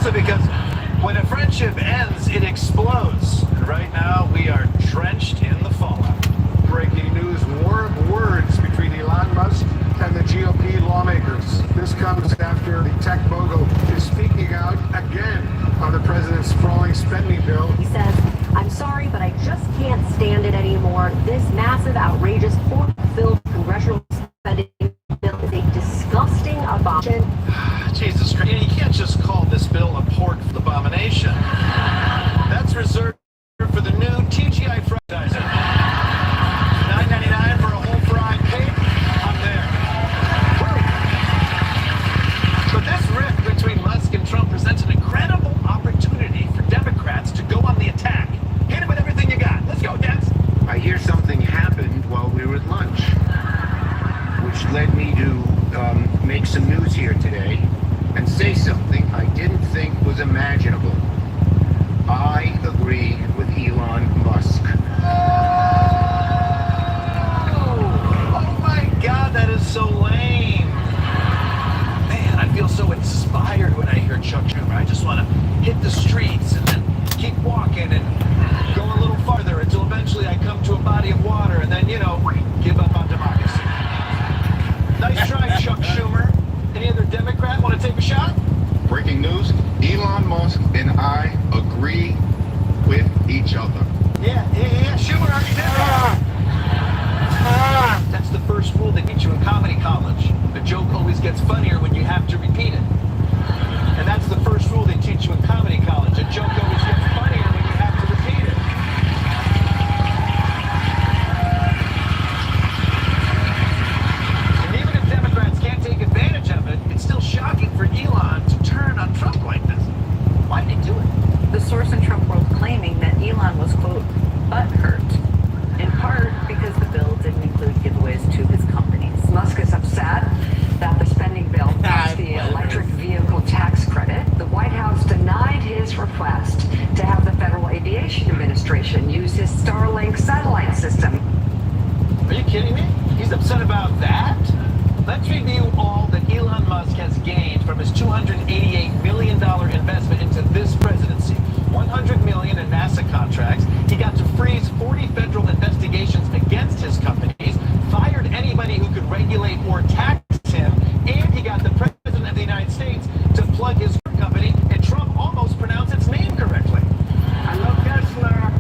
also because when a friendship ends, it explodes. And right now, we are drenched in the fallout. Breaking news, war of words between Elon Musk and the GOP lawmakers. This comes after the tech mogul is speaking out again on the president's sprawling spending bill. He says, "I'm sorry, but I just can't stand it anymore. This massive, outrageous, pork-filled congressional spending bill is a disgusting abomination." Jesus Christ, you can't just call this bill a pork abomination. That's reserved for the new TGI Fridazer. $9.99 for a whole fried pig? I'm there. Woo. But this rift between Musk and Trump presents an incredible opportunity for Democrats to go on the attack. Hit it with everything you got. Let's go, Debs. I hear something happened while we were at lunch, which led me to make some news here today and say something I didn't think was imaginable. I agree with Elon Musk. Oh my God, that is so lame. Man, I feel so inspired when I hear Chuck Schumer. I just want to hit the streets and then keep walking and go a little farther until eventually I come to a body of water and then, give up on democracy. Nice try, Chuck Schumer. Any other Democrat want to take a shot? Breaking news, Elon Musk and I agree with each other. Yeah, Schumer already did that. That's the first rule they teach you in comedy college. The joke always gets funnier when you have to repeat it. And that's the first rule they teach you in comedy college. A joke always gets funnier when you have to repeat it. And even if Democrats can't take advantage of it, it's still shocking for Elon to turn on Trump like this. Why'd he do it? The source in Trump world claiming that Elon was, quote, butthurt, in part because the bill didn't include giveaways to his companies. Musk is upset that the spending bill passed the electric vehicle tax credit. The White House denied his request to have the Federal Aviation Administration use his Starlink satellite system. Are you kidding me? He's upset about that? Let's review all that Elon Musk has gained from his $288 million investment into this presidency. $100 million in NASA contracts. He got to freeze 40 federal investigations against his companies, fired anybody who could regulate or tax him, and he got the president of the United States to plug his company, and Trump almost pronounced its name correctly. Hello, Kessler.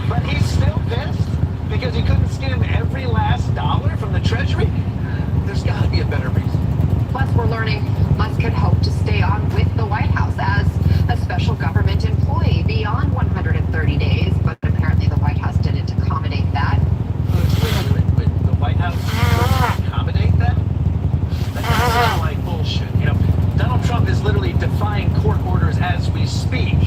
But he's still pissed because he couldn't skim every last dollar from the Treasury? There's got to be a better reason. Plus, we're learning Musk had hoped to stay on with the White House as a special government employee beyond 130 days, but apparently the White House didn't accommodate that. Wait, the White House doesn't accommodate that? That doesn't sound like bullshit. Donald Trump is literally defying court orders as we speak.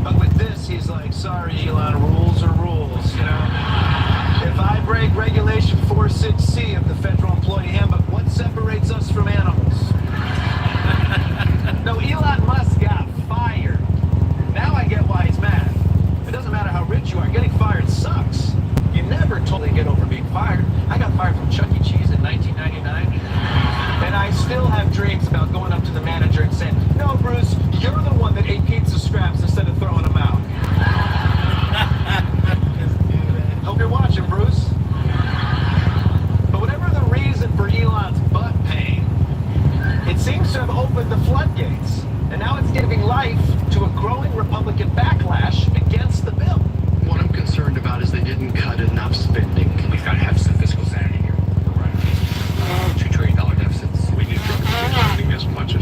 But with this, he's like, sorry, Elon, rules are rules, If I break Regulation 46C of the Federal Employee Handbook, what separates us from animals? No, Elon Musk got fired. Now I get why he's mad. It doesn't matter how rich you are. Getting fired sucks. You never totally get over being fired. I got fired from Chuck E. Cheese in 1999. And I still have dreams about going up to the manager and saying, no, Bruce, you're the one that ate pizza scraps instead of throwing them out. Hope you're watching, Bruce. But whatever the reason for Elon's butt pain, it seems to have opened the floodgates. And now it's giving life to a growing Republican backlash against the bill. What I'm concerned about is they didn't cut enough spending. We've got to have some fiscal sanity here. Right. $2 trillion deficits. We need to spending as much as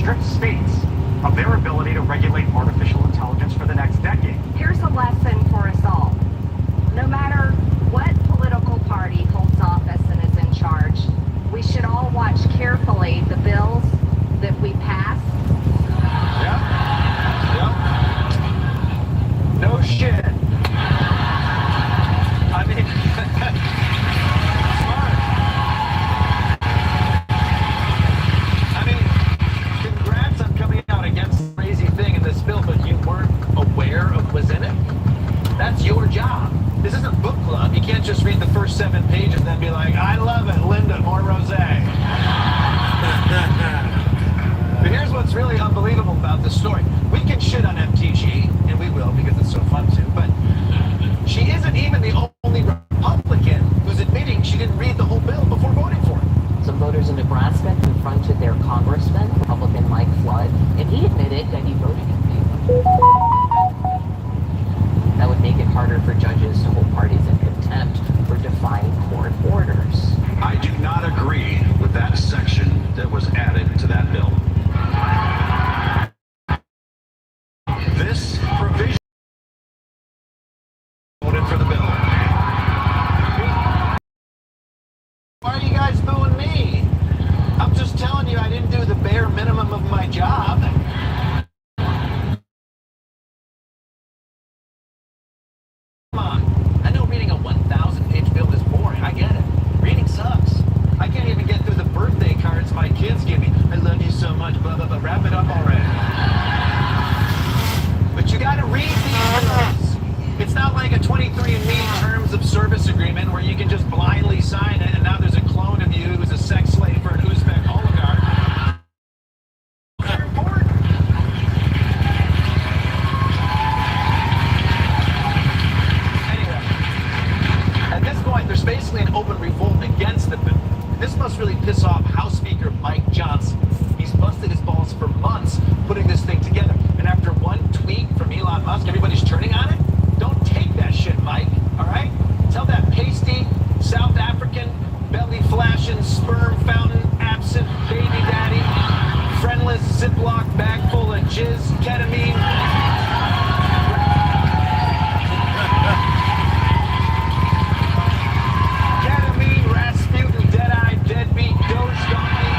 strips states of their ability to regulate artificial intelligence for the next decade. Here's a lesson for us all. No matter what political party holds office and is in charge, we should all watch carefully the bills that we pass. Yep. No shit. I mean, smart. I mean, congrats on coming out against the crazy thing in this bill, but you weren't aware of what's in it? That's your job. This isn't book club. You can't just read the first 7 pages and then be like, I love it, Linda, more rosé. But here's what's really unbelievable about this story. We can shit on MTG, and we will because it's so fun to, but she isn't even the only Republican who's admitting she didn't read the whole bill before voting for it. Some voters in Nebraska confronted their congressman, Republican Mike Flood, and he admitted that he voted in favor. That would make it harder for judges to hold parties in contempt for defying court orders. I do not agree with that section that was added to that bill. This provision voted for the bill. Why are you guys booing me? I'm just telling you I didn't do the bare minimum of my job. Come on. I know reading a 1,000-page bill is boring. I get it. Reading sucks. I can't even get through the birthday cards my kids give me. I love you so much, blah, blah, blah. Wrap it up already. But you gotta read these bills. It's not like a 23andMe terms of service agreement where you can just blindly sign it and now there's a clone of you who's a sex slave for an Uzbek oligarch. They're important. Anyway, at this point, there's basically an open revolt against the bill. This must really piss off House Speaker Mike Johnson. He's busted his balls for months putting this thing together. And after one tweet from Elon Musk, everybody's turning on it? Don't take that shit, Mike, all right? Tell that pasty, South African, belly-flashing, sperm fountain, absent baby daddy, friendless Ziploc bag full of jizz, ketamine. Ketamine, Rasputin, dead-eyed, deadbeat, doge donkey,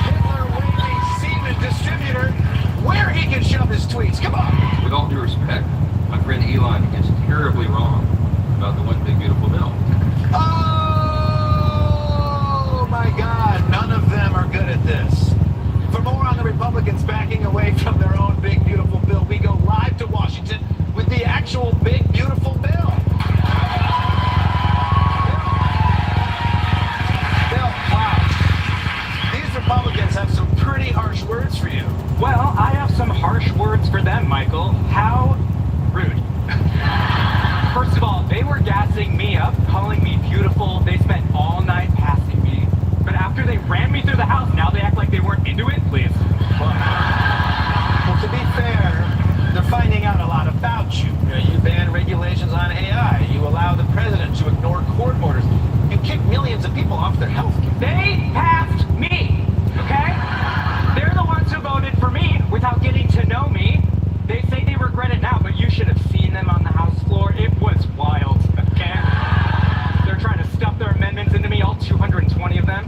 Hitler-waving semen distributor, where he can shove his tweets. Come on. With all due respect, my friend Elon gets terribly wrong about the one big beautiful bill. Oh my God, none of them are good at this. For more on the Republicans backing away from their own big beautiful bill, we go live to Washington with the actual big beautiful bill. Bill, wow. These Republicans have some pretty harsh words for you. Well, I have some harsh words for them, Michael. How rude. First of all, they were gassing me up, calling me beautiful. They spent all night passing me. But after they ran me through the house, now they act like they weren't into it, please. Well, to be fair, they're finding out a lot about you. You ban regulations on AI. You allow the president to ignore court orders. You kick millions of people off their health care. They passed me, okay? They're the ones who voted for me without getting to know me. They say they regret it now, but you should have seen them on the House floor. It was wild, okay? They're trying to stuff their amendments into me, all 220 of them.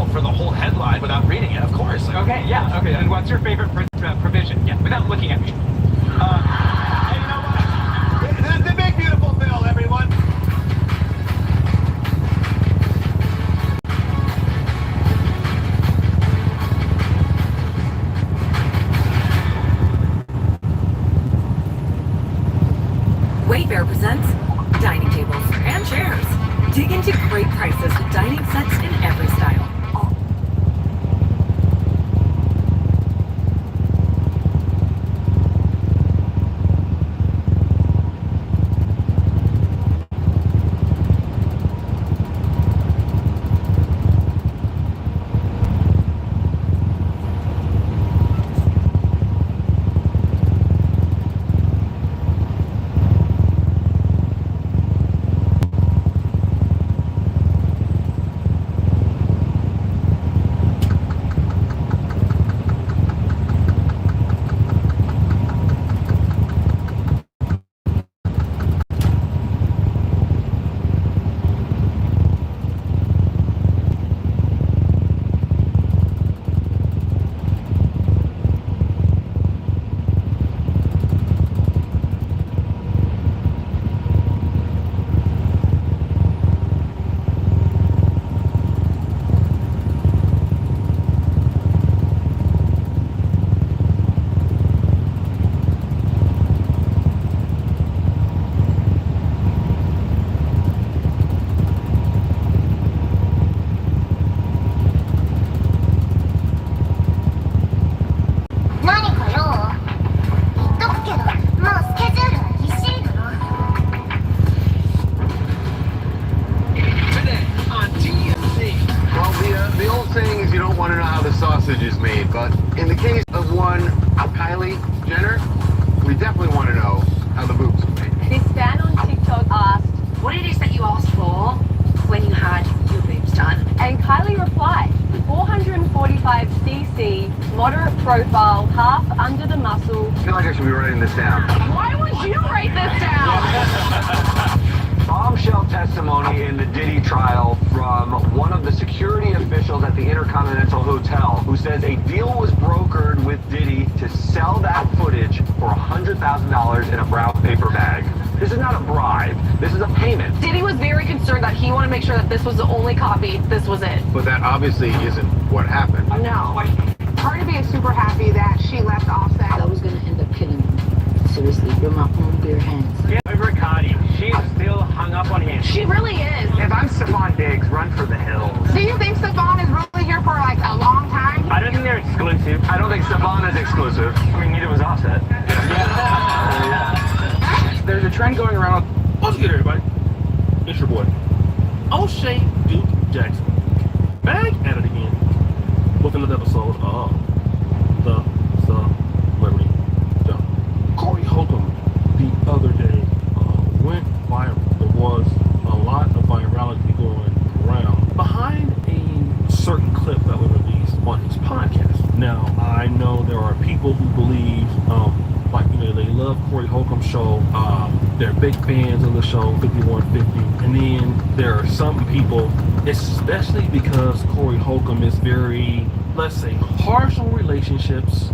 oh, for the whole headline without reading it, of course. Okay, yeah, okay. And what's your favorite provision? Yeah, without looking at me. Hey, you know what? The big beautiful bill, everyone. Wayfair presents dining tables and chairs. Dig into great prices with dining sets in every style. Is made, but in the case of one Kylie Jenner, we definitely want to know how the boobs are made. This fan on TikTok asked what it is that you asked for when you had your boobs done. And Kylie replied, 445cc, moderate profile, half under the muscle. I feel like I should be writing this down. Why would you write this down? Bombshell testimony in the Diddy trial from one of the security officials at the Intercontinental Hotel who says a deal was brokered with Diddy to sell that footage for $100,000 in a brown paper bag. This is not a bribe. This is a payment. Diddy was very concerned that he wanted to make sure that this was the only copy. This was it. But that obviously isn't what happened. No. Cardi B is super happy that she left Offset. I was gonna end up killing him. Seriously, you're my own bare hands. Yeah, over Cardi. She's still hung up on him. She really is. If I'm Stephon Diggs, run for the hills. Do you think Stephon is really here for like a long time? I don't think they're exclusive. I don't think Stephon is exclusive. I mean, neither was Offset. There's a trend going around. What's good, everybody? It's your boy, O'Shea Duke Jackson, back at it again with another episode of the Celebrity Jump. Corey Holcomb the other day went viral. There was a lot of virality going around behind a certain clip that was released on his podcast. Now, I know there are people who believe, they love Corey Holcomb's show. They're big fans of the show, 5150. And then there are some people, especially because Corey Holcomb is very, let's say, harsh on relationships,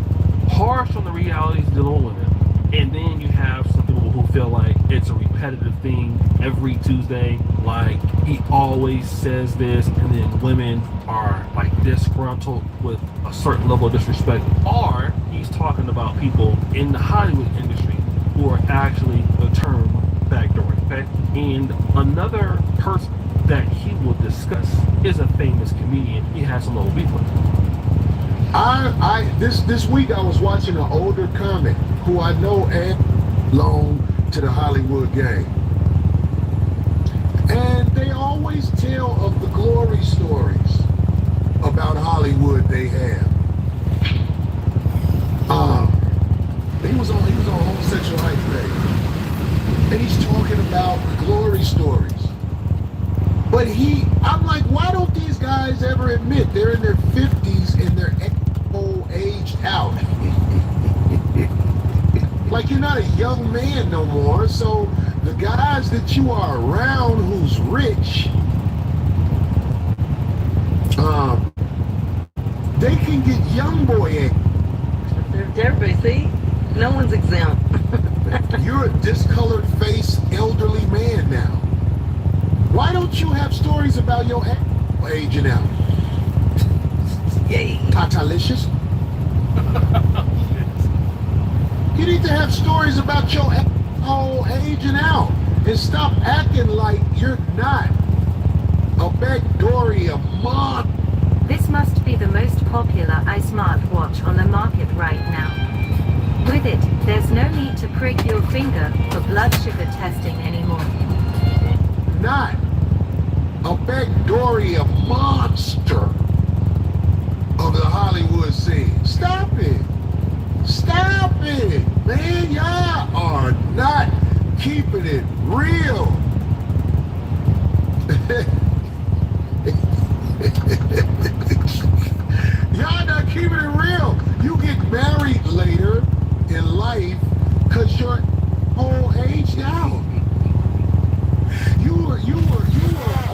harsh on the realities of dealing with women. And then you have some people who feel like it's a repetitive thing every Tuesday. Like, he always says this, and then women are like disgruntled with a certain level of disrespect. Or he's talking about people in the Hollywood industry who are actually the term backdooring, okay? And another person that he will discuss is a famous comedian he has a little beef with. This week I was watching an older comic who I know and belong to the Hollywood gang. And they always tell of the glory stories about Hollywood they have. He was on Homosexual Hype Day. And he's talking about the glory stories. But I'm like, why don't these guys ever admit they're in their 50s and they're old aged out? Like, you're not a young man no more, so the guys that you are around who's rich, young boy age. Everybody, see? No one's exempt. You're a discolored face elderly man now. Why don't you have stories about your aging out? Yay. Tatalicious. You need to have stories about your whole aging out and stop acting like you're not a Backdoria mom. This must be the most popular eye smartwatch on the market right now. With it, there's no need to prick your finger for blood sugar testing anymore. Not a Backdoria monster of the Hollywood scene. Stop it. Stop it, man. Y'all are not keeping it real. Y'all not keeping it real. You get married later in life because you're whole aged out. You were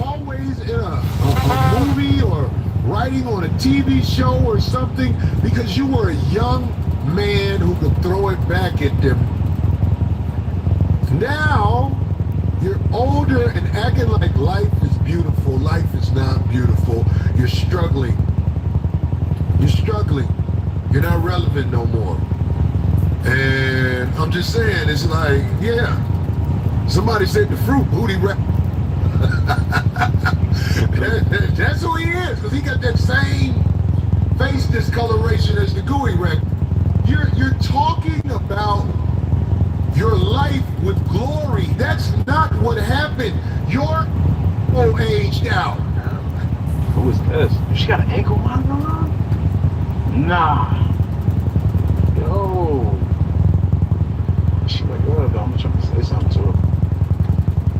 always in a movie or writing on a TV show or something because you were a young man who could throw it back at them. Now you're older and acting like life is beautiful. Life is not beautiful. You're struggling. You're struggling. You're not relevant no more. And I'm just saying, it's like, yeah. Somebody said the fruit booty rap. That's who he is, because he got that same face discoloration as the gooey rap. You're talking about your life with glory. That's not what happened. You're old aged out. Who is this? She got an ankle monitor on? Nah. Yo. She like, what though? I'm trying to say something to her.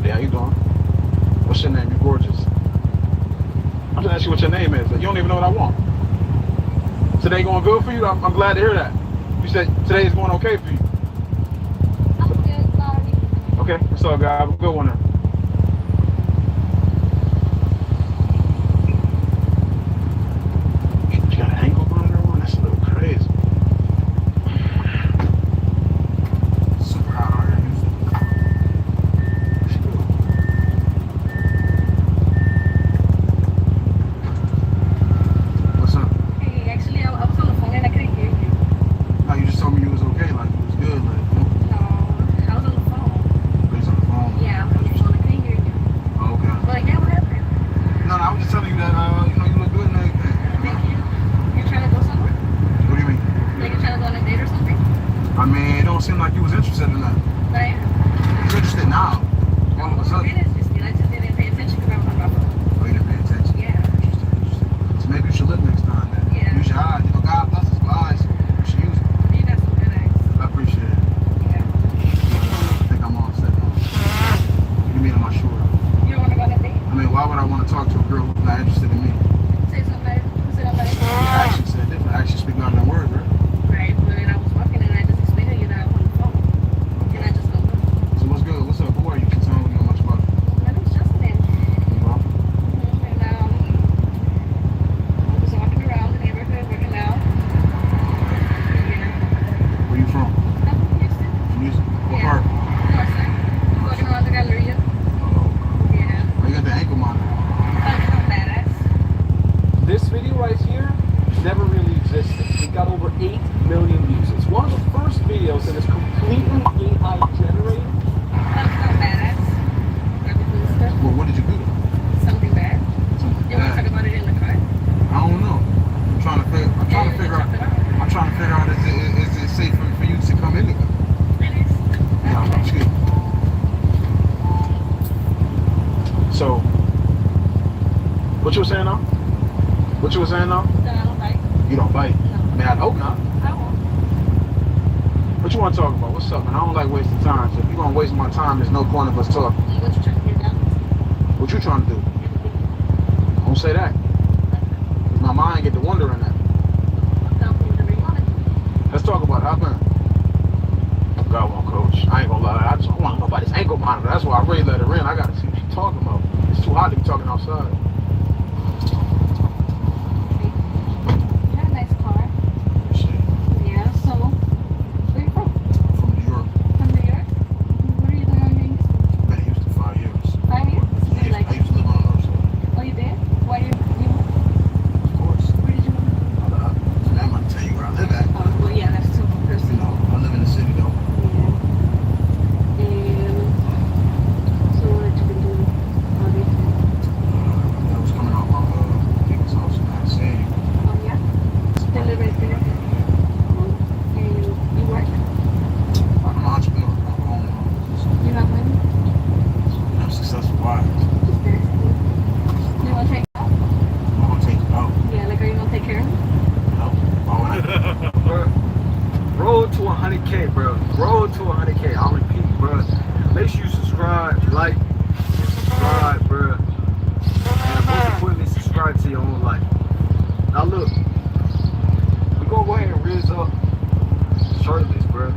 Hey, how you doing? What's your name? You're gorgeous. I'm just asking you what your name is. You don't even know what I want. Today going good for you? I'm glad to hear that. You said today is going okay for you. I'm good, sorry. Okay, that's all, guys. Have a good one then. She got an ankle monitor on? That's a little crazy. Super hot out here. What's up? Hey, actually, I was on the phone and I couldn't hear you. No, you just told me you was okay, like you was good, like, you know? No, I was on the phone. You was on the phone? Yeah, I was on the phone. I couldn't hear you. Oh, okay. But yeah, what happened? No, I was just telling you that, you know, you look good and everything. Thank you. You're trying to go somewhere? What do you mean? Like you're trying to go on a date or something? I mean, it don't seem like you was interested in that. But I am. You're interested now. All of a sudden. It is just me. I just didn't pay attention because I was on my phone. Oh, you didn't pay attention? Yeah. Interesting. So maybe you should look next time then. Yeah. Use your eyes. You know, God bless us with eyes. You should use them. You got some good eyes. I appreciate it. Yeah. I think I'm all set now. You mean I'm not sure. You don't want to go on a date? I mean, why would I want to talk to a girl who's not interested in me? Say something. Say something. Actions said different. Actions speak louder than words, right? Right, but I was walking and I just explained to you that I was on the phone. And I just don't know. So what's good? What's up? Who are you? Can tell me much about it. My name's Justin. Well, And I was walking around the neighborhood, working out. Yeah. where you from? I'm from Houston. From Houston? What Yeah. part? Northside. Walking around the Galleria. Yeah. Oh, you got the ankle monitor. I'm badass. This video right here never really existed. It got over 8 million views. It's one of the first videos that is completely AI generated. I'm badass. Well, what did you do? Something bad. Something You want to bad. talk about it in the car? I don't know. I'm trying to figure out is it safe for you to come in together? Yeah, I'm scared. So, what you were saying now? What you were saying now? That I don't bite. You don't bite? No. I mean, I hope not. I won't. What you want to talk about? What's up, man? I don't like wasting time. So if you're going to waste my time, there's no point of us talking. What you trying to get down? What you trying to do? Don't say that. 'Cause my mind get to wondering that. Let's talk about it. How come? God won't coach. I ain't gonna lie. I just don't want to know about this ankle monitor. That's why I really let her in. I gotta see what she's talking about. It's too hot to be talking outside. You have a nice car. to your own life. Now look, we're gonna go ahead and raise up shirtless, bro.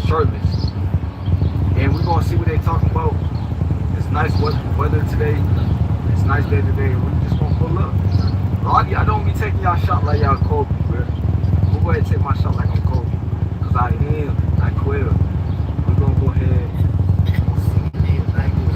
Shirtless. And we're gonna see what they talking about. It's nice weather today. It's nice day today. We're just gonna pull up. A lot of y'all don't be taking y'all shot like y'all Kobe, bro. We'll go ahead and take my shot like I'm Kobe. Cause I am, I quit. We're gonna go ahead and see what they like.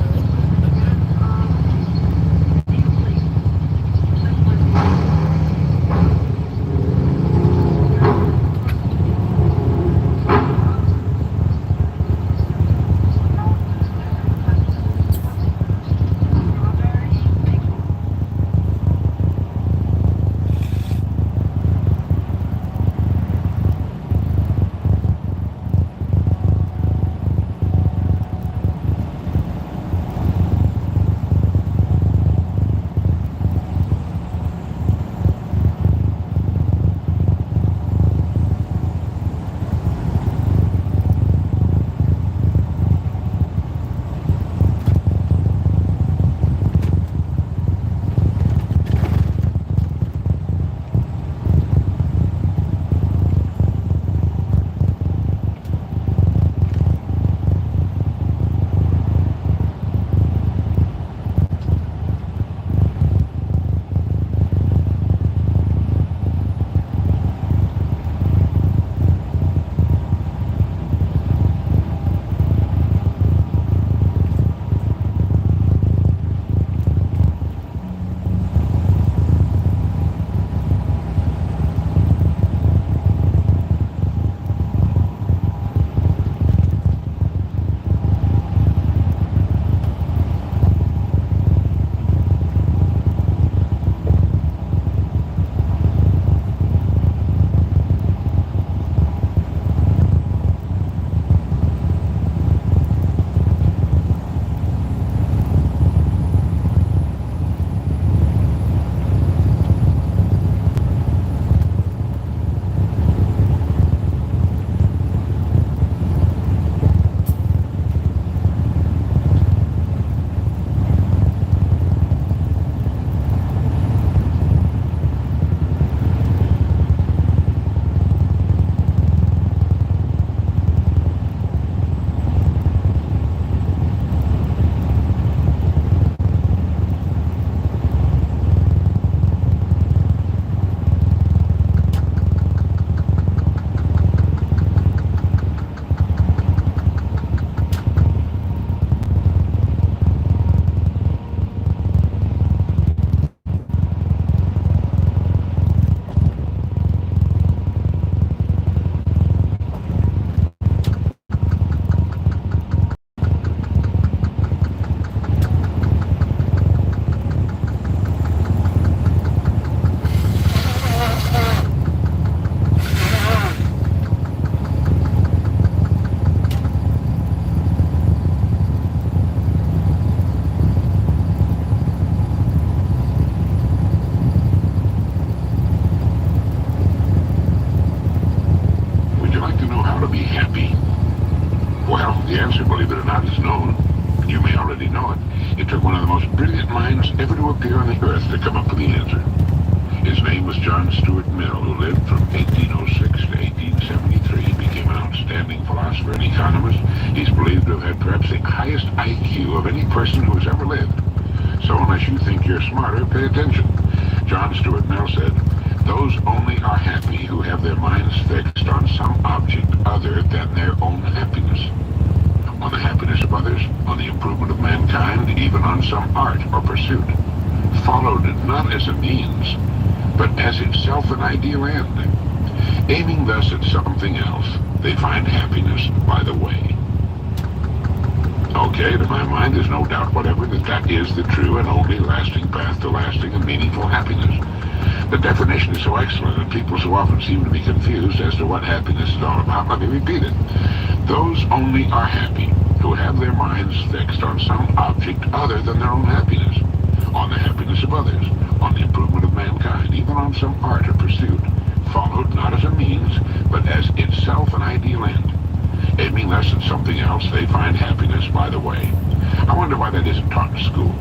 Aiming thus at something else, they find happiness by the way. Okay, to my mind, there's no doubt whatever that that is the true and only lasting path to lasting and meaningful happiness. The definition is so excellent and people so often seem to be confused as to what happiness is all about. Let me repeat it. Those only are happy who have their minds fixed on some object other than their own happiness, on the happiness of others, on the improvement of mankind, even on some art or pursuit, followed not as a means, but as itself an ideal end. Aiming thus at something else, they find happiness by the way. I wonder why that isn't taught in school.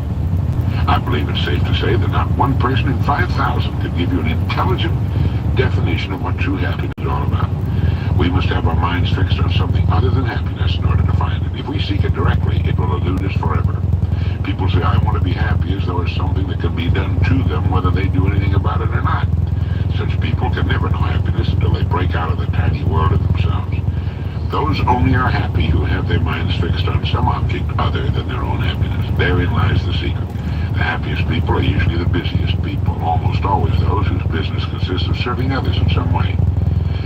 I believe it's safe to say that not One person in 5,000 could give you an intelligent definition of what true happiness is all about. We must have our minds fixed on something other than happiness in order to find it. If we seek it directly, it will elude us forever. People say, I want to be happy, as though it's something that can be done to them, whether they do anything about it or not. Such people can never know happiness until they break out of the tiny world of themselves. Those only are happy who have their minds fixed on some object other than their own happiness. Therein lies the secret. The happiest people are usually the busiest people, almost always those whose business consists of serving others in some way.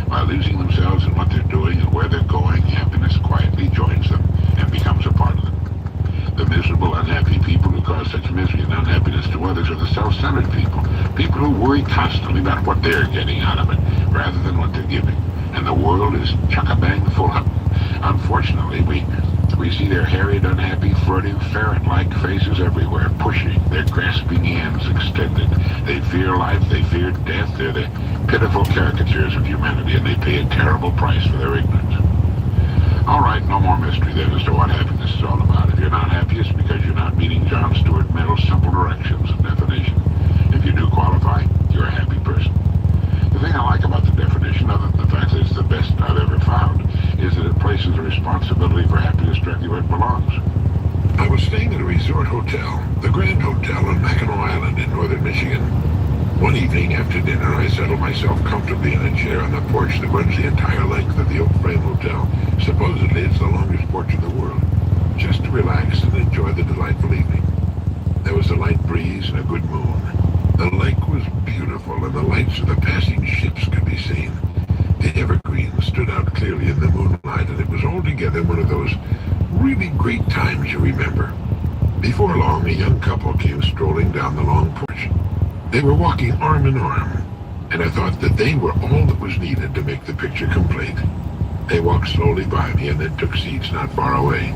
By losing themselves in what they're doing and where they're going, happiness quietly joins them and becomes a part of them. The miserable, unhappy people who cause such misery and unhappiness to others are the self-centered people. People who worry constantly about what they're getting out of it, rather than what they're giving. And the world is chuck-a-bang full of them. Unfortunately, we see their harried, unhappy, furtive, ferret-like faces everywhere, pushing, their grasping hands extended. They fear life, they fear death, they're the pitiful caricatures of humanity, and they pay a terrible price for their ignorance. All right, no more mystery then as to what happiness is all about. If you're not happy, it's because you're not meeting John Stuart Mill's simple directions of definition. If you do qualify, you're a happy person. The thing I like about the definition, other than the fact that it's the best I've ever found, is that it places the responsibility for happiness directly where it belongs. I was staying at a resort hotel, the Grand Hotel on Mackinac Island in northern Michigan. One evening after dinner, I settled myself comfortably in a chair on the porch that runs the entire length of the oak frame hotel. Supposedly, it's the longest porch in the world, just to relax and enjoy the delightful evening. There was a light breeze and a good moon. The lake was beautiful, and the lights of the passing ships could be seen. The evergreens stood out clearly in the moonlight, and it was altogether one of those really great times you remember. Before long, a young couple came strolling down the long porch. They were walking arm in arm, and I thought that they were all that was needed to make the picture complete. They walked slowly by me and then took seats not far away.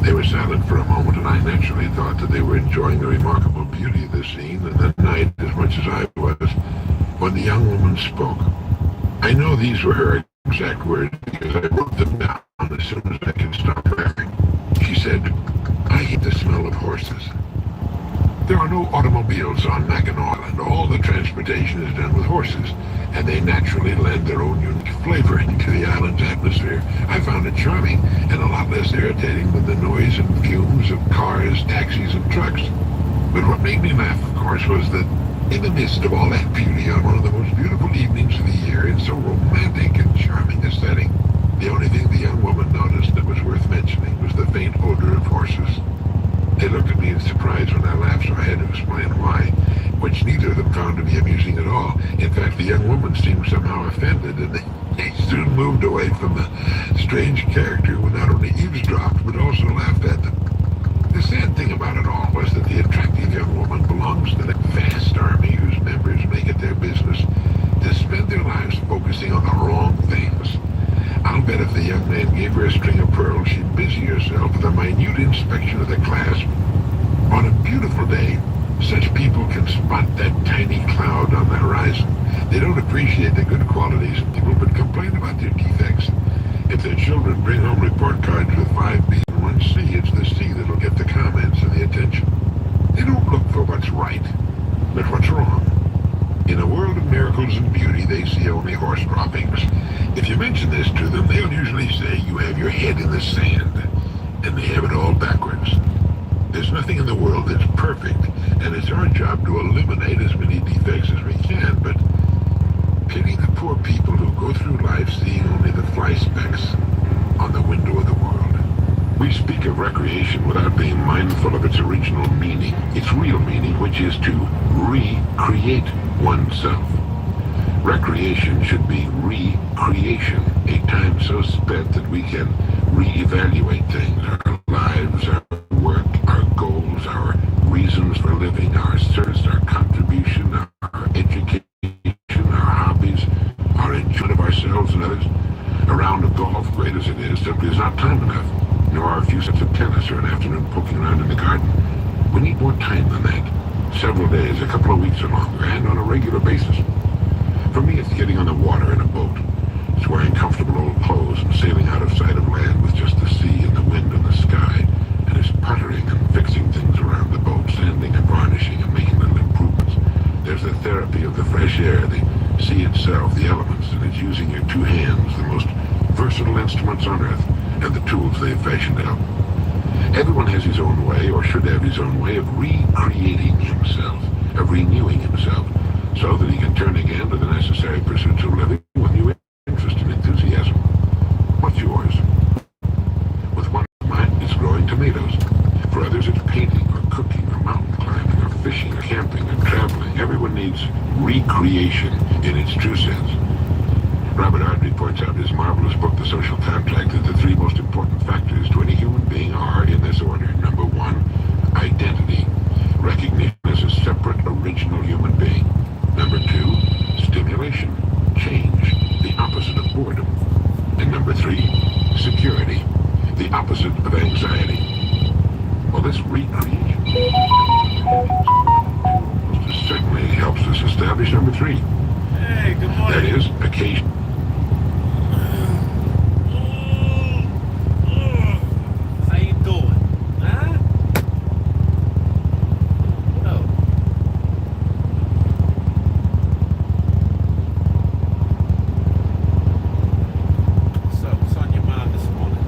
They were silent for a moment, and I naturally thought that they were enjoying the remarkable beauty of the scene and the night as much as I was, when the young woman spoke. I know these were her exact words because I wrote them down as soon as I could stop laughing. She said, I hate the smell of horses. There are no automobiles on Mackinac Island. All the transportation is done with horses, and they naturally lend their own unique flavor to the island's atmosphere. I found it charming and a lot less irritating than the noise and fumes of cars, taxis, and trucks. But what made me laugh, of course, was that in the midst of all that beauty on one of the most beautiful evenings of the year, in so romantic and charming a setting, the only thing the young woman noticed that was worth mentioning was the faint odor of horses. They looked at me in surprise when I laughed, so I had to explain why, which neither of them found to be amusing at all. In fact, the young woman seemed somehow offended, and they soon moved away from the strange character who not only eavesdropped, but also laughed at them. The sad thing about it all was that the attractive young woman belongs to the vast army whose members make it their business to spend their lives focusing on the wrong things. I'll bet if the young man gave her a string of pearls, she'd busy herself with a minute inspection of the clasp. On a beautiful day, such people can spot that tiny cloud on the horizon. They don't appreciate the good qualities of people, but complain about their defects. If their children bring home report cards with 5 B and 1 C, it's the C that'll get the comments and the attention. They don't look for what's right, but what's wrong. In a world of miracles and beauty, they see only horse droppings. If you mention this to them, they'll usually say you have your head in the sand, and they have it all backwards. There's nothing in the world that's perfect, and it's our job to eliminate as many defects as we can, but pity the poor people who go through life seeing only the fly specks on the window of the world. We speak of recreation without being mindful of its original meaning, its real meaning, which is to recreate oneself. Recreation should be recreation, a time so spent that we can reevaluate things, our lives, our work, our goals, our reasons for living, our service, our contribution, our education, our hobbies, our enjoyment of ourselves and others. A round of golf, great as it is, simply is not time enough, nor are a few sets of tennis or an afternoon poking around in the garden. We need more time than that. Several days, a couple of weeks or longer, and on a regular basis. For me, it's getting on the water in a boat. It's wearing comfortable old clothes and sailing out of sight of land with just the sea and the wind and the sky. And it's puttering and fixing things around the boat, sanding and varnishing and making little improvements. is the therapy of the fresh air, the sea itself, the elements, and it's using your two hands, the most versatile instruments on earth, and the tools they've fashioned out. Everyone has his own way, or should have his own way, of recreating himself, of renewing himself, so that he can turn again to the necessary pursuits of living with new interest and enthusiasm. What's yours? With one mind, it's growing tomatoes. For others, it's painting, or cooking, or mountain climbing, or fishing, or camping, or traveling. Everyone needs recreation in its true sense. Robert Ardrey points out in his marvelous book, The Social Contract, that the three most important factors to any human being are, in this order: number one, identity, recognition as a separate, original human being. Number two, stimulation, change, the opposite of boredom. And number three, security, the opposite of anxiety. Well, this recreation certainly helps us establish number three. Hey, good morning. That is, occasion. How you doing? Huh? What up? What's up? What's on your mind this morning?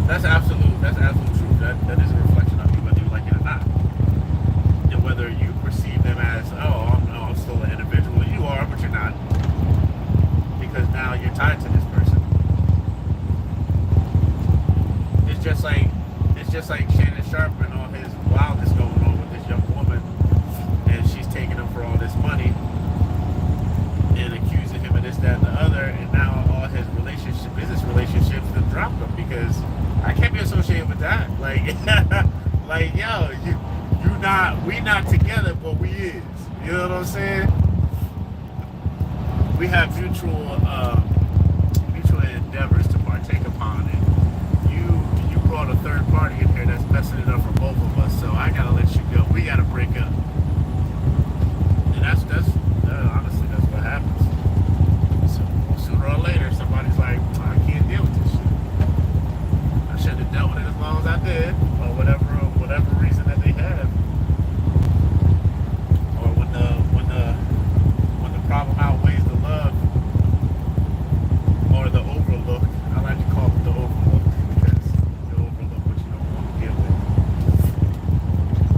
That's absolute truth. That is a reflection of you, whether you like it or not. And whether you perceive them as, I'm still an individual. You are, but you're not. Because now you're tied to this person. It's just like Shannon Sharp and all his wildness going on with this young woman, and she's taking him for all this money and accusing him of this, that, and the other, and now all his business relationships have dropped him because I can't be associated with that. Like, we not together, but we is. You know what I'm saying? We have mutual endeavors to partake upon it. You brought a third party in here that's messing it up for both of us, so I gotta let you go. We gotta break up. And that's honestly, that's what happens. So sooner or later, somebody's like, I can't deal with this shit. I shouldn't have dealt with it as long as I did, or whatever reason that they have. Or when the problem outweighs the love, or the overlook. I like to call it the overlook because you overlook what you don't want to deal with,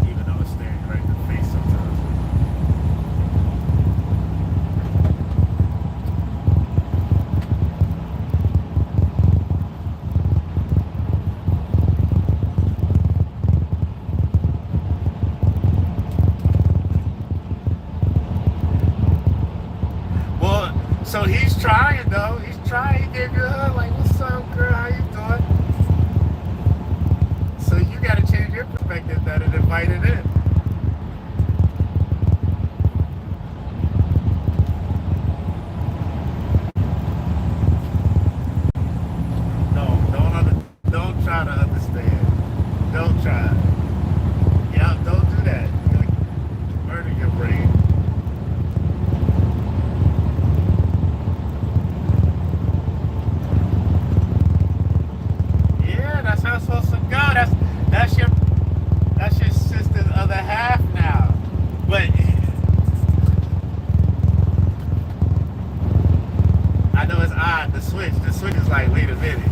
even though it's staring you right in the face sometimes. Well, so he's trying though. He's trying. He gave you a hug, like, "What's up, girl? How you doing?" So you got to change your perspective that it invited in. Don't try to understand. Don't try. Yeah, don't do that. You're gonna murder your brain. Yeah, that's how it's supposed to go. That's your sister's other half now. But I know it's odd. The switch is like, wait a minute.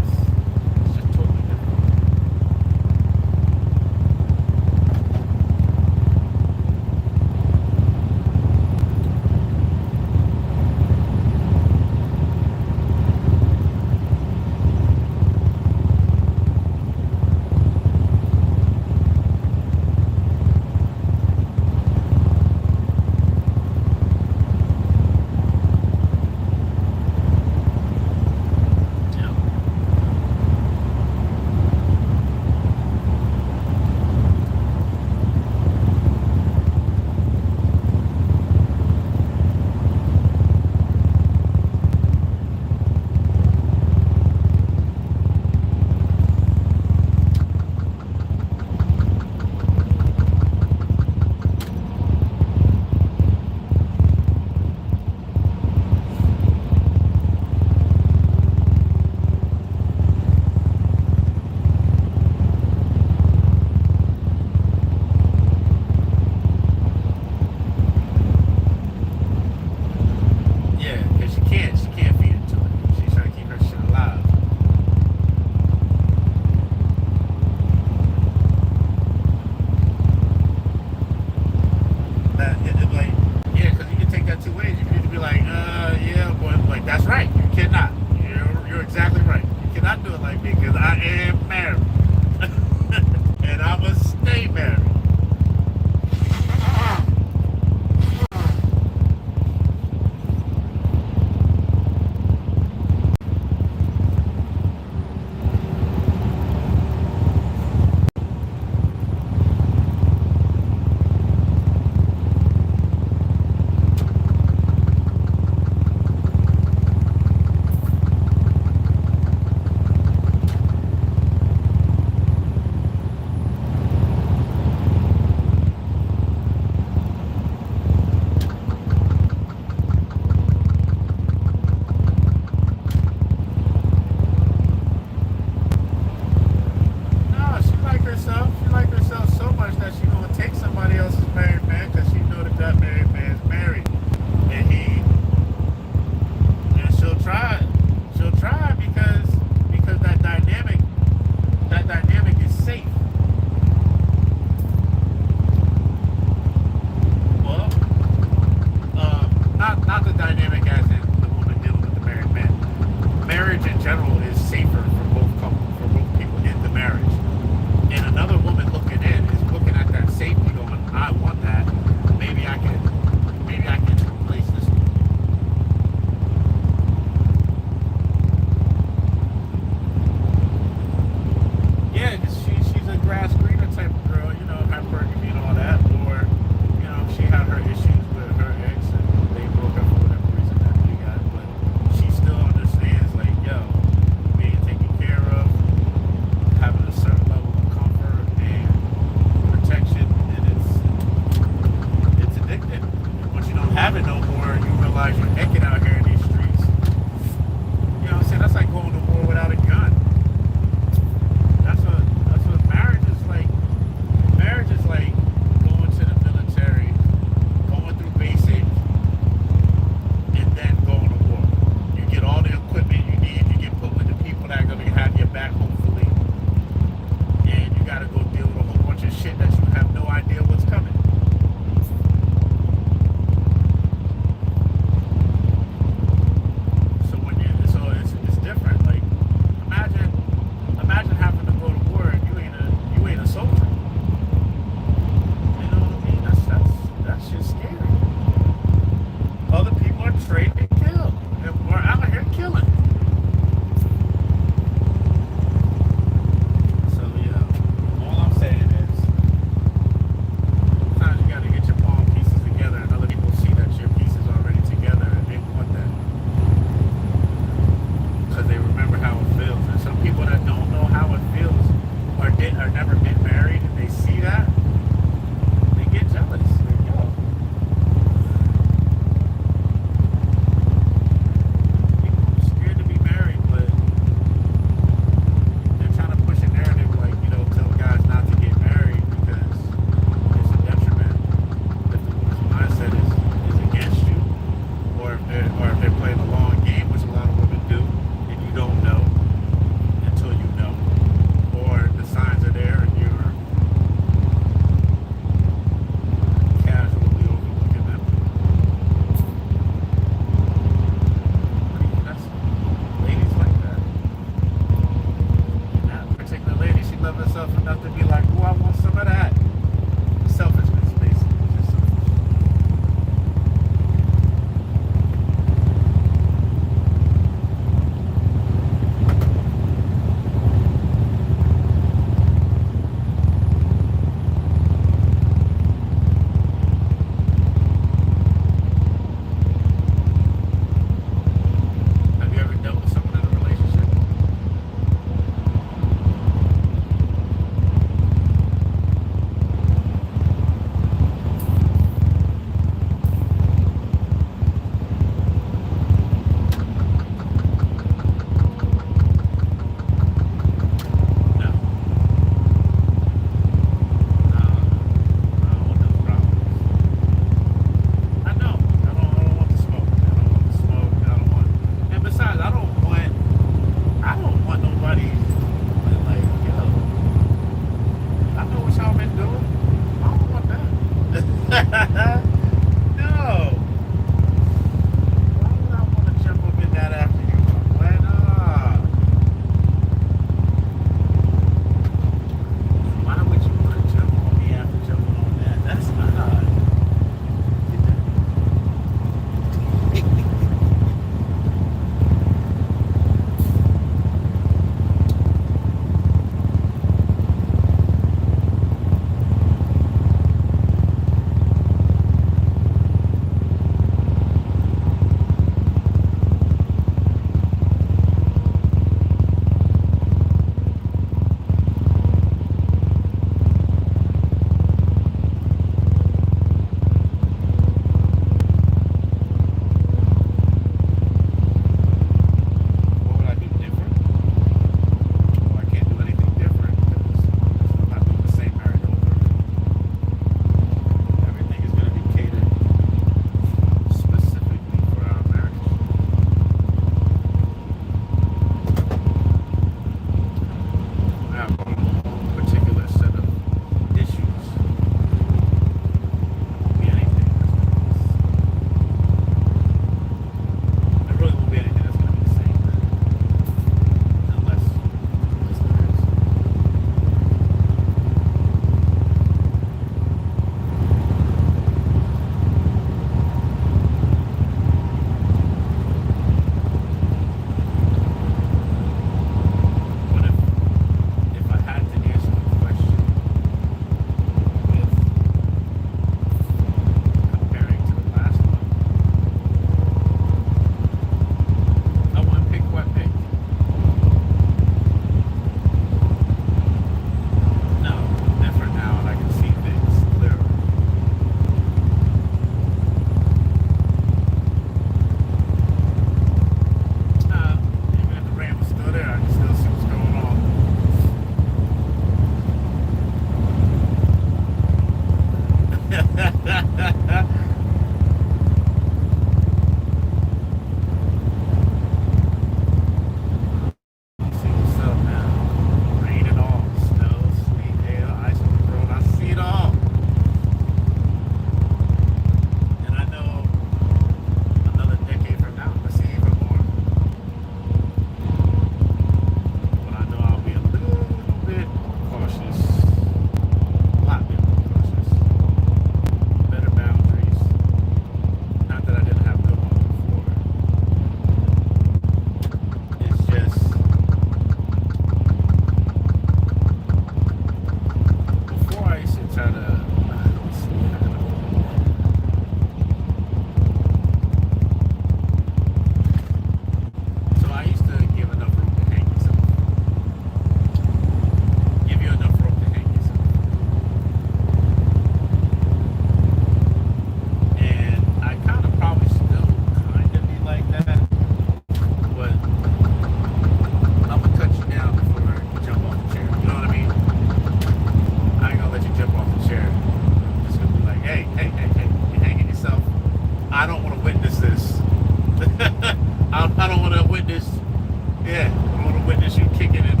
Yeah, I'm gonna witness you kicking and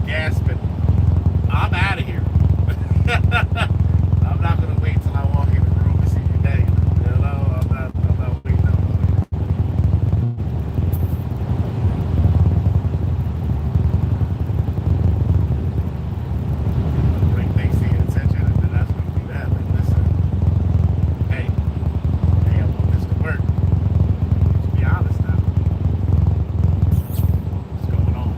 gasping. I'm out of here. I'm not gonna wait till I walk in the room to see you name. You know, I'm not waiting on you. Bring things to your attention, and then that's gonna do that. Like, listen, hey, I want this to work. Let's be honest now. What's going on?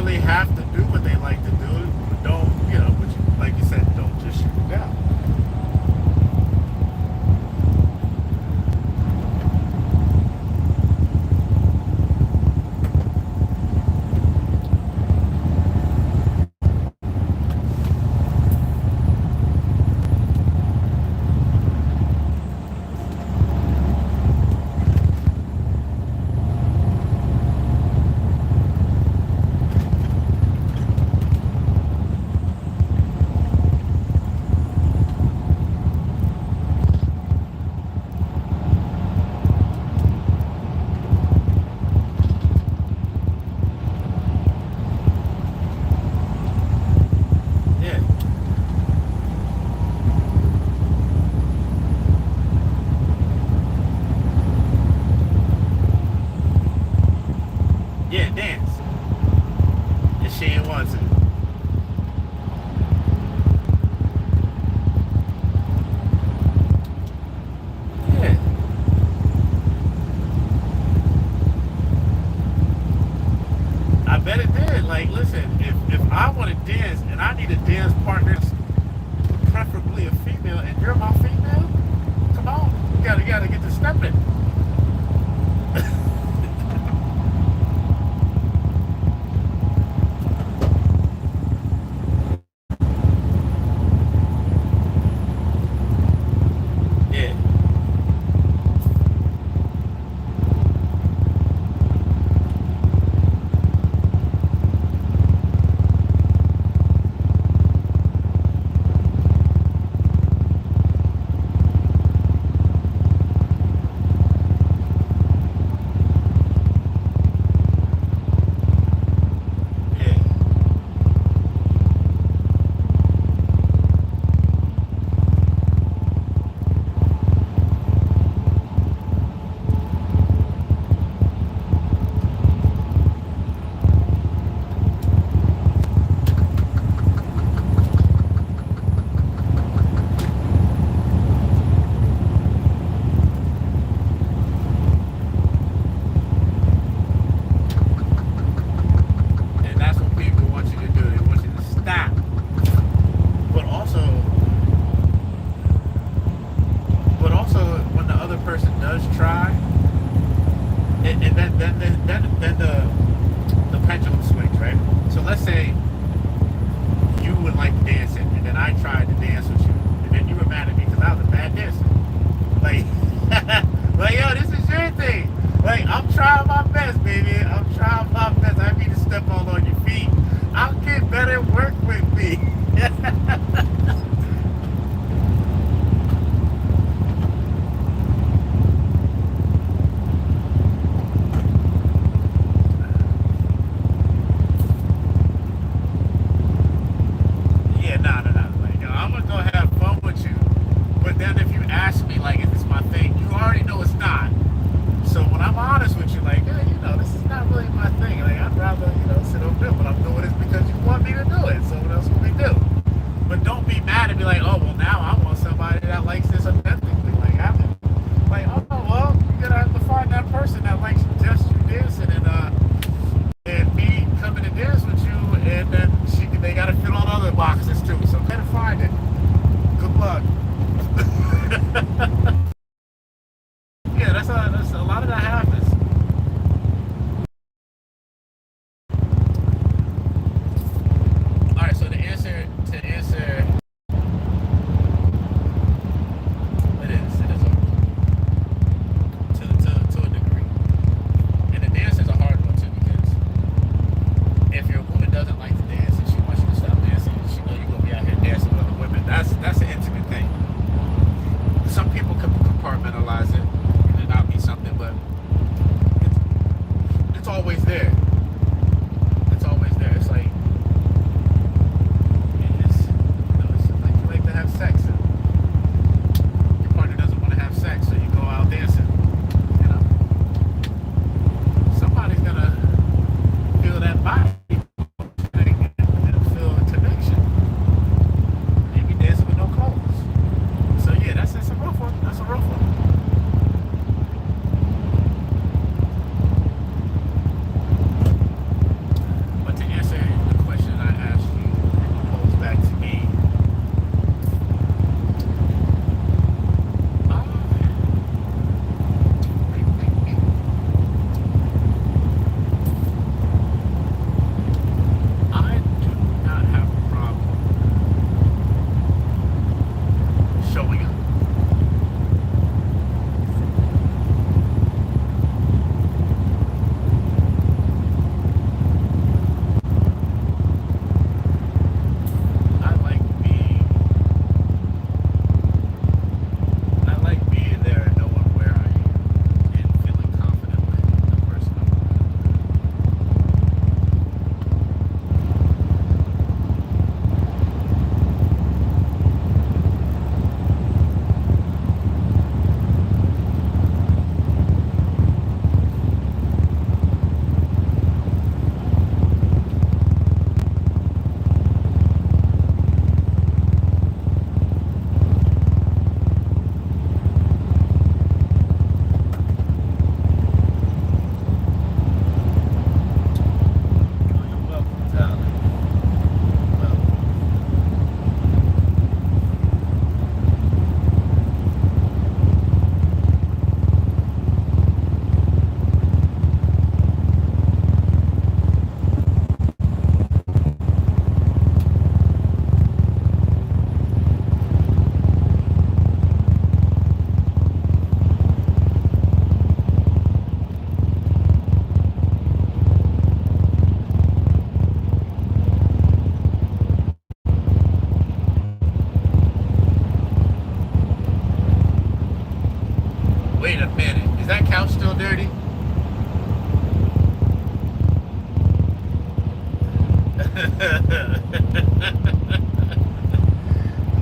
necessarily have to do what they like to do. Don't, you know, but you, like you said, don't just shoot it down. Yeah, dance. If she ain't wants it. Yeah. I bet it did. Like, listen, if I want to dance and I need a dance partner, preferably a female, and you're my female, come on, you gotta get to stepping. Then the pendulum swings, right? So let's say you would like dancing, and then I tried to dance with you, and then you were mad at me because I was a bad dancer. Like, like, yo, this is your thing. Like, I'm trying my best, baby. I'm trying my best. I need to step all on your feet. I'll get better. Work with me. Wait a minute. Is that couch still dirty?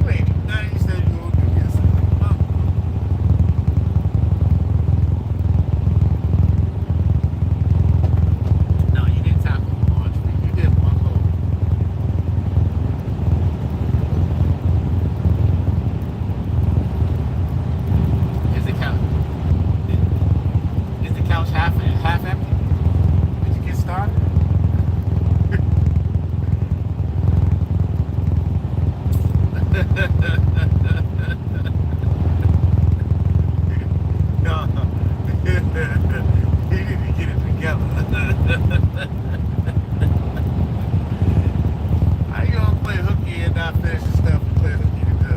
Wait, now you said you won't do this. No, you didn't tackle the laundry. You did one load. Is the couch half empty? Did you get started? No, he need to get it together. How you gonna play hooky and not finish the stuff you play hooky to do?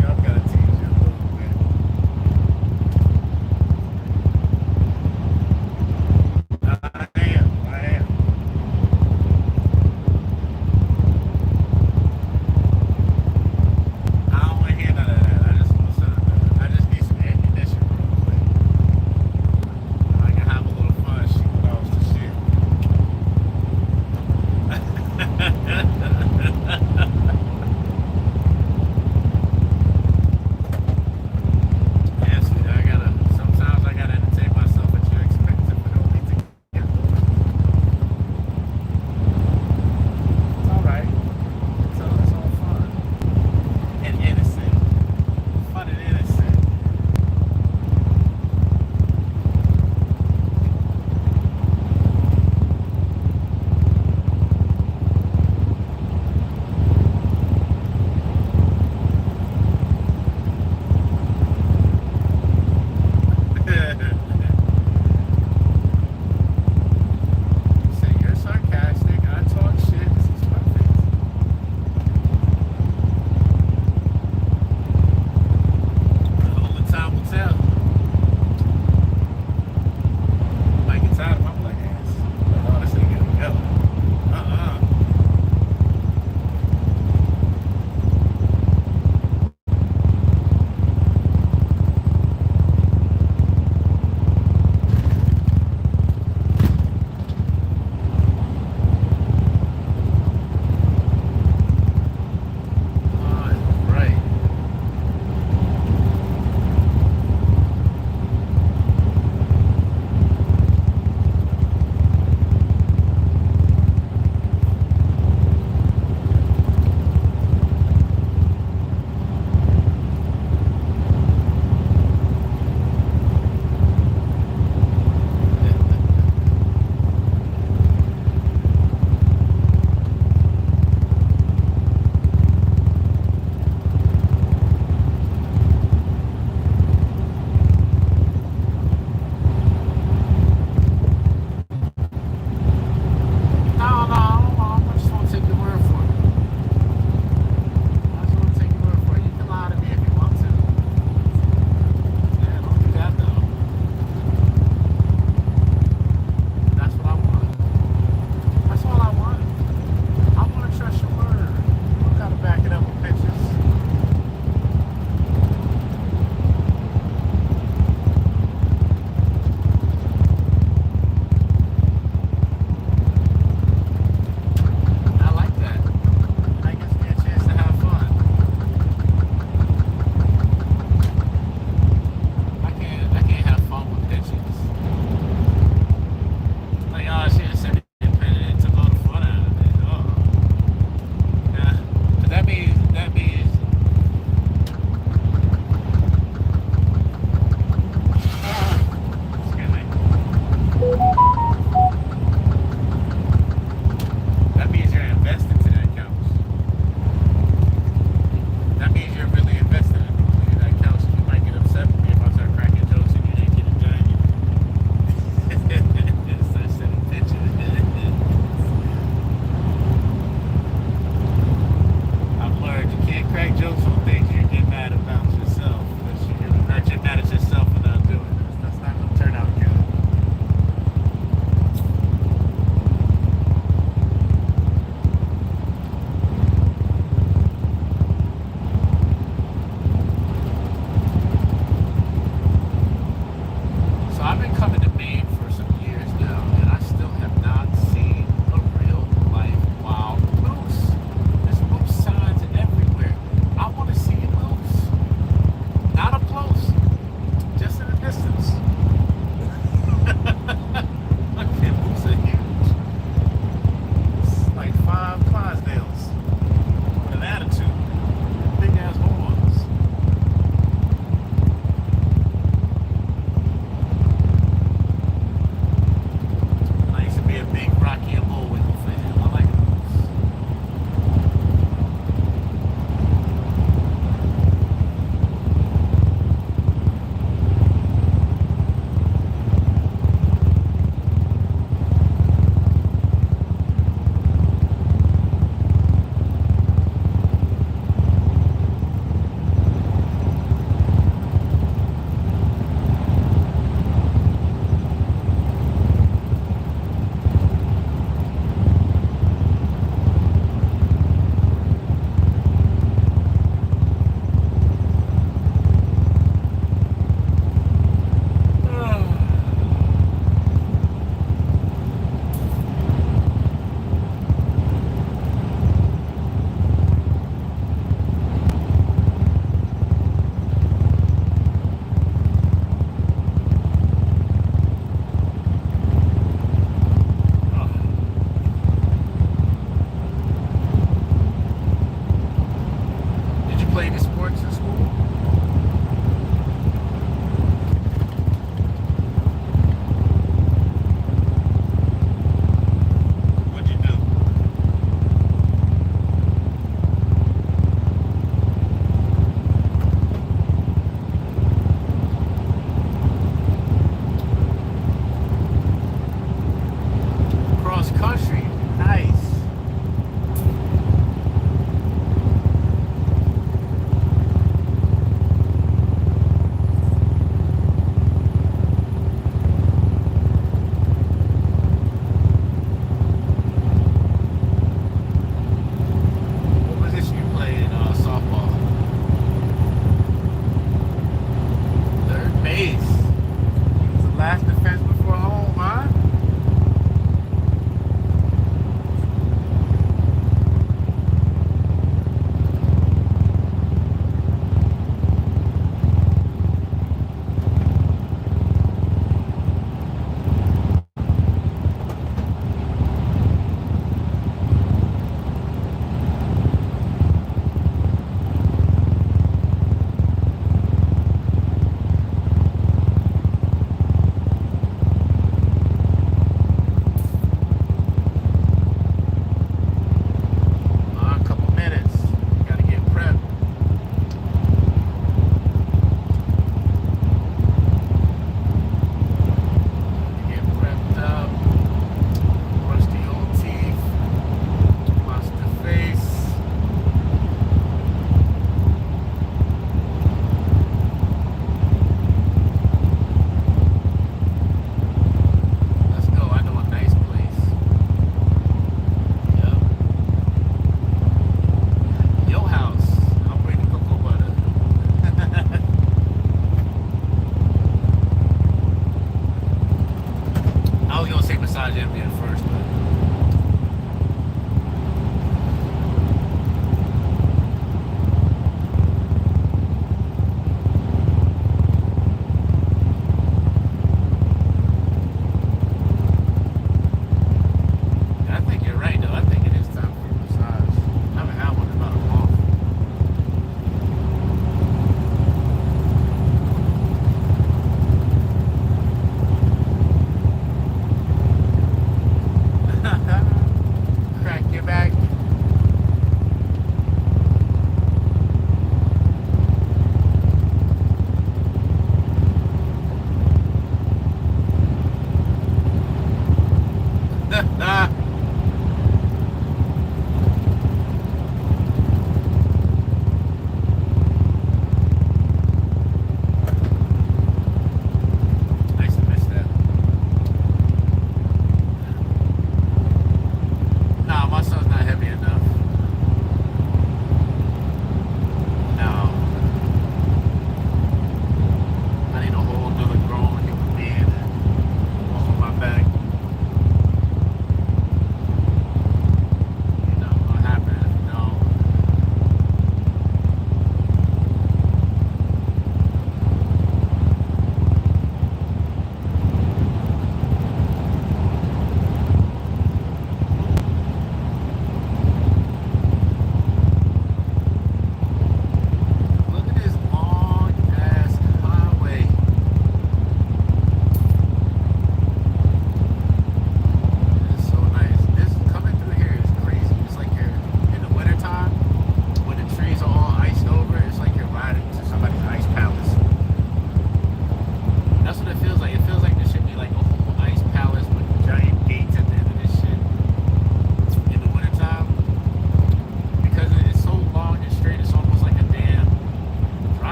Y'all gotta teach you a little bit. I am. I don't want to hear none of that. I just need some ammunition.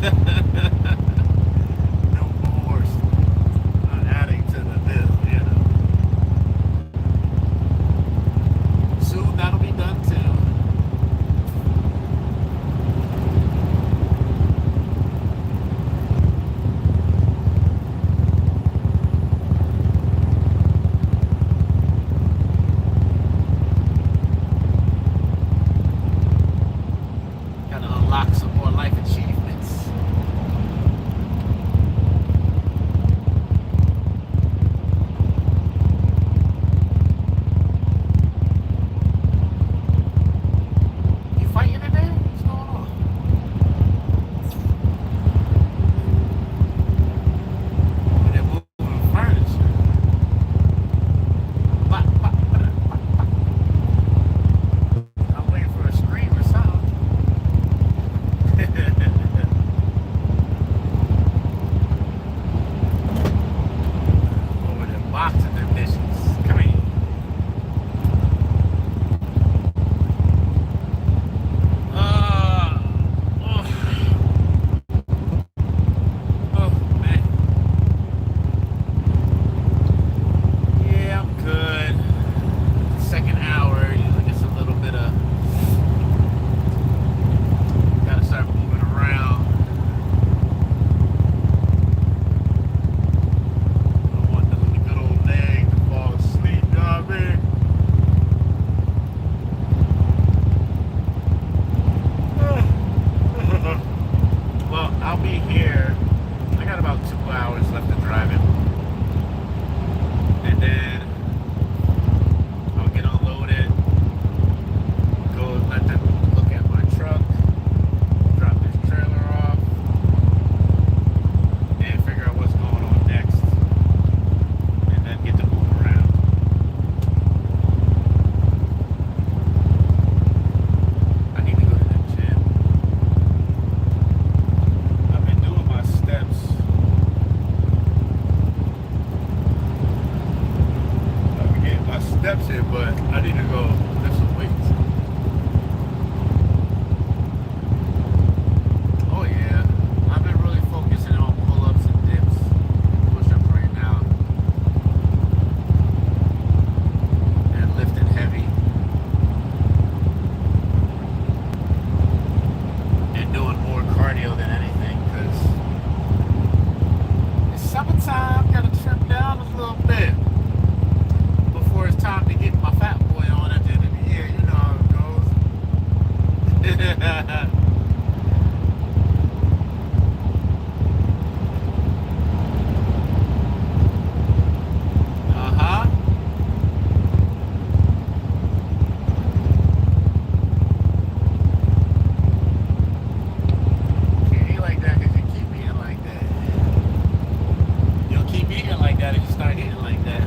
No more adding to the bill, you know. Soon that'll be done too. Gotta unlock some more life achievements. You fighting in there? What's going on? Oh, they're moving furniture. I'm waiting for a scream or something. Over there boxing them dishes. Come here. Oh man. Yeah, I'm good. Second hour, usually gets a little bit of. Gotta start moving around. I want the good old leg to fall asleep, you know what I mean? Well, I'll be here. I got about 2 hours left to drive it. And then I'll get unloaded. Go let them look at my truck. Drop this trailer off. And figure out what's going on next. And then get to move around. I need to go to the gym. I've been doing my steps. I've been getting my steps in, but I need to go lift some weights. Oh yeah, I've been really focusing on pull-ups and dips, push-ups right now, and lifting heavy, and doing more cardio than anything, because it's summertime, gotta trim down a little bit before it's time to get my fat boy on at the end of the year. You know how it goes. Uh-huh. Can't eat like that because you keep eating like that. You'll keep eating like that if you start eating like that.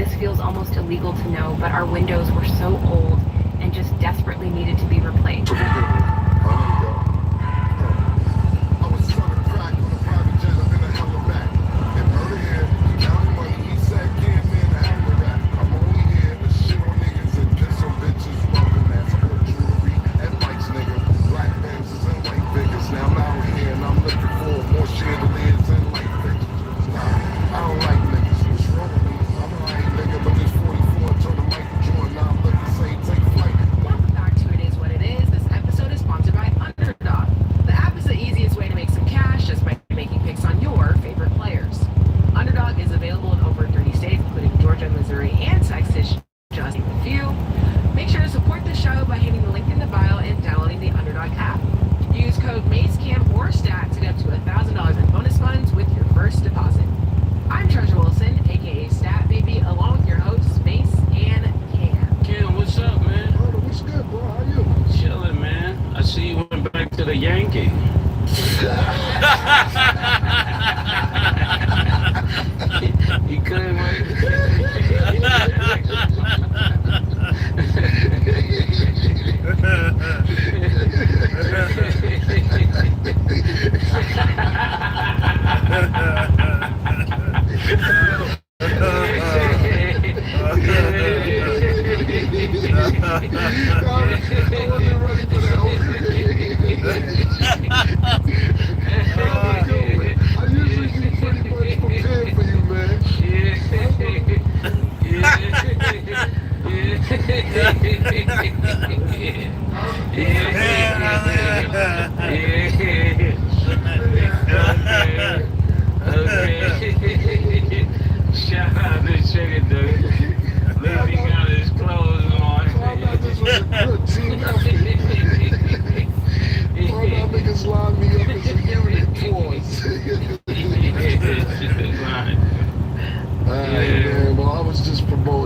this feels almost illegal to know, but our windows were so old and just desperately needed to be replaced.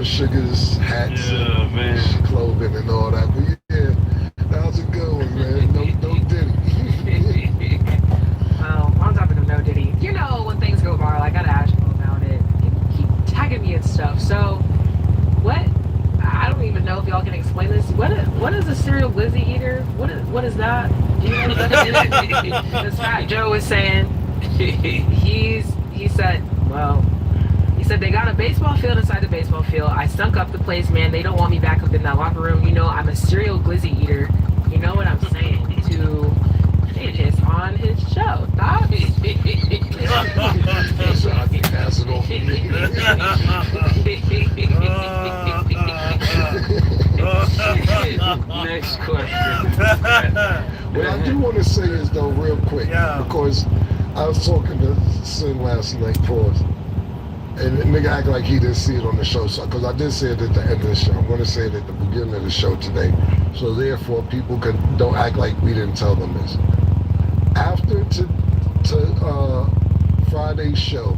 Sugar's hats and clothing and all that. But yeah, that was a good one, man. No Diddy. Well, on topic of no Diddy, you know when things go viral, I gotta ask you about it. You keep tagging me and stuff. So, what? I don't even know if y'all can explain this. What is a serial glizzy eater? What is that? Do you know what that is? This Fat Joe was saying he said they got a baseball field inside the baseball field. I stunk up the place, man. They don't want me back up in that locker room. You know, I'm a serial glizzy eater. You know what I'm saying? To his on his show. Thoughts? Next question. What I do want to say is though, real quick, because I was talking to Sin last night, pause. And the nigga act like he didn't see it on the show, because I did say it at the end of the show. I'm going to say it at the beginning of the show today. So therefore, people don't act like we didn't tell them this. After Friday's show,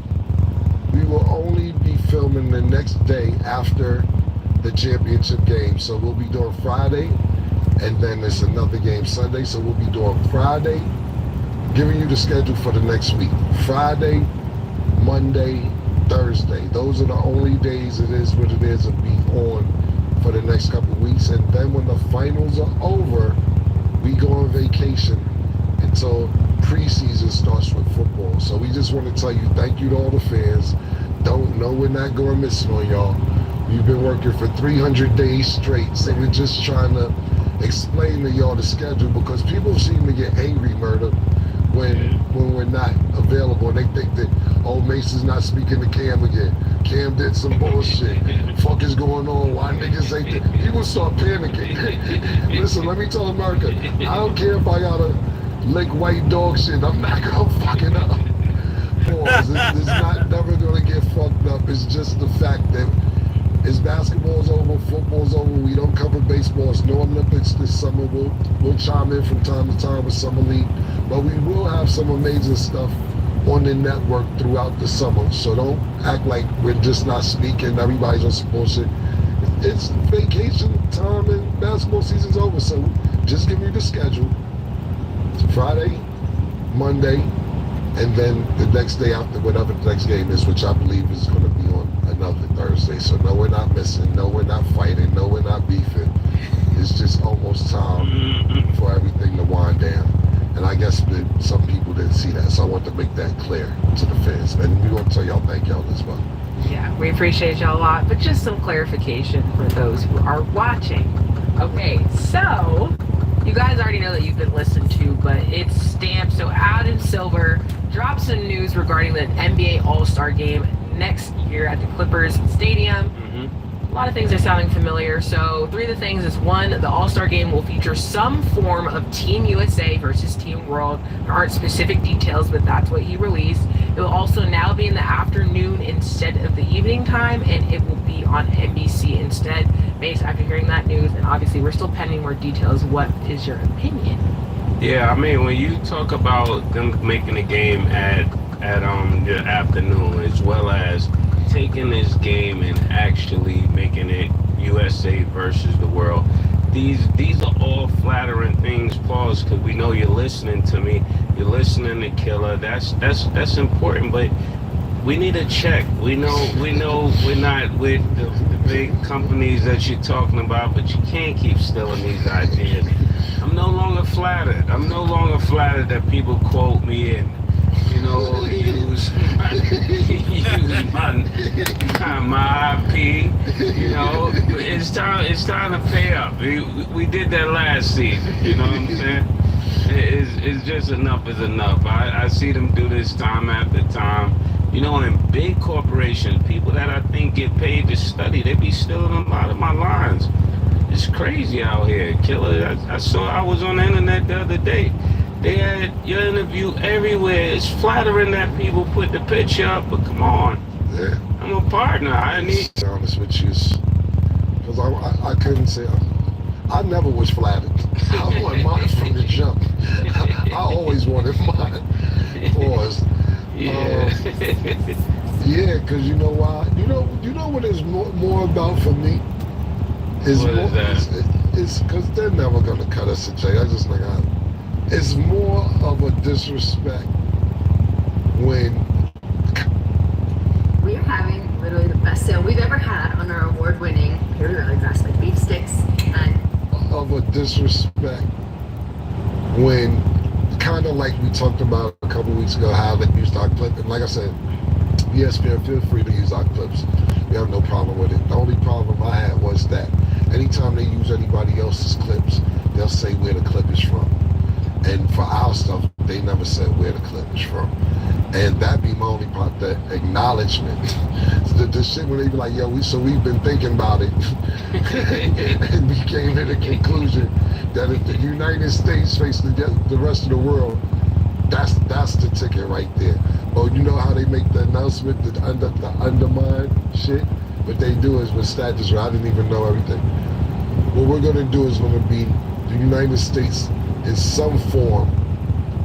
we will only be filming the next day after the championship game. So we'll be doing Friday, and then there's another game Sunday. So we'll be doing Friday, giving you the schedule for the next week. Friday, Monday, Thursday. Those are the only days it is what it is to be on for the next couple of weeks. And then when the finals are over, we go on vacation until preseason starts with football. So we just want to tell you thank you to all the fans. Don't know we're not going missing on y'all. We've been working for 300 days straight. So we're just trying to explain to y'all the schedule, because people seem to get angry, Murder, when we're not available. They think that, oh, Mason's not speaking to Cam again. Cam did some bullshit. Fuck is going on? Why niggas ain't there? People start panicking. Listen, let me tell America, I don't care if I gotta lick white dog shit. I'm not gonna fuck it up. Pause. It's not never gonna get fucked up. It's just the fact that it's basketball's over, football's over. We don't cover baseball. It's no Olympics this summer. We'll chime in from time to time with Summer League, but we will have some amazing stuff on the network throughout the summer. So don't act like we're just not speaking. Everybody's on some bullshit. It's vacation time and basketball season's over. So just give me the schedule. It's Friday, Monday, and then the next day after whatever the next game is, which I believe is going to be on another Thursday. So no, we're not missing. No, we're not fighting. No, we're not beefing. It's just almost time for everything to wind down. And I guess that some people didn't see that, so I want to make that clear to the fans. And we want to tell y'all thank y'all as well. Yeah, we appreciate y'all a lot, but just some clarification for those who are watching. Okay, so you guys already know that you've been listened to, but it's stamped. So Adam Silver dropped some news regarding the NBA All-Star Game next year at the Clippers Stadium. A lot of things are sounding familiar. So 3 of the things is 1, the All-Star Game will feature some form of Team USA versus Team World. There aren't specific details, but that's what he released. It will also now be in the afternoon instead of the evening time, and it will be on NBC instead, based after hearing that news. And obviously we're still pending more details. What is your opinion? Yeah, I mean, when you talk about them making a game at the afternoon, as well as taking this game and actually making it USA versus the world, these are all flattering things, pause, because we know you're listening to me, you're listening to Killer. That's important, but we need a check. We know we're not with the big companies that you're talking about, but you can't keep stealing these ideas. I'm no longer flattered. I'm no longer flattered that people quote me and, you know, use my IP. You know, it's time to pay up. We did that last season. You know what I'm saying? It's just enough is enough. I see them do this time after time. You know, in big corporations, people that I think get paid to study, they be stealing a lot of my lines. It's crazy out here, Killer. I was on the internet the other day. They had your interview everywhere. It's flattering that people put the picture up, but come on. Yeah. I'm a partner. I need. To be honest with you, because I couldn't say. I never was flattered. I wanted mine from the jump. I always wanted mine. Pause. Yeah, because you know why? You know what it's more about for me? It's because they're never gonna cut us a check. I just like it's more of a disrespect when we're having literally the best sale we've ever had on our award-winning periodic investment beef sticks, and of a disrespect when kind of like we talked about a couple weeks ago how they used our clip, and like I said, ESPN, feel free to use our clips. We have no problem with it. The only problem I had was that anytime they use anybody else's clips, they'll say where the clip is from. And for our stuff, they never said where the clip is from. And that be my only part, the acknowledgement. the shit when they be like, yo, we've been thinking about it. And we came to the conclusion that if the United States face the rest of the world, that's the ticket right there. Oh, you know how they make the announcement, the undermine shit? What they do is with statutes, I didn't even know everything. What we're gonna do is gonna be the United States in some form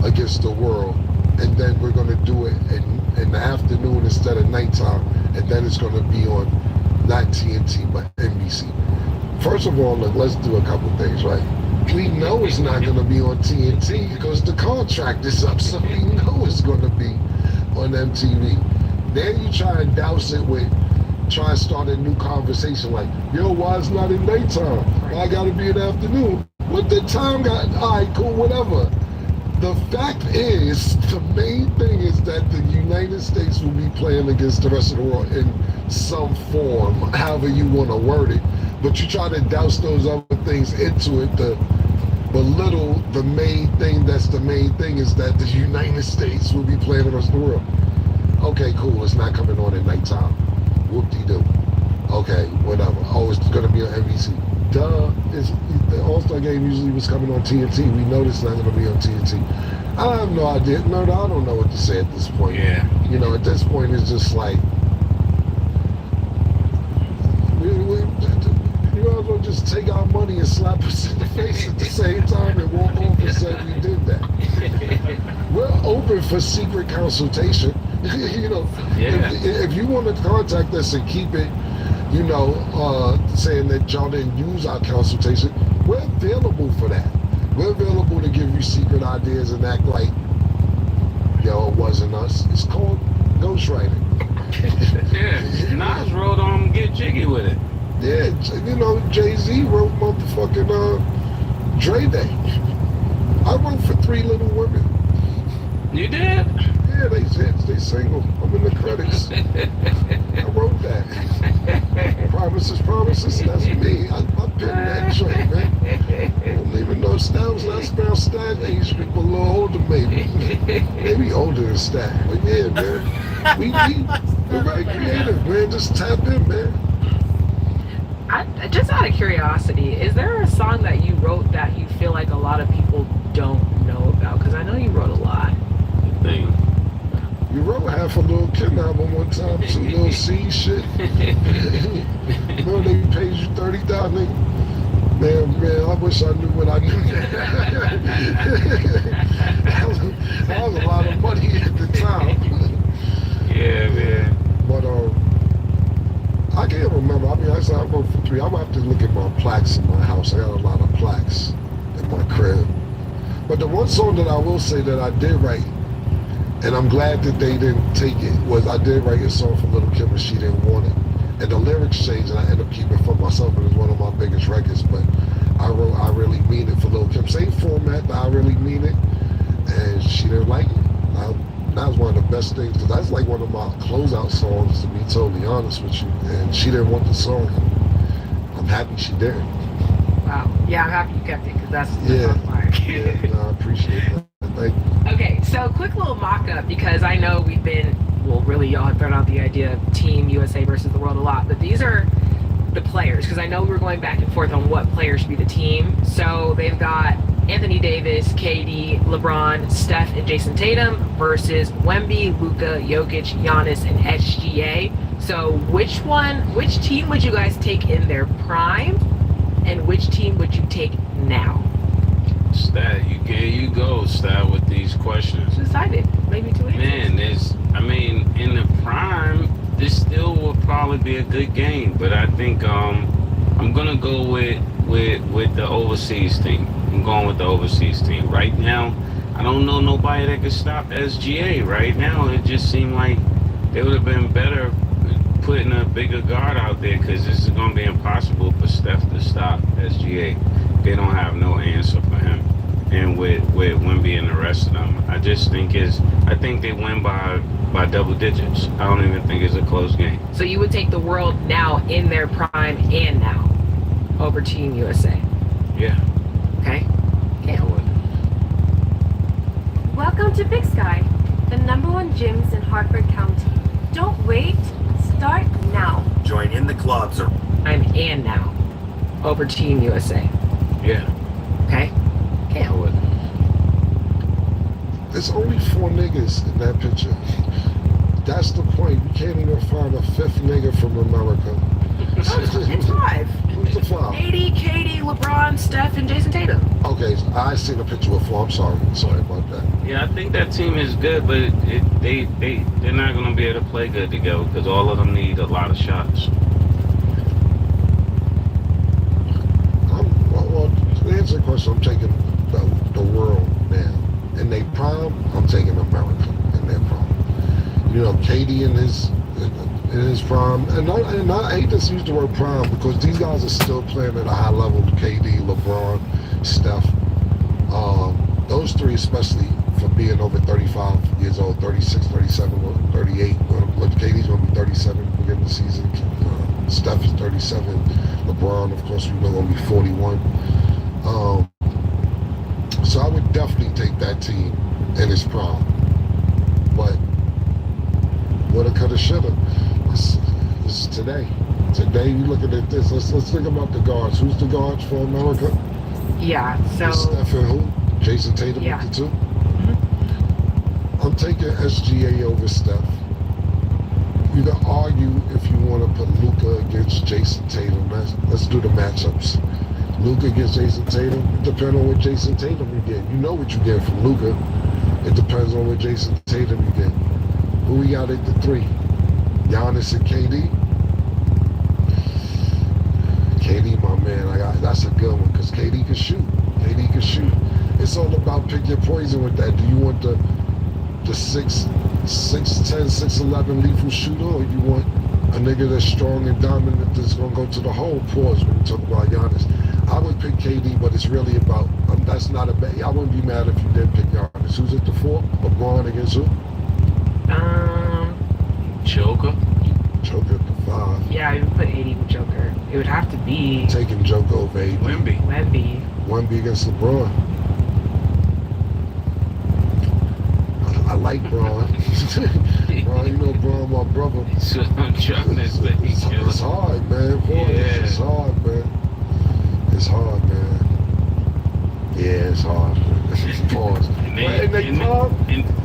against the world, and then we're gonna do it in the afternoon instead of nighttime, and then it's gonna be on not TNT but NBC. First of all, look, let's do a couple things, right? We know it's not gonna be on TNT because the contract is up, so we know it's gonna be on MTV. Then you try and douse it with try and start a new conversation like, yo, why it's not in nighttime? Why I gotta be in the afternoon? What the time got? All right, cool, whatever. The fact is, the main thing is that the United States will be playing against the rest of the world in some form, however you want to word it. But you try to douse those other things into it, the belittle the main thing that's the main thing is that the United States will be playing the rest of the world. Okay, cool, it's not coming on at nighttime. Whoop-de-doo. Okay, whatever. Oh, it's gonna be on NBC. Duh, the All-Star Game usually was coming on TNT. We know it's not gonna be on TNT. I have no idea. No, I don't know what to say at this point. Yeah. You know, at this point, it's just like, you might as well just take our money and slap us in the face at the same time and walk off and say we did that. We're open for secret consultation. You know, if you want to contact us and keep it, you know, saying that y'all didn't use our consultation, we're available for that. We're available to give you secret ideas and act like, yo, it wasn't us. It's called ghostwriting. Yeah, Nas wrote Get Jiggy With It. Yeah, you know, Jay-Z wrote motherfucking Dre Day. I wrote for 3 Little Women. You did? Yeah, they single. I'm in the credits. I wrote that. Promises, that's me. I pinned that joint, man. I don't even know Stabs. I spell Stab age people a little older, maybe. Maybe older than Stab. But yeah, man. We're very creative, man. Just tap in, man. Just out of curiosity, is there a song that you wrote that you feel like a lot of people don't know about? Because I know you wrote a lot. You wrote half a Lil' Kim album one time, some Lil' C shit. You know they paid you $30,000. Man, I wish I knew what I knew. That was a lot of money at the time. Yeah, man. But I can't remember. I mean, I said I wrote for 3. I'm gonna have to look at my plaques in my house. I got a lot of plaques in my crib. But the one song that I will say that I did write, and I'm glad that they didn't take it, was I did write a song for Lil' Kim and she didn't want it. And the lyrics changed and I ended up keeping it for myself, and it's one of my biggest records. But I really mean it for Lil' Kim. Same format, but I really mean it. And she didn't like it. That was one of the best things, because that's like one of my closeout songs, to be totally honest with you. And she didn't want the song. I'm happy she didn't. Wow. Yeah, I'm happy you kept it, because that's fire. Yeah, no, I appreciate that. Thank you. Okay, so quick little mock-up, because I know really y'all have thrown out the idea of Team USA versus the world a lot, but these are the players, because I know we were going back and forth on what players should be the team. So they've got Anthony Davis, KD, LeBron, Steph, and Jason Tatum versus Wemby, Luka, Jokic, Giannis, and SGA. So which team would you guys take in their prime, and which team would you take now? Stat, you go, Stat, with these questions. Decided, maybe 2 answers. Man, in the prime, this still will probably be a good game, but I think I'm gonna go with the overseas team. I'm going with the overseas team. Right now, I don't know nobody that could stop SGA. Right now, it just seemed like they would have been better putting a bigger guard out there, because this is going to be impossible for Steph to stop SGA. They don't have no answer for him. And with Wemby and the rest of them, I think they win by double digits. I don't even think it's a close game. So you would take the world now in their prime and now over Team USA? Yeah. Okay. I would. Welcome to Big Sky, the #1 gyms in Hartford County. Don't wait, start now. Join in the clubs or I'm and now over Team USA. Yeah. Okay. I would. There's only 4 niggas in that picture. That's the point. You can't even find a 5th nigga from America. It's 5. Who's the 5? AD, KD, LeBron, Steph, and Jason Tatum. Okay, so I seen a picture with 4. I'm sorry about that. Yeah, I think that team is good, but they're not going to be able to play good together, because all of them need a lot of shots. Well, to answer the question, I'm taking the world now. In their prime, I'm taking America in their prime. You know, KD in his prime, and I hate to use the word prime, because these guys are still playing at a high level. KD, LeBron, Steph, those 3 especially, for being over 35 years old, 36, 37, 38. KD's going to be 37 at the beginning of the season. Steph is 37. LeBron, of course, we know going to be 41. So I would definitely take that team in its prime. But woulda, coulda, shoulda. This is today. Today, you looking at this. Let's think about the guards. Who's the guards for America? Yeah. So Steph and who? Jason Tatum with the 2. I'm taking SGA over Steph. You can argue if you want to put Luka against Jason Tatum. Let's do the matchups. Luka against Jason Tatum. It depends on what Jason Tatum you get. You know what you get from Luka. It depends on what Jason Tatum you get. Who we got at the 3? Giannis and KD. KD, my man, that's a good one, because KD can shoot. KD can shoot. It's all about pick your poison with that. Do you want the 6 6'10", 6'11" lethal shooter, or you want a nigga that's strong and dominant that's gonna go to the hole? Pause when you talk about Giannis. I would pick KD, but it's really about, that's not a bad, I wouldn't be mad if you did pick Giannis. Who's at the 4? LeBron against who? Joker. Joker at the 5. Yeah, I would put AD with Joker. It would have to be Taking Joker over AD. Wemby against LeBron. I like Braun. Braun, you know Braun, my brother. So I'm trying to say, it's hard, man. Boy, it's hard, man. It's hard, man. Yeah, it's hard, man. Pause.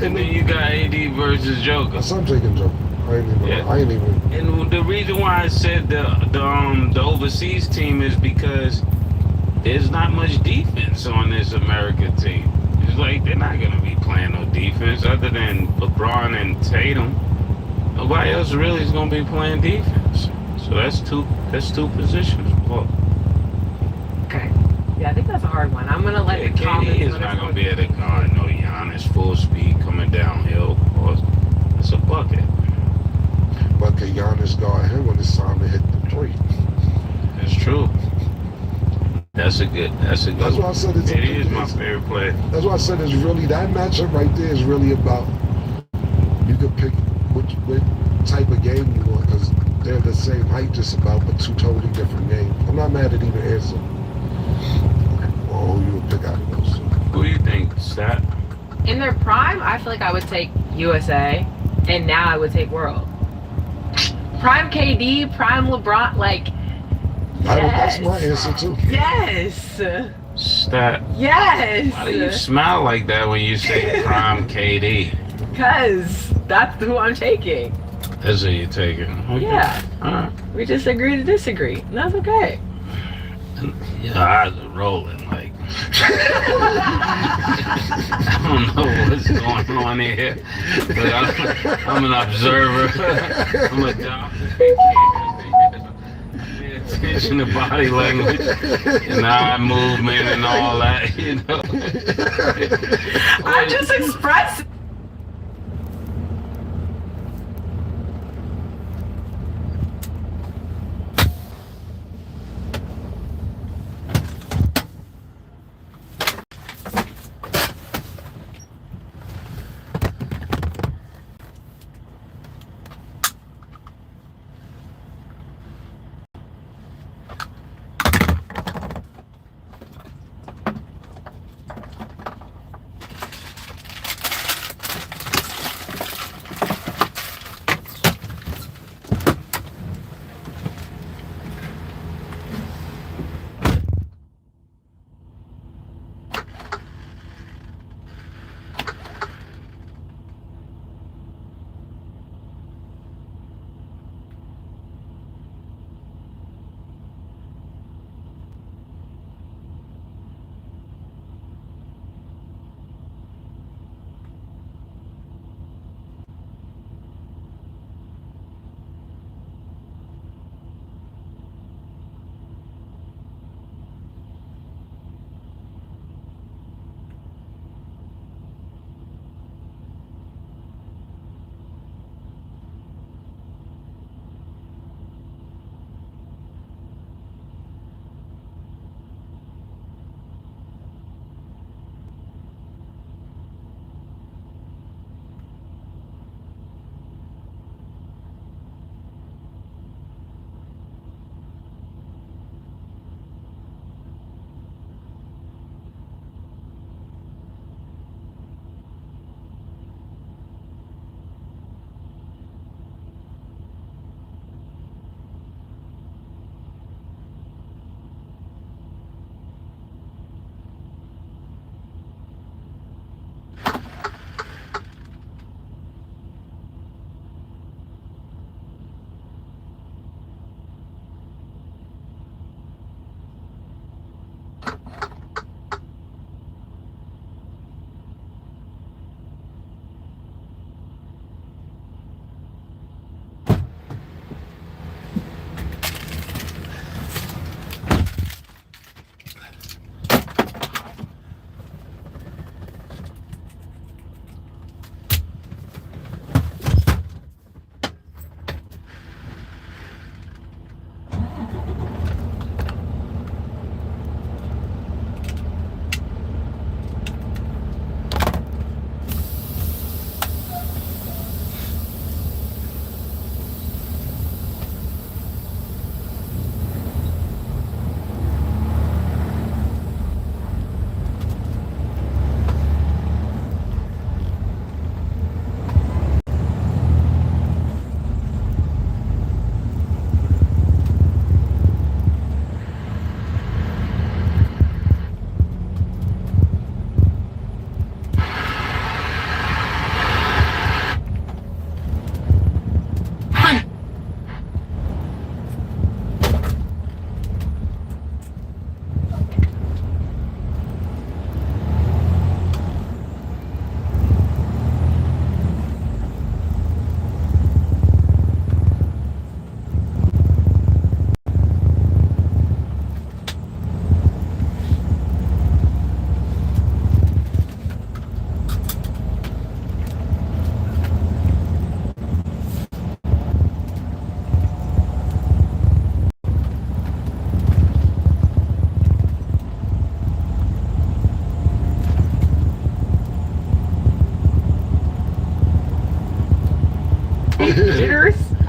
And then you got AD versus Joker. So I'm taking Joker. I ain't even. And the reason why I said the overseas team is because there's not much defense on this America team. It's like they're not gonna be playing no defense other than LeBron and Tatum. Nobody else really is gonna be playing defense. So that's two positions. Well, okay. Yeah, I think that's a hard one. I'm gonna let the comments. KD is not gonna be able to guard no Giannis full speed coming downhill. It's a bucket. But can Giannis guard him when it's time to hit the 3? That's true. That's why I said it is my favorite play. That's why I said it's really, that matchup right there is really about, you can pick which type of game you want, because they're the same height just about, but two totally different games. I'm not mad at either answer. Or who you would pick out of those. Who do you think, Stat? In their prime, I feel like I would take USA, and now I would take World. Prime KD, prime LeBron, like. That's my answer too. Yes. Stat. Yes. Why do you smile like that when you say prime KD? Because that's who I'm taking. That's who you're taking. Okay. Yeah. We just agree to disagree. And that's okay. Your eyes are rolling like. I don't know what's going on here, but I'm an observer. I'm a doctor. Pay attention to body language and eye movement and all that, you know. I'm just expressing.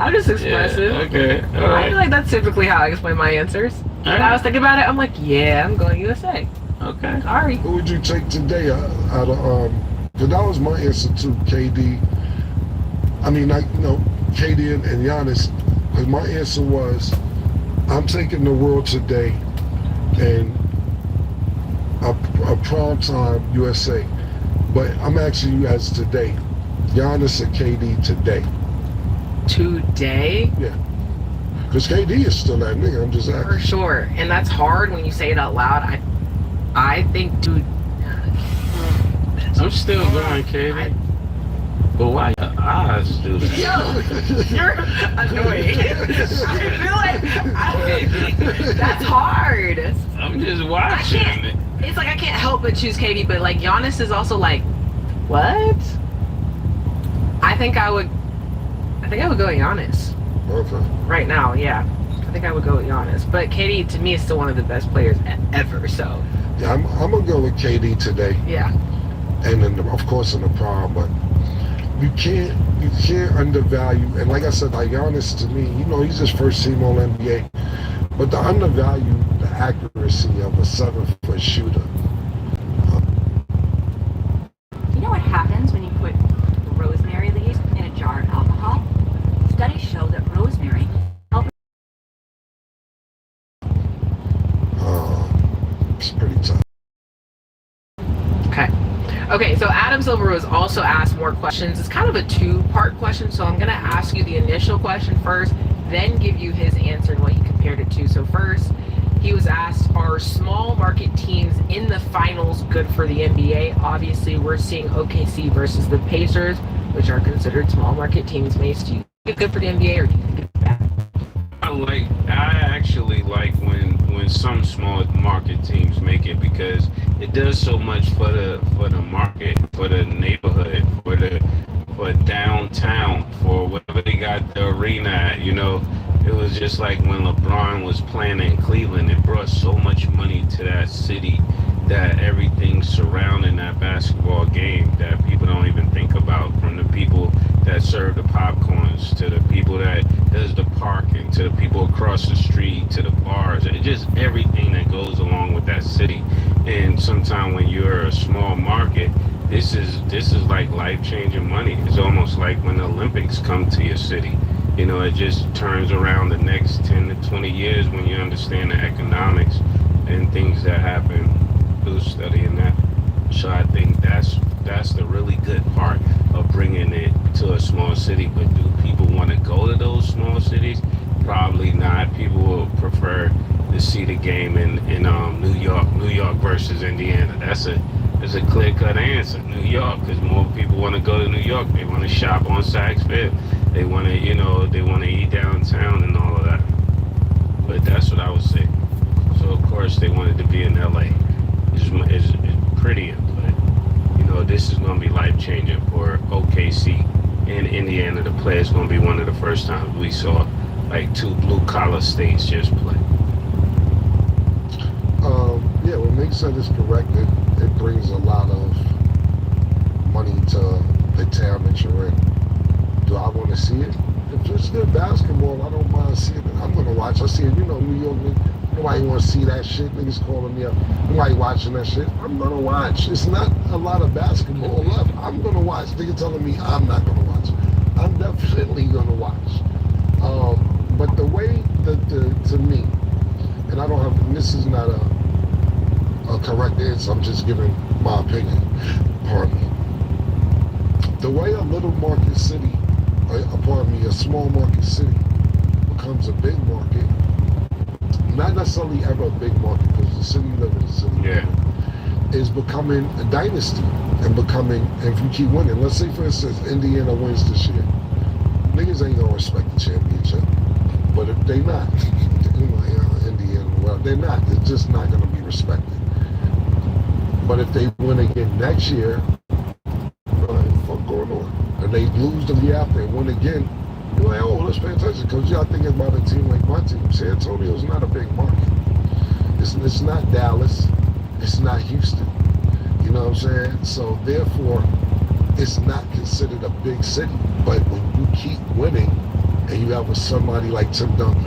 I'm just expressive. Yeah, okay. All I right. feel like that's typically how I explain my answers. When I was thinking about it, I'm like, yeah, I'm going USA. Okay. Sorry. Who would you take today out of because that was my answer to KD. I mean, like, you know, KD and Giannis. Because my answer was, I'm taking the world today and a prime time USA. But I'm asking you as today. Giannis and KD today. Today? Yeah. Because KD is still that nigga. I'm just asking. For sure. And that's hard when you say it out loud. I think, dude. I'm still going, Katie. But why your eyes do that? Yo, you're annoying. I feel like that's hard. I'm just watching it. It's like I can't help but choose KD, but like Giannis is also like, what? I think I would go Giannis. Okay. Right now, yeah. I think I would go with Giannis. But KD to me is still one of the best players ever, so. Yeah, I'm gonna go with KD today. Yeah. And then of course in the prime, but you can't undervalue, and like I said, like Giannis to me, you know, he's his first team all NBA, but to undervalue the accuracy of a 7-foot shooter. You know what happens when you put rosemary leaves in a jar of alcohol? Studies show that rosemary helps. It's pretty tough. Okay, so Adam Silver was also asked more questions. It's kind of a two-part question, so I'm going to ask you the initial question first, then give you his answer and what he compared it to. So first, he was asked, are small market teams in the finals good for the NBA? Obviously, we're seeing OKC versus the Pacers, which are considered small market teams. Mace, do you think it's good for the NBA or do you think it's bad? I actually like when some small market teams make it, because it does so much for the market, for the neighborhood, for downtown, for wherever they got the arena at. You know, it was just like when LeBron was playing in Cleveland, it brought so much money to that city, that everything surrounding that basketball game that people don't even think about, from the people that serve the popcorns to the people that does the parking to the people across the street to the bars, and just everything that goes along with that city. And sometimes when you're a small market, this is like life-changing money. It's almost like when the Olympics come to your city. You know, it just turns around the next 10 to 20 years when you understand the economics and things that happen through studying that. So I think that's the really good part of bringing it to a small city. But do people want to go to those small cities? Probably not. People will prefer to see the game in New York versus Indiana. That's a clear-cut answer. New York, because more people want to go to New York. They want to shop on Saks Fifth. They want to, they want to eat downtown and all of that. But that's what I would say. So of course they wanted to be in LA. It's prettier, but this is going to be life-changing for OKC and Indiana to play. It's going to be one of the first times we saw like two blue-collar states just play. Yeah, what Nick said is correct. It brings a lot of money to the town that you're in. Do I want to see it? If it's good basketball, I don't mind seeing it. I'm going to watch. I see it, New York, nobody want to see that shit. Niggas calling me up. Nobody watching that shit. I'm going to watch. It's not a lot of basketball left. I'm going to watch. Niggas telling me I'm not going to watch. I'm definitely going to watch. But the way to me, and I don't have, this is not a correct answer, I'm just giving my opinion, pardon me. The way a little market city, a small market city becomes a big market, not necessarily ever a big market, because the city you live in is a city, is becoming a dynasty and if you keep winning. Let's say, for instance, Indiana wins this year. Niggas ain't gonna respect the championship. But if they not, Indiana, well, they're not. It's just not gonna be respected. But if they win again next year, fuck going on? And they lose the year after and win again, you're like, oh, let's pay attention, because y'all thinking about a team like my team. San Antonio's not a big market. It's not Dallas. It's not Houston. You know what I'm saying? So therefore, it's not considered a big city. But when you keep winning, and you have somebody like Tim Duncan,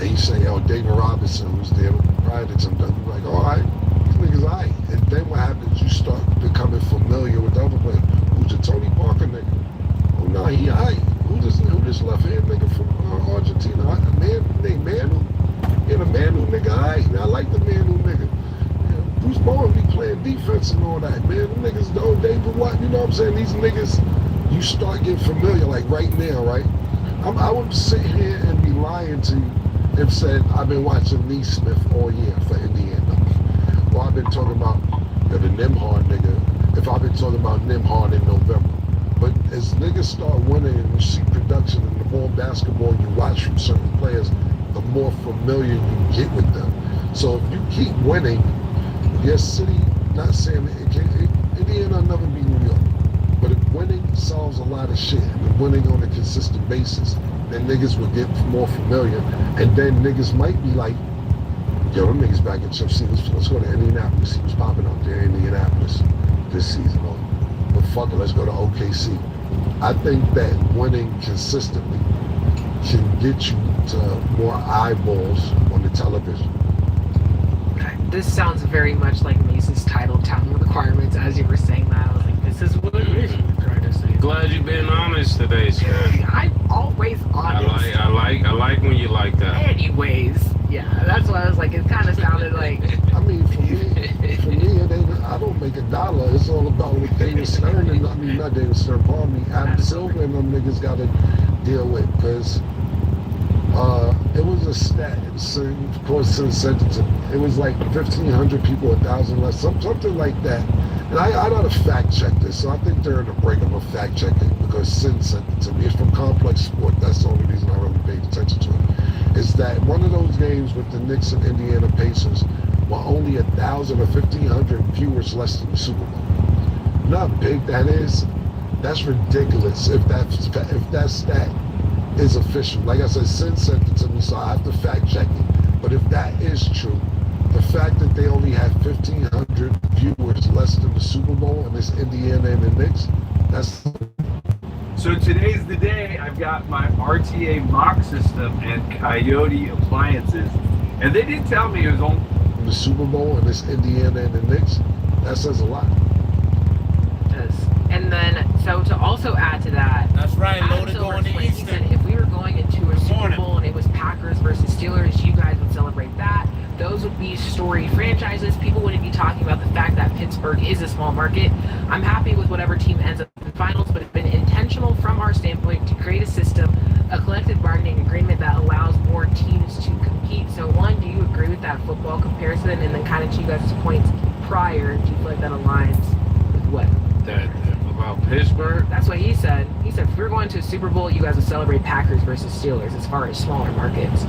and you say, oh, David Robinson, who's there prior to Tim Duncan, you're like, all right, these niggas all right. And then what happens, you start becoming familiar with the other players. Who's the Tony Parker nigga? Oh, no, he all right. Who this left-hand nigga from Argentina? A man named Manu? Yeah, the Manu nigga, all right. Now, I like the Manu nigga. Yeah, Bruce Bowen be playing defense and all that, man. Them niggas don't, David Watt, you know what I'm saying? These niggas, you start getting familiar, like right now, right? I would sit here and be lying to you if said I've been watching Lee Smith all year for Indiana. Or I've been talking about the Nimhard nigga, if I've been talking about Nimhard in November. But as niggas start winning and you see production and the more basketball you watch from certain players, the more familiar you get with them. So if you keep winning, your city, not saying Indiana will never be New York, but if winning solves a lot of shit, and winning on a consistent basis, then niggas will get more familiar, and then niggas might be like, yo, them niggas back in Chip City, let's go to Indianapolis. He was popping up there in Indianapolis this season. But fuck it, let's go to OKC. I think that winning consistently can get you to more eyeballs on the television. This sounds very much like Mason's title town requirements. As you were saying that, I was like, this is what Mason was trying to say. Glad you've been honest today, Scott. I'm always honest. I like when you like that. Anyways, yeah, that's why I was like, it kind of sounded like. I mean, for me, it ain't, I don't make a dollar. It's all about what David Stern and not David Stern, pardon me, Adam Silver and them niggas got to deal with, because it was a stat. Of course, sent it to me. It was like 1,500 people, 1,000 less, something like that. And I gotta fact check this, so I think they're in the break of a fact checking because Sin sent it to me. It's from Complex Sport. That's the only reason I really paid attention to it. Is that one of those games with the Knicks and Indiana Pacers were only 1,000 or 1,500 viewers less than the Super Bowl. You know how big that is? That's ridiculous if that stat is official. Like I said, Sin sent it to me, so I have to fact check it. But if that is true, the fact that they only had 1,500 viewers less than the Super Bowl and it's Indiana and the Knicks, that's... So today's the day. I've got my RTA mock system and Coyote appliances. And they did tell me it was only... The Super Bowl and it's Indiana and the Knicks, that says a lot. And then, so to also add to that, that's right, Loaded going to Easton. He said if we were going into a Super Bowl and it was Packers versus Steelers, you guys would celebrate that. Those would be storied franchises. People wouldn't be talking about the fact that Pittsburgh is a small market. I'm happy with whatever team ends up in the finals, but it's been intentional from our standpoint to create a system, a collective bargaining agreement that allows more teams to compete. So one, do you agree with that football comparison? And then kind of to you guys' points prior, do you feel like that aligns with what? About Pittsburgh? That's what he said. He said if we're going to a Super Bowl, you guys would celebrate Packers versus Steelers as far as smaller markets.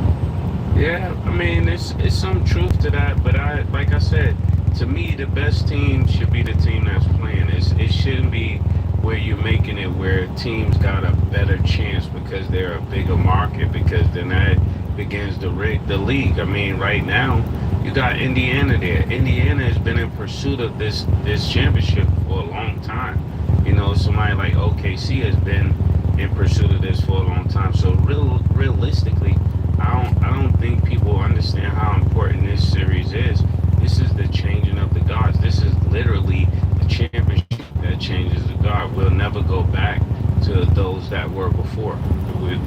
Yeah, I mean, it's some truth to that, but like I said, to me, the best team should be the team that's playing. It shouldn't be where you're making it where teams got a better chance because they're a bigger market, because then that begins to rig the league. I mean, right now, you got Indiana there. Indiana has been in pursuit of this championship for a long time. You know, somebody like OKC has been in pursuit of this for a long time. So realistically, I don't think people understand how important this series is. This is the changing of the guards. This is literally the championship that changes the guard. We'll never go back to those that were before.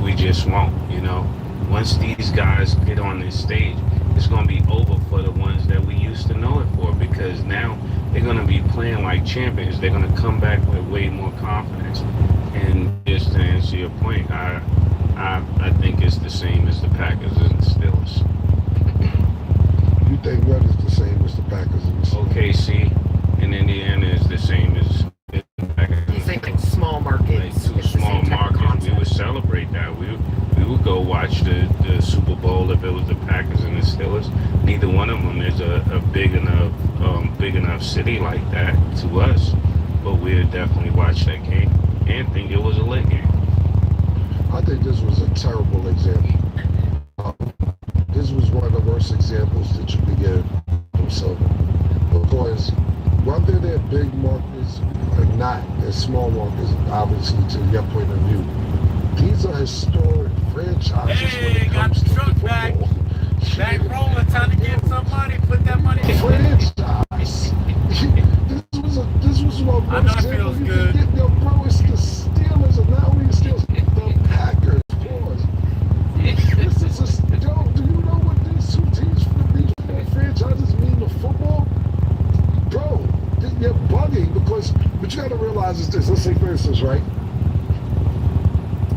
We just won't, you know. Once these guys get on this stage, it's going to be over for the ones that we used to know it for, because now they're going to be playing like champions. They're going to come back with way more confidence. And just to answer your point, I think it's the same as the Packers and the Steelers. You think what is the same as the Packers and the Steelers? OKC in Indiana is the same as the Packers. You think like small markets? Like two small markets. We would celebrate that. We would go watch the Super Bowl if it was the Packers and the Steelers. Neither one of them is a big enough city like that to us, but we'd definitely watch that game and think it was a lit game. I think this was a terrible example. This was one of the worst examples that you could give from Silver, because whether they're big markets or not, they're small markets, obviously, to your point of view. These are historic franchises when it comes to football. Back rolling, time to get some money. Put that money in. Franchise. This was my I know it feels good. Yo, bro, it's the Steelers, and not only the Steelers, the Packers. Pause. This is yo, do you know what these two teams, these four franchises mean to football? Bro, you're bugging because, but you got to realize is this. Let's say, for instance, right?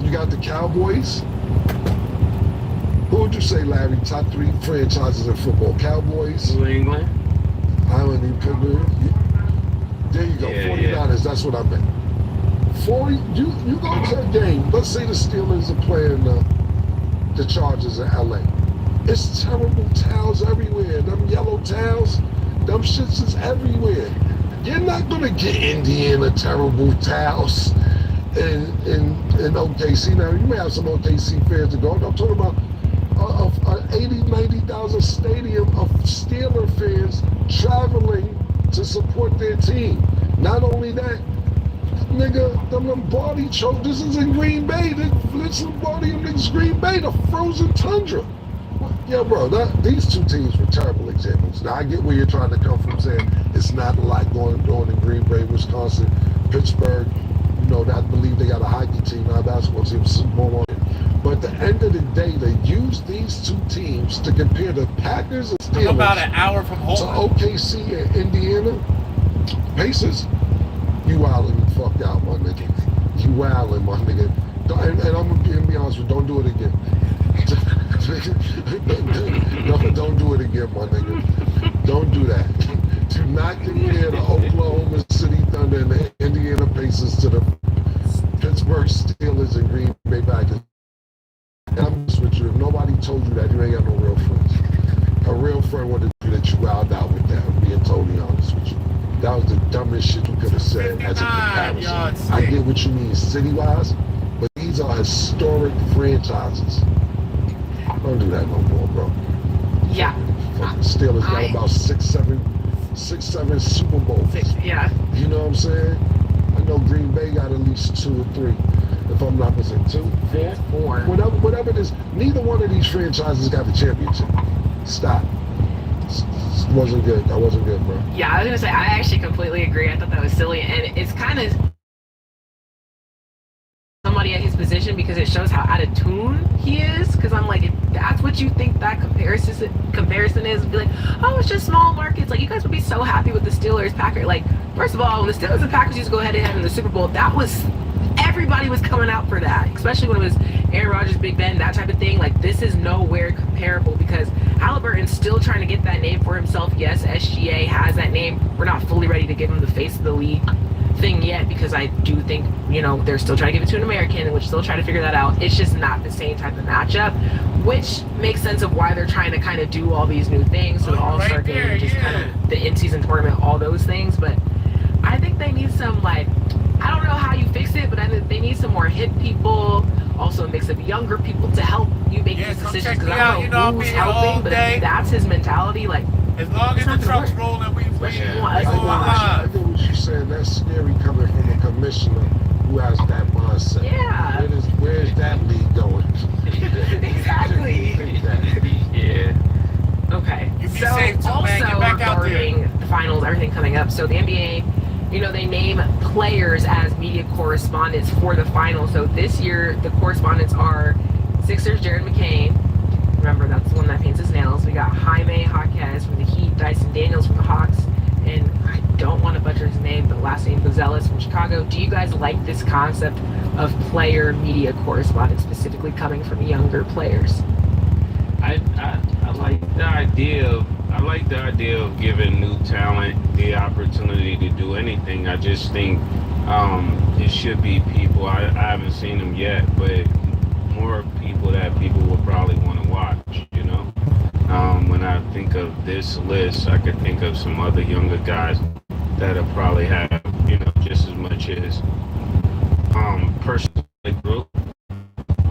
You got the Cowboys. Who would you say, Larry? Top 3 franchises in football: Cowboys, New England. I don't even put it. There you go, 49ers. That's what I meant. 40. You go to a game. Let's say the Steelers are playing the Chargers in LA. It's terrible towels everywhere. Them yellow towels, them shits is everywhere. You're not gonna get Indiana terrible towels in OKC. Now you may have some OKC fans to go. I'm talking about an 80, 90,000 stadium of Steeler fans traveling to support their team. Not only that, nigga, them Lombardi choke. This is in Green Bay. This Lombardi in Green Bay, the frozen tundra. Yeah, bro, these two teams were terrible examples. Now I get where you're trying to come from, saying it's not a lot going on in Green Bay, Wisconsin, Pittsburgh. You know, I believe they got a hockey team, not a basketball team, Super Bowl. But at the end of the day, they use these two teams to compare the Packers and Steelers. I'm about an hour from home. To OKC and Indiana Pacers. You wildin' the fuck out, my nigga. You wildin', my nigga. And I'm gonna be honest with you, don't do it again. Don't do it again, my nigga. Don't do that. Do not compare the Oklahoma City Thunder and the Indiana Pacers to the Pittsburgh Steelers and Green Bay Packers. And I'm just with you. If nobody told you that, you ain't got no real friends. A real friend would have told you that you wowed out with that. I'm being totally honest with you. That was the dumbest shit you could have said as a comparison. I get what you mean city-wise, but these are historic franchises. Don't do that no more, bro. Yeah. Fucking Steelers got about six, seven Super Bowls. Yeah. You know what I'm saying? I know Green Bay got at least 2 or 3. If I'm not mistaken, 2, 4. Whatever it is, neither one of these franchises got the championship. Stop. Wasn't good. That wasn't good, bro. Yeah, I was gonna say I actually completely agree. I thought that was silly, and it's kind of somebody at his position because it shows how out of tune he is. Because I'm like, if that's what you think that comparison is, be like, oh, it's just small markets. Like you guys would be so happy with the Steelers, Packers. Like first of all, when the Steelers and Packers used to go head to head in the Super Bowl, that was everybody was coming out for that, especially when it was Aaron Rodgers, Big Ben, that type of thing. Like this is nowhere comparable because Halliburton's still trying to get that name for himself. Yes, SGA has that name. We're not fully ready to give him the face of the league thing yet because I do think, you know, they're still trying to give it to an American and we're still trying to figure that out. It's just not the same type of matchup, which makes sense of why they're trying to kind of do all these new things. So the All-Star game, just kind of the in-season tournament, all those things. But I think they need some, like, I don't know how you fix it, but I think they need some more hip people, also a mix of younger people to help you make these decisions. Because I don't know who's helping, but if that's his mentality, like, as long as the truck's rolling, we I get what you're saying. That's scary coming from a commissioner who has that mindset. Yeah. Where's that league going? Exactly. Yeah. Okay. You be So safe too, also man. Get back out there. regarding the finals, everything coming up. So the NBA, you know, they name players as media correspondents for the finals. So this year, the correspondents are Sixers, Jared McCain. Remember, that's the one that paints his nails. We got Jaime Jaquez from the Heat, Dyson Daniels from the Hawks, and I don't want to butcher his name, but last name Gonzalez from Chicago. Do you guys like this concept of player media correspondence, specifically coming from younger players? I like the idea of giving new talent the opportunity to do anything. I just think it should be people. I haven't seen them yet, but more people that people will probably want to watch. You know, when I think of this list, I could think of some other younger guys that'll probably have, you know, just as much as personal group.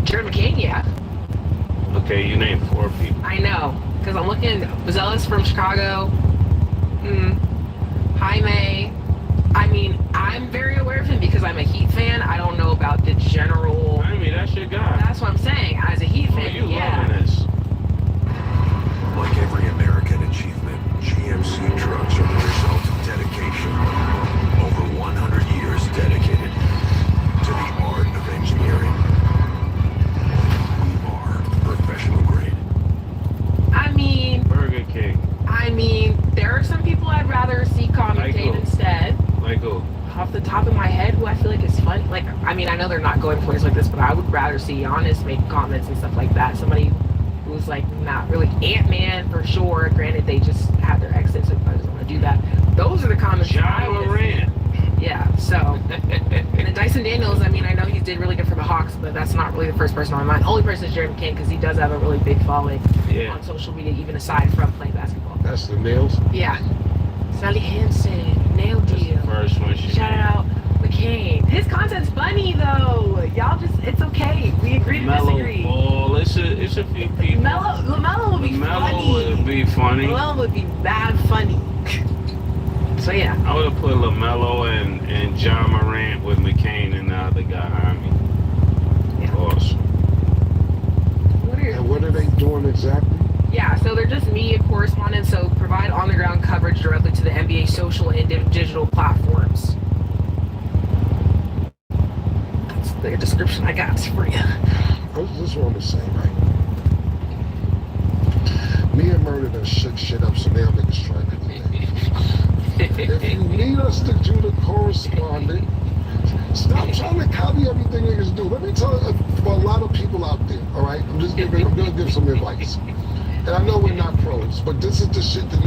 Jared McCain, yeah. Okay, you named 4 people. I know, because I'm looking. Gonzalez from Chicago. Jaime. I mean, I'm very aware of him because I'm a Heat fan. I don't know about the general that's your guy. That's what I'm saying. As a Heat fan, you yeah. loving this. Like every American achievement, GMC trucks are the result of dedication. Over 100 years dedicated to the art of engineering. We are professional grade. I mean, Burger King. there are some people I'd rather see commentate instead. Like who? Off the top of my head, who I feel like is funny. Like, I mean, I know they're not going for things like this, but I would rather see Giannis make comments and stuff like that. Somebody who's like not really Ant-Man for sure. Granted, they just had their exit, so I just want to do that. Those are the comments. John Morant. Yeah, so. And then Dyson Daniels, I mean, I know he did really good for the Hawks, but that's not really the first person on my mind. Only person is Jeremy McCain, because he does have a really big following on social media, even aside from playing basketball. That's the nails? Yeah. Sally Hansen, Nail Deal. First one she Shout out McCain. His content's funny though. Y'all just, it's okay. We agree to disagree. Ball. It's a few people. LaMelo would be funny. LaMelo would be funny. LaMelo would be bad funny. So yeah. I would have put LaMelo and John Morant with McCain and the other guy behind me. Yeah. Awesome. And what are they doing exactly? Yeah, so they're just media correspondents, so provide on-the-ground coverage directly to the NBA social and digital platforms. That's the description I got for you. I just want to say, right? Me and Murder done shook shit up, so now niggas trying to do that. If you need us to do the correspondent, stop trying to copy everything niggas do. Let me tell you, for a lot of people out there, all right? I'm gonna give some advice. And I know we're not pros, but this is the shit that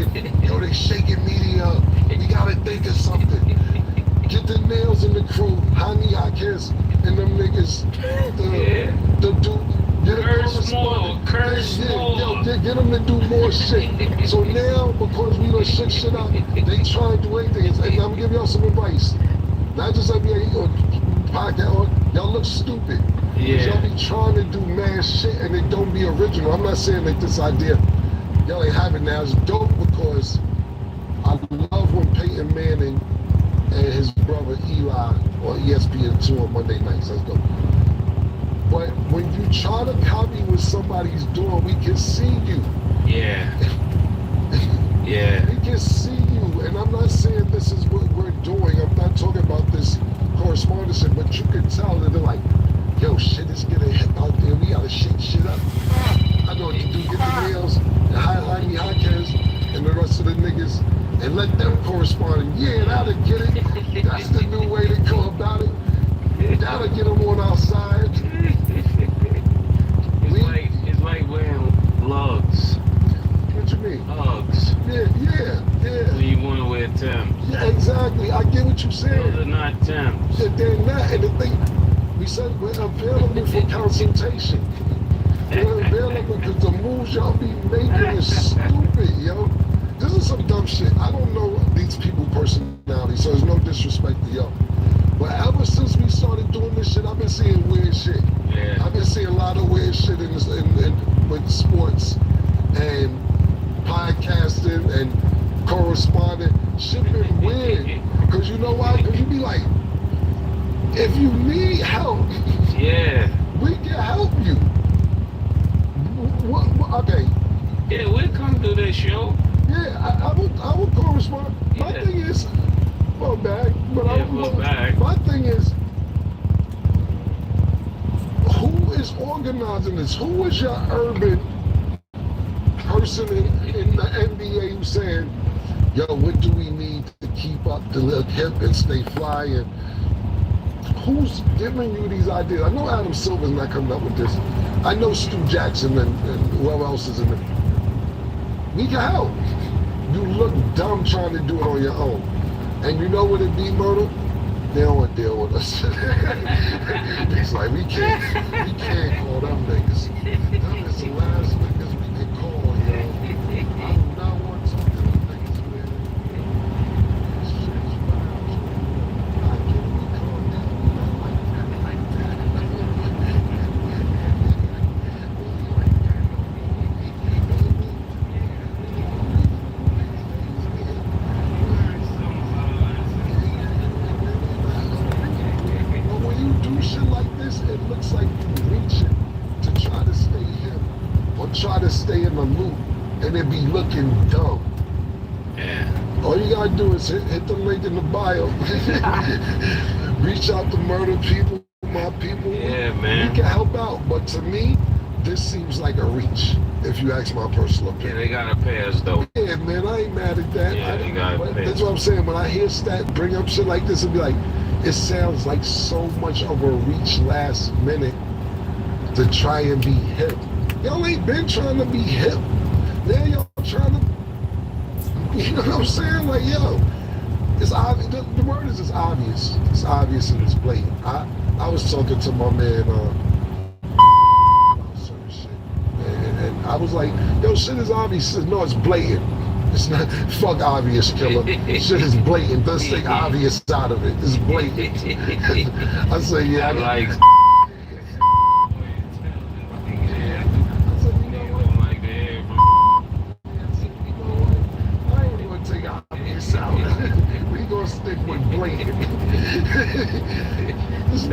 they shaking media up. We gotta think of something. Get the nails in the crew, Hani Hakes and them niggas. The dude. Get them to do more shit. So now, because we done shook shit up, they try and do anything. And I'm gonna give y'all some advice. Not just like podcast, y'all look stupid. Yeah. Y'all be trying to do mad shit and it don't be original. I'm not saying that this idea y'all ain't have it now. It's dope because I love when Peyton Manning and his brother Eli on ESPN2 on Monday nights. That's dope. But when you try to copy what somebody's doing, we can see you. Yeah. Yeah. We can see you. And I'm not saying this is what we're doing. I'm not talking about this correspondence, but you can tell that they're like, yo, shit is getting hit out there. We gotta shake shit up. I know what to do. Get the nails and highlight me Hakes and the rest of the niggas and let them correspond. And yeah, that'll get it. That's the new way to go about it. That'll get them on our side. It's like wearing lugs. What you mean? Hugs. Yeah. When you want to wear Timbs. Yeah, exactly. I get what you're saying. Those are not Timbs. They're not. And the thing, we said we're available for consultation. We're available because the moves y'all be making is stupid, yo. This is some dumb shit. I don't know these people's personality, so there's no disrespect to y'all. But ever since we started doing this shit, I've been seeing weird shit. Yeah. I've been seeing a lot of weird shit with sports and podcasting and corresponding. Shit been weird. Because you know why? Because you be like, if you need help, we can help you. Okay. Yeah, we'll come do this show. Yeah, I would correspond. My thing is, well, back, but my thing is, who is organizing this? Who is your urban person in the NBA who's saying, yo, what do we need to keep up to look hip and stay fly? And who's giving you these ideas? I know Adam Silver's not coming up with this. I know Stu Jackson and whoever else is in it. We can help. You look dumb trying to do it on your own. And you know what it be, Murder? They don't want to deal with us. It's like, we can't call them niggas. Them is the last niggas we can call, yo. I do not want to talk to them niggas, man. This shit is wild. I can't be called that. Like that. But when you do shit like this, it looks like you All you gotta do is hit the link in the bio. Reach out to murder people, my people. Yeah, man. We can help out, but to me, this seems like a reach. If you ask my personal opinion. Yeah, they gotta pay us though. Yeah, man, I ain't mad at that. Yeah, they gotta pay That's us. what I'm saying. When I hear Stat bring up shit like this, and be like, it sounds like so much of a reach last minute to try and be hip. Y'all ain't been trying to be hip. Now y'all trying to, you know what I'm saying? Like, yo, it's obvious. The word is it's obvious. It's obvious and it's blatant. I was talking to my man about certain shit, and I was like, yo, shit is obvious. He said, no, it's blatant. It's not, fuck obvious, killer. Shit is blatant. Let's take obvious out of it. It's blatant. I say, yeah. I like. We gonna stick with blatant.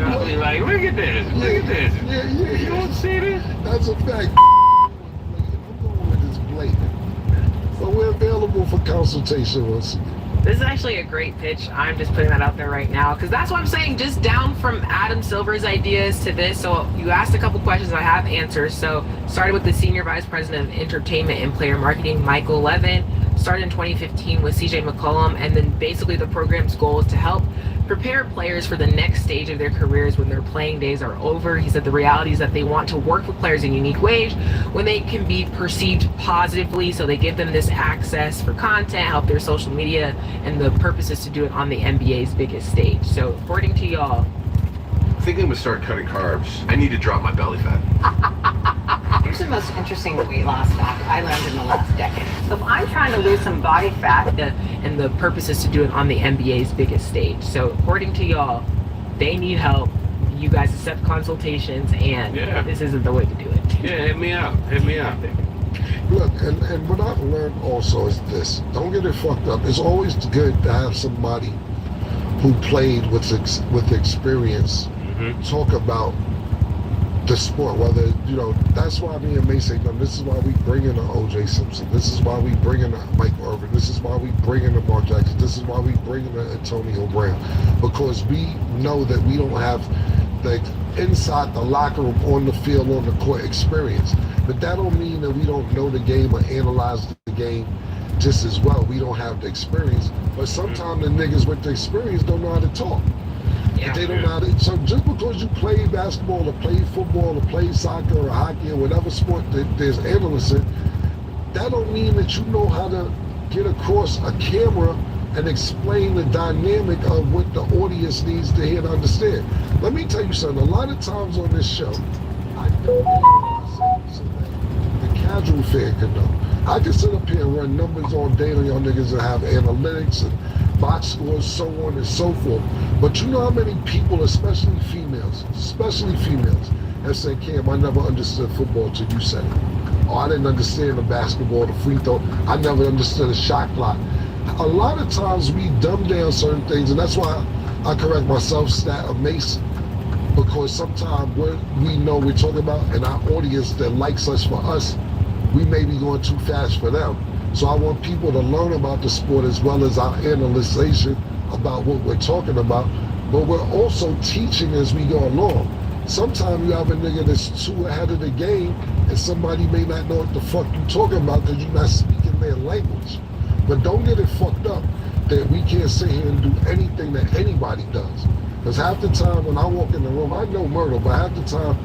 I'll be like, look at this, look at this. Yeah. You don't see this? That's a fact. I'm going with this blatant. But we're available for consultation once again. This is actually a great pitch. I'm just putting that out there right now because that's what I'm saying. Just down from Adam Silver's ideas to this. So you asked a couple questions. I have answers. So started with the Senior Vice President of Entertainment and Player Marketing, Michael Levin. Started in 2015 with CJ McCollum. And then basically the program's goal is to help prepare players for the next stage of their careers when their playing days are over. He said the reality is that they want to work with players in unique ways when they can be perceived positively, so they give them this access for content, help their social media, and the purpose is to do it on the NBA's biggest stage. So according to y'all, I think I'm gonna start cutting carbs. I need to drop my belly fat. Here's the most interesting weight loss fact I learned in the last decade. So if I'm trying to lose some body fat, and the purpose is to do it on the NBA's biggest stage. So according to y'all, they need help. You guys accept consultations, and this isn't the way to do it. Yeah, hit me up. Hit me up. Look, and what I've learned also is this. Don't get it fucked up. It's always good to have somebody who played with experience talk about the sport, whether, you know, that's why me and May say, no, this is why we bring in a O.J. Simpson, this is why we bring in a Mike Irvin, this is why we bring in a Mark Jackson, this is why we bring in a Antonio Brown, because we know that we don't have the inside the locker room, on the field, on the court experience. But that don't mean that we don't know the game or analyze the game just as well. We don't have the experience, but sometimes the niggas with the experience don't know how to talk. They don't know how to, so just because you play basketball or play football or play soccer or hockey or whatever sport that there's analysts in, that don't mean that you know how to get across a camera and explain the dynamic of what the audience needs to hear to understand. Let me tell you something, a lot of times on this show, I don't so that the casual fan can know. I can sit up here and run numbers all day on y'all niggas that have analytics and box scores, so on and so forth. But you know how many people, especially females, have said, Cam, I never understood football till you said it. Or I didn't understand the basketball, the free throw. I never understood a shot clock. A lot of times we dumb down certain things, and that's why I correct myself, Stat or Mace, because sometimes what we know we're talking about, and our audience that likes us for us, we may be going too fast for them. So I want people to learn about the sport as well as our analyzation about what we're talking about, but we're also teaching as we go along. Sometimes you have a nigga that's too ahead of the game and somebody may not know what the fuck you talking about because you're not speaking their language. But don't get it fucked up that we can't sit here and do anything that anybody does. Because half the time when I walk in the room, I know murder, but half the time,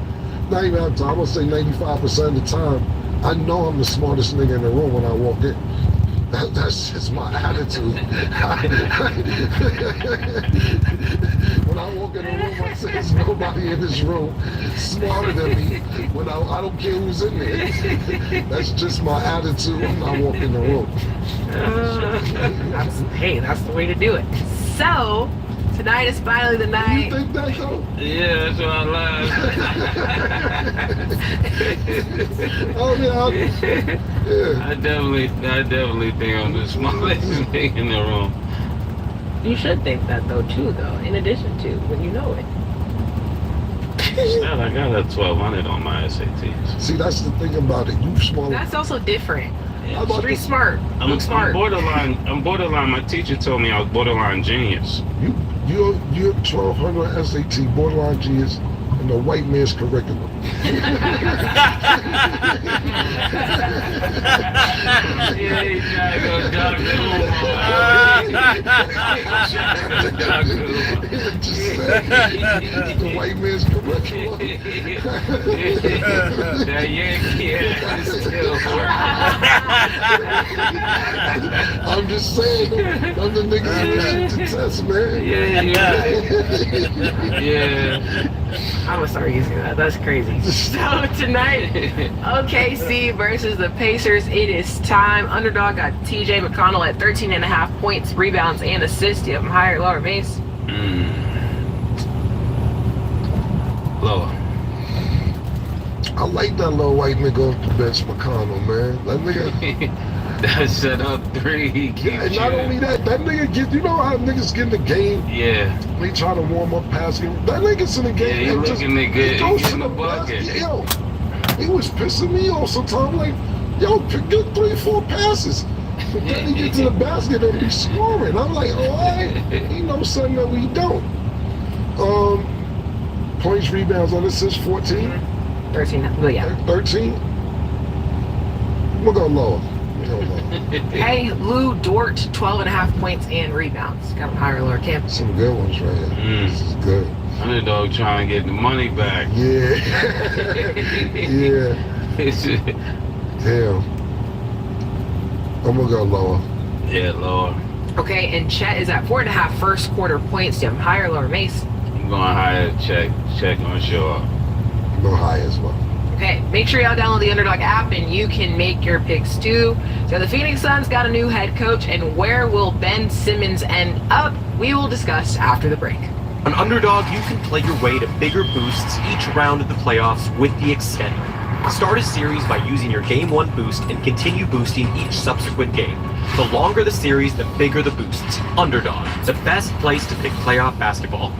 not even half the time, I'm gonna say 95% of the time, I know I'm the smartest nigga in the room when I walk in. That's just my attitude. When I walk in the room, I say there's nobody in this room smarter than me. When I don't care who's in there. That's just my attitude when I walk in the room. That's the way to do it. So, tonight is finally the night. You think that though? Yeah, that's what I love. Oh yeah. I definitely think I'm the smartest nigga in the room. You should think that though too, though. In addition to when you know it. Still, I got a 1200 on my SATs. See, that's the thing about it. You smart. That's also different. Street smart. I'm borderline. I'm borderline. My teacher told me I was borderline genius. You're 1200 SAT, borderline genius, in the white man's curriculum. The white man's curriculum. I'm just saying, I'm the niggas who shit to test, man. I'm gonna start using that. That's crazy. So tonight, OKC versus the Pacers. It is time. Underdog got TJ McConnell at 13.5 points, rebounds, and assists. You have him higher, lower, Mace? Lower. I like that little white nigga off the bench, McConnell, man. That nigga. That set up three. He And not only that nigga get, you know how niggas get in the game? Yeah. They try to warm up passing. That nigga's in the game. Yeah, he looking good. He goes getting to the bucket. Yo, he was pissing me off sometimes. Like, yo, get 3-4 passes. Then he get to the basket and be scoring. I'm like, all right. He knows something that we don't. Points, rebounds, on assists, 14. 13. Well, yeah. 13. We'll go lower. Hey, Lou Dort, 12.5 points and rebounds. Got him higher, lower, Cam. Some good ones right here. This is good. Underdog trying to get the money back. Yeah. Damn. I'm gonna go lower. Yeah, lower. Okay, and Chet is at 4.5 first quarter points. Do you have him higher, lower, Mace? I'm going higher. Check on show up. I'm going high as well. Okay, make sure y'all download the Underdog app and you can make your picks too. So the Phoenix Suns got a new head coach, and where will Ben Simmons end up? We will discuss after the break. On Underdog, you can play your way to bigger boosts each round of the playoffs with the Extender. Start a series by using your Game 1 boost and continue boosting each subsequent game. The longer the series, the bigger the boosts. Underdog, the best place to pick playoff basketball.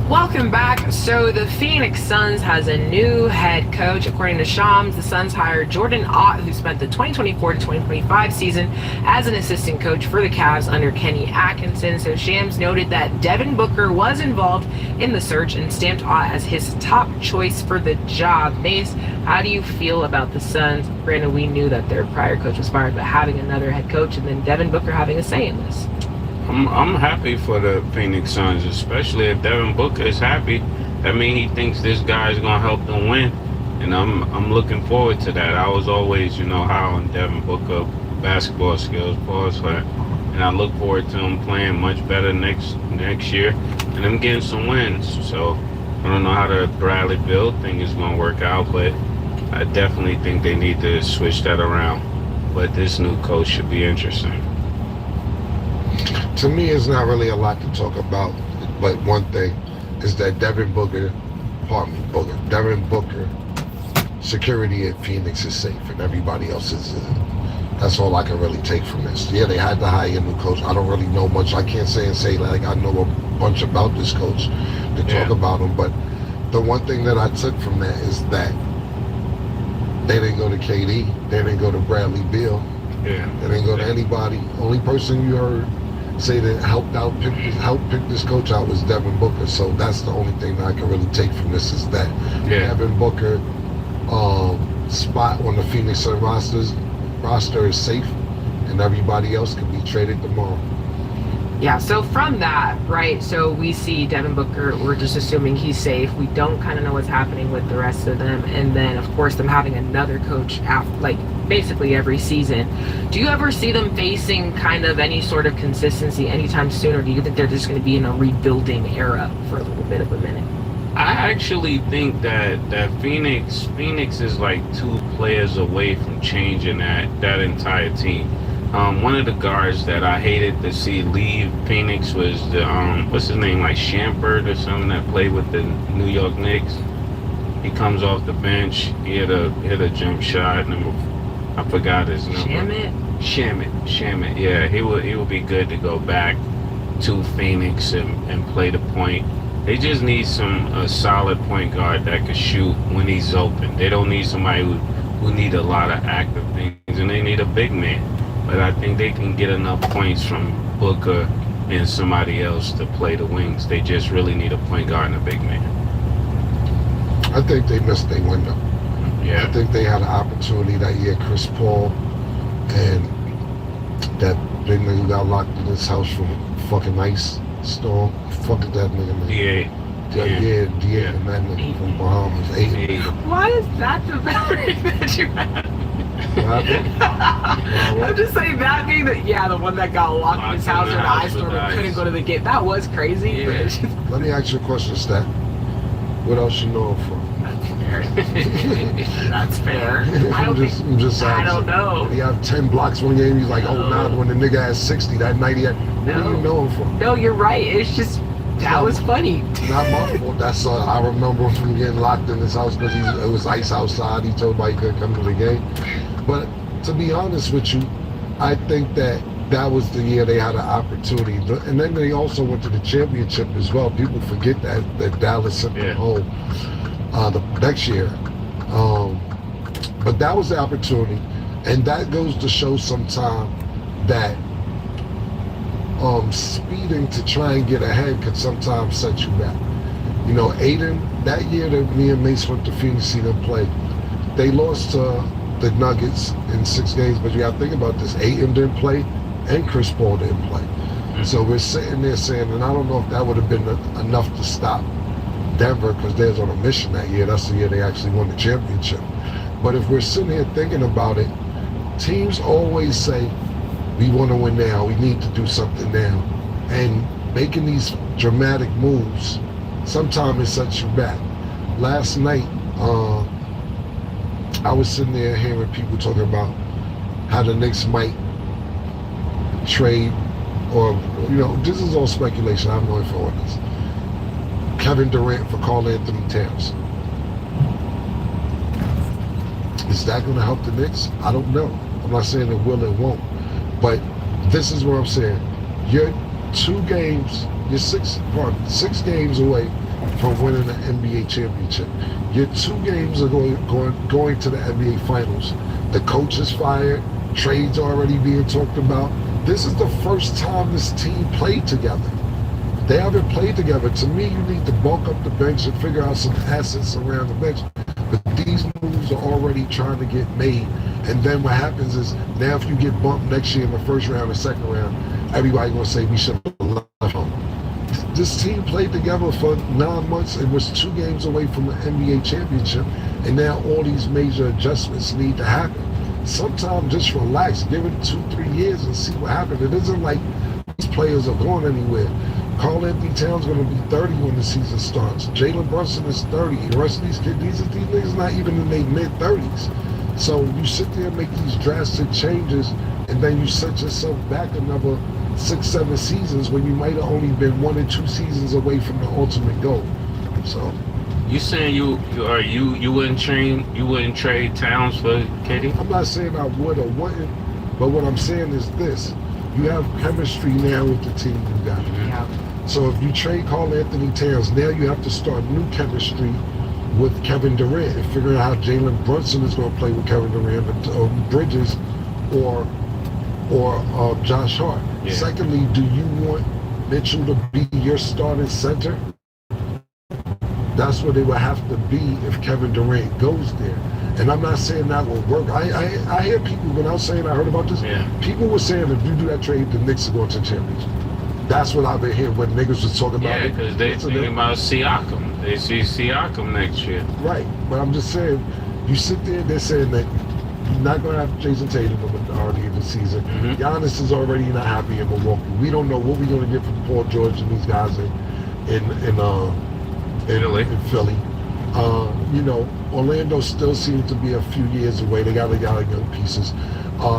Welcome back. So the Phoenix Suns has a new head coach. According to Shams, the Suns hired Jordan Ott, who spent the 2024 to 2025 season as an assistant coach for the Cavs under Kenny Atkinson. So Shams noted that Devin Booker was involved in the search and stamped Ott as his top choice for the job. Mace, how do you feel about the Suns? Granted, we knew that their prior coach was fired, but having another head coach and then Devin Booker having a say in this. I'm happy for the Phoenix Suns, especially if Devin Booker is happy. That means he thinks this guy is gonna help them win, and I'm looking forward to that. I was always, high on Devin Booker basketball skills, and I look forward to him playing much better next year, and him getting some wins. So I don't know how the Bradley Beal thing is gonna work out, but I definitely think they need to switch that around. But this new coach should be interesting. To me, it's not really a lot to talk about, but one thing is that Devin Booker, security at Phoenix is safe and everybody else is. That's all I can really take from this. Yeah, they had to hire a new coach. I don't really know much. I can't say like I know a bunch about this coach to talk about him, but the one thing that I took from that is that they didn't go to KD, they didn't go to Bradley Beal, Yeah. It didn't go to anybody. Only person you heard say that helped pick this coach out was Devin Booker. So that's the only thing that I can really take from this is that Devin Booker spot on the Phoenix Sun roster is safe, and everybody else can be traded tomorrow. Yeah, so from that, right, so we see Devin Booker, we're just assuming he's safe. We don't kind of know what's happening with the rest of them. And then, of course, them having another coach, basically every season. Do you ever see them facing kind of any sort of consistency anytime soon, or do you think they're just going to be in a rebuilding era for a little bit of a minute? I actually think that Phoenix is like 2 players away from changing that entire team. One of the guards that I hated to see leave Phoenix was the what's his name, like Shampert or something, that played with the New York Knicks. He comes off the bench. He hit a jump shot. I forgot his number. Shamit. Yeah, he would be good to go back to Phoenix and play the point. They just need a solid point guard that can shoot when he's open. They don't need somebody who need a lot of active things, and they need a big man. But I think they can get enough points from Booker and somebody else to play the wings. They just really need a point guard and a big man. I think they missed their window. Yeah. I think they had an opportunity that year, Chris Paul, and that big nigga who got locked in his house from fucking ice storm. Fuck is that nigga name? D8 and that nigga from Bahamas. 8. Why is that the memory that you have? I'm just saying that being the one that got locked in his house in the ice storm and couldn't go to the game. That was crazy. Yeah. Let me ask you a question, Stat. What else you know him from? That's fair. I'm just asking. I don't know. He had 10 blocks one game. He's like, when the nigga had 60 that night. What do you know him from? No, you're right. It's just that was funny. Not my fault. That's I remember him from getting locked in his house because it was ice outside. He told me he couldn't come to the game. But to be honest with you, I think that was the year they had an opportunity. And then they also went to the championship as well. People forget that Dallas sent them home the next year. But that was the opportunity. And that goes to show sometime that speeding to try and get ahead could sometimes set you back. You know, Aiden, that year that me and Mace went to Phoenix to see them play, they lost to the Nuggets in 6 games, but you got to think about this. Aiden didn't play and Chris Paul didn't play. So we're sitting there saying, and I don't know if that would have been enough to stop Denver because they was on a mission that year. That's the year they actually won the championship. But if we're sitting here thinking about it, teams always say, we want to win now, we need to do something now. And making these dramatic moves, sometimes it sets you back. Last night, I was sitting there hearing people talking about how the Knicks might trade, or, this is all speculation, I have no info on this, Kevin Durant for Karl Anthony Towns. Is that going to help the Knicks? I don't know. I'm not saying it will or won't. But this is what I'm saying. You're 6 games away from winning the NBA championship. You're 2 games are going to the NBA finals. The coach is fired. Trades already being talked about. This is the first time this team played together. They haven't played together. To me, you need to bulk up the bench and figure out some assets around the bench. But these moves are already trying to get made. And then what happens is, now if you get bumped next year in the first round or second round, everybody gonna say we should have left home. This team played together for 9 months and was 2 games away from the NBA championship, and now all these major adjustments need to happen. Sometimes just relax, give it 2-3 years and see what happens. It isn't like these players are going anywhere. Karl Anthony Towns gonna be 30 when the season starts. Jalen Brunson is 30. The rest of these kids, these niggas not even in their mid-30s. So you sit there and make these drastic changes, and then you set yourself back another 6-7 seasons when you might have only been 1 or 2 seasons away from the ultimate goal. So you saying you wouldn't trade Towns for KD? I'm not saying I would or wouldn't, but what I'm saying is this: you have chemistry now with the team you got. Yeah. So if you trade Karl Anthony Towns, now you have to start new chemistry with Kevin Durant and figuring out how Jalen Brunson is going to play with Kevin Durant, or Bridges, or or Josh Hart. Yeah. Secondly, do you want Mitchell to be your starting center? That's what it would have to be if Kevin Durant goes there. And I'm not saying that will work. I hear people, when I was saying I heard about this, people were saying if you do that trade, the Knicks are going to the championship. That's what I've been hearing when niggas was talking about. Yeah, because they thinking about Siakam. They see Siakam next year. Right, but I'm just saying, you sit there, they're saying that you're not going to have Jason Tatum in the majority of the season. Giannis is already not happy in Milwaukee. We don't know what we're going to get from Paul George and these guys in Philly. You know, Orlando still seems to be a few years away. They got a lot of young pieces.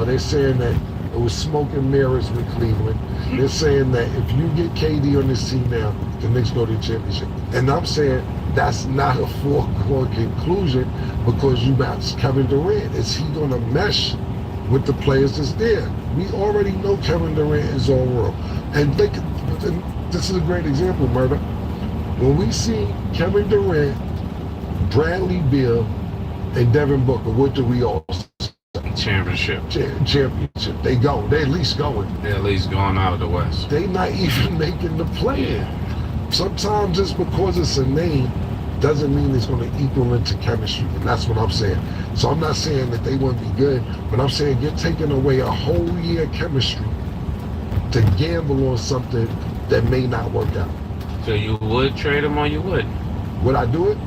They're saying that it was smoke and mirrors with Cleveland. They're saying that if you get KD on this team now, the Knicks go to the championship. And I'm saying that's not a foregone conclusion because you got Kevin Durant. Is he going to mesh with the players that's there? We already know Kevin Durant is all world. And this is a great example, Murder. When we see Kevin Durant, Bradley Beal, and Devin Booker, what do we all say? Championship. Championship. They go. They at least going. They're at least going out of the West. They not even making the play. Sometimes just because it's a name doesn't mean it's going to equal into chemistry, and that's what I'm saying. So I'm not saying that they wouldn't be good, but I'm saying you're taking away a whole year of chemistry to gamble on something that may not work out. So you would trade them or you would? Would I do it?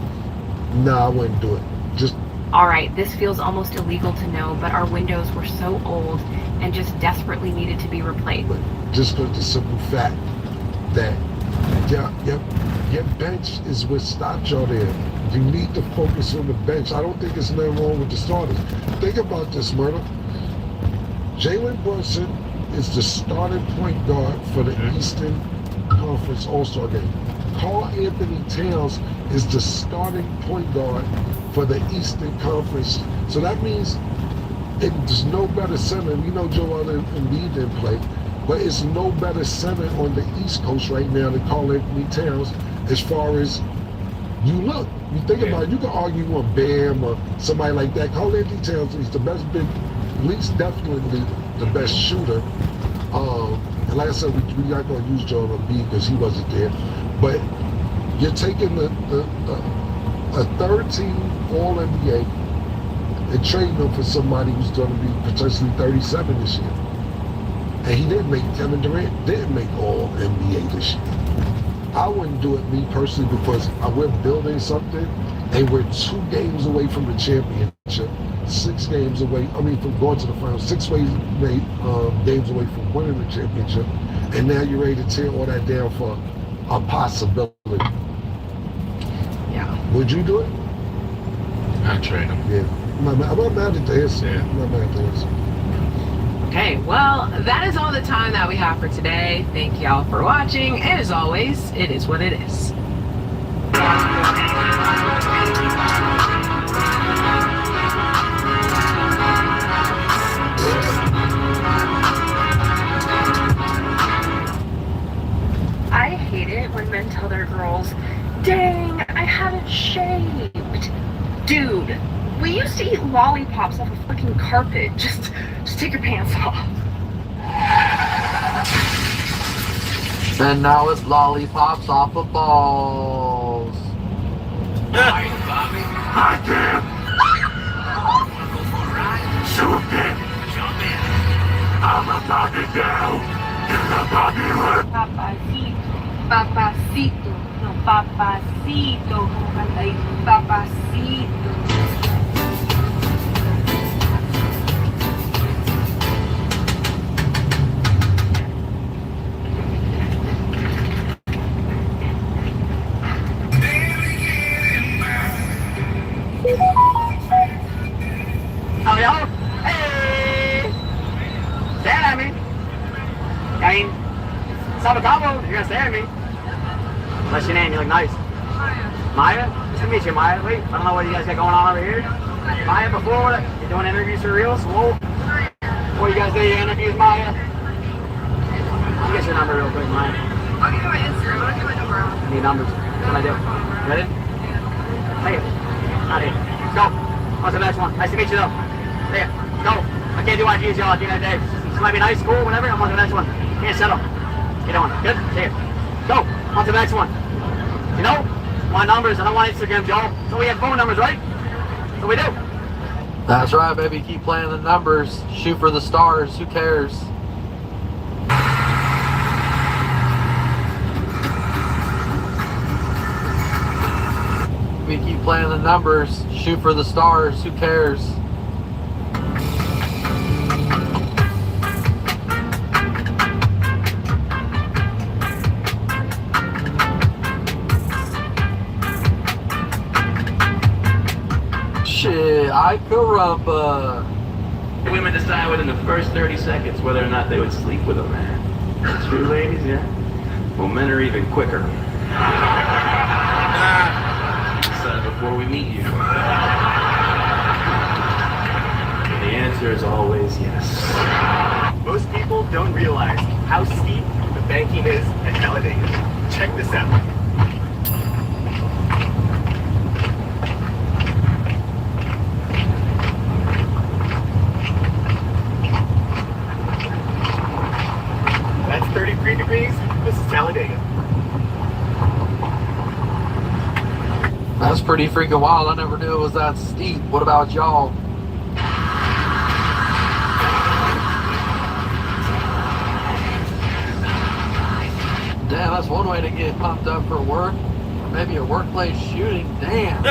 No, I wouldn't do it. Just Alright, this feels almost illegal to know, but our windows were so old and just desperately needed to be replaced. just because the simple fact that your bench is what stopped y'all there. You need to focus on the bench. I don't think there's nothing wrong with the starters. Think about this, Murder. Jalen Brunson is the starting point guard for the Eastern Conference All-Star game. Karl Anthony Towns is the starting point guard for the Eastern Conference. So that means there's no better center. We know Joel Embiid didn't play, but it's no better center on the East Coast right now than Karl Anthony Towns as far as you look. You think about it, you can argue on Bam or somebody like that. Karl Anthony Towns is the best big, at least definitely the best shooter. And like I said, we're not going to use Joel Embiid because he wasn't there. But you're taking a third team All-NBA and trading them for somebody who's going to be potentially 37 this year. And he didn't make, Kevin Durant didn't make All-NBA this year. I wouldn't do it, me personally, because we're building something and we're 2 games away from the championship, 6 games away, from going to the finals, 6 games away from winning the championship. And now you're ready to tear all that down for a possibility. Yeah. Would you do it? I'd trade him. Yeah. I'm not mad at the answer. Yeah. I'm not mad at the answer. Okay, well, that is all the time that we have for today. Thank y'all for watching, and as always, it is what it is. I hate it when men tell their girls, dang, I haven't shaved. Dude, we used to eat lollipops off a fucking carpet. Just take your pants off. And now it's lollipops off of balls. I can. Shoot it. I'm about to down. Papacito, papacito, no papacito, como canta ahí, papacito. Oh, y'all? Hey! Stand at me. I mean, solve a combo, you're gonna stare at me. What's your name? You look nice. Maya? Nice to meet you, Maya. Wait, I don't know what you guys got going on over here. Maya, before you're doing interviews for reals? Whoa. Before you guys do your interviews, Maya. Let me get your number real quick, Maya. I'll give you my Instagram. I'll give you my number. I need numbers. What do I do? Ready? Take it. Out here. Let's go. On to the next one. Nice to meet you, though. There. Go. I can't do IGs, y'all, at the end of the day. This might be nice, cool, whatever. I'm on to the next one. Can't settle. You doing? Good? See you. Go. On to the next one. You know, my numbers, I don't want Instagram, Joe. So we have phone numbers, right? So we do. That's right, baby. Keep playing the numbers. Shoot for the stars. Who cares? We keep playing the numbers. Shoot for the stars. Who cares? Shit, I caramba. Women decide within the first 30 seconds whether or not they would sleep with a man. That's true, ladies, yeah? Well, men are even quicker. Decide before we meet you. And the answer is always yes. Most people don't realize how steep the banking is at LSIT. Check this out. That's 33 degrees. This is Talladega. That's pretty freaking wild. I never knew it was that steep. What about y'all? Damn, that's one way to get pumped up for work. Or maybe a workplace shooting. Damn.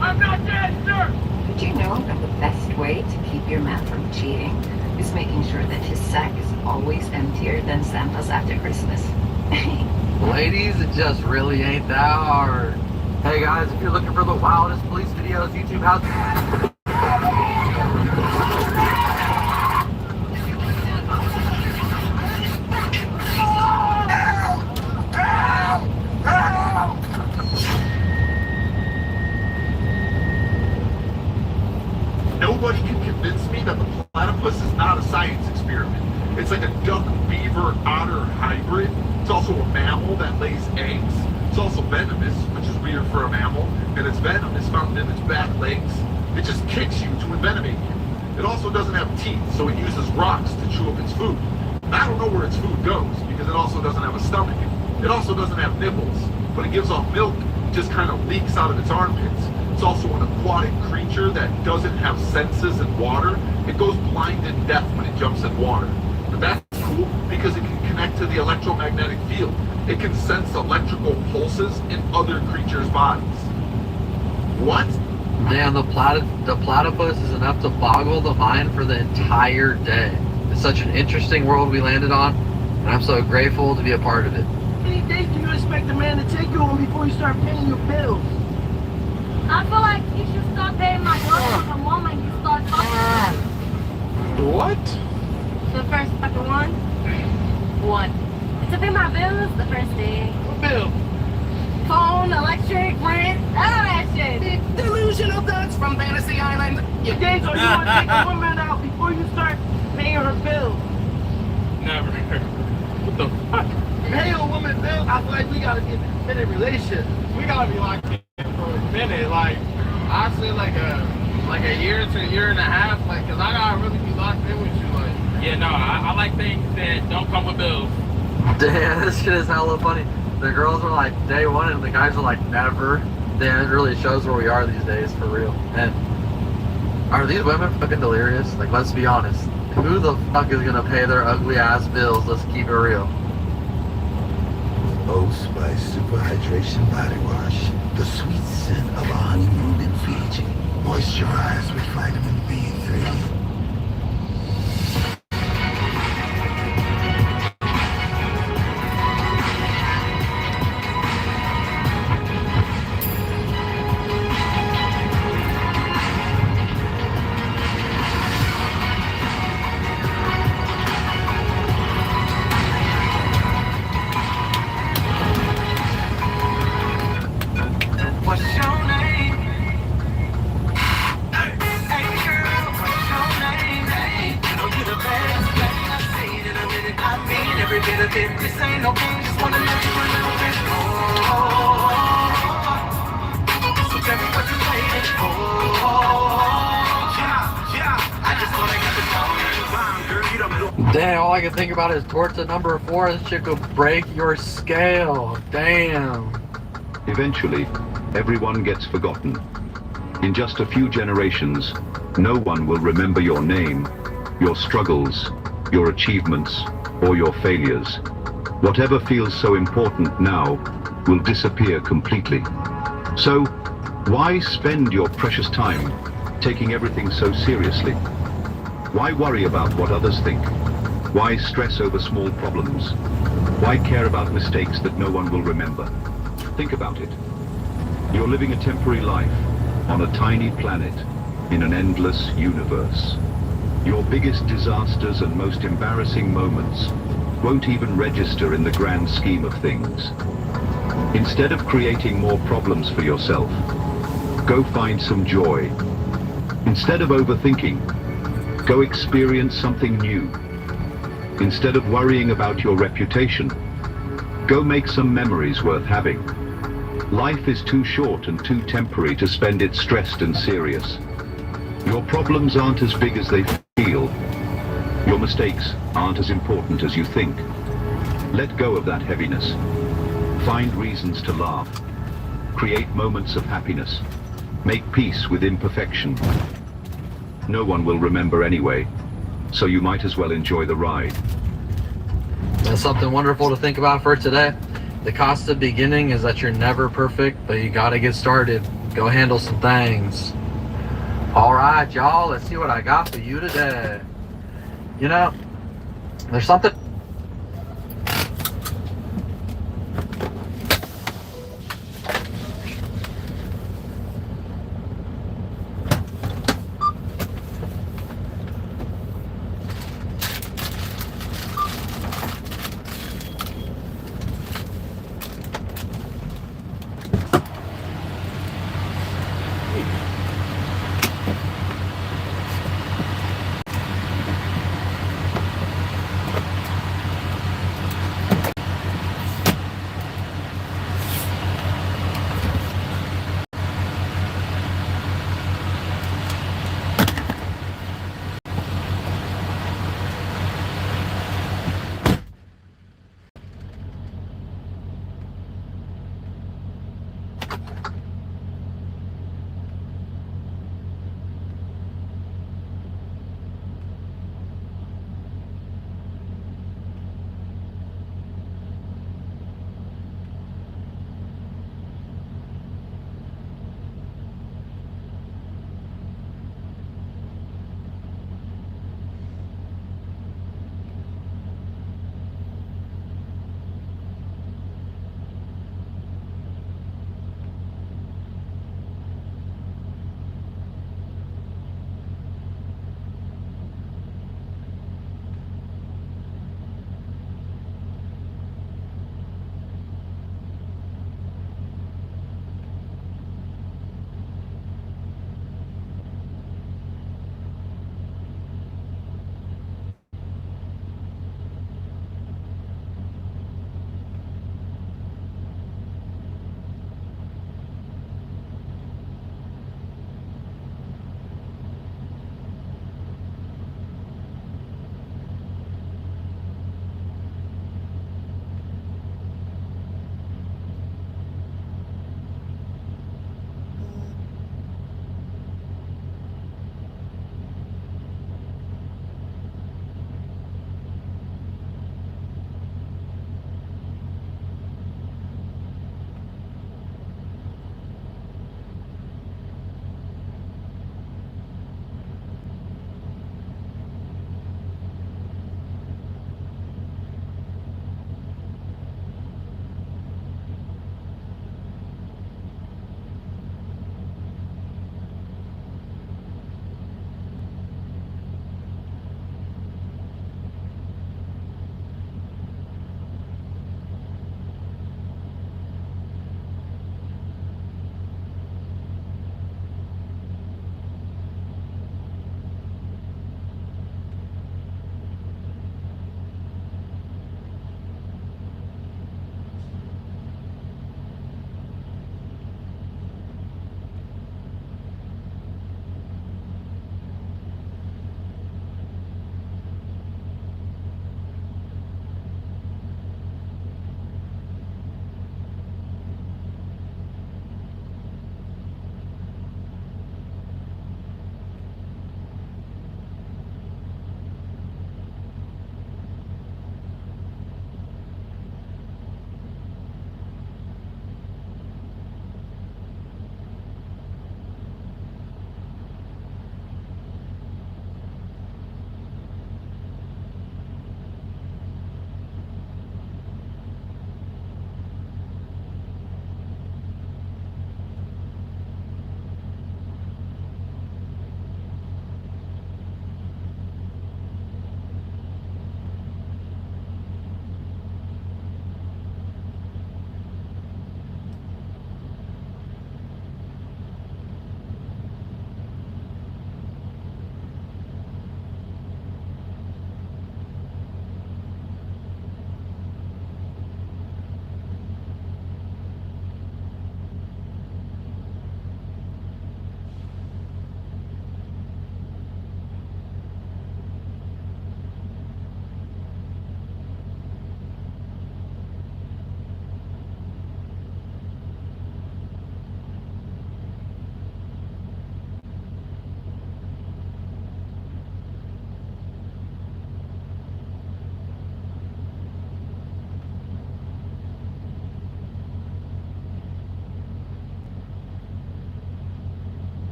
I'm not dead, sir! Did you know that the best way to keep your man from cheating is making sure that his sack is always emptier than Santa's after Christmas? Ladies, it just really ain't that hard. Hey guys, if you're looking for the wildest police videos, YouTube has... Nobody can convince me that the platypus is not a science experiment. It's like a duck-beaver-otter hybrid. It's also a mammal that lays eggs. It's also venomous, which is weird for a mammal, and its venom is found in its back legs. It just kicks you to envenomate you. It also doesn't have teeth, so it uses rocks to chew up its food. And I don't know where its food goes, because it also doesn't have a stomach. It also doesn't have nipples, but it gives off milk. It just kind of leaks out of its armpits. It's also an aquatic creature that doesn't have senses in water. It goes blind and deaf when it jumps in water. But that's cool because it can connect to the electromagnetic field. It can sense electrical pulses in other creatures' bodies. What? Damn, the platypus is enough to boggle the mind for the entire day. It's such an interesting world we landed on, and I'm so grateful to be a part of it. How many days do you expect a man to take you on before you start paying your bills? I feel like you should start paying my bills the moment you start talking. What? The first fucking one? What? To pay my bills the first day. What bill? Phone, electric, rent, all that shit. Delusional ducks from Fantasy Island. Your days are you want to take a woman out before you start paying her bills? Never. What the fuck? Pay a woman bill, I feel like we gotta get in a relationship. We gotta be locked in for it. minute. Like, I say like a year to a year and a half. Like, cause I gotta really be locked in with you. Like, yeah, no, I like things that don't come with bills. Damn, this shit is hella funny. The girls are like day one and the guys are like never. Damn, it really shows where we are these days, for real. And are these women fucking delirious? Like, let's be honest. Who the fuck is gonna pay their ugly ass bills? Let's keep it real. Old Spice Super Hydration Body Wash. The sweet scent of a honeymoon in Fiji. Moisturize with vitamin B3. Damn, all I can think about is torta number 4. This shit could break your scale. Damn. Eventually, everyone gets forgotten. In just a few generations, no one will remember your name, your struggles, your achievements, or your failures. Whatever feels so important now will disappear completely. So, why spend your precious time taking everything so seriously? Why worry about what others think? Why stress over small problems? Why care about mistakes that no one will remember? Think about it. You're living a temporary life on a tiny planet in an endless universe. Your biggest disasters and most embarrassing moments won't even register in the grand scheme of things. Instead of creating more problems for yourself, go find some joy. Instead of overthinking, go experience something new. Instead of worrying about your reputation, go make some memories worth having. Life is too short and too temporary to spend it stressed and serious. Your problems aren't as big as they feel. Your mistakes aren't as important as you think. Let go of that heaviness. Find reasons to laugh. Create moments of happiness. Make peace with imperfection. No one will remember anyway, so you might as well enjoy the ride. That's something wonderful to think about for today. The cost of beginning is that you're never perfect, but you gotta get started. Go handle some things. Alright, y'all, let's see what I got for you today. You know, there's something...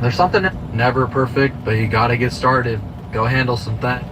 There's something never perfect, but you gotta get started. Go handle some things.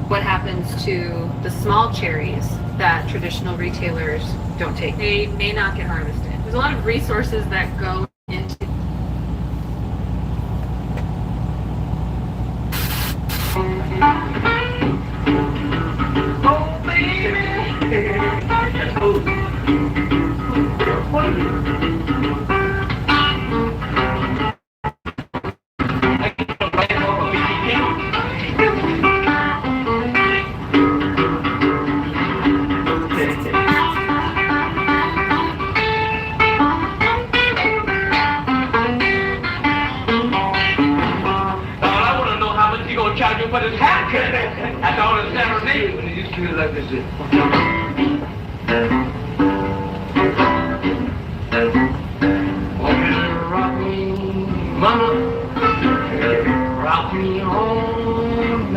What happens to the small cherries that traditional retailers don't take? They may not get harvested. There's a lot of resources that go into for this haircut. After all the serenade when you do like this shit. Rock me, mama. Rock me home,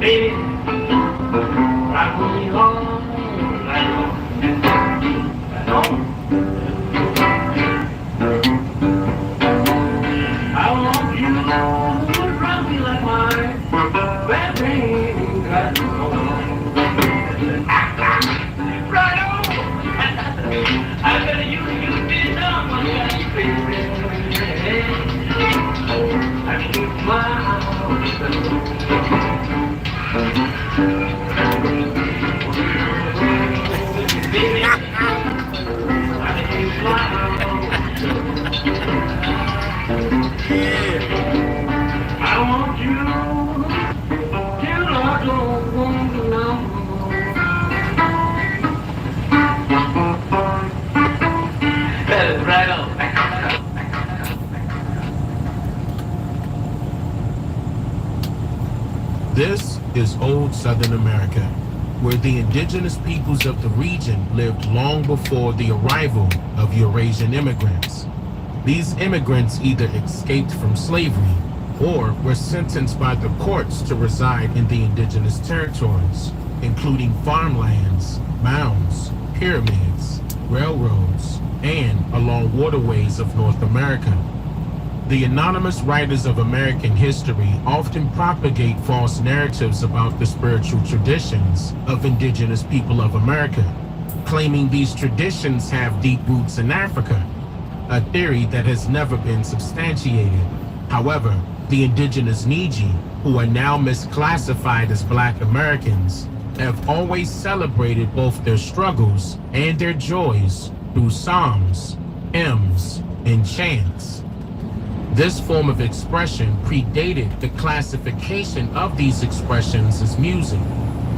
baby. Rock me home. I want you to rock me like my baby. Right on. I better use this up. I keep my I want you till I don't want to know. That is right on. This is old Southern America, where the indigenous peoples of the region lived long before the arrival of Eurasian immigrants. These immigrants either escaped from slavery or were sentenced by the courts to reside in the indigenous territories, including farmlands, mounds, pyramids, railroads, and along waterways of North America. The anonymous writers of American history often propagate false narratives about the spiritual traditions of indigenous people of America, claiming these traditions have deep roots in Africa, a theory that has never been substantiated. However, the indigenous Niji, who are now misclassified as Black Americans, have always celebrated both their struggles and their joys through psalms, hymns, and chants. This form of expression predated the classification of these expressions as music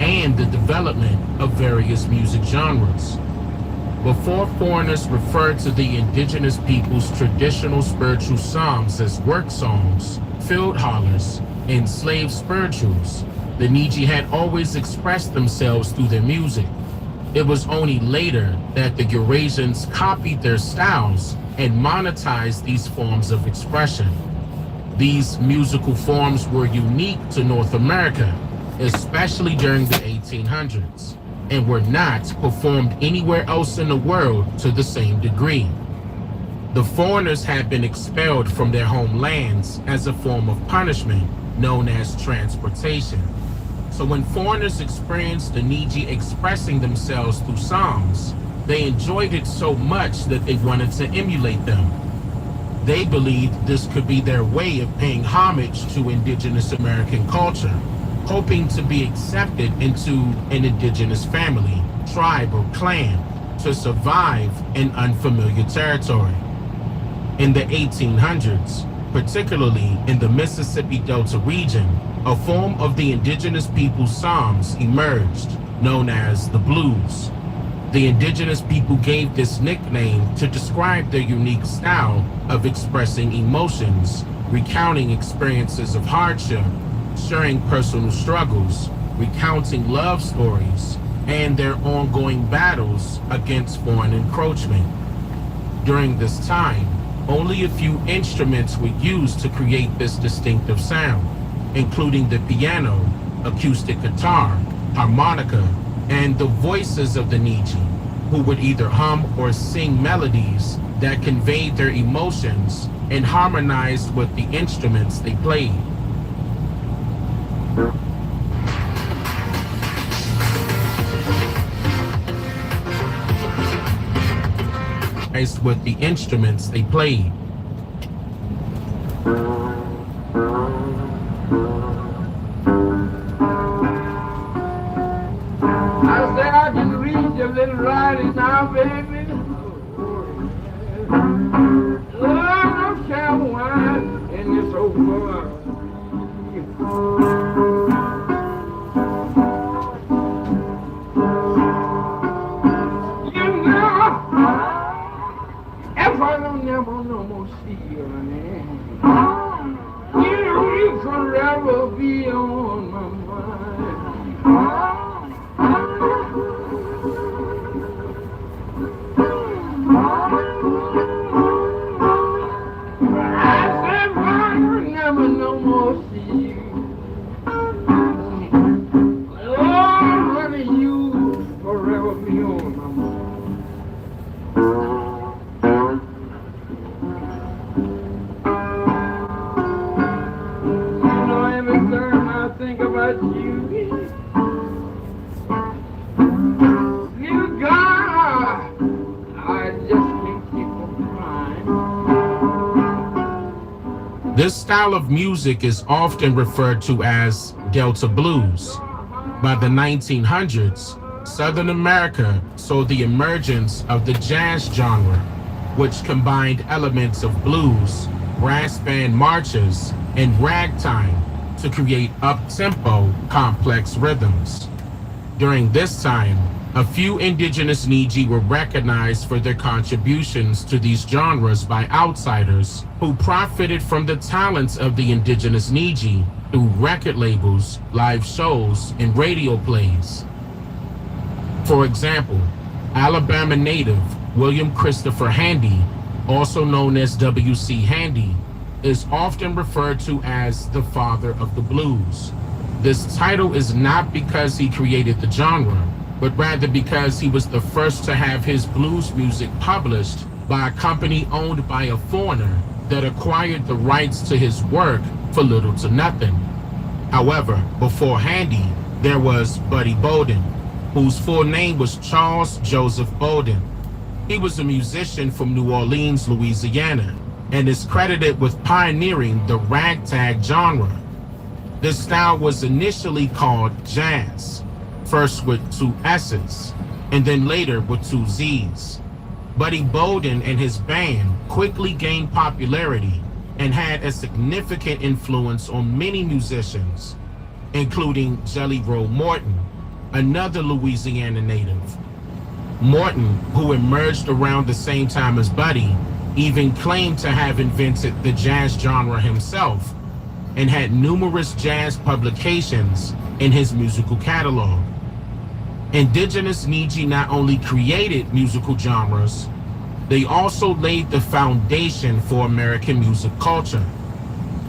and the development of various music genres. Before foreigners referred to the indigenous people's traditional spiritual psalms as work songs, field hollers, and slave spirituals, the Niji had always expressed themselves through their music. It was only later that the Eurasians copied their styles and monetized these forms of expression. These musical forms were unique to North America, especially during the 1800s, and were not performed anywhere else in the world to the same degree. The foreigners had been expelled from their homelands as a form of punishment known as transportation. So when foreigners experienced the Niji expressing themselves through songs, they enjoyed it so much that they wanted to emulate them. They believed this could be their way of paying homage to indigenous American culture, hoping to be accepted into an indigenous family, tribe, or clan to survive in unfamiliar territory. In the 1800s, particularly in the Mississippi Delta region, a form of the indigenous people's psalms emerged, known as the blues. The indigenous people gave this nickname to describe their unique style of expressing emotions, recounting experiences of hardship, sharing personal struggles, recounting love stories, and their ongoing battles against foreign encroachment. During this time, only a few instruments were used to create this distinctive sound, including the piano, acoustic guitar, harmonica, and the voices of the Niji, who would either hum or sing melodies that conveyed their emotions and harmonized with the instruments they played. With the instruments they played. I said I can read your little writing now, baby. Love no camel wine in this old world. You know, if I don't never no more see your name, you forever be on my mind. This style of music is often referred to as Delta Blues. By the 1900s, Southern America saw the emergence of the jazz genre, which combined elements of blues, brass band marches, and ragtime to create up-tempo, complex rhythms. During this time, a few indigenous Niji were recognized for their contributions to these genres by outsiders who profited from the talents of the indigenous Niji through record labels, live shows, and radio plays. For example, Alabama native William Christopher Handy, also known as W.C. Handy, is often referred to as the father of the blues. This title is not because he created the genre, but rather because he was the first to have his blues music published by a company owned by a foreigner that acquired the rights to his work for little to nothing. However, before Handy, there was Buddy Bolden, whose full name was Charles Joseph Bolden. He was a musician from New Orleans, Louisiana, and is credited with pioneering the ragtag genre. This style was initially called jazz, first with 2 S's, and then later with 2 Z's. Buddy Bolden and his band quickly gained popularity and had a significant influence on many musicians, including Jelly Roll Morton, another Louisiana native. Morton, who emerged around the same time as Buddy, even claimed to have invented the jazz genre himself and had numerous jazz publications in his musical catalog. Indigenous Niji not only created musical genres, they also laid the foundation for American music culture,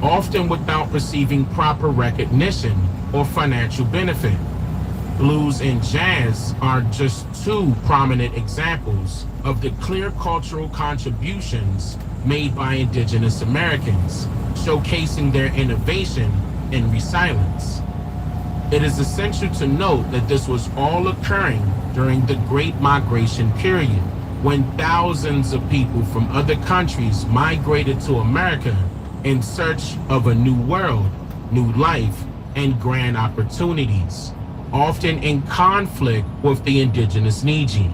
often without receiving proper recognition or financial benefit. Blues and jazz are just 2 prominent examples of the clear cultural contributions made by Indigenous Americans, showcasing their innovation and resilience. It is essential to note that this was all occurring during the Great Migration period, when thousands of people from other countries migrated to America in search of a new world, new life, and grand opportunities, often in conflict with the indigenous Niji.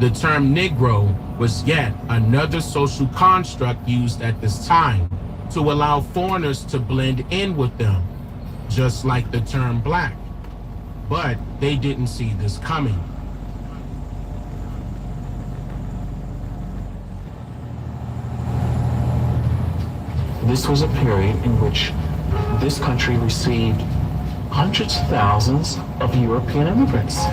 The term Negro was yet another social construct used at this time to allow foreigners to blend in with them, just like the term Black. But they didn't see this coming. This was a period in which this country received hundreds of thousands of European immigrants.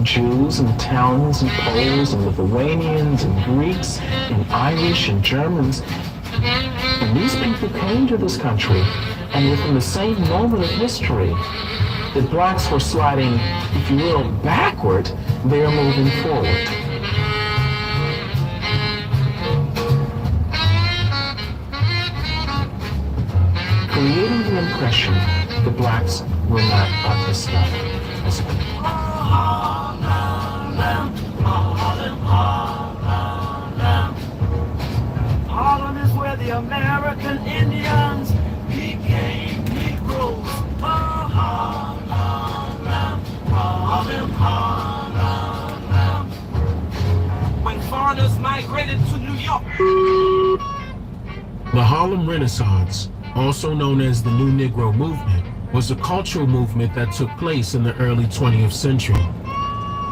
Jews and Italians and Poles and Lithuanians and Greeks and Irish and Germans. And these people came to this country, and within the same moment of history that blacks were sliding, if you will, backward, they are moving forward. Creating the impression that blacks were not up to stuff as a people. Harlem is where the American Indians became Negroes. Harlem, Harlem. When foreigners migrated to New York. The Harlem Renaissance, also known as the New Negro Movement, was a cultural movement that took place in the early 20th century.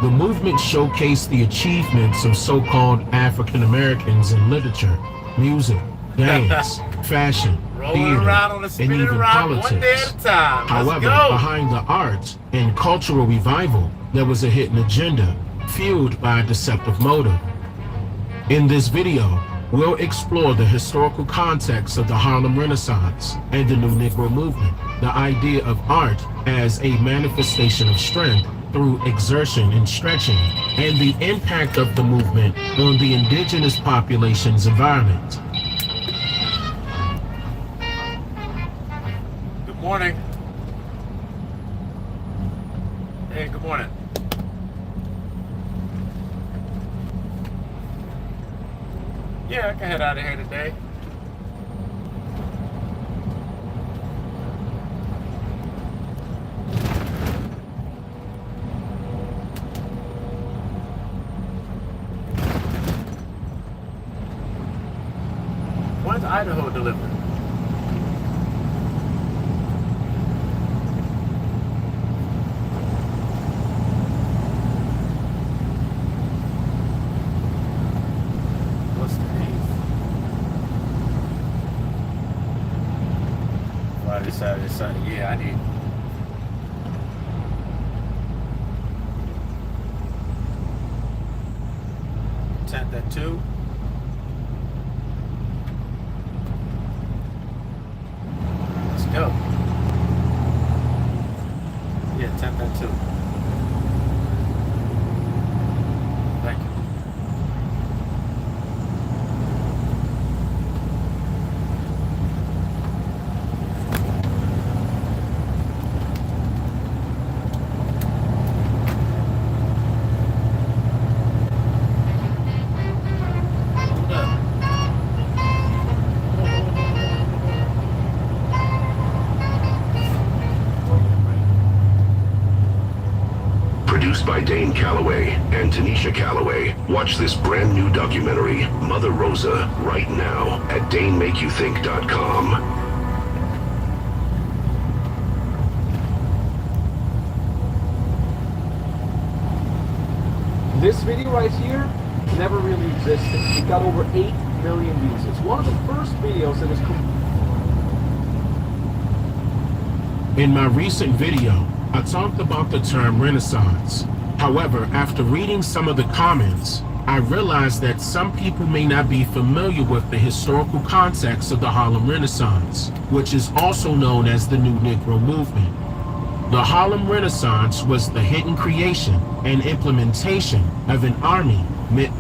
The movement showcased the achievements of so-called African Americans in literature, music, dance, fashion, theater, and even politics. However, behind the art and cultural revival, there was a hidden agenda fueled by a deceptive motive. In this video, we'll explore the historical context of the Harlem Renaissance and the New Negro Movement, the idea of art as a manifestation of strength through exertion and stretching, and the impact of the movement on the indigenous population's environment. Good morning. Hey, good morning. Yeah, I can head out of here today. When's Idaho delivered? What's the 8th? Saturday. Yeah, I need. Tent at 2. Let's go. Yeah, tent at 2. Thank you. Produced by Dane Calloway and Tanisha Calloway. Watch this brand new documentary, Mother Rosa, right now at DaneMakeYouThink.com. This video right here never really existed. It got over 8 million views. It's one of the first videos that is In my recent video, I talked about the term Renaissance. However, after reading some of the comments, I realized that some people may not be familiar with the historical context of the Harlem Renaissance, which is also known as the New Negro Movement. The Harlem Renaissance was the hidden creation and implementation of an army meant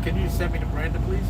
Can you send me to Brandon, please?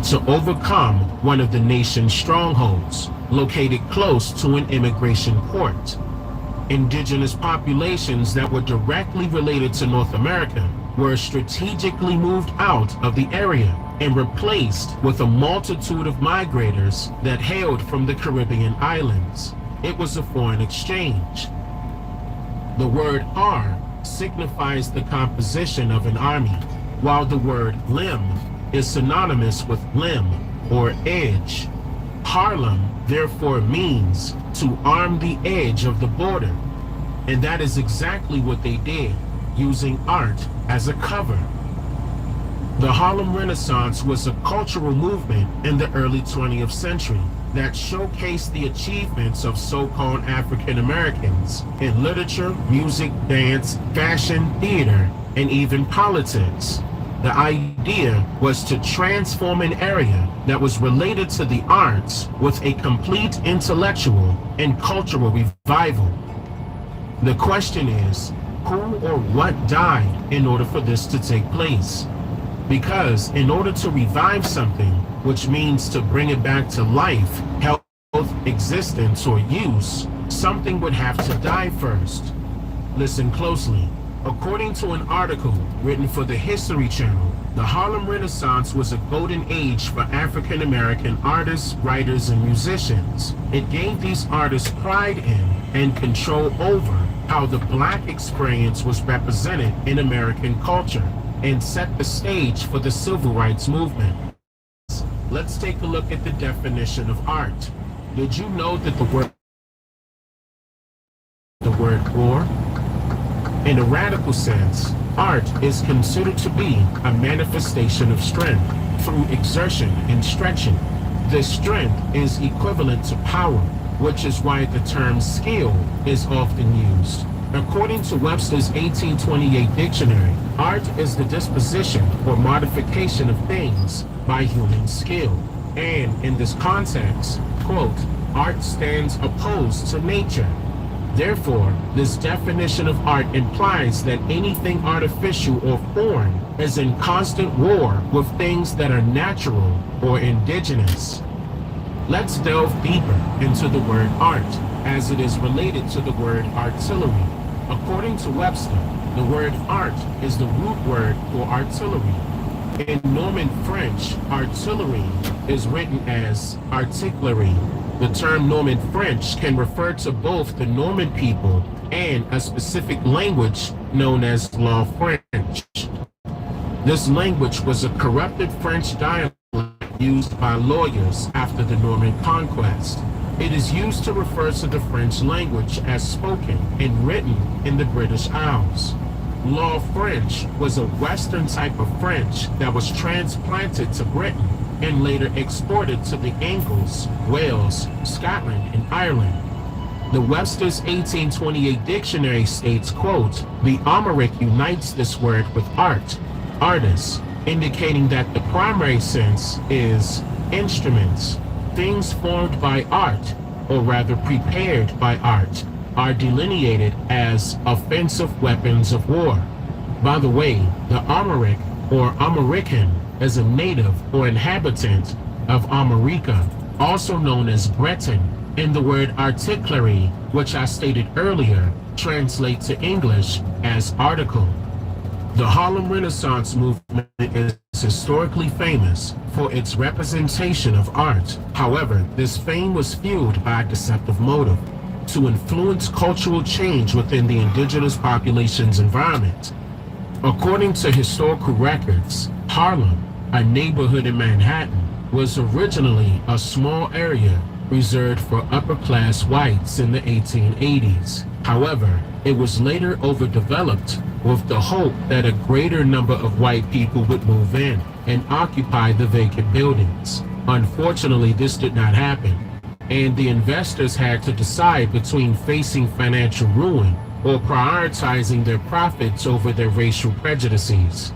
to overcome one of the nation's strongholds, located close to an immigration port. Indigenous populations that were directly related to North America were strategically moved out of the area and replaced with a multitude of migrators that hailed from the Caribbean islands. It was a foreign exchange. The word har signifies the composition of an army, while the word limb is synonymous with limb or edge. Harlem therefore means to arm the edge of the border. And that is exactly what they did, using art as a cover. The Harlem Renaissance was a cultural movement in the early 20th century that showcased the achievements of so-called African Americans in literature, music, dance, fashion, theater, and even politics. The idea was to transform an area that was related to the arts with a complete intellectual and cultural revival. The question is, who or what died in order for this to take place? Because in order to revive something, which means to bring it back to life, health, existence, or use, something would have to die first. Listen closely. According to an article written for the History Channel, the Harlem Renaissance was a golden age for African American artists, writers, and musicians. It gave these artists pride in and control over how the Black experience was represented in American culture, and set the stage for the Civil Rights Movement. Let's take a look at the definition of art. Did you know that the word war? In a radical sense, art is considered to be a manifestation of strength through exertion and stretching. This strength is equivalent to power, which is why the term skill is often used. According to Webster's 1828 dictionary, art is the disposition or modification of things by human skill. And in this context, quote, art stands opposed to nature. Therefore, this definition of art implies that anything artificial or foreign is in constant war with things that are natural or indigenous. Let's delve deeper into the word art as it is related to the word artillery. According to Webster, the word art is the root word for artillery. In Norman French, artillery is written as artillery. The term Norman French can refer to both the Norman people and a specific language known as Law French. This language was a corrupted French dialect used by lawyers after the Norman conquest. It is used to refer to the French language as spoken and written in the British Isles. Law French was a Western type of French that was transplanted to Britain and later exported to the Angles, Wales, Scotland, and Ireland. The Webster's 1828 dictionary states, quote, the Amharic unites this word with art, artists, indicating that the primary sense is instruments. Things formed by art, or rather prepared by art, are delineated as offensive weapons of war. By the way, the Amharic or American is a native or inhabitant of America, also known as Breton, and the word artillery, which I stated earlier, translates to English as article. The Harlem Renaissance movement is historically famous for its representation of art. However, this fame was fueled by a deceptive motive to influence cultural change within the indigenous population's environment. According to historical records, Harlem, a neighborhood in Manhattan, was originally a small area reserved for upper-class whites in the 1880s. However, it was later overdeveloped with the hope that a greater number of white people would move in and occupy the vacant buildings. Unfortunately, this did not happen, and the investors had to decide between facing financial ruin or prioritizing their profits over their racial prejudices.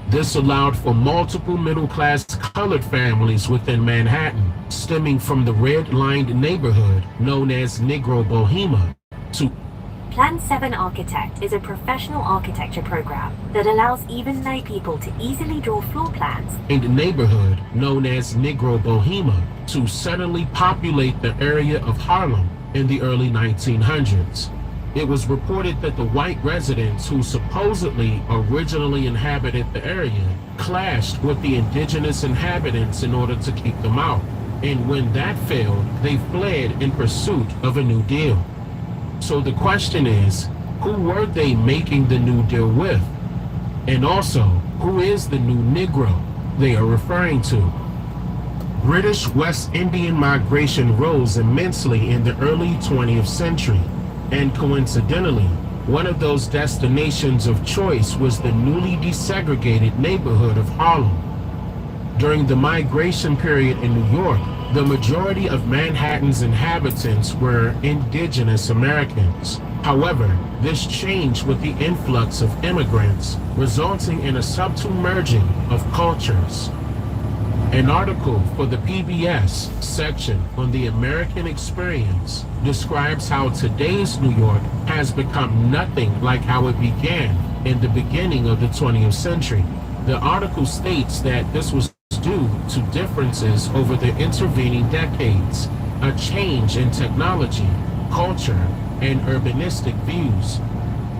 This allowed for multiple middle-class colored families within Manhattan, stemming from the red-lined neighborhood known as Negro Bohemia to Plan 7 Architect is a professional architecture program that allows even lay people to easily draw floor plans in the neighborhood known as Negro Bohemia to suddenly populate the area of Harlem in the early 1900s. It was reported that the white residents who supposedly originally inhabited the area clashed with the indigenous inhabitants in order to keep them out. And when that failed, they fled in pursuit of a new deal. So the question is, who were they making the new deal with? And also, who is the new Negro they are referring to? British West Indian migration rose immensely in the early 20th century, and coincidentally, one of those destinations of choice was the newly desegregated neighborhood of Harlem. During the migration period in New York, the majority of Manhattan's inhabitants were indigenous Americans. However, this changed with the influx of immigrants, resulting in a submerging of cultures. An article for the PBS section on the American experience describes how today's New York has become nothing like how it began in the beginning of the 20th century. The article states that this was due to differences over the intervening decades, a change in technology, culture, and urbanistic views.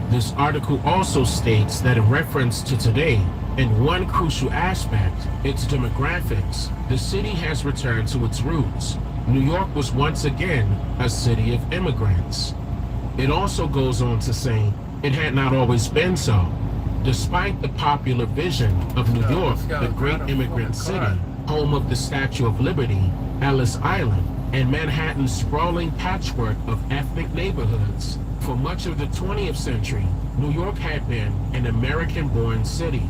This article also states that in reference to today, in one crucial aspect, its demographics, the city has returned to its roots. New York was once again a city of immigrants. It also goes on to say it had not always been so. Despite the popular vision of New York, the great immigrant city, home of the Statue of Liberty, Ellis Island, and Manhattan's sprawling patchwork of ethnic neighborhoods, for much of the 20th century, New York had been an American-born city.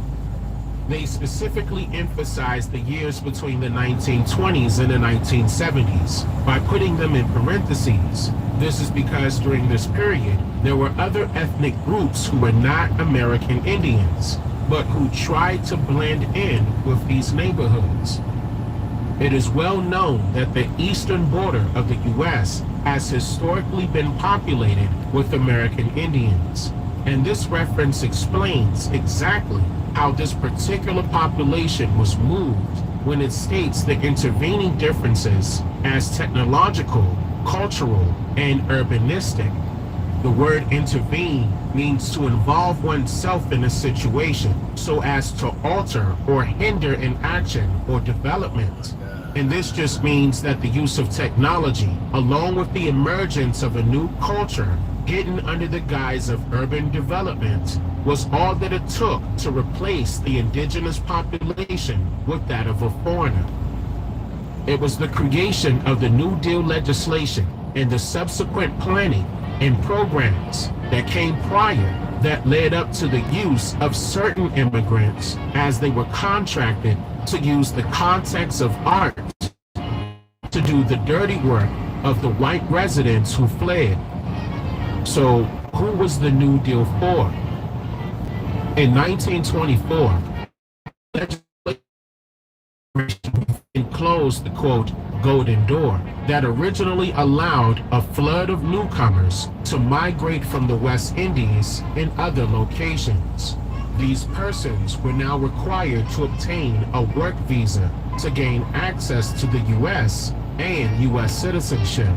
They specifically emphasized the years between the 1920s and the 1970s by putting them in parentheses. This is because during this period, there were other ethnic groups who were not American Indians, but who tried to blend in with these neighborhoods. It is well known that the eastern border of the U.S. has historically been populated with American Indians, and this reference explains exactly how this particular population was moved when it states the intervening differences as technological, cultural, and urbanistic. The word intervene means to involve oneself in a situation so as to alter or hinder an action or development. And this just means that the use of technology, along with the emergence of a new culture hidden under the guise of urban development, was all that it took to replace the indigenous population with that of a foreigner. It was the creation of the New Deal legislation and the subsequent planning and programs that came prior that led up to the use of certain immigrants as they were contracted to use the context of art to do the dirty work of the white residents who fled. So, who was the New Deal for? In 1924, legislation enclosed the quote, Golden Door, that originally allowed a flood of newcomers to migrate from the West Indies and other locations. These persons were now required to obtain a work visa to gain access to the U.S. and U.S. citizenship.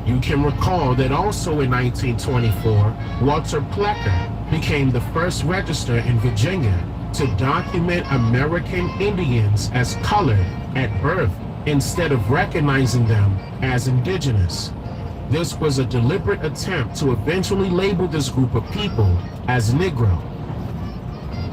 You can recall that also in 1924, Walter Plecker became the first register in Virginia to document American Indians as colored at birth instead of recognizing them as indigenous. This was a deliberate attempt to eventually label this group of people as Negro.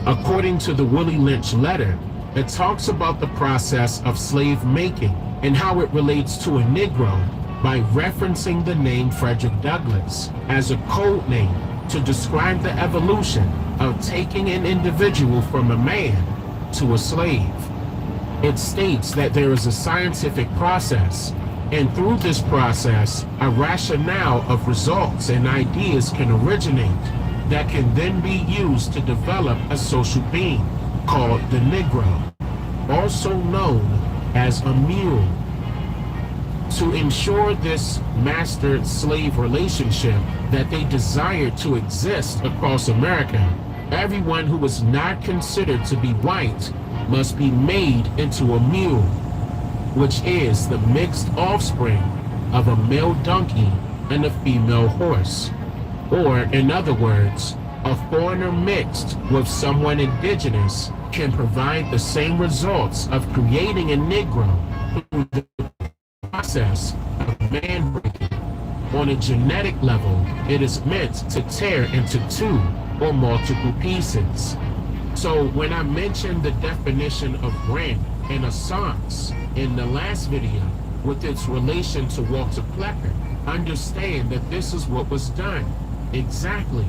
According to the Willie Lynch letter, it talks about the process of slave making and how it relates to a Negro by referencing the name Frederick Douglass as a code name to describe the evolution of taking an individual from a man to a slave. It states that there is a scientific process, and through this process, a rationale of results and ideas can originate that can then be used to develop a social being called the Negro, also known as a mule. To ensure this master-slave relationship that they desired to exist across America, everyone who was not considered to be white must be made into a mule, which is the mixed offspring of a male donkey and a female horse. Or, in other words, a foreigner mixed with someone indigenous can provide the same results of creating a Negro through the process of man breaking. On a genetic level, it is meant to tear into two or multiple pieces. So when I mention the definition of brand, and assaults in the last video with its relation to Walter Plecker, understand that this is what was done. Exactly.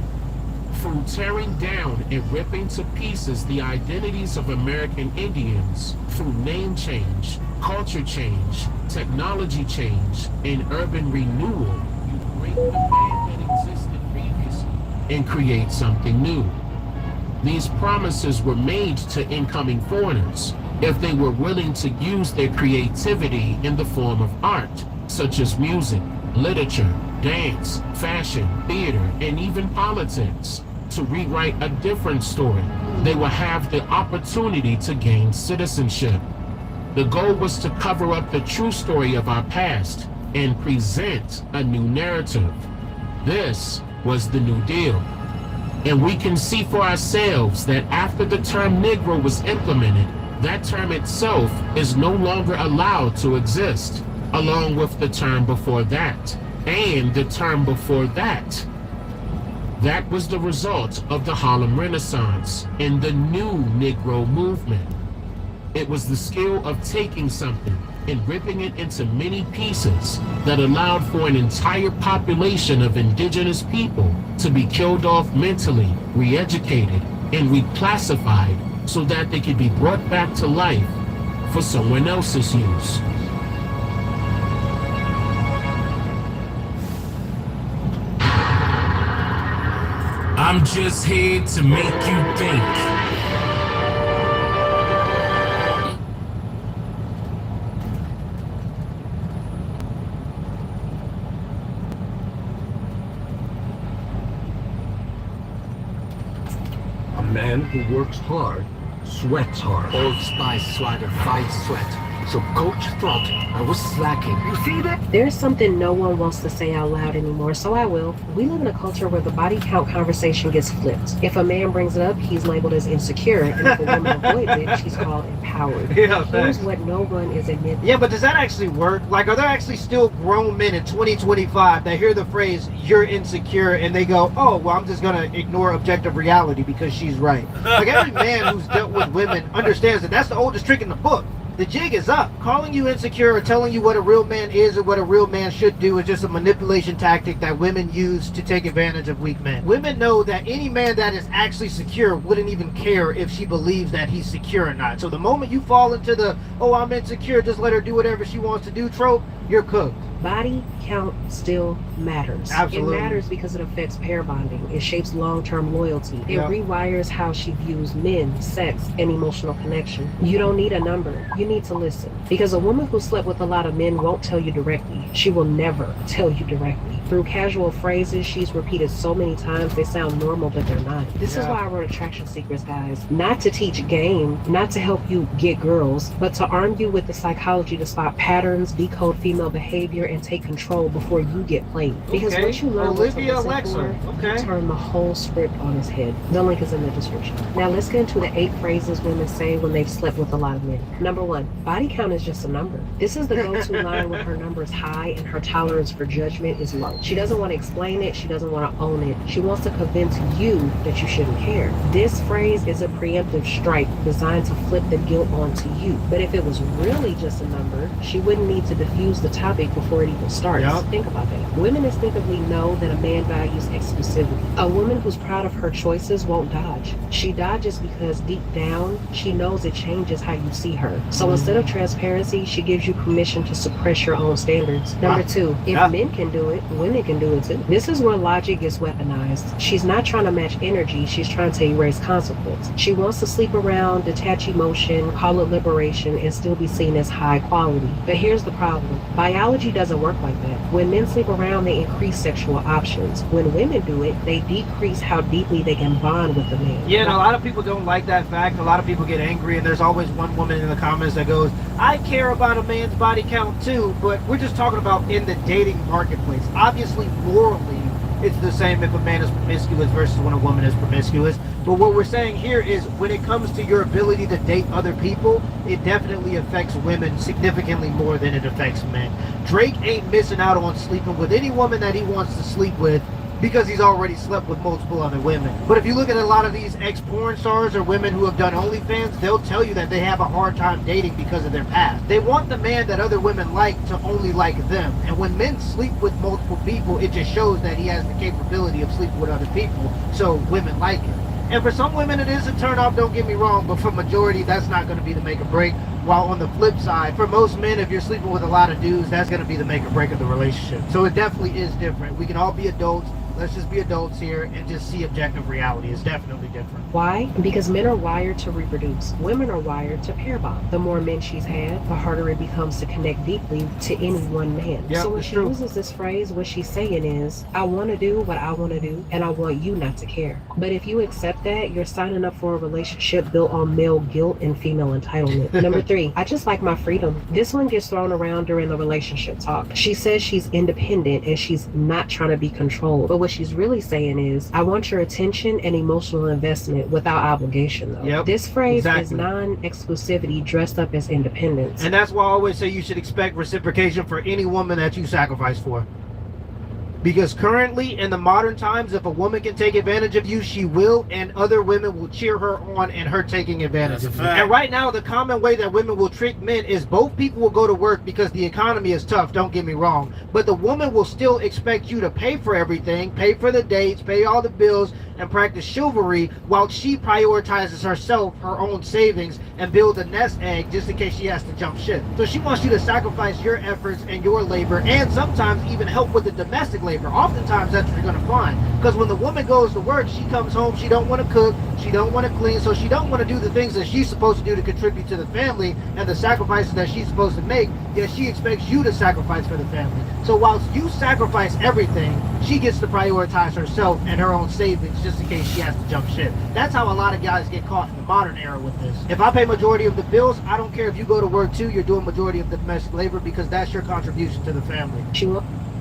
Through tearing down and ripping to pieces the identities of American Indians through name change, culture change, technology change, and urban renewal, you break the man that existed previously and create something new. These promises were made to incoming foreigners if they were willing to use their creativity in the form of art, such as music, literature, dance, fashion, theater, and even politics, to rewrite a different story. They will have the opportunity to gain citizenship. The goal was to cover up the true story of our past and present a new narrative. This was the New Deal. And we can see for ourselves that after the term Negro was implemented, that term itself is no longer allowed to exist, along with the term before that, and the term before that. That was the result of the Harlem Renaissance and the new Negro movement. It was the skill of taking something and ripping it into many pieces that allowed for an entire population of indigenous people to be killed off mentally, re-educated, and reclassified so that they could be brought back to life for someone else's use. I'm just here to make you think. A man who works hard, sweats hard. Old Spice swagger, fights sweat. So Coach thought I was slacking. You see that? There's something no one wants to say out loud anymore, so I will. We live in a culture where the body count conversation gets flipped. If a man brings it up, he's labeled as insecure, and if a woman avoids it, she's called empowered. Yeah, here's thanks. what no one is admitting. Yeah, but does that actually work? Like, are there actually still grown men in 2025 that hear the phrase, you're insecure, and they go, oh, well, I'm just gonna ignore objective reality because she's right. Like, every man who's dealt with women understands that that's the oldest trick in the book. The jig is up. Calling you insecure or telling you what a real man is or what a real man should do is just a manipulation tactic that women use to take advantage of weak men. Women know that any man that is actually secure wouldn't even care if she believes that he's secure or not. So the moment you fall into the, oh, I'm insecure, just let her do whatever she wants to do trope, you're cooked. Body count still matters. Absolutely. It matters because it affects pair bonding. It shapes long-term loyalty. It Yep. rewires how she views men, sex, and emotional connection. You don't need a number. You need to listen. Because a woman who slept with a lot of men won't tell you directly. She will never tell you directly. Through casual phrases she's repeated so many times they sound normal, but they're not. This is why I wrote Attraction Secrets, guys. Not to teach game, not to help you get girls, but to arm you with the psychology to spot patterns, decode female behavior, and take control before you get played. Because Okay. once you learn Olivia what to Alexa. listen for, Okay. you turn the whole script on its head. The link is in the description. Now let's get into the 8 phrases women say when they've slept with a lot of men. Number 1, body count is just a number. This is the go-to line when her number is high and her tolerance for judgment is low. She doesn't want to explain it. She doesn't want to own it. She wants to convince you that you shouldn't care. This phrase is a preemptive strike designed to flip the guilt onto you. But if it was really just a number, she wouldn't need to diffuse the topic before it even starts. Yep. Think about that. Women instinctively know that a man values exclusivity. A woman who's proud of her choices won't dodge. She dodges because deep down, she knows it changes how you see her. So instead of transparency, she gives you permission to suppress your own standards. Number 2, if men can do it, women can do it too. This is where logic gets weaponized. She's not trying to match energy, she's trying to erase consequence. She wants to sleep around, detach emotion, call it liberation, and still be seen as high quality. But here's the problem. Biology doesn't work like that. When men sleep around, they increase sexual options. When women do it, they decrease how deeply they can bond with the man. Yeah, and a lot of people don't like that fact. A lot of people get angry, and there's always one woman in the comments that goes, I care about a man's body count too, but we're just talking about in the dating marketplace. Obviously, morally, it's the same if a man is promiscuous versus when a woman is promiscuous. But what we're saying here is when it comes to your ability to date other people, it definitely affects women significantly more than it affects men. Drake ain't missing out on sleeping with any woman that he wants to sleep with because he's already slept with multiple other women. But if you look at a lot of these ex-porn stars or women who have done OnlyFans, they'll tell you that they have a hard time dating because of their past. They want the man that other women like to only like them. And when men sleep with multiple people, it just shows that he has the capability of sleeping with other people, so women like him. And for some women it is a turn off, don't get me wrong, but for majority that's not going to be the make or break. While on the flip side, for most men, if you're sleeping with a lot of dudes, that's going to be the make or break of the relationship. So it definitely is different. We can all be adults. Let's just be adults here and just see objective reality. It's definitely different. Why? Because men are wired to reproduce. Women are wired to pair bond. The more men she's had, the harder it becomes to connect deeply to any one man. Yep, so when she uses this phrase, what she's saying is, I want to do what I want to do, and I want you not to care. But if you accept that, you're signing up for a relationship built on male guilt and female entitlement. Number 3, I just like my freedom. This one gets thrown around during the relationship talk. She says she's independent and she's not trying to be controlled. But what she's really saying is, I want your attention and emotional investment without obligation, though. Yep, this phrase is exactly. non-exclusivity dressed up as independence. And that's why I always say you should expect reciprocation for any woman that you sacrifice for. Because currently, in the modern times, if a woman can take advantage of you, she will, and other women will cheer her on in her taking advantage of you. And right now, the common way that women will trick men is both people will go to work because the economy is tough, don't get me wrong. But the woman will still expect you to pay for everything, pay for the dates, pay all the bills, and practice chivalry, while she prioritizes herself, her own savings, and builds a nest egg just in case she has to jump ship. So she wants you to sacrifice your efforts and your labor, and sometimes even help with the domestic labor. Oftentimes that's what you're going to find, because when the woman goes to work, she comes home, she don't want to cook, she don't want to clean, so she don't want to do the things that she's supposed to do to contribute to the family and the sacrifices that she's supposed to make, yet she expects you to sacrifice for the family. So whilst you sacrifice everything, she gets to prioritize herself and her own savings just in case she has to jump ship. That's how a lot of guys get caught in the modern era with this. If I pay majority of the bills, I don't care if you go to work too, you're doing majority of the domestic labor because that's your contribution to the family.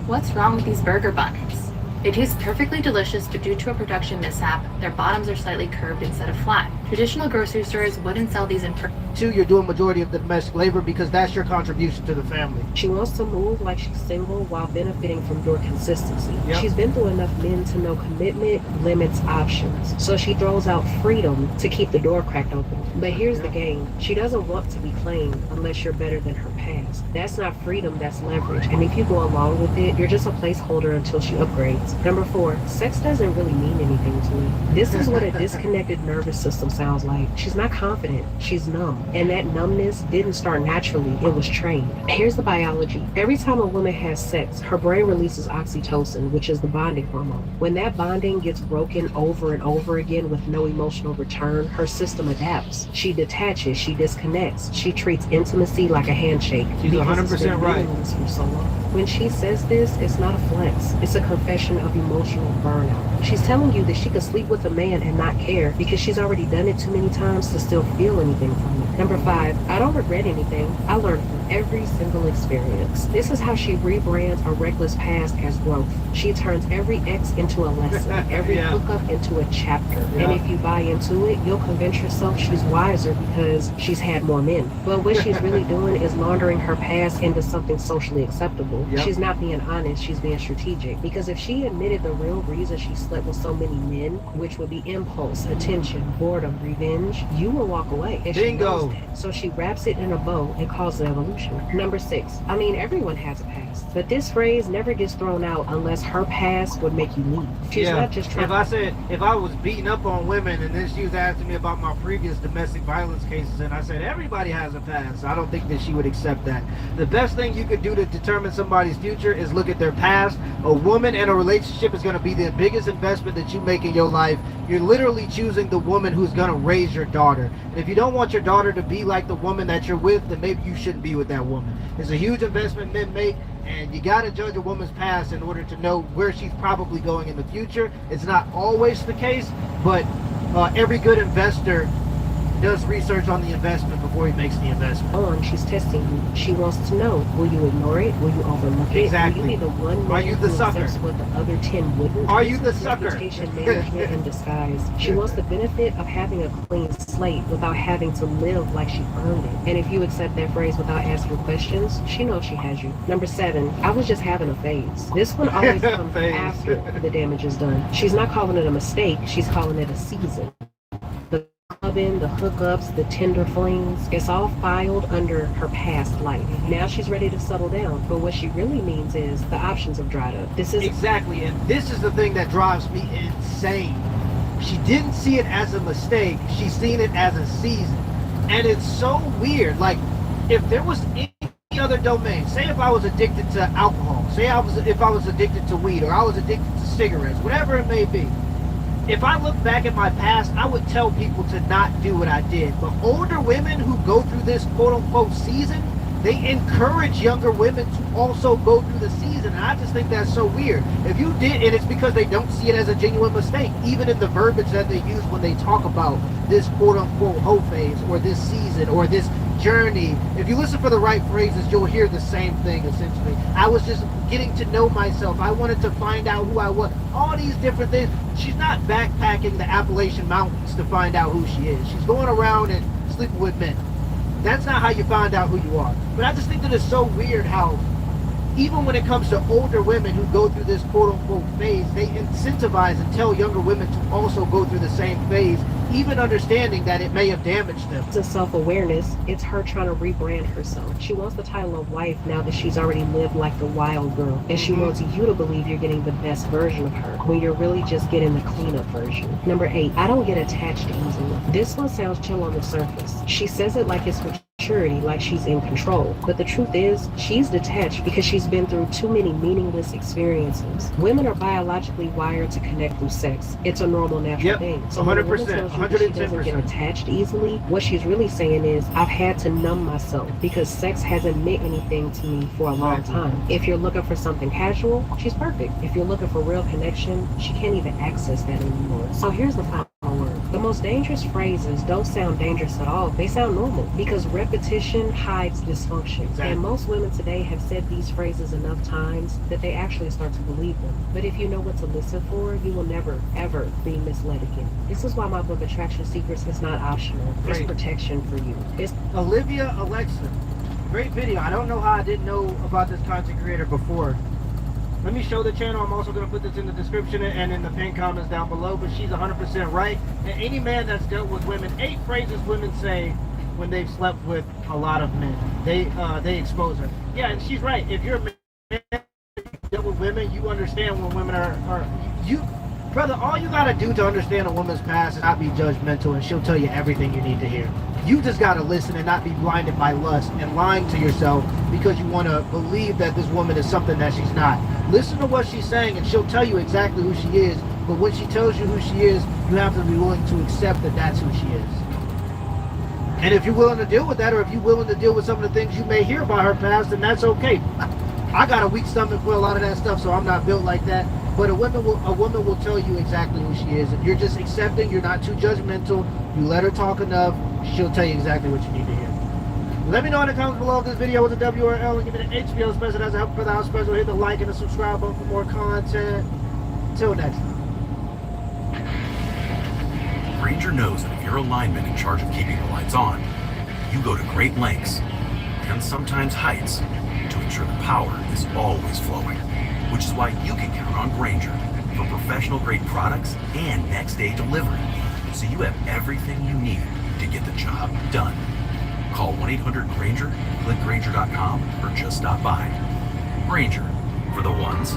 What's wrong with these burger buns? They taste perfectly delicious, but due to a production mishap, their bottoms are slightly curved instead of flat. Traditional grocery stores wouldn't sell these in Two, you're doing majority of the domestic labor because that's your contribution to the family. She wants to move like she's single while benefiting from door consistency. Yep. She's been through enough men to know commitment limits options. So she throws out freedom to keep the door cracked open. But here's the game. She doesn't want to be claimed unless you're better than her past. That's not freedom, that's leverage. And if you go along with it, you're just a placeholder until she upgrades. Number 4, sex doesn't really mean anything to me. This is what a disconnected nervous system sounds like. She's not confident, she's numb. And that numbness didn't start naturally, it was trained. Here's the biology. Every time a woman has sex, her brain releases oxytocin, which is the bonding hormone. When that bonding gets broken over and over again with no emotional return, her system adapts. She detaches, she disconnects, she treats intimacy like a handshake. She's 100% right. For so long. When she says this, it's not a flex. It's a confession of emotional burnout. She's telling you that she could sleep with a man and not care because she's already done it too many times to still feel anything from it. Number 5, I don't regret anything. I learned from every single experience. This is how she rebrands a reckless past as growth. She turns every ex into a lesson, every hookup into a chapter. And if you buy into it, you'll convince yourself she's wiser because she's had more men. But what she's really doing is laundering her past into something socially acceptable. She's not being honest, she's being strategic. Because if she admitted the real reason she slept with so many men, which would be impulse, attention, boredom, revenge, you will walk away. And Bingo. So she wraps it in a bow and calls it evolution. Number 6, I mean, everyone has a past, but this phrase never gets thrown out unless her past would make you leave. She's not just trying if I was beating up on women and then she was asking me about my previous domestic violence cases and I said everybody has a past, I don't think that she would accept that. The best thing you could do to determine somebody's future is look at their past. A woman and a relationship is going to be the biggest investment that you make in your life. You're literally choosing the woman who's going to raise your daughter. And if you don't want your daughter to be like the woman that you're with, then maybe you shouldn't be with that woman. It's a huge investment men make, and you got to judge a woman's past in order to know where she's probably going in the future. It's not always the case, but every good investor does research on the investment before he makes the investment. She's testing you. She wants to know, will you ignore it? Will you overlook it? Exactly. Will you be the one man Are you the who sucker? accepts what the other 10 wouldn't? Are you This the is sucker? reputation management in disguise. She wants the benefit of having a clean slate without having to live like she earned it. And if you accept that phrase without asking questions, she knows she has you. Number 7, I was just having a phase. This one always comes after the damage is done. She's not calling it a mistake, she's calling it a season. The clubbing, the hookups, the tender flings, it's all filed under her past life. Now she's ready to settle down, but what she really means is the options have dried up. This is exactly, and this is the thing that drives me insane. She didn't see it as a mistake, she's seen it as a season. And it's so weird. Like, if there was any other domain, say if I was addicted to alcohol, say if I was addicted to weed, or I was addicted to cigarettes, whatever it may be, if I look back at my past, I would tell people to not do what I did. But older women who go through this quote-unquote season, they encourage younger women to also go through the season. And I just think that's so weird. If you did, and it's because they don't see it as a genuine mistake, even in the verbiage that they use when they talk about this quote-unquote hoe phase, or this season, or this journey. If you listen for the right phrases, you'll hear the same thing, essentially. I was just getting to know myself. I wanted to find out who I was. All these different things. She's not backpacking the Appalachian Mountains to find out who she is. She's going around and sleeping with men. That's not how you find out who you are. But I just think that it's so weird how, even when it comes to older women who go through this quote-unquote phase, they incentivize and tell younger women to also go through the same phase, even understanding that it may have damaged them. It's a self-awareness. It's her trying to rebrand herself. She wants the title of wife now that she's already lived like the wild girl. And she wants you to believe you're getting the best version of her, when you're really just getting the cleanup version. Number 8, I don't get attached easily. This one sounds chill on the surface. She says it like it's maturity, like she's in control. But the truth is, she's detached because she's been through too many meaningless experiences. Women are biologically wired to connect through sex. It's a normal, natural thing. So 100%. she doesn't get attached easily, what she's really saying is, I've had to numb myself because sex hasn't meant anything to me for a long time. If you're looking for something casual, she's perfect. If you're looking for real connection, she can't even access that anymore. So here's the final word. The most dangerous phrases don't sound dangerous at all. They sound normal because repetition hides dysfunction. And most women today have said these phrases enough times that they actually start to believe them. But if you know what to listen for, you will never, ever be misled again. This is why my book, Attraction Secrets, is not optional. It's protection for you. It's Olivia Alexa. Great video. I don't know how I didn't know about this content creator before. Let me show the channel. I'm also going to put this in the description and in the pinned comments down below. But she's 100% right. And any man that's dealt with women, 8 phrases women say when they've slept with a lot of men. They expose her. Yeah, and she's right. If you're a man that dealt with women, you understand when women are you. Brother, all you gotta do to understand a woman's past is not be judgmental, and she'll tell you everything you need to hear. You just gotta listen and not be blinded by lust and lying to yourself because you want to believe that this woman is something that she's not. Listen to what she's saying and she'll tell you exactly who she is, but when she tells you who she is, you have to be willing to accept that that's who she is. And if you're willing to deal with that, or if you're willing to deal with some of the things you may hear about her past, then that's okay. I got a weak stomach for a lot of that stuff, so I'm not built like that. But a woman will tell you exactly who she is. If you're just accepting, you're not too judgmental, you let her talk enough, she'll tell you exactly what you need to hear. Let me know in the comments below if this video was a W or L, and give me the HBO special as a help for the house special. Hit the like and the subscribe button for more content. Till next time. Ranger knows that if you're a lineman in charge of keeping the lights on, you go to great lengths, and sometimes heights, to ensure the power is always flowing. Which is why you can count on Grainger for professional-grade products and next-day delivery, so you have everything you need to get the job done. Call 1-800-GRAINGER, click Grainger.com, or just stop by. Grainger, for the ones.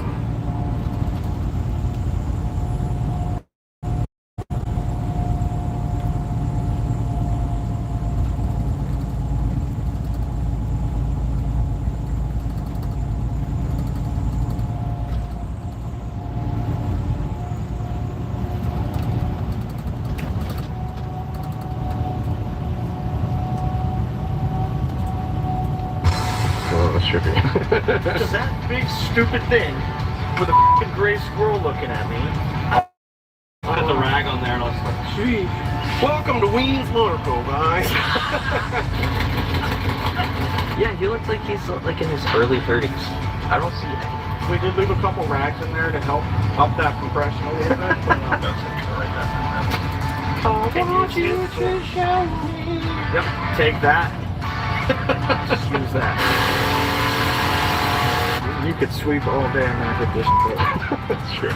Because that big stupid thing with a f***ing gray squirrel looking at me. I put the rag on there and I was like, gee. Welcome to Ween's Motorco, guys. Yeah, he looks like he's like in his early 30s. I don't see it. We did leave a couple rags in there to help up that compression a little bit. I want you to show me. Yep, take that. Just use that. You could sweep all day and not get this shit. That's true.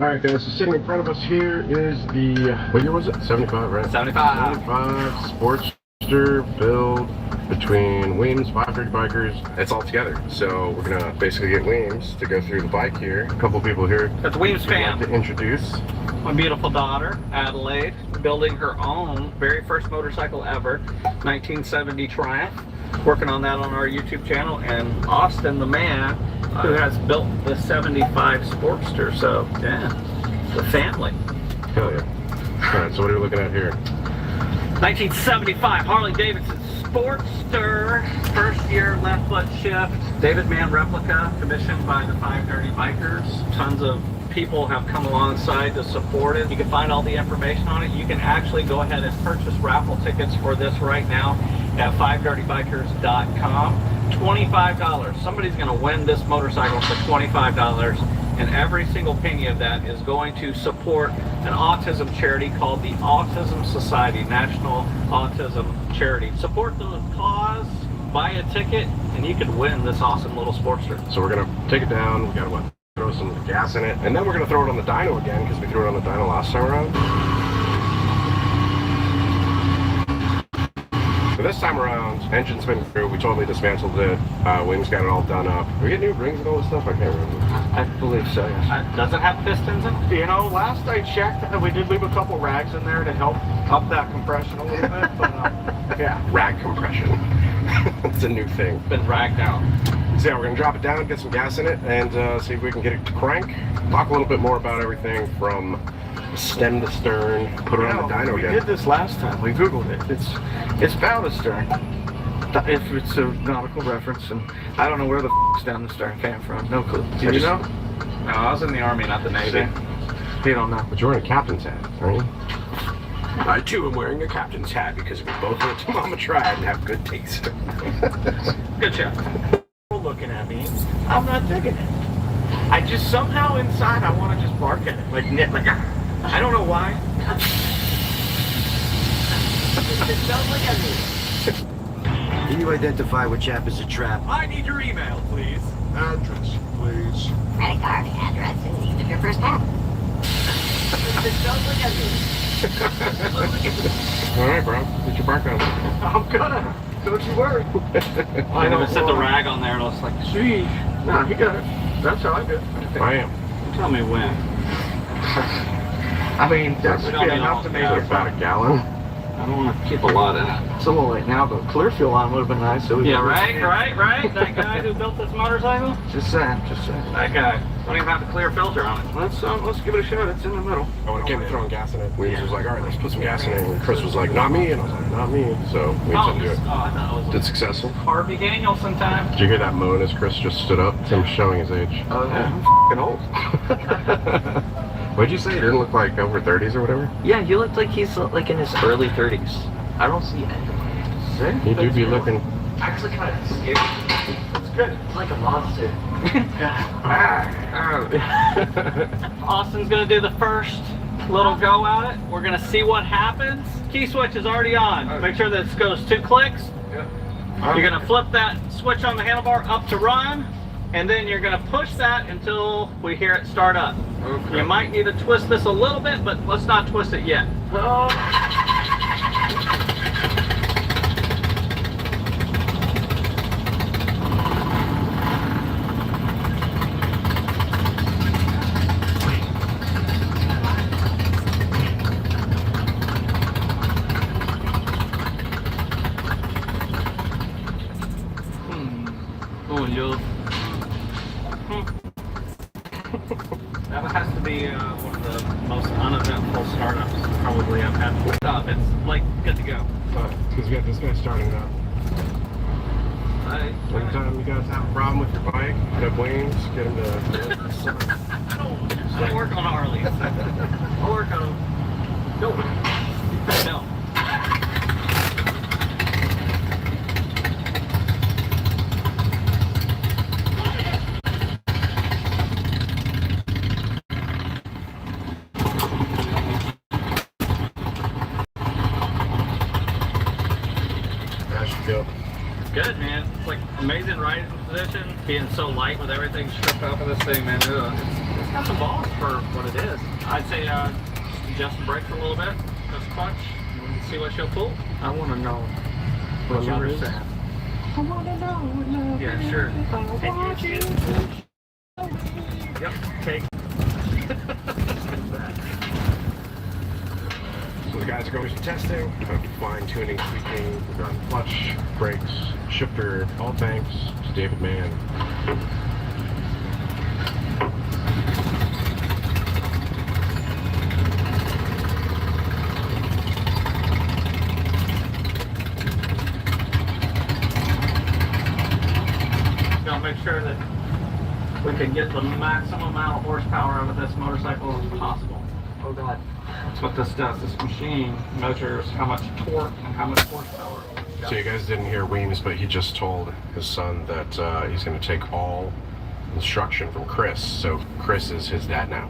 Alright guys, so sitting in front of us here is the, what year was it? 75, right? 75. 75 Sportster build between Weems, 530 bikers. It's all together. So we're gonna basically get Weems to go through the bike here. A couple people here. That's Weems fam. To introduce. My beautiful daughter, Adelaide, building her own very first motorcycle ever, 1970 Triumph. Working on that on our YouTube channel. And Austin, the man, who has built the 75 Sportster. So, yeah, the family. Hell yeah. Alright, so what are we looking at here? 1975 Harley Davidson Sportster, first year left foot shift, David Mann replica, commissioned by the 530 Bikers. Tons of people have come alongside to support it. You can find all the information on it. You can actually go ahead and purchase raffle tickets for this right now at 530bikers.com. $25. Somebody's going to win this motorcycle for $25, and every single penny of that is going to support an autism charity called the Autism Society, National Autism Charity. Support the cause, buy a ticket, and you could win this awesome little Sportster. So we're gonna take it down. We gotta throw some gas in it, and then we're gonna throw it on the dyno again because we threw it on the dyno last time around. So this time around, engine's been through. We totally dismantled it. Wings got it all done up. We get new rings and all this stuff. I can't remember. I believe so, yes. Does it have pistons in it? You know, last I checked, we did leave a couple rags in there to help up that compression a little bit. But yeah, rag compression. It's a new thing. Been ragged out. So yeah, we're gonna drop it down, get some gas in it, and see if we can get it to crank. Talk a little bit more about everything from stem to stern. Put it on the dyno again. We did this last time. We googled it. It's bow to stern. If it's a nautical reference, and I don't know where the f***'s down the stern came from. No clue. Did you know? No, I was in the Army, not the Navy. You don't know. But you're wearing a captain's hat, aren't you? I too am wearing a captain's hat because we both went to Mama Tried and have good taste. Good job. Looking at me, I'm not digging it. I just somehow inside I want to just bark at it, like I don't know why. Can you identify which app is a trap? I need your email, please. Address, please. Credit card, address, and needs of your first name. Don't look at me. Alright, bro. Get your bark on. I'm gonna. Don't you worry. I'm gonna set the rag on there and it's like, gee. Nah, he got it. That's how I do it. I am. Tell me when. I mean, that's enough to make it about a gallon. I don't want to keep a lot in it. It's a little late now, but clear fuel line would have been nice. So yeah, right. That guy who built this motorcycle? Just saying. That guy. Don't even have a clear filter on it. Let's give it a shot. It's in the middle. When it came to throwing gas in it, Williams was like, all right, let's put some gas in it. And Chris was like, not me. And I was like, not me. So we had to do it. Did successful. Harvey Danielson time. Did you hear that moan as Chris just stood up? Him showing his age. Oh, yeah. I'm old. What'd you say? He didn't look like over 30s or whatever? Yeah, he looked like he's like in his early 30s. I don't see anything. He do be looking. Actually kind of scary. It's good. It's like a monster. Austin's gonna do the first little go at it. We're gonna see what happens. Key switch is already on. Make sure that this goes 2 clicks. You're gonna flip that switch on the handlebar up to run, and then you're gonna push that until we hear it start up. Okay. You might need to twist this a little bit, but let's not twist it yet. Jules. That has to be one of the most uneventful startups probably I've had. It's like good to go. Because you got this guy starting it up. Anytime you guys have a problem with your bike, get Wayne's, get him to. I don't work on Harleys. I work on them. No. Good, man. It's like amazing riding position, being so light with everything stripped off of this thing, man. It's got some balls for what it is. I'd say adjust the brakes a little bit, just clutch, and see what she'll pull. I want to know what you were saying. I want to know what love Yeah, is. sure. I want you. Yep, take. So the guys are going through testing, fine tuning, tweaking, we've got clutch, brakes, shifter, all thanks to David Mann. Gotta make sure that we can get the maximum amount of horsepower out of this motorcycle as possible. Oh God. That's what this does. This machine measures how much torque and how much horsepower. So you guys didn't hear Weems, but he just told his son that he's going to take all instruction from Chris. So Chris is his dad now.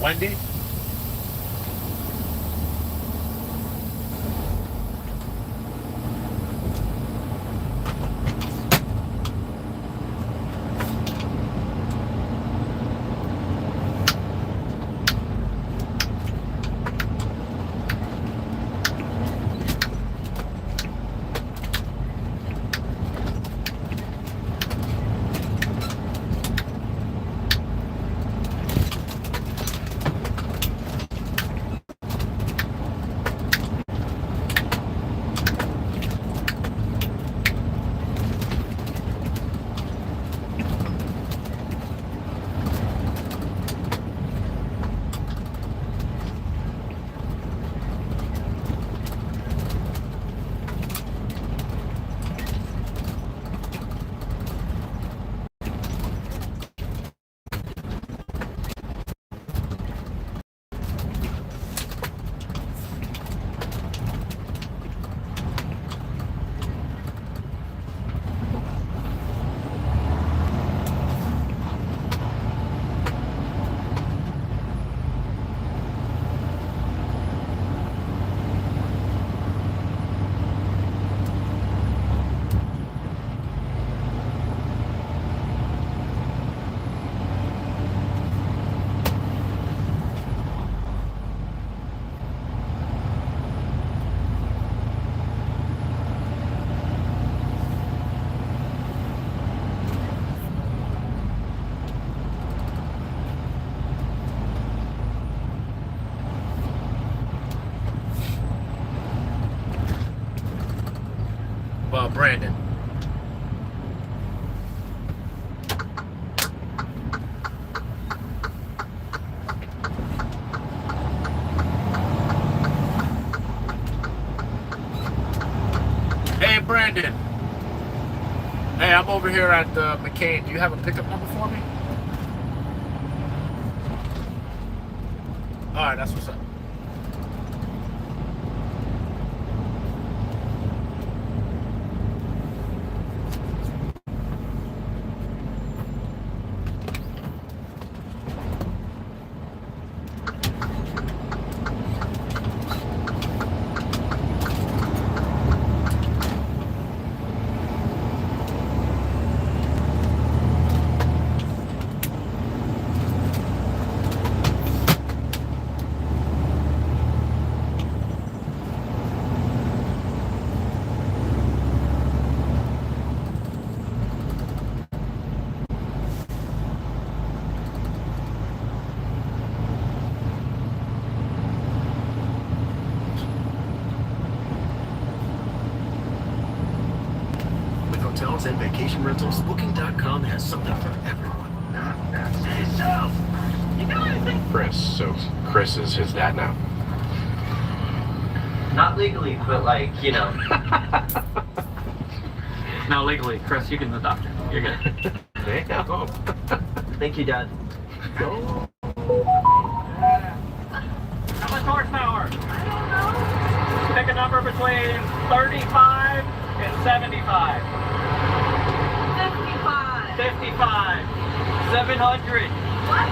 Wendy? Brandon. Hey, Brandon. Hey, I'm over here at McCain. Do you have a pickup number for me? All right, that's what's up. Hotels and vacation rentals, Booking.com has something for everyone. Chris, so Chris is his dad now. Not legally, but like, you know. No, legally, Chris, you can adopt her. You're good. Damn. Thank you, Dad. How much horsepower? Pick a number between 35 and 75. 55. 55. 700. What?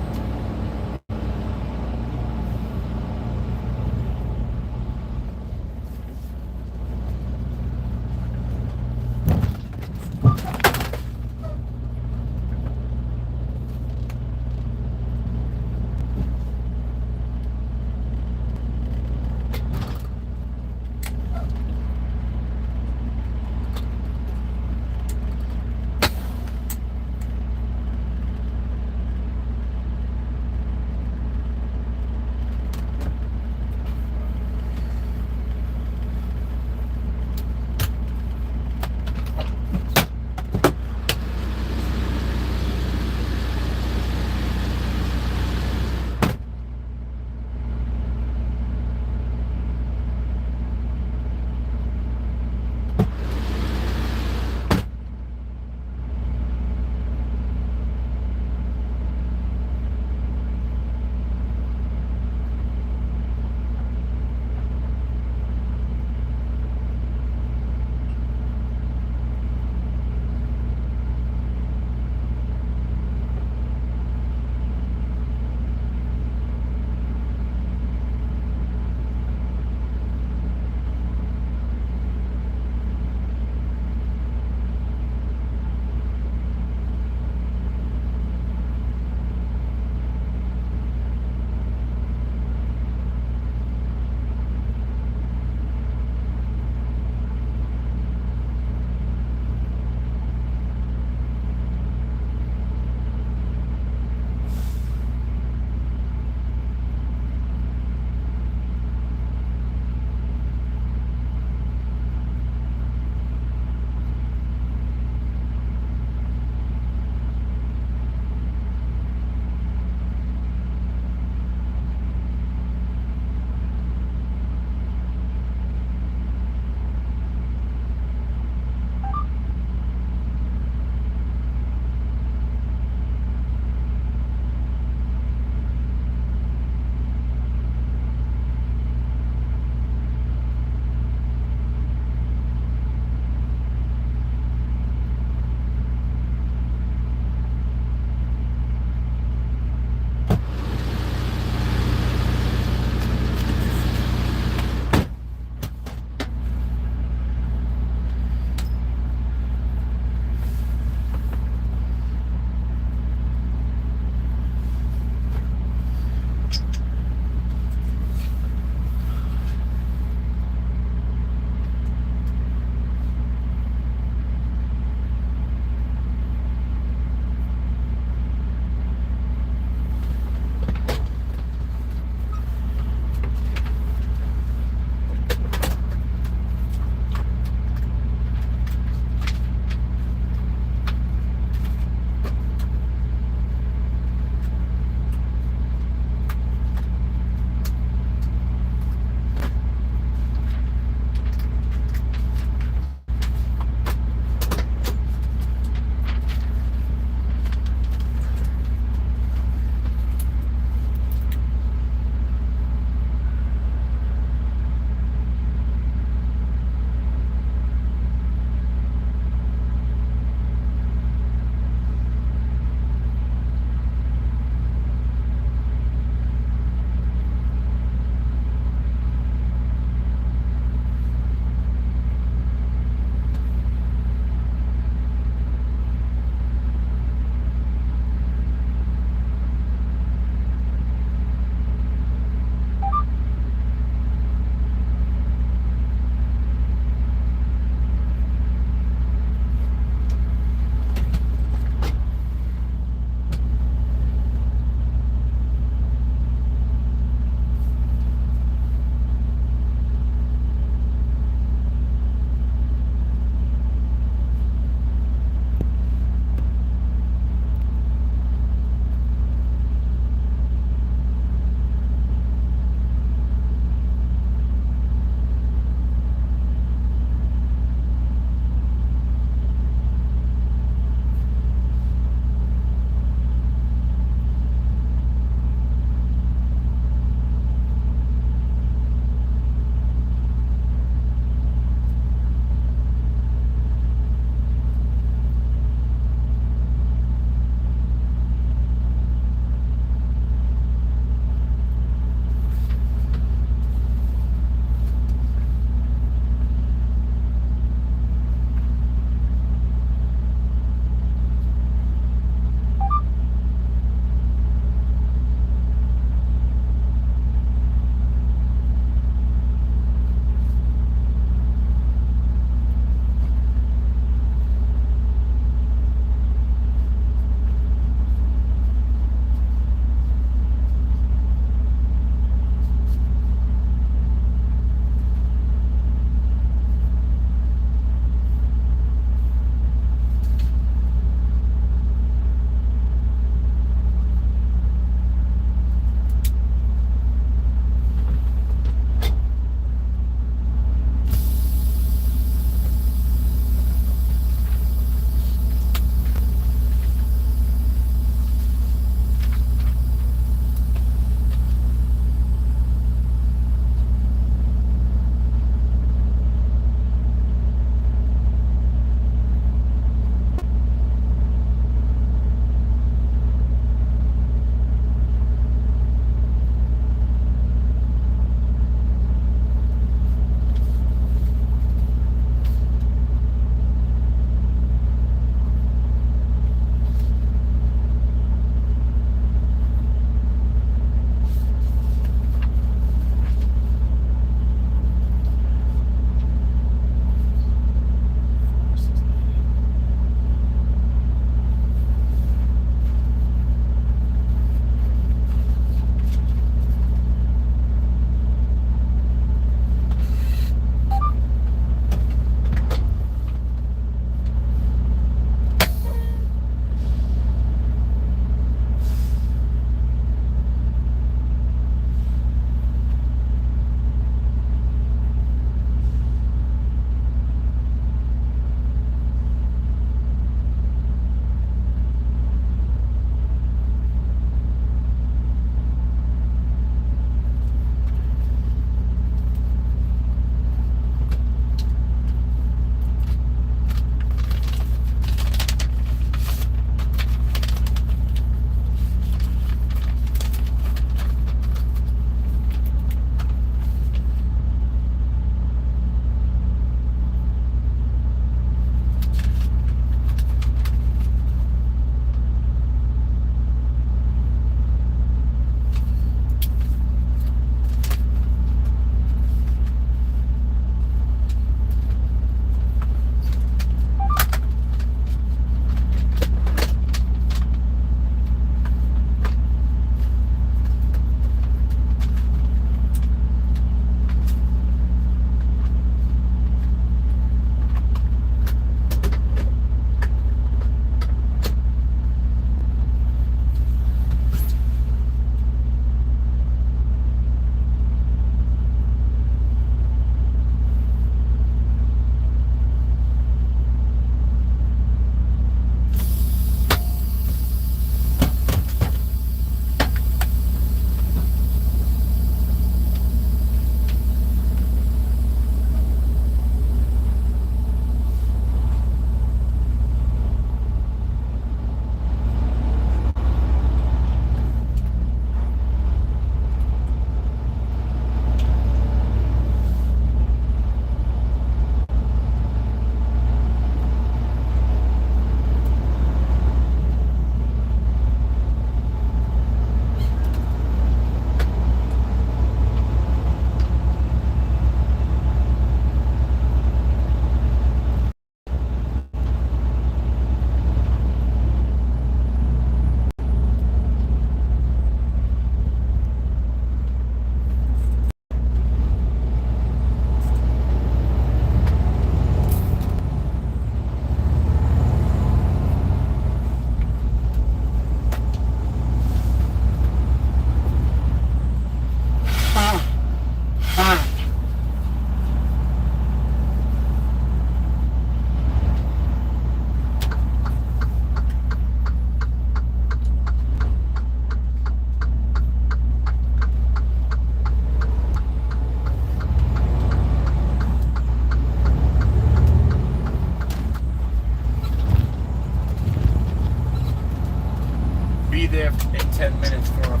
there in 10 minutes for a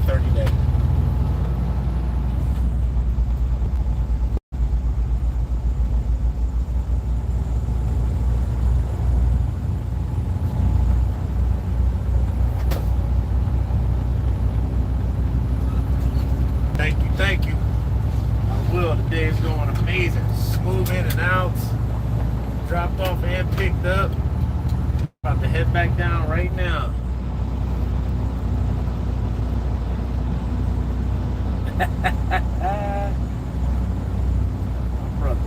30-day. Thank you. I will. The day is going amazing. Smooth in and out. Dropped off and picked up. About to head back down right now. Brother.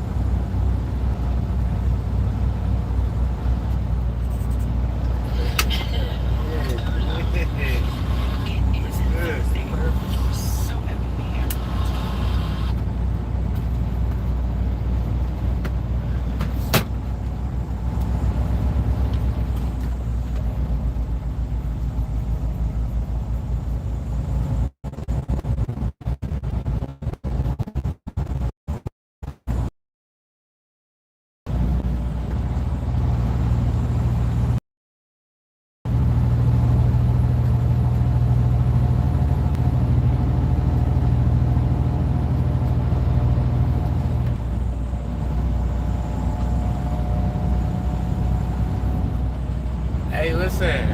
Hey, listen,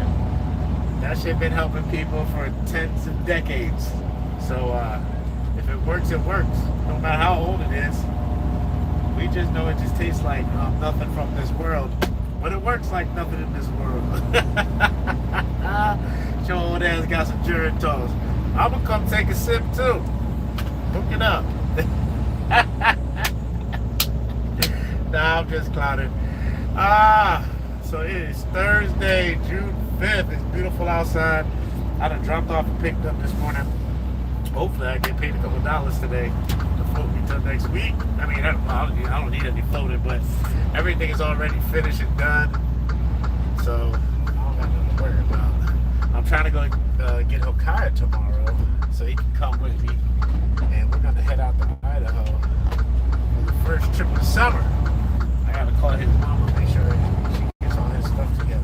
that shit been helping people for tens of decades. So if it works, it works. No matter how old it is. We just know it just tastes like nothing from this world. But it works like nothing in this world. Your old ass got some Geritons. I'm gonna come take a sip too. Hook it up. Nah, I'm just clowning. So it is Thursday, June 5th. It's beautiful outside. I done dropped off and picked up this morning. Hopefully I get paid a couple dollars today to float me till next week. I mean, I don't need any floating, but everything is already finished and done. So I don't got nothing to worry about. I'm trying to go get Hokaya tomorrow so he can come with me. And we're going to head out to Idaho for the first trip of the summer. I got to call his mama and make sure she gets all his stuff together.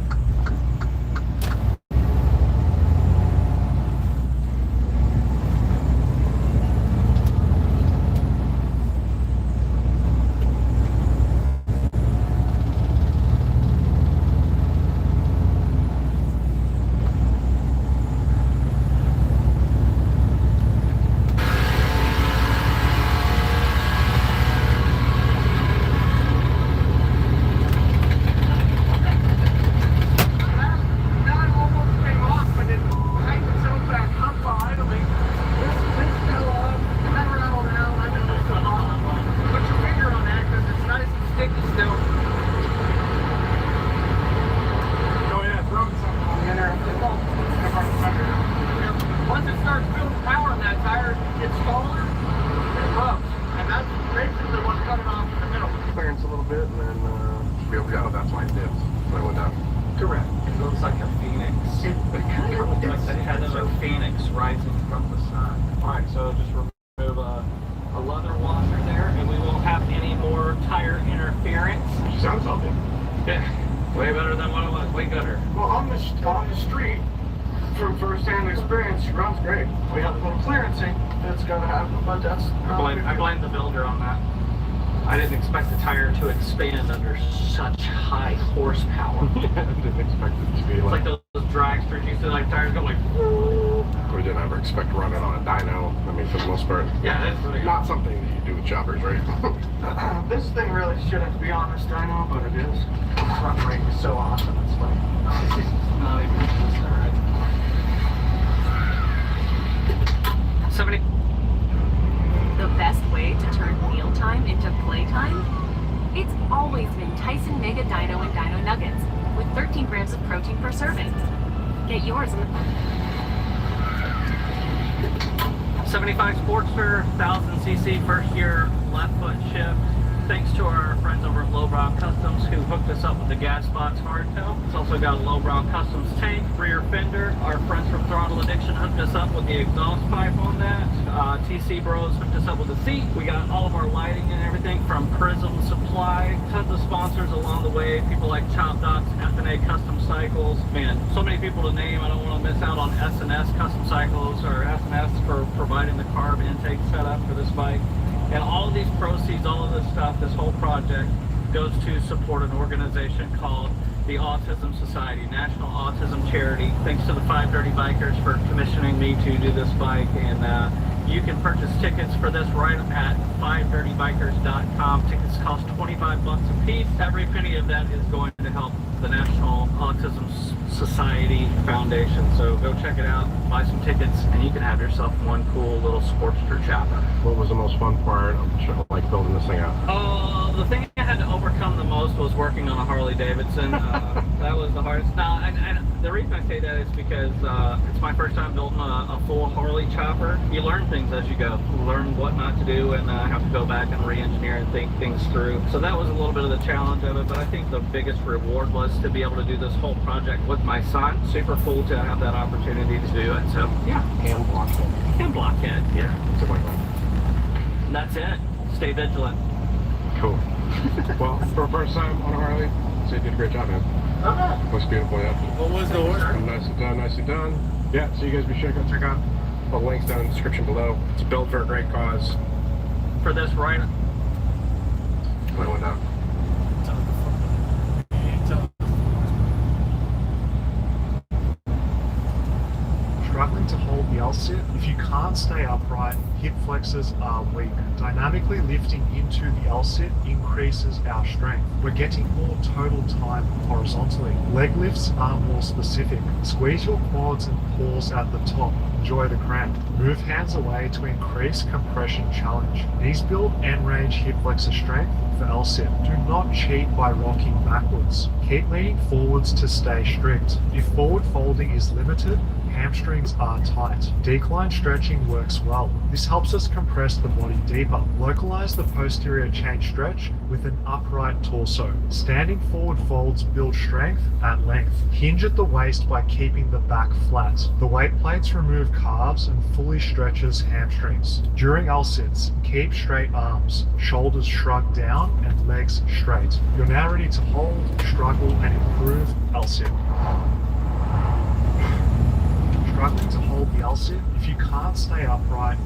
Once it starts building power in that tire, it's taller and it rubs. And that's basically what cut it off in the middle. Clearance a little bit, and then be able to go. That's why it dips. So I went down. Correct. It looks like a phoenix. It looks like the head of a phoenix rising from the sun. Alright, so just remove a leather washer there, and we won't have any more tire interference. Sounds healthy. Yeah, way better than what it was. Way gooder. Well, on the street, from first-hand experience, she runs great. We have a little clearancing that's going to happen, but that's... I blame the builder on that. I didn't expect the tire to expand under such high horsepower. I didn't expect it to be It's like those dragsters used to, like, tires go like... We didn't ever expect to run it on a dyno. I mean, for the most part. Yeah, it's really not something that you do with choppers, right? This thing really shouldn't be on this dyno, but it is. The front brake is so awesome, it's like... not even close, alright. 70. The best way to turn mealtime into playtime? It's always been Tyson Mega Dyno and Dyno Nuggets, with 13 grams of protein per serving. Get yours in the... 75 Sportster, 1000cc first year left foot shift. Thanks to our friends over at Lowbrow Customs who hooked us up with the gas box hardtail. It's also got a lowbrow customs tank, rear fender. Our friends from Throttle Addiction hooked us up with the exhaust pipe on that. TC Bros hooked us up with the seat. We got all of our lighting and everything from Prism Supply. Tons of sponsors along the way. People like Chop Docs, F&A Custom Cycles. Man, so many people to name. I don't want to miss out on S&S Custom Cycles or S&S for providing the carb intake setup for this bike. And all of these proceeds, all of this stuff, this whole project goes to support an organization called the Autism Society, National Autism Charity. Thanks to the 530 Bikers for commissioning me to do this bike. And you can purchase tickets for this right at 530bikers.com. Tickets cost $25 a piece. Every penny of that is going to help the National Autism Society Foundation. So go check it out, buy some tickets, and you can have yourself one cool little Sportster chopper. What was the most fun part of like building this thing out? The thing I had to overcome the most was working on a Harley Davidson. That was the hardest. Now, and the reason I say that is because it's my first time building a full Harley chopper. You learn things as you go. You learn what not to do, and have to go back and re-engineer and think things through. So that was a little bit of the challenge of it, but I think the biggest reward was to be able to do this whole project with my son. Super cool to have that opportunity to do it. So yeah. Hand blockhead. Hand blockhead. Yeah. Something like that. And that's it. Stay vigilant. Cool. Well, for a first time on a Harley, so you did a great job, man. Okay. Looks beautiful, yeah. What was the order? Nicely done, nicely done. Yeah, so you guys be sure to go check out all the links down in the description below. It's built for a great cause. For this right. I went down. Struggling to hold the LSIT? If you can't stay upright, hip flexors are weak. Dynamically lifting into the LSIT increases our strength. We're getting more total time horizontally. Leg lifts are more specific. Squeeze your quads and pause at the top. Enjoy the cramp. Move hands away to increase compression challenge. Knees build and range hip flexor strength for LSIT. Do not cheat by rocking backwards. Keep leaning forwards to stay strict. If forward folding is limited, hamstrings are tight. Decline stretching works well. This helps us compress the body deeper. Localize the posterior chain stretch with an upright torso. Standing forward folds build strength at length. Hinge at the waist by keeping the back flat. The weight plates remove calves and fully stretches hamstrings. During LSITs, keep straight arms, shoulders shrugged down and legs straight. You're now ready to hold, struggle and improve LSIT. Struggling to hold the LSIT? If you can't stay upright,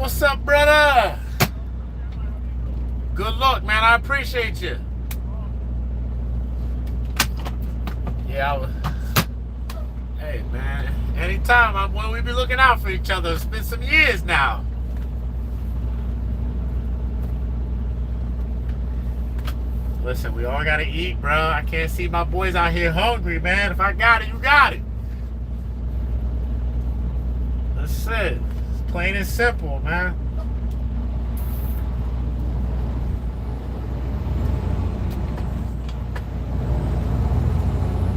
what's up, brother? Good luck, man. I appreciate you. Yeah, hey, man. Anytime, when we be looking out for each other. It's been some years now. Listen, we all gotta eat, bro. I can't see my boys out here hungry, man. If I got it, you got it. That's it. It's plain and simple, man.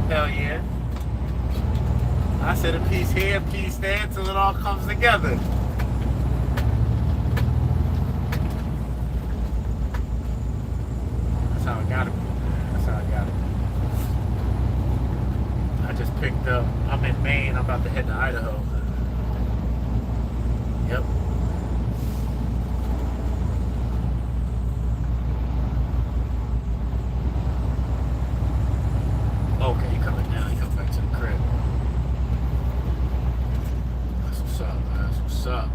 Hell yeah. I said a piece here, a piece there, until it all comes together. That's how it gotta be, man. That's how it gotta be. I just picked up, I'm in Maine, I'm about to head to Idaho. Yep. Okay, you coming down, you come back to the crib. That's what's up, man. That's what's up.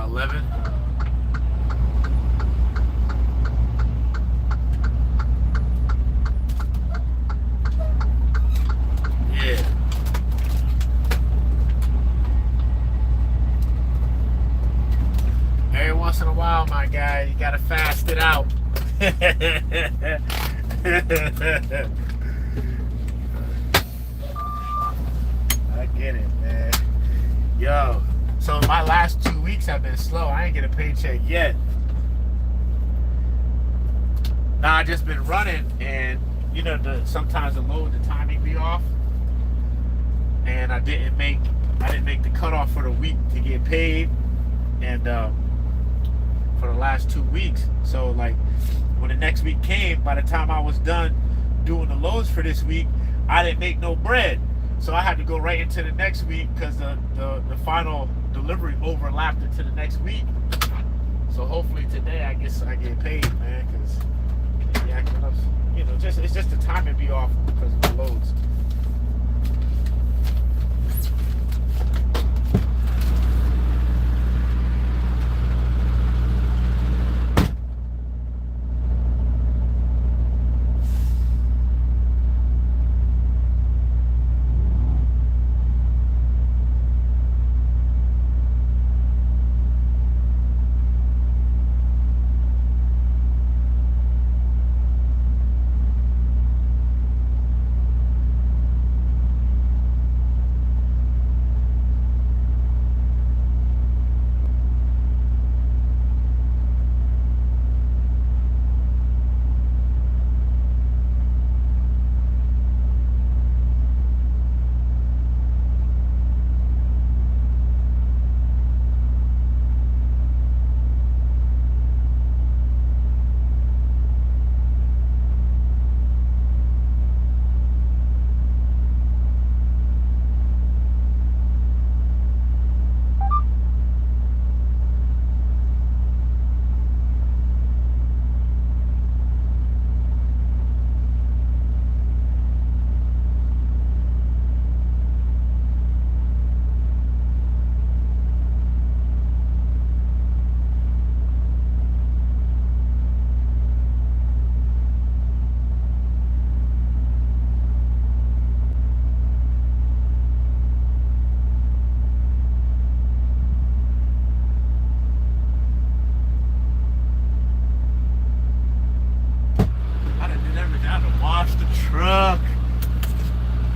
11. Yeah. Every once in a while, my guy, you gotta fast it out. I get it, man. Yo, so my last 2 weeks have been slow. I ain't get a paycheck yet. Nah, I just been running, and you know, sometimes the load, the timing be off, and I didn't make the cutoff for the week to get paid, and for the last 2 weeks. So like, when the next week came, by the time I was done doing the loads for this week, I didn't make no bread. So I had to go right into the next week because the final delivery overlapped into the next week. So hopefully today I guess I get paid, man, because yeah, you know, it's just the timing be off because of the loads.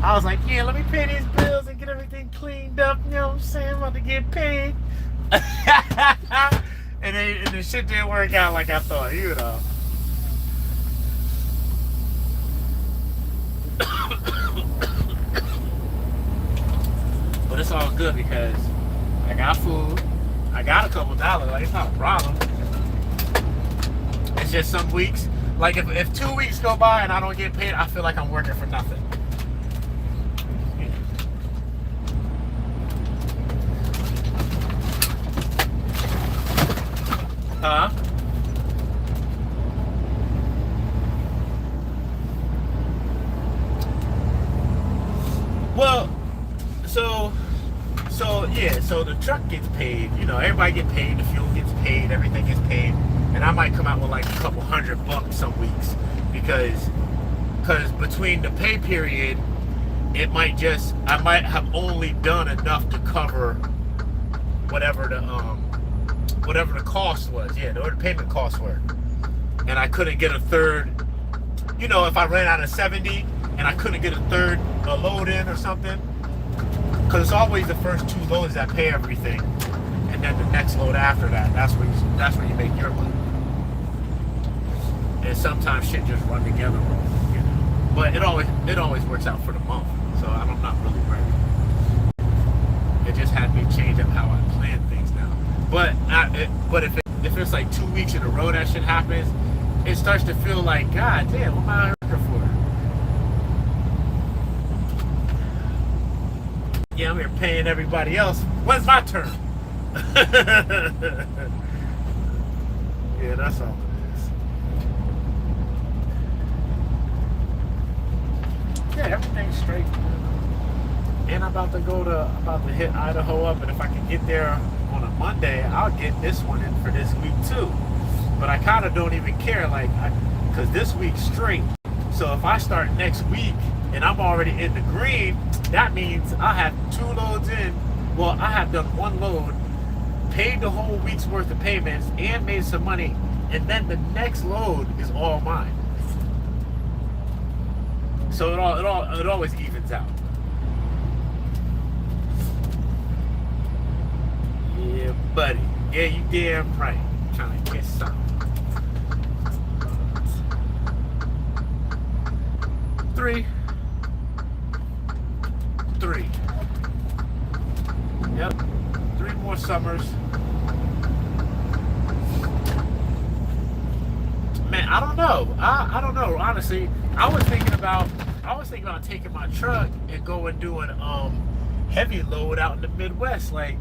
I was like, yeah, let me pay these bills and get everything cleaned up. You know what I'm saying? I'm about to get paid. and the shit didn't work out like I thought, you know. But it's all good because I got food. I got a couple dollars. Like, it's not a problem. It's just some weeks. Like, if 2 weeks go by and I don't get paid, I feel like I'm working for nothing. Huh? Well, so So the truck gets paid, you know, everybody gets paid, the fuel gets paid, everything gets paid, and I might come out with like a couple $100 some weeks because between the pay period, I might have only done enough to cover whatever the cost was, whatever the payment costs were, and I couldn't get a third. You know, if I ran out of 70 and I couldn't get a third load in or something, because it's always the first 2 loads that pay everything, and then the next load after that, that's where you make your money. And sometimes shit just run together, you know. But it always works out for the month, so I'm not really worried. It just had me change up how I plan things now. But if it's like 2 weeks in a row that shit happens, it starts to feel like, God damn, what am I working for? Yeah, I'm here paying everybody else. When's my turn? Yeah, that's all it is. Yeah, everything's straight. And I'm about to hit Idaho up, and if I can get there on a Monday, I'll get this one in for this week too. But I kind of don't even care, like, because this week's straight. So if I start next week and I'm already in the green, that means I have 2 loads in. Well, I have done 1 load, paid the whole week's worth of payments, and made some money. And then the next load is all mine. So it always evens out. Yeah, buddy. Yeah, you damn right. I'm trying to get something. 3. Yep. 3 more summers. Man, I don't know. I don't know. Honestly, I was thinking about taking my truck and going doing heavy load out in the Midwest, like,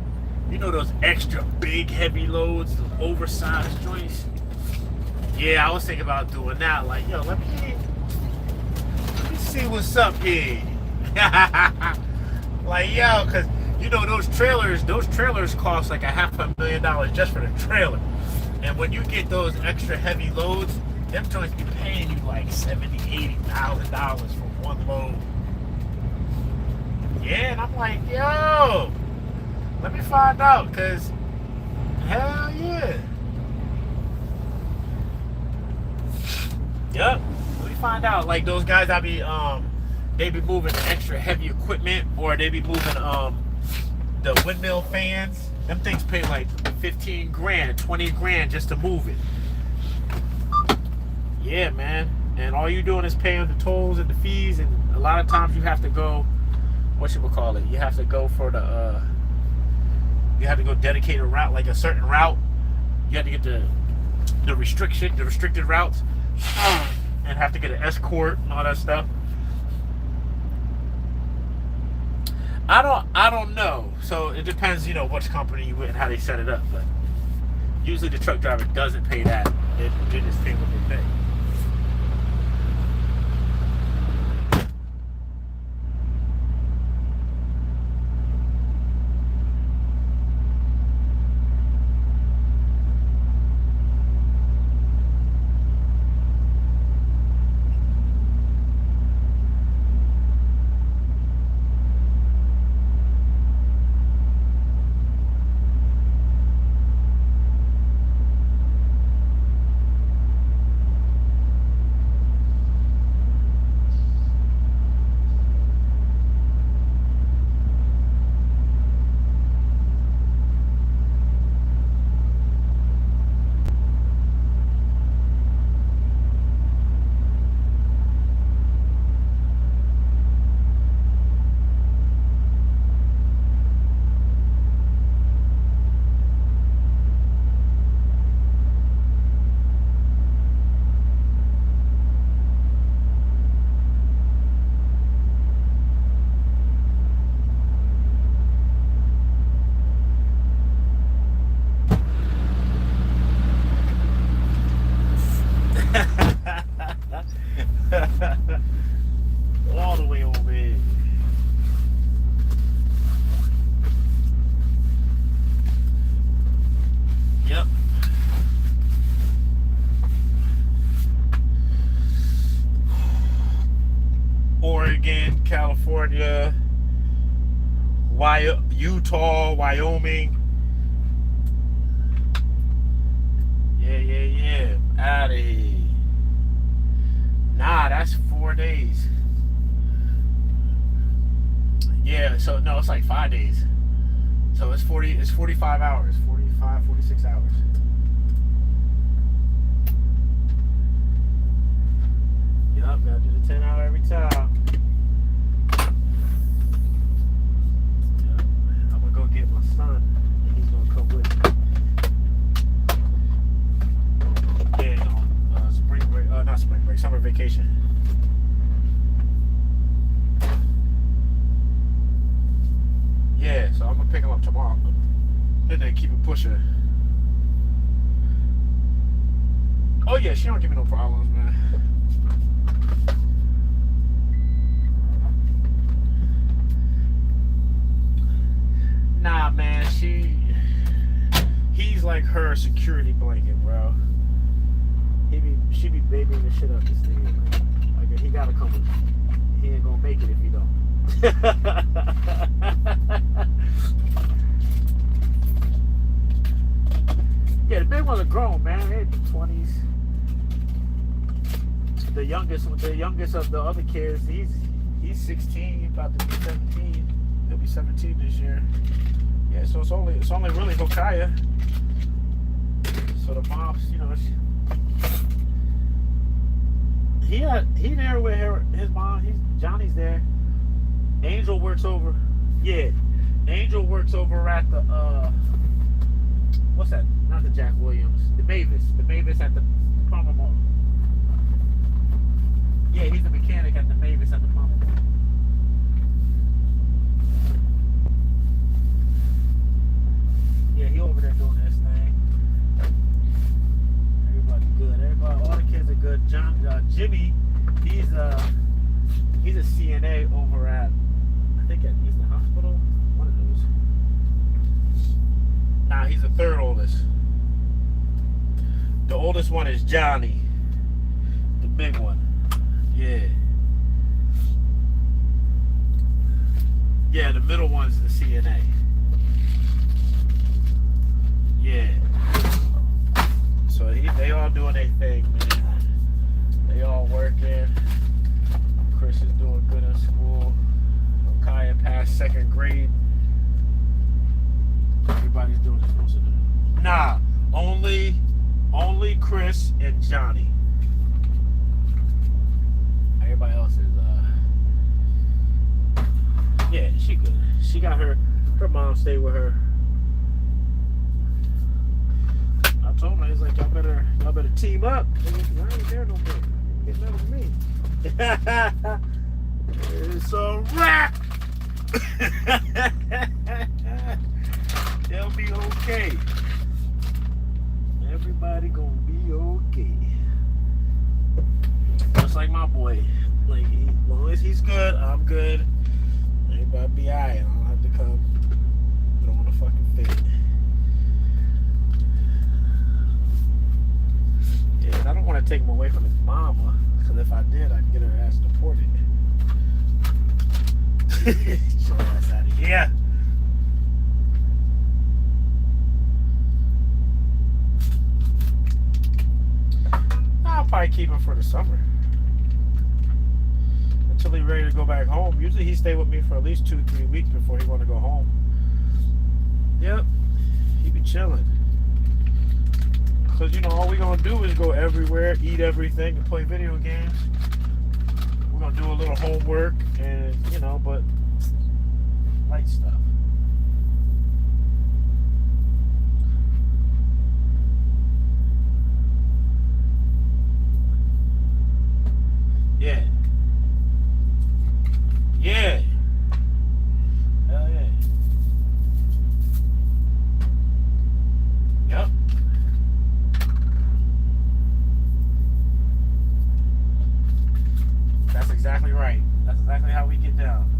you know, those extra big heavy loads, those oversized joints. Yeah, I was thinking about doing that. Like, yo, let me see what's up here. Like, yo, because you know those trailers cost like $500,000 just for the trailer. And when you get those extra heavy loads, them joints be paying you like $70,000-$80,000 for 1 load. Yeah, and I'm like, yo, let me find out, because hell yeah. Yep. Let me find out. Like those guys, they be moving extra heavy equipment, or they be moving the windmill fans. Them things pay like 15 grand, 20 grand just to move it. Yeah, man. And all you doing is paying the tolls and the fees, and a lot of times you have to go, whatchamacallit, you have to go for the you have to go dedicate a route, like a certain route. You have to get the restricted routes, and have to get an escort and all that stuff. I don't know. So it depends, you know, which company you with and how they set it up. But usually the truck driver doesn't pay that. They just pay what they pay. All the way over here. California, Utah, Wyoming. Yeah. Out of here. Nah, that's 4 days. Yeah, so no, it's like 5 days. So it's 45 hours, 45, 46 hours. Yup, gotta do the 10 hour every time. Yep, I'm gonna go get my son. And he's gonna come with me. Yeah, no, spring break, not spring break, summer vacation. Yeah, so I'm gonna pick him up tomorrow. And then keep it pushing. Oh yeah, she don't give me no problems, man. Nah, man, he's like her security blanket, bro. She be babying the shit up this thing, man. Like, he gotta come with me. He ain't gonna make it if he don't. Yeah, the big ones are grown, man. They're in the 20s. The youngest of the other kids, he's 16, about to be 17. He'll be 17 this year. Yeah, so it's only really Hokaya. So the moms, you know, he there with his mom. Johnny's there. Angel works over. Yeah, Angel works over at the what's that? Not the Jack Williams. The Mavis. The Mavis at the Palmer Mall. Yeah, he's the mechanic at the Mavis at the Palmer Mall. Yeah, he over there doing this thing. Everybody good. All the kids are good. Jimmy, he's a CNA over at, I think at Easton Hospital. One of those. Nah, he's the third oldest. The oldest one is Johnny. The big one. Yeah. Yeah, the middle one's the CNA. Yeah. So they all doing their thing, man. They all working. Chris is doing good in school. Kaya passed 2nd grade. Everybody's doing what they're supposed to do. Nah, only Chris and Johnny. Everybody else is yeah, she good. She got her mom stayed with her. I told her, he's like, y'all better team up. I ain't there no more. Get mad with me. It's a wrap. They'll be okay. Everybody gonna be okay. Just like my boy. Like, as long as he's good, I'm good. Everybody be alright. I don't have to come throwing a fucking fit. Yeah, I don't want to take him away from his mama, because if I did, I'd get her ass deported. Get your ass out of here. I'll probably keep him for the summer. Until he's ready to go back home. Usually he stay with me for at least 2-3 weeks before he want to go home. Yep. He be chilling. Because, you know, all we going to do is go everywhere, eat everything, and play video games. We're going to do a little homework and, you know, but light stuff. Yeah. Yeah. Hell yeah. Yep. That's exactly right. That's exactly how we get down.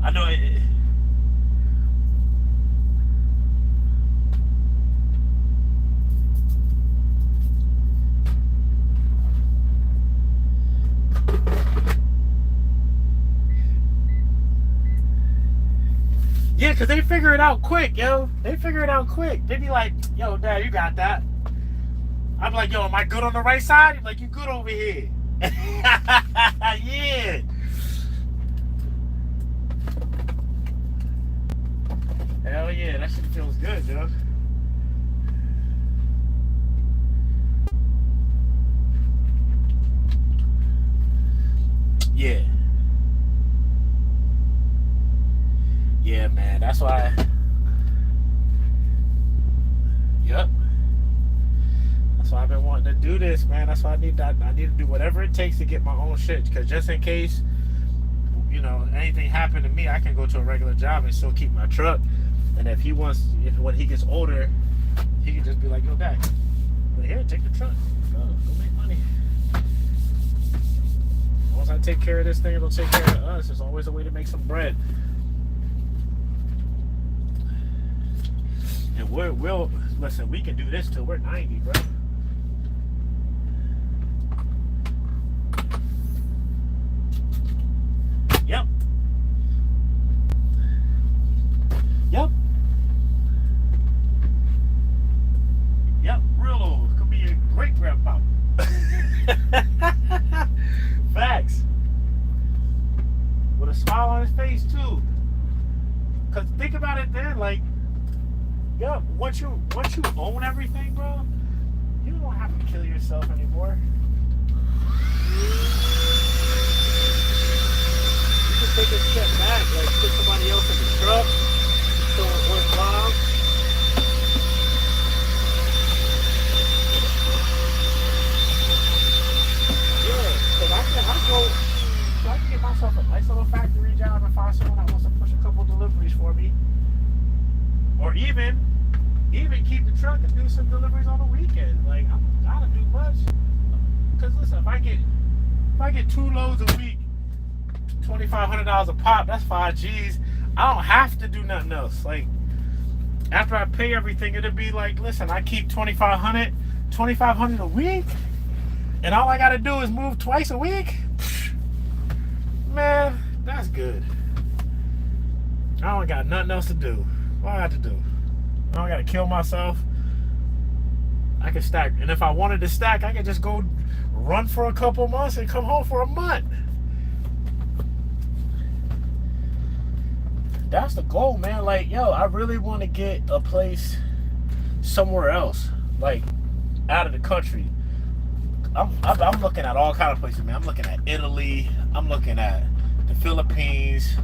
I know it. Yeah, because they figure it out quick, yo. They figure it out quick. They be like, yo, Dad, you got that. I'm like, yo, am I good on the right side? He's like, you good over here. Yeah. Hell yeah, that shit feels good, yo. Yeah. Yeah, man, that's why. Yep. That's why I've been wanting to do this, man. That's why I need to do whatever it takes to get my own shit. Because just in case, you know, anything happened to me, I can go to a regular job and still keep my truck. And if when he gets older, he can just be like, yo, Dad, but here, take the truck. Go make money. Once I take care of this thing, it'll take care of us. There's always a way to make some bread. And we'll listen, we can do this till we're 90, bro. Yep. Yep. Yep, real old. Could be a great grandpa. Facts. With a smile on his face too. Cause think about it then, like, yeah, once you own everything, bro, you don't have to kill yourself anymore. You can take a step back, like put somebody else in the truck, so it worthwhile. Yeah, cause I can get myself a nice little factory job if I someone that wants to push a couple deliveries for me. Or even keep the truck and do some deliveries on the weekend. Like, I'm not gonna do much. Cause listen, if I get 2 loads a week, $2,500 a pop, that's 5 G's. I don't have to do nothing else. Like, after I pay everything, it'll be like, listen, I keep $2,500 a week, and all I gotta do is move twice a week. Man, that's good. I don't got nothing else to do. What I got to do? I don't got to kill myself. I can stack. And if I wanted to stack, I could just go run for a couple months and come home for a month. That's the goal, man. Like, yo, I really want to get a place somewhere else, like out of the country. I'm looking at all kind of places, man. I'm looking at Italy. I'm looking at the Philippines.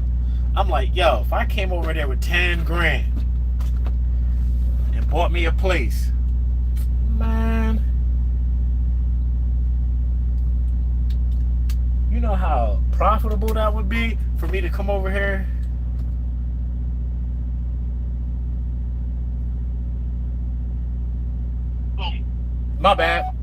I'm like, yo, if I came over there with 10 grand and bought me a place, man, you know how profitable that would be for me to come over here. My bad.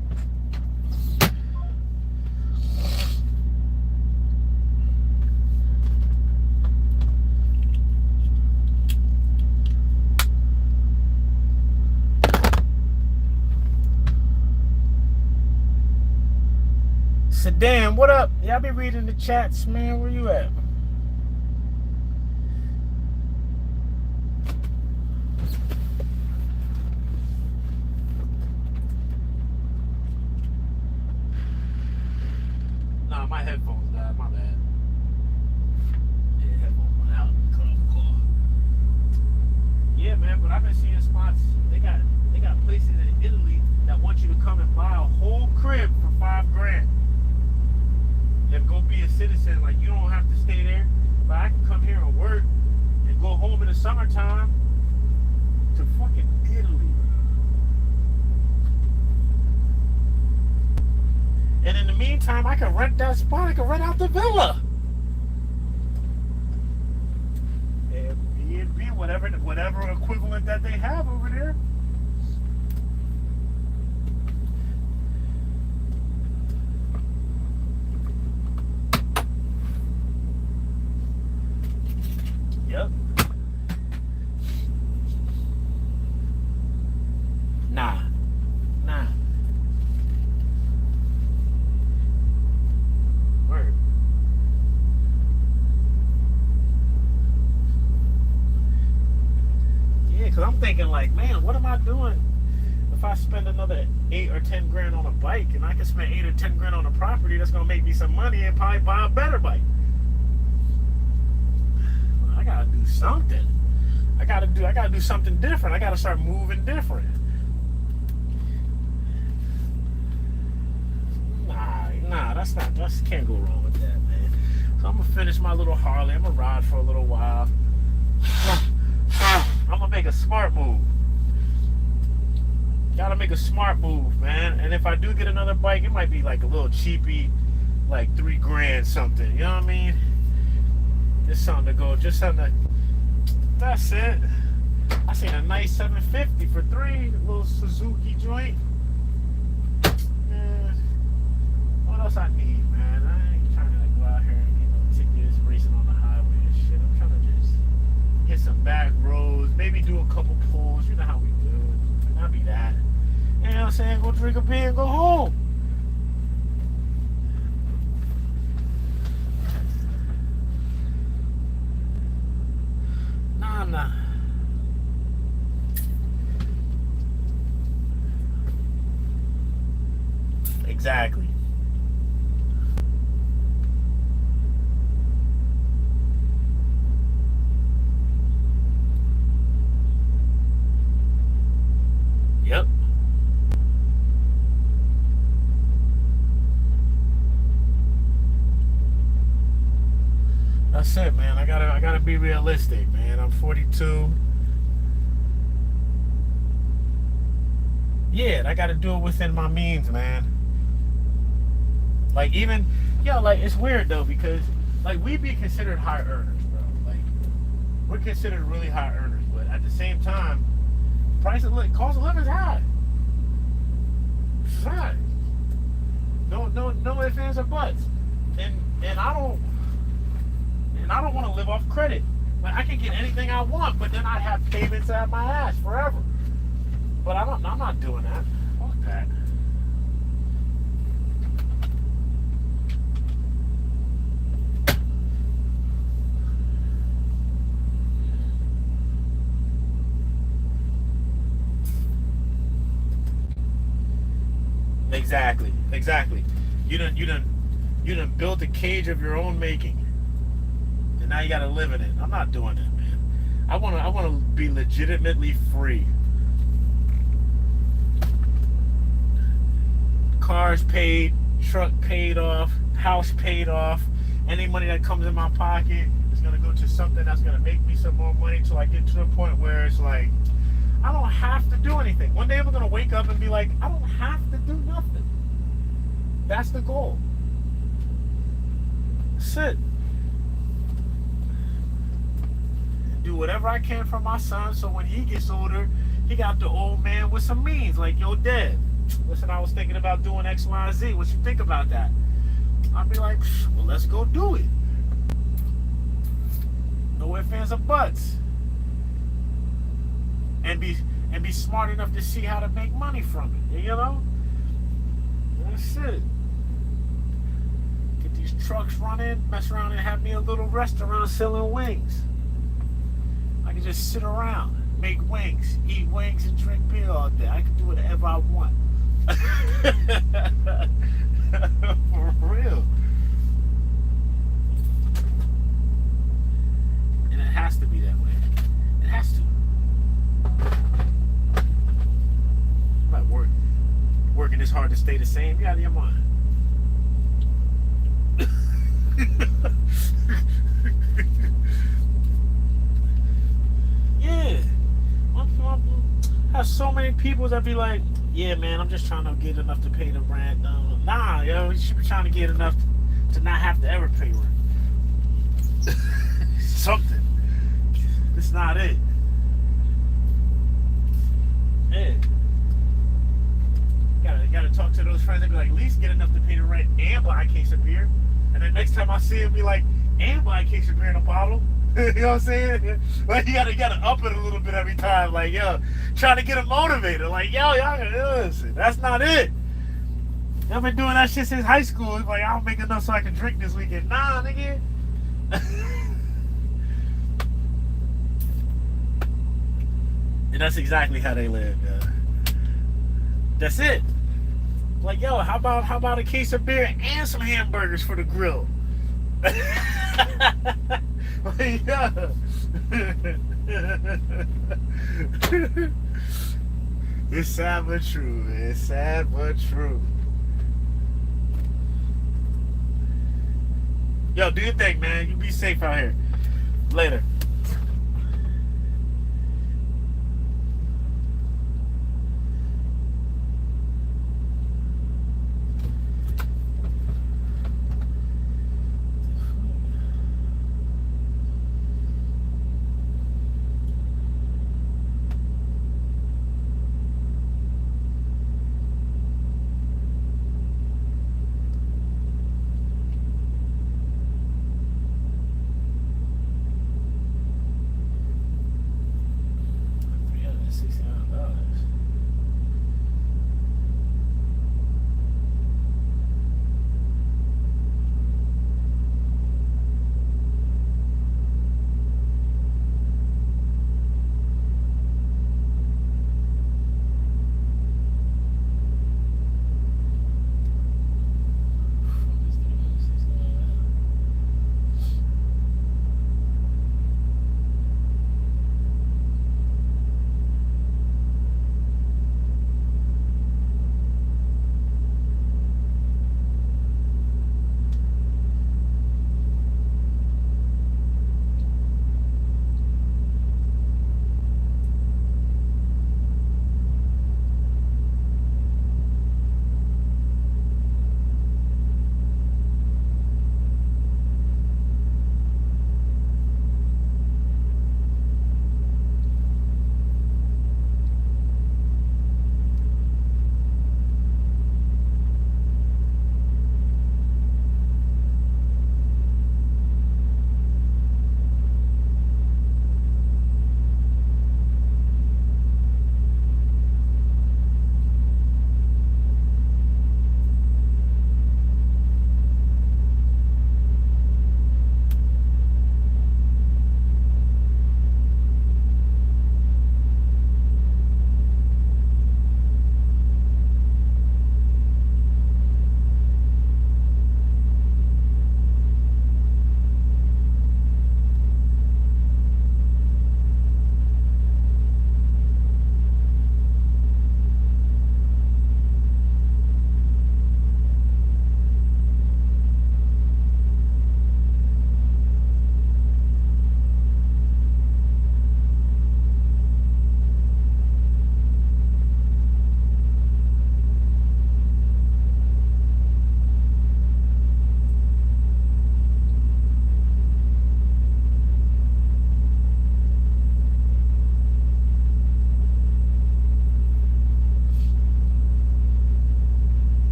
Sedan, what up? Y'all be reading the chats, man. Where you at? Nah, my headphones died. My bad. Yeah, headphones went out. Cut off the call. Yeah, man. But I've been seeing spots. They got places in Italy that want you to come and buy a whole crib for $5 grand. And go be a citizen, like you don't have to stay there, but I can come here and work and go home in the summertime to fucking Italy. And in the meantime, I can rent that spot. I can rent out the villa. Airbnb, whatever equivalent that they have over there. Yep. Nah. Word. thinking like, man, what am I doing if I spend another 8 or 10 grand on a bike, and I can spend 8 or 10 grand on a property that's gonna make me some money and probably buy a better bike. I gotta do something. I gotta do something different. I gotta start moving different. Nah, that's can't go wrong with that, man. So I'm gonna finish my little Harley. I'm gonna ride for a little while. I'm gonna make a smart move. Gotta make a smart move, man. And if I do get another bike, it might be like a little cheapy, like 3 grand something. You know what I mean? Just something to go. Just something to. That's it. I seen a nice 750 for 3, little Suzuki joint. What else I need, man? I ain't trying to go out here and take this racing on the highway and shit. I'm trying to just hit some back roads, maybe do a couple pulls. You know how we do it. Not be that. You know what I'm saying? Go drink a beer and go home. Nah. Exactly. Yep. That's it, man. I gotta be realistic, man. I'm 42. Yeah, I gotta do it within my means, man. Like even, like it's weird though, because like we be considered high earners, bro. Like we're considered really high earners, but at the same time, cost of living is high. It's high. No ifs, ands, or buts. And I don't want to live off credit. Like I can get anything I want, but then I'd have payments out my ass forever. But I'm not doing that. Fuck that. Exactly. You done built a cage of your own making, and now you gotta live in it. I'm not doing that, man. I wanna be legitimately free. Cars paid, truck paid off, house paid off. Any money that comes in my pocket is gonna go to something that's gonna make me some more money till I get to the point where it's like I don't have to do anything. One day I'm gonna wake up and be like, I don't have to do nothing. That's the goal. That's it. Do whatever I can for my son, so when he gets older, he got the old man with some means. Like, yo, Dad, listen, I was thinking about doing X, Y, and Z. What you think about that? I'd be like, well, let's go do it. No ifs, ands, or buts. And be smart enough to see how to make money from it. You know? That's it. Get these trucks running, mess around and have me a little restaurant selling wings. I can just sit around, make wings, eat wings, and drink beer all day. I can do whatever I want. For real. And it has to be that way. It has to. I'm not working this hard to stay the same. Get out of your mind. Yeah. I have so many people that be like, yeah, man, I'm just trying to get enough to pay the rent. Nah, yo, you should be trying to get enough to not have to ever pay rent. Something. It's not it. Yeah. Gotta talk to those friends and be like, at least get enough to pay the rent and buy a case of beer. And then next time I see him, be like, and buy a case of beer in a bottle. You know what I'm saying? Like you gotta up it a little bit every time. Like, yo, trying to get him motivated. Like, yo, y'all, listen, that's not it. I've been doing that shit since high school. It's like, I don't make enough so I can drink this weekend. Nah, nigga. And that's exactly how they live. That's it. Like, yo, how about a case of beer and some hamburgers for the grill? Like, yeah. It's sad but true. It's sad but true. Yo, do your thing, man. You be safe out here. Later.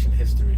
masturbation history.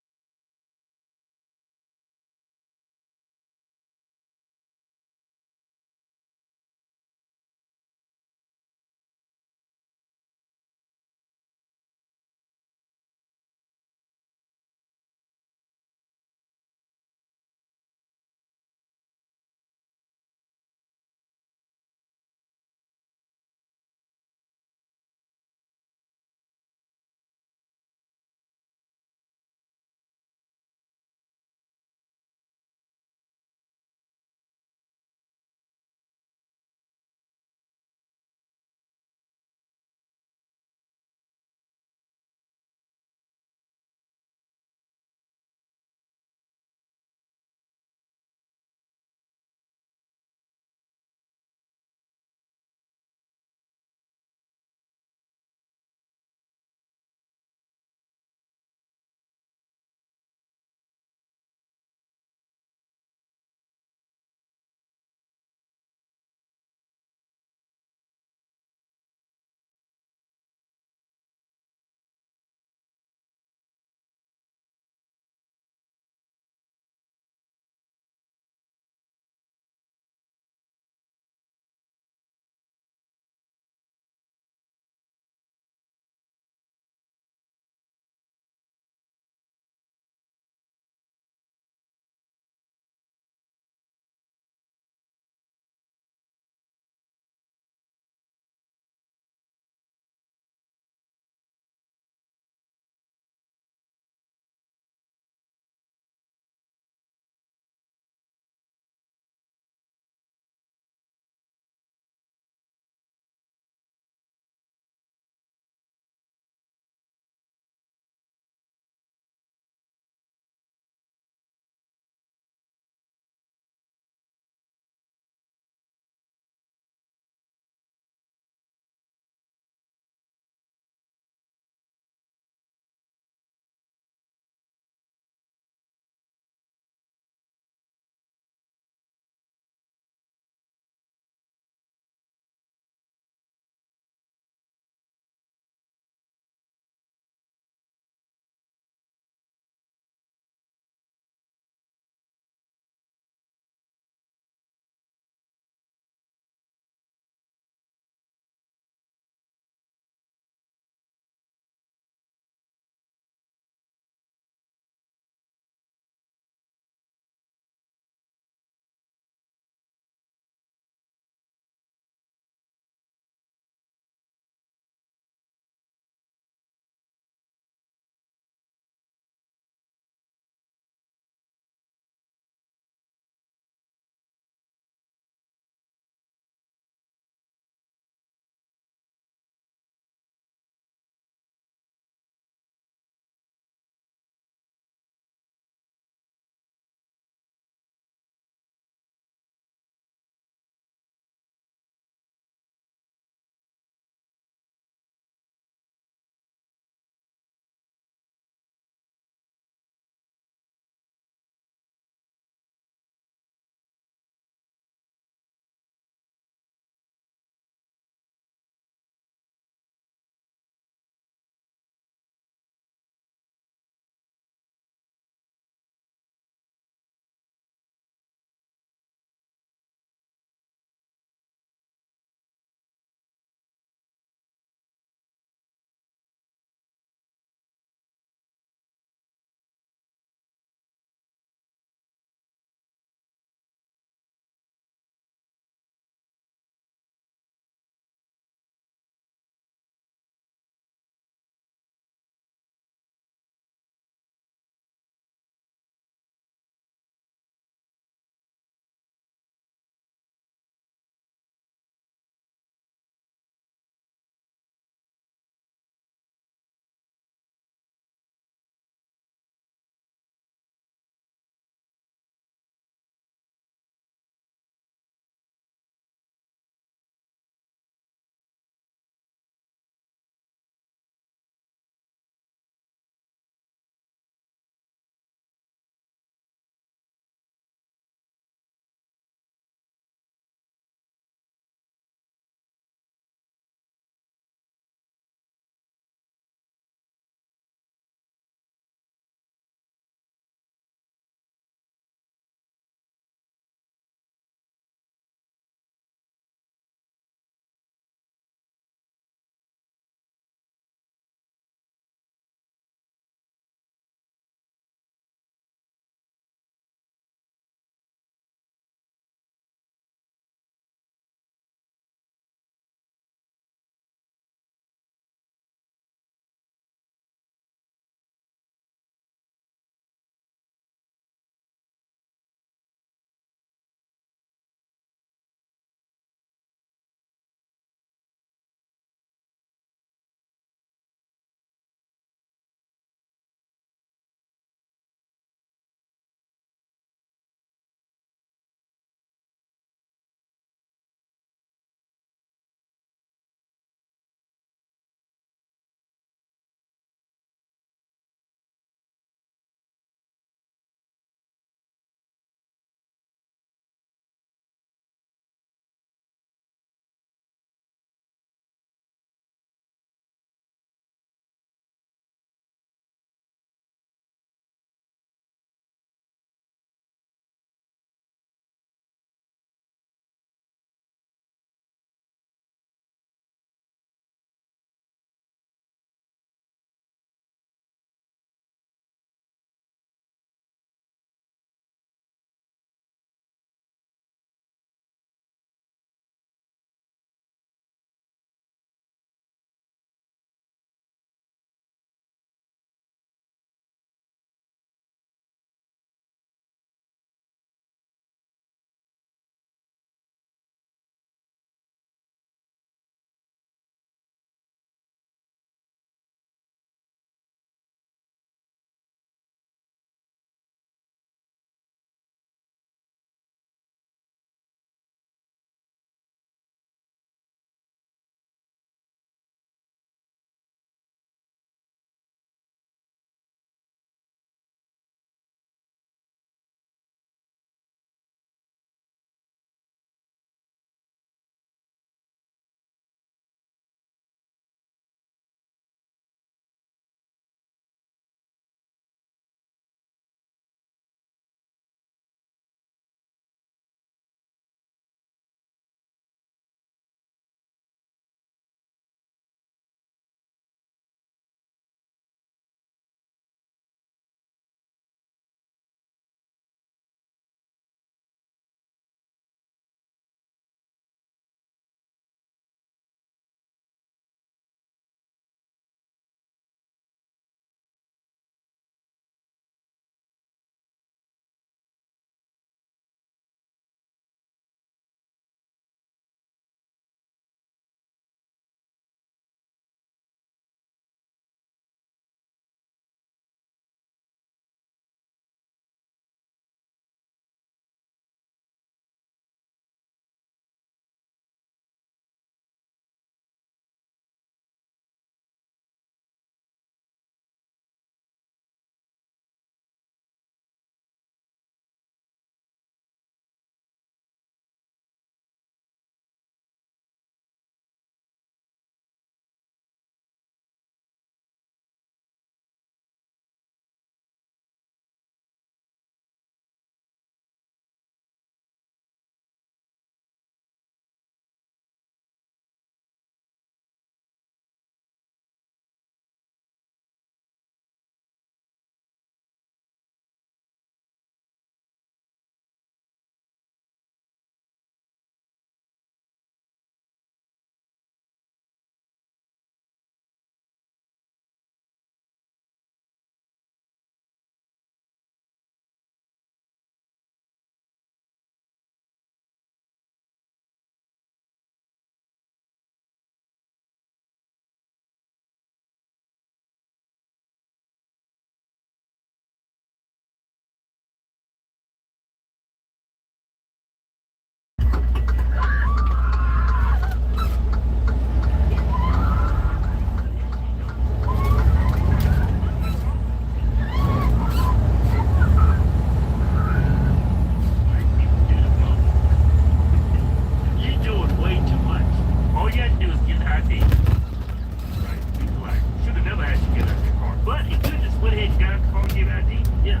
Yeah.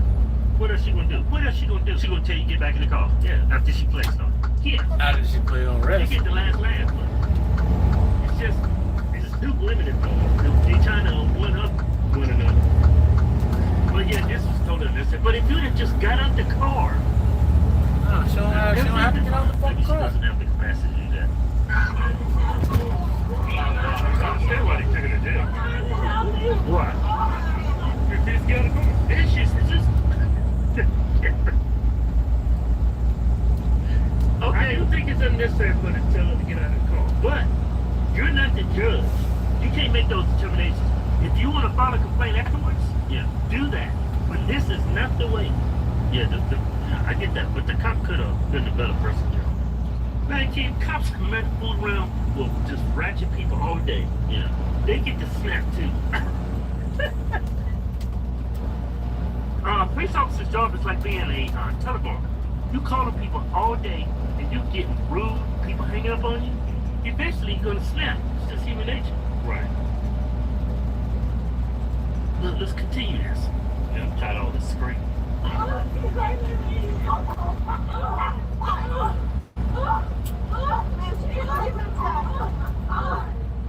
What else she gonna do? What else she gonna do? She gonna tell you get back in the car. Yeah. After she flexed on you. Yeah. How did she play on You rest? get the last laugh. It's just, it's two women involved. They trying to one up one another. But yeah, this was totally innocent. But if you had just got out the car. No, she don't have to get out the fucking She car. doesn't have the capacity to do that. I understand why they took her to jail. Why? Refused to get out of the car. And she's resisting. Okay, I do think it's unnecessary for her to tell her to get out of the car. But you're not the judge. You can't make those determinations. If you want to file a complaint afterwards, yeah, do that. But this is not the way. Yeah, I get that. But the cop could have been a better person, Joe. 19 cops come out and fool around with just ratchet people all day. Yeah. They get to snap too. Police officer's job is like being a telephone. You calling people all day and you getting rude, people hanging up on you, eventually you're gonna snap. It's just human nature. Right. Let's continue this. Yeah, I'm tired of all this screaming.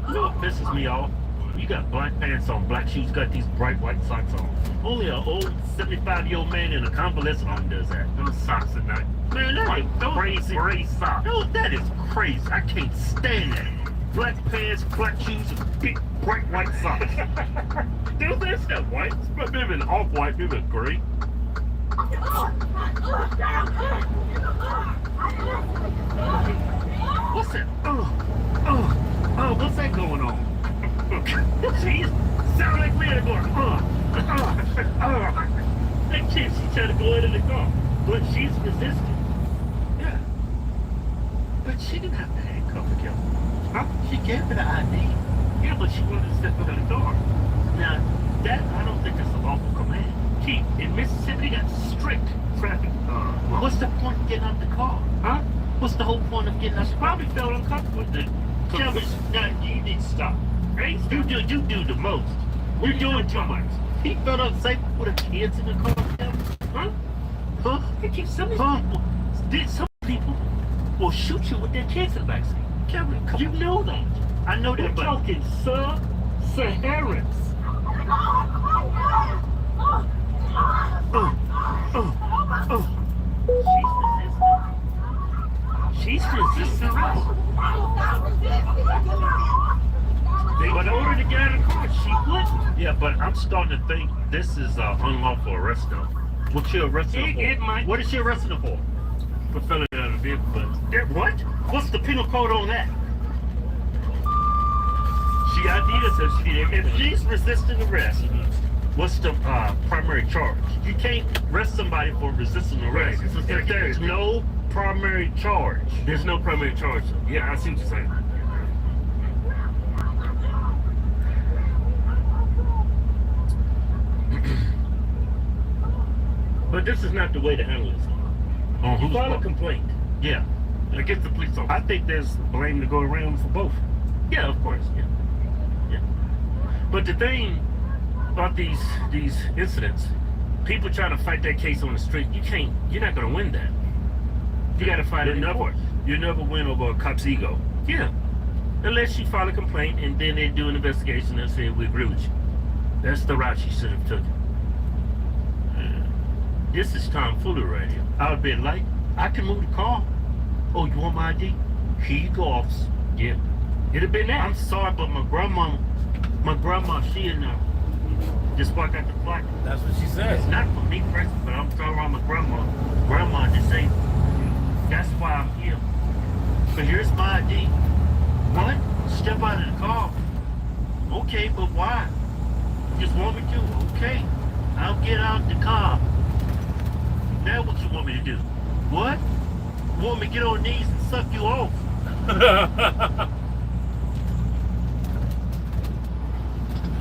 You know what pisses me off? You got black pants on, black shoes, got these bright white socks on. Only an old 75-year-old man in a convalescent home does that. Those socks at night. Man, that is crazy. Gray socks. No, that is crazy. I can't stand that. Black pants, black shoes, and big bright white socks. Dude, that's not white. It's maybe an off-white, maybe a gray. What's that? Oh, what's that going on? Jeez, sound like we're going, That kid, she tried to go into the car, but she's resisting. Yeah. But she didn't have to handcuff the killer. Huh? She gave her the ID. Yeah, but she wanted to step out of the door. Now, that, I don't think that's a lawful command. Keith, in Mississippi, got strict traffic. What's the point of getting out the car? Huh? What's the whole point of getting out the car? Probably felt uncomfortable with it. Kevin, now you need to stop. Hey, you do the most. We're doing too much. He felt unsafe with the kids in the car, Kevin. Huh? Huh? Some people will shoot you with their kids in the backseat. Kevin, you know that. I know that, but... We're talking sub-Saharans. She's resisting arrest. But in order to get out of the car, she wouldn't. Yeah, but I'm starting to think this is unlawful arrest, though. What's she arresting her for? What is she arresting her for? For filling out of the vehicle, but... What? What's the penal code on that? She ID'd herself. If she's resisting arrest, what's the primary charge? You can't arrest somebody for resisting arrest. Right. If there's no primary charge. There's no primary charge. Yeah, I see what you're saying. But this is not the way to handle this. You file a complaint. Yeah. Against the police officer. I think there's blame to go around for both. Yeah, of course. Yeah. Yeah. But the thing about these incidents, people trying to fight that case on the street, you're not gonna win that. You gotta fight it in court. You never win over a cop's ego. Yeah. Unless you file a complaint and then they do an investigation and say, we agree with you. That's the route you should have taken. This is tomfoolery right here. I would have been like, I can move the car. Oh, you want my ID? Here you go, officer. Yeah. It'd have been that. I'm sorry, but my grandma, she in there. Just walk out the block. That's what she said. It's not for me personally, but I'm talking about my grandma. Grandma disabled. That's why I'm here. But here's my ID. What? Step out of the car. Okay, but why? You just want me to? Okay. I'll get out the car. Now what you want me to do? What? You want me to get on knees and suck you off?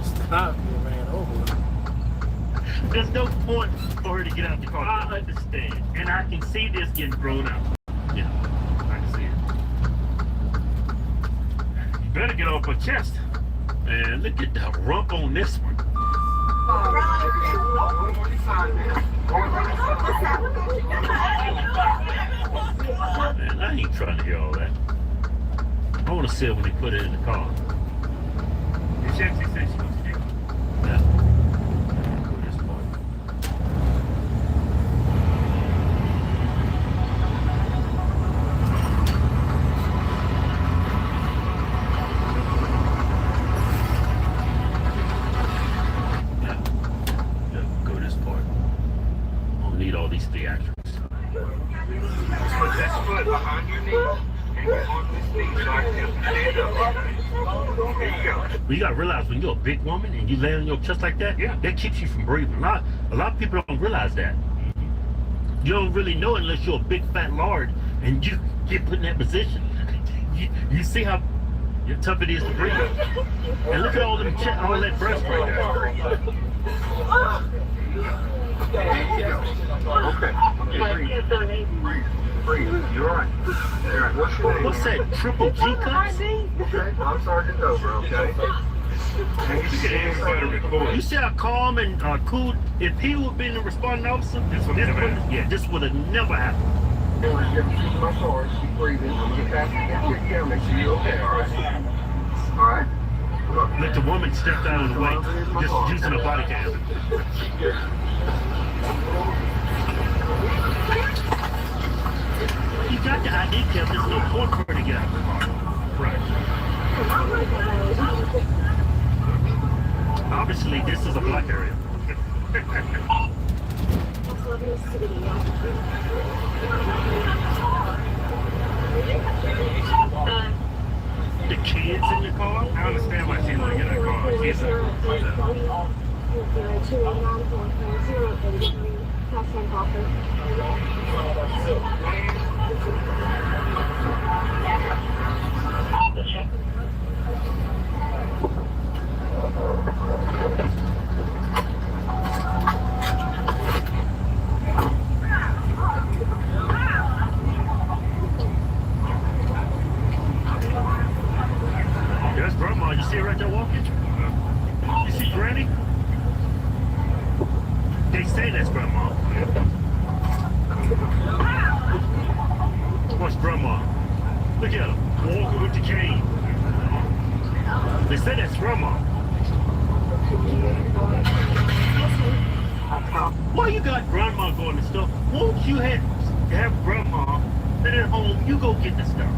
Stop, you ran over. There's no point for her to get out the car. I understand. And I can see this getting thrown out. Yeah, I can see it. You better get off her chest. Man, look at the rump on this one. Man, I ain't trying to hear all that. I want to see it when they put it in the car. Did she actually say she was sick? Yeah. Go this part. Yeah, go this part. I don't need all these theatrics. Put that foot behind your knee. And get on this knee so I can stand up. There you go. But you gotta realize when you're a big woman and you lay on your chest like that, that keeps you from breathing. A lot of people don't realize that. You don't really know unless you're a big fat lard and you get put in that position. You see how tough it is to breathe. And look at all them all that breast right there. Okay. Breathe. You're all right. You're right. What's your name? What's that? Triple G cups? Okay. I'm Sergeant Dover, okay? You see how calm and cool? If he would have been the responding officer, this would have never happened. My sword, keep breathing. Get past the camera, make sure you're okay, all right? All right? Let the woman step out of the way, just using a body cam. You got the ID cam, there's no point for her to get out of the car. Right. Obviously, this is a black area. The kids in the car? I understand why she want to get in the car. Kids There's Grandma. You see her right there walking? You see Granny? They say that's Grandma. What's Grandma? Look at her, walking with the cane. They say that's Grandma. Why you got Grandma going to stuff? Won't you have Grandma sit at home, you go get the stuff.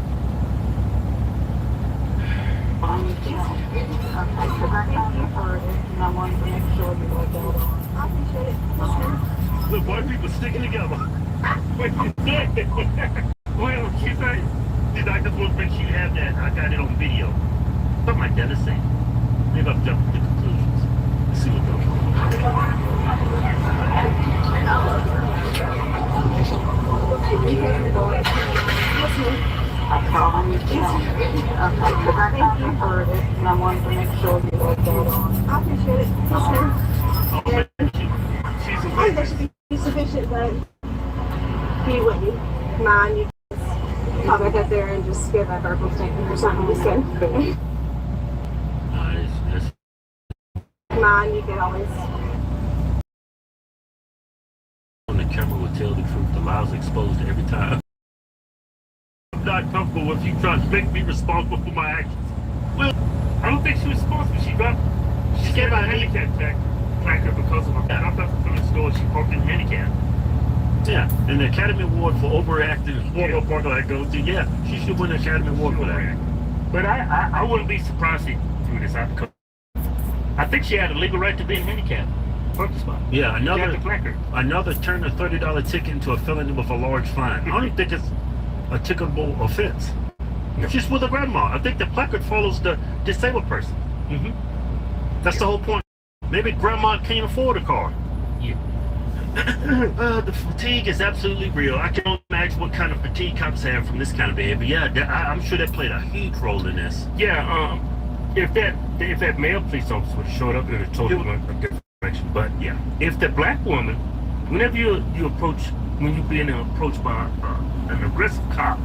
Look, white people sticking together. Wait, what she say? I just want to make sure you have that. I got it on video. Something like that, let's see. Maybe I've jumped to conclusions. Let's see what goes I probably can. Because I thought you heard it, and I wanted to make sure you were there. I appreciate it. She's a I think that should be sufficient, but he wouldn't mind. You just pop back up there and just give that verbal statement or something. Just good. Mind, you could always. On the camera will tell the truth. The lies exposed every time. I'm not comfortable with you trying to make me responsible for my actions. Well, I don't think she was responsible. She gave out a handicap placard because of her dropped off from the store. She parked in the handicap. Yeah, and the Academy Award for overreacting Walmart parking lot goes to, she should win the Academy Award for that. But I wouldn't be surprised if she threw this out because I think she had a legal right to be in handicap. Parking spot. Yeah, another turned a $30 ticket into a felony with a large fine. I don't even think it's a ticketable offense. She's with a grandma. I think the placard follows the disabled person. That's the whole point. Maybe grandma can't afford a car. Yeah. The fatigue is absolutely real. I can only imagine what kind of fatigue cops have from this kind of behavior. Yeah, I'm sure that played a huge role in this. Yeah, if that male police officer would have showed up, it would have told him a different direction. But yeah, if the black woman, whenever you approach, when you're being approached by an aggressive cop,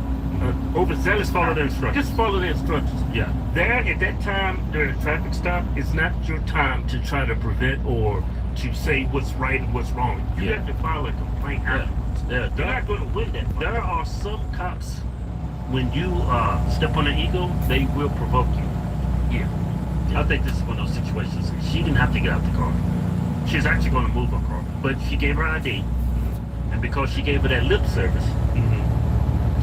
overzealous, follow the instructions. Just follow the instructions. Yeah. There, at that time, during a traffic stop, it's not your time to try to prevent or to say what's right and what's wrong. You have to file a complaint afterwards. Yeah. They're not going to win that fight. There are some cops, when you step on their ego, they will provoke you. Yeah. I think this is one of those situations. She didn't have to get out the car. She's actually going to move her car. But she gave her ID. And because she gave her that lip service,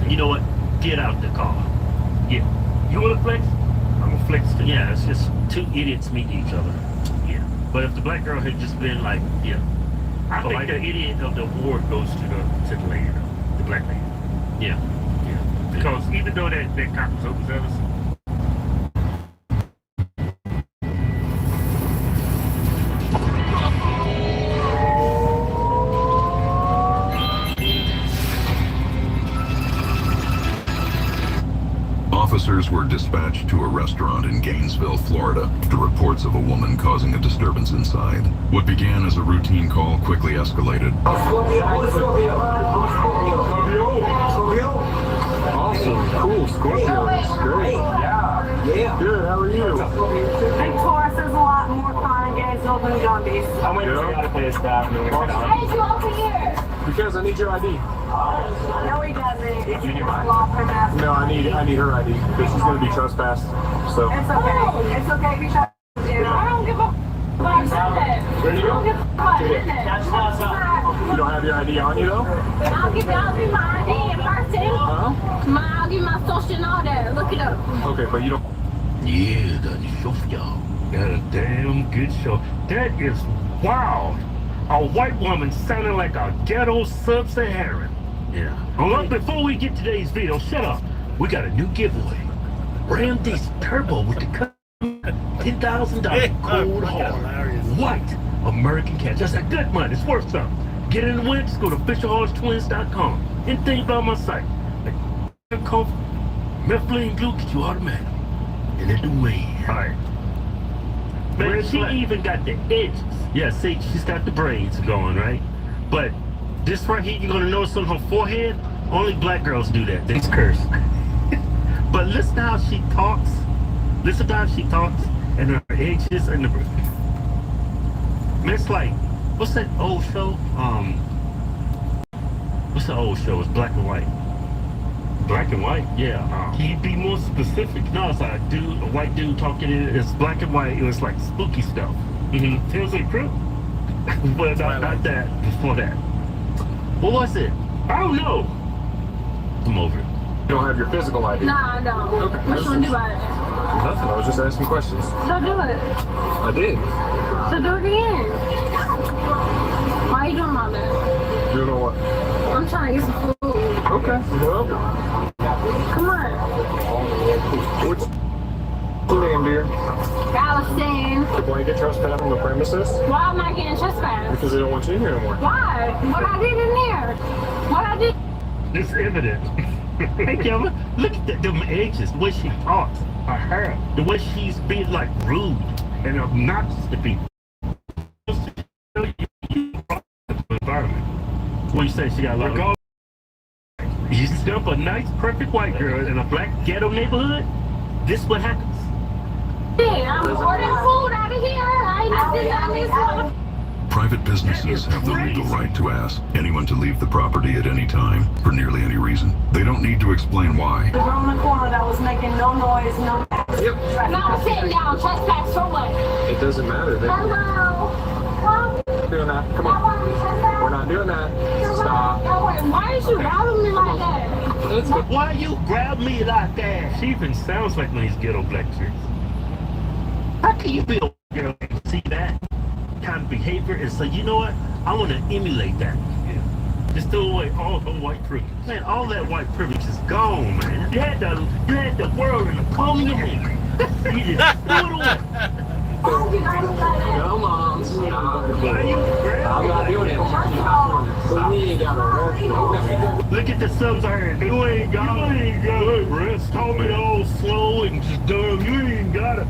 you know what? Get out the car. Yeah. You want to flex? I'm going to flex too. Yeah, it's just two idiots meeting each other. Yeah. But if the black girl had just been like, I think the idiot of the award goes to the lady, though. The black lady. Yeah. Yeah. Because even though that cop was overzealous, Officers were dispatched to a restaurant in Gainesville, Florida, to reports of a woman causing a disturbance inside. What began as a routine call quickly escalated. Awesome, cool, Scorpio, that's great. Yeah. Good, how are you? Big Taurus is a lot more fun in Gainesville than Gumby's. I'm waiting for you to pay his staff. Hey, you over here? Because I need your ID. No, he doesn't. It's You need mine? law protest. No, I need her ID because she's going to be trespassed. So. It's okay. It's okay. We shot you. I don't give a fuck. Where do you go? I don't give a fuck. You don't have your ID on you though? I'll give you my ID in person. Huh? I'll give you my social and all that. Look it up. Okay, but you don't. yeah, got a show for y'all. Got a damn good show. That is wild. A white woman sounding like a ghetto sub-Saharan. Yeah. Well, before we get to today's video, shut up. We got a new giveaway. Ram Diesel Turbo with the $10,000 cold hard white American cat. That's a good money. It's worth something. Get in the win. Just go to fisherhorsetwins.com. Anything about my site. Like coffee, methylene blue, get you automatic. And then the win. All right. Man, she even got the edges. Yeah, see, she's got the braids going, right? But this right here, you're gonna notice on her forehead, only black girls do that. They curse. But listen to how she talks. Listen to how she talks and her edges and the. Man, it's like, what's that old show? What's the old show? It's black and white. Black and white? Yeah. Can you be more specific? No, it's like a white dude talking. It's black and white. It was like spooky stuff. Tales of the Crypt? Well, not that. Before that. What was it? I don't know. Come over it. You don't have your physical ID. Nah, I don't. Okay. What you want to do about it? Nothing. I was just asking questions. So do it. I did. So do it again. Why are you doing all that? You know what? I'm trying to get some food. Okay. Well. Come on. What's your name, dear? Allison. The blanket trespass from the premises? Why am I getting trespassed? Because they don't want you in here anymore. Why? What I did in there? What I did? It's evident. Hey, Kevin, look at them edges, the way she talks, her hair, the way she's being like rude and obnoxious to people. Environment. What you say? She got a lot of. You dump a nice, perfect white girl in a black ghetto neighborhood. This what happens. Yeah, I'm ordering food out of here. I ain't nothing on this one. Private businesses have the legal right to ask anyone to leave the property at any time, for nearly any reason. They don't need to explain why. The girl in the corner that was making no noise, no. Yep. Now I'm sitting down, trespass for what? It doesn't matter. Hello. We're not doing that. Come on. We're not doing that. Stop. Why is you grabbing me like that? Why you grab me like that? She even sounds like one of these ghetto black chicks. How can you be a girl and see that kind of behavior and say, you know what? I want to emulate that. Yeah. Just throw away all the white privilege. Man, all that white privilege is gone, man. You had the world in the palm of your hand. You just threw it away. No, Mom. Stop. I'm not doing it. Look at the subs here. You ain't gotta rest. Told me all slow and just dumb. You ain't gotta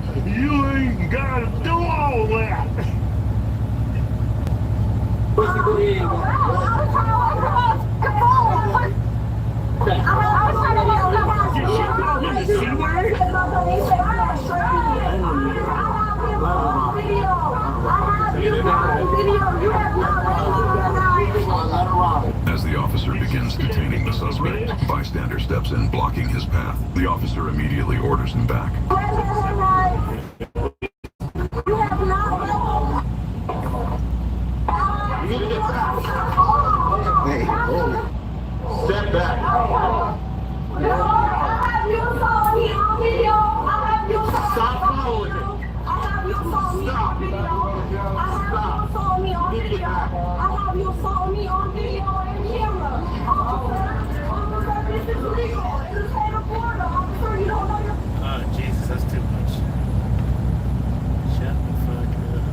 do all that. the C word? As the officer begins detaining the suspect, bystander steps in, blocking his path. The officer immediately orders him back. Hey, step back. Stop following him. Stop. I have you follow me on video and camera. Officer, this is legal. It's the state of Florida. Officer, you don't know your... Oh, Jesus, that's too much. Shut the fuck up.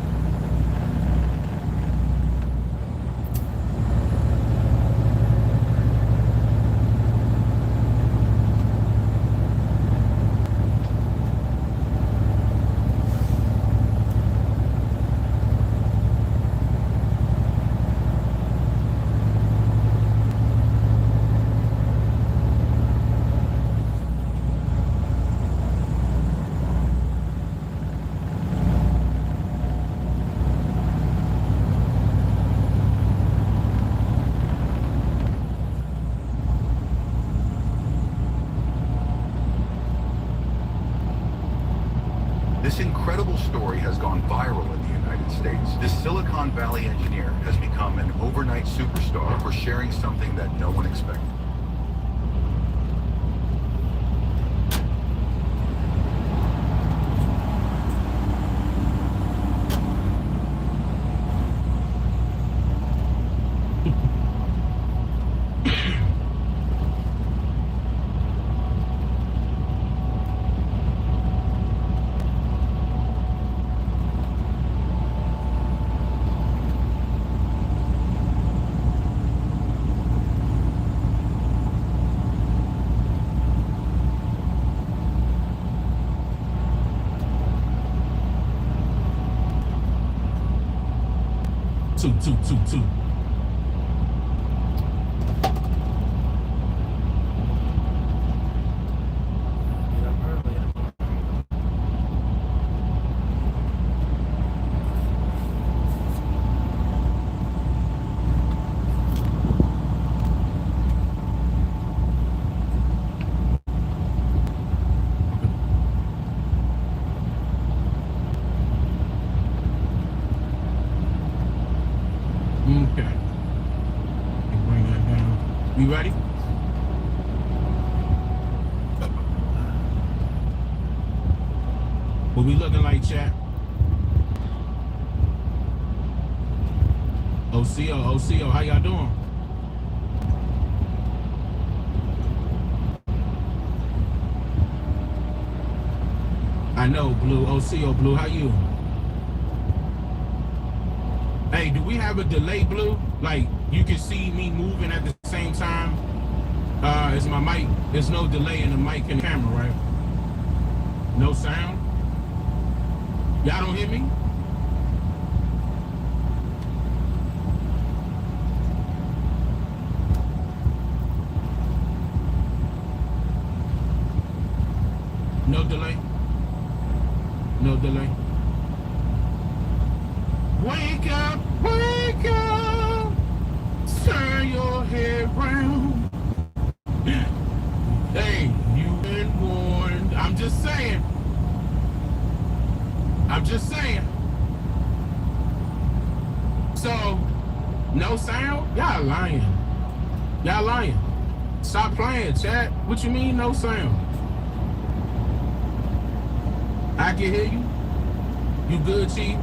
This incredible story has gone viral in the United States. This Silicon Valley engineer has become an overnight superstar for sharing something that no one expected. Two. Okay. Bring that down. You ready? What we looking like, chat? OCO, how y'all doing? I know, Blue. OCO, Blue, how you? Hey, do we have a delay, Blue? Like, you can see me moving at the same time? Is my mic, there's no delay in the mic and the camera, right? No sound? Y'all don't hear me? No delay? No delay. Wake up, turn your head round. Hey, you've been warned. I'm just saying. So, no sound? Y'all lying. Stop playing, chat. What you mean, no sound? I can hear you. You good, Chief?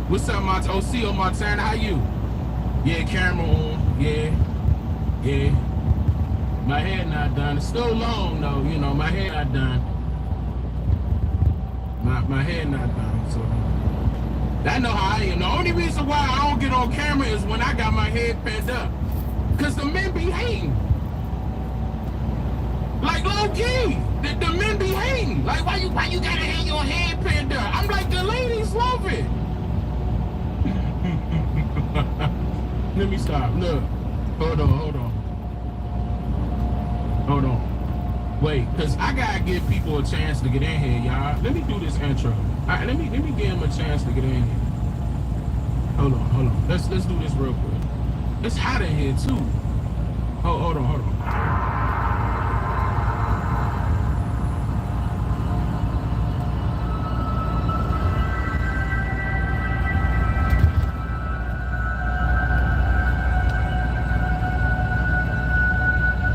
What's up, my OCO Montana? How you? Yeah, camera on. Yeah. My hair not done. It's still long though, you know. My hair not done. My hair not done. So I know how I am. The only reason why I don't get on camera is when I got my head pinned up. Cause the men be hating. Like low key, the men be hating. Like why you gotta have your head pinned up? I'm like, the ladies love it. Let me stop. Look. Hold on. Wait, because I gotta give people a chance to get in here, y'all. Let me do this intro. Let me give them a chance to get in here. Hold on. Let's do this real quick. It's hot in here too. Oh, hold on.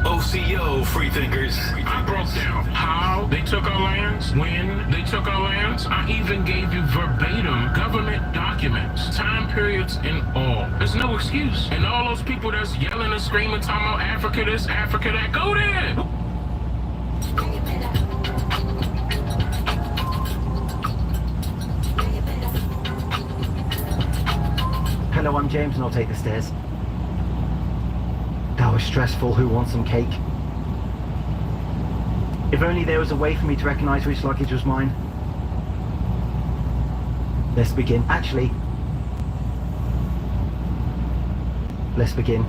OCO, freethinkers. I broke down how they took our lands, when they took our lands. I even gave you verbatim government documents, time periods, and all. There's no excuse. And all those people that's yelling and screaming, talking about Africa this, Africa that, go there! Hello, I'm James and I'll take the stairs. That was stressful. Who wants some cake? If only there was a way for me to recognize which luggage was mine. Let's begin. Actually, let's begin.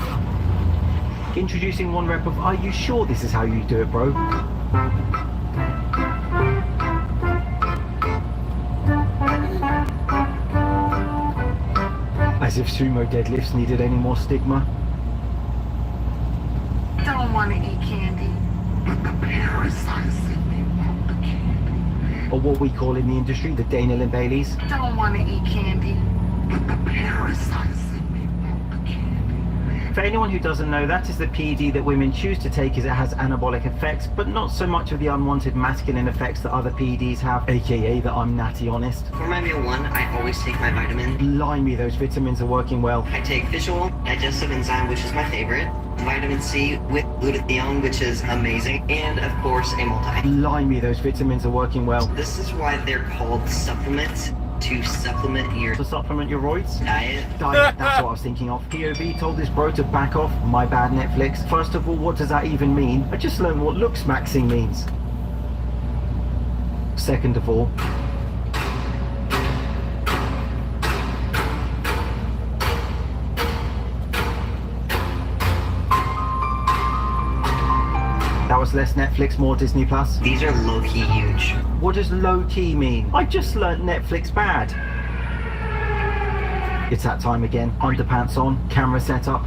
Introducing one rep of, are you sure this is how you do it, bro? As if sumo deadlifts needed any more stigma. Don't want to eat candy. But the parasites in me want the candy. Or what we call in the industry, the Daniel and Baileys. Don't want to eat candy. But the parasites in me want the candy. For anyone who doesn't know, that is the PED that women choose to take as it has anabolic effects, but not so much of the unwanted masculine effects that other PEDs have, aka the I'm natty honest. For my meal one, I always take my vitamin. Blimey, those vitamins are working well. I take fish oil, digestive enzyme, which is my favorite, vitamin C with glutathione, which is amazing, and of course a multi. Blimey, those vitamins are working well. This is why they're called supplements, to supplement your roids? Diet, that's what I was thinking of. POV told this bro to back off. My bad, Netflix. First of all, what does that even mean? I just learned what looks maxing means. Second of all, that was less Netflix, more Disney Plus. These are low-key huge. What does low-key mean? I just learnt Netflix bad. It's that time again. Underpants on, camera set up.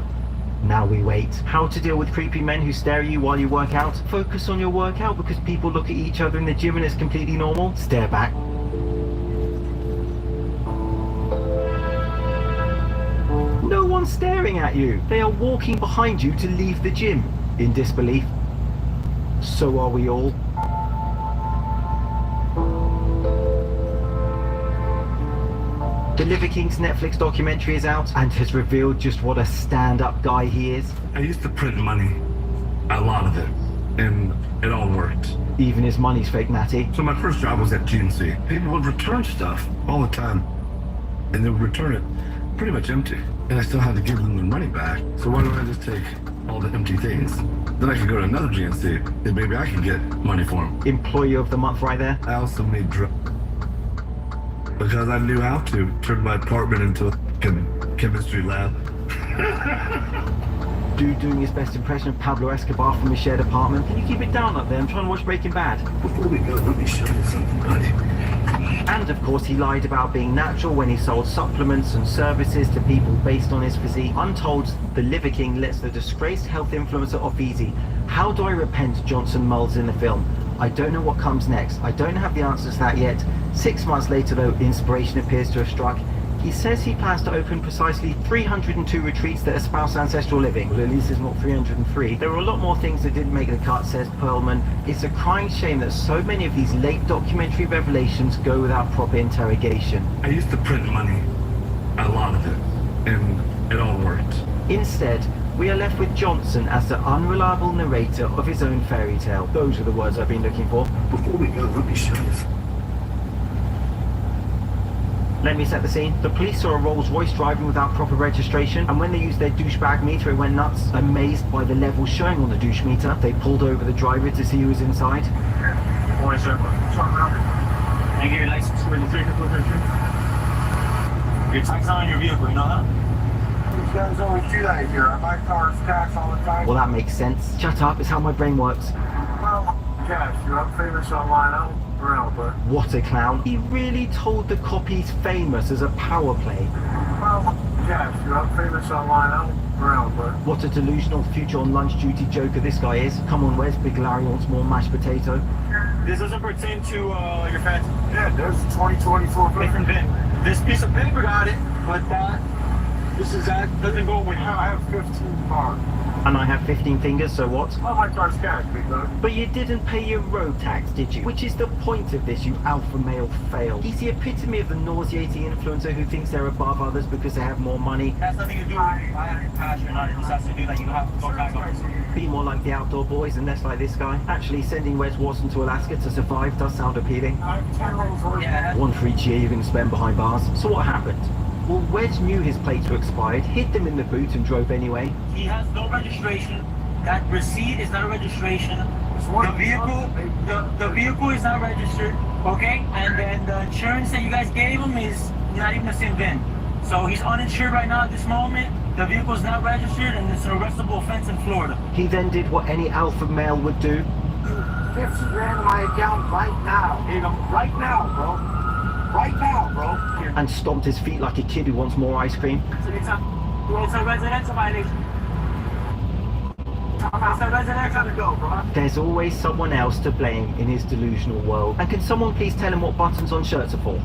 Now we wait. How to deal with creepy men who stare at you while you work out. Focus on your workout because people look at each other in the gym and it's completely normal. Stare back. No one's staring at you. They are walking behind you to leave the gym. In disbelief. So are we all. The Liver King's Netflix documentary is out and has revealed just what a stand-up guy he is. I used to print money, a lot of it, and it all worked. Even his money's fake, Natty. So my first job was at GNC. People would return stuff all the time, and they would return it pretty much empty. And I still had to give them their money back. So why don't I just take all the empty things? Then I could go to another GNC, and maybe I can get money for them. Employee of the month right there. I also made drugs. Because I knew how to turn my apartment into a chemistry lab. Dude doing his best impression of Pablo Escobar from his shared apartment. Can you keep it down up there? I'm trying to watch Breaking Bad. Before we go, let me show you something, buddy. And of course he lied about being natural when he sold supplements and services to people based on his physique. Untold, the Liver King lets the disgraced health influencer off easy. How do I repent Johnson mulls in the film? I don't know what comes next. I don't have the answers to that yet. 6 months later though, inspiration appears to have struck. He says he plans to open precisely 302 retreats that espouse ancestral living. Well, at least it's not 303. There are a lot more things that didn't make the cut, says Perlman. It's a crying shame that so many of these late documentary revelations go without proper interrogation. I used to print money, a lot of it, and it all worked. Instead, we are left with Johnson as the unreliable narrator of his own fairy tale. Those are the words I've been looking for. Before we go, let me show you. Let me set the scene. The police saw a Rolls Royce driving without proper registration, and when they used their douchebag meter, it went nuts. Amazed by the levels showing on the douche meter, they pulled over the driver to see who was inside. Morning, sir. Can you get your license for the trigger for your tax on your vehicle, you know that? These guys always do that here. I buy cars tax all the time. Well, that makes sense. Shut up, it's how my brain works. Well, cash. I'm famous online. I don't around, but What a clown. He really told the cop he's famous as a power play. cash. I'm famous online. I don't around, but What a delusional future on lunch duty joker this guy is. Come on, where's Big Larry wants more mashed potato? This doesn't pertain to your fancy. yeah, there's 2024 Different bin. This piece of paper got it, but that doesn't go with I have 15 cars. And I have 15 fingers, so what? Well, my car's cash, big dog. But you didn't pay your road tax, did you? Which is the point of this, you alpha male fail. He's the epitome of the nauseating influencer who thinks they're above others because they have more money. has nothing to do with my passion or not. It just has to do that you have to go back over. Be more like the outdoor boys and less like this guy. Actually, sending Wes Watson to Alaska to survive does sound appealing. Yeah. One for each year you're going to spend behind bars. So what happened? Well, Wes knew his plates were expired, hid them in the boot and drove anyway. He has no registration. That receipt is not a registration. The vehicle is not registered, okay? And then the insurance that you guys gave him is not even the same VIN. So he's uninsured right now at this moment. The vehicle is not registered and it's an arrestable offense in Florida. He then did what any alpha male would do. 50 grand in my account right now. Here you go. Right now, bro. Right now, bro. And stomped his feet like a kid who wants more ice cream. It's a residential violation. It's a residential go, bro. There's always someone else to blame in his delusional world. And can someone please tell him what buttons on shirts are for?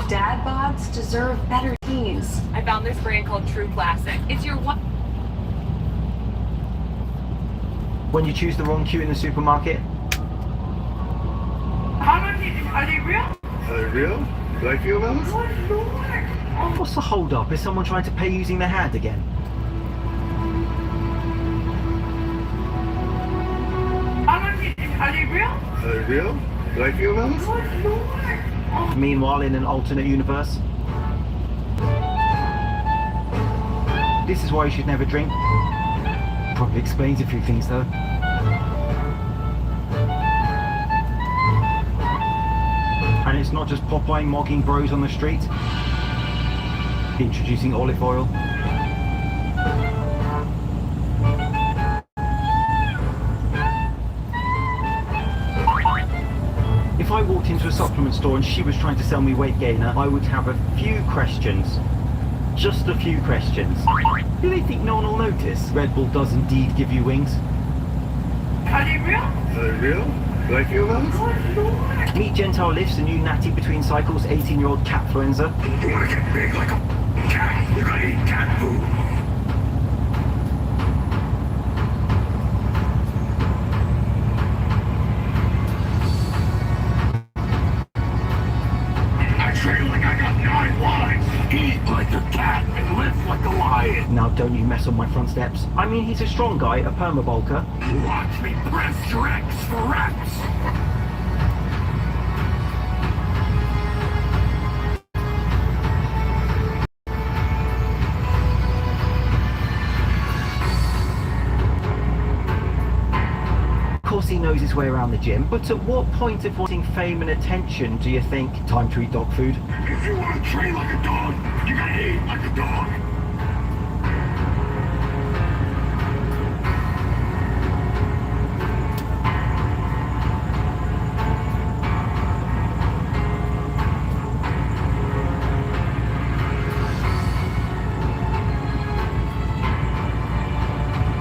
Dad bods deserve better teens. I found this brand called True Classic. It's your one. When you choose the wrong queue in the supermarket? How much are they real? Are they real? Do I feel those? What's the hold up? Is someone trying to pay using their hand again? How much are they real? Are they real? Do I feel those? Meanwhile, in an alternate universe. This is why you should never drink. Probably explains a few things though. And it's not just Popeye mogging bros on the street. Introducing olive oil. If I walked into a supplement store and she was trying to sell me weight gainer, I would have a few questions. Just a few questions. Do they think no one will notice? Red Bull does indeed give you wings. Are they real? Are they real? Do I feel those? Meet Gentile Lifts, the new natty between cycles, 18-year-old catfluenza. You want to get big like a cat? You gotta eat cat food. I train like I got 9 lives. Eat like a cat and live like a lion. Now don't you mess on my front steps. I mean, he's a strong guy, a permabulker. Watch me press your X for reps. Of course he knows his way around the gym, but at what point of wanting fame and attention do you think time to eat dog food? If you want to train like a dog, you gotta eat like a dog.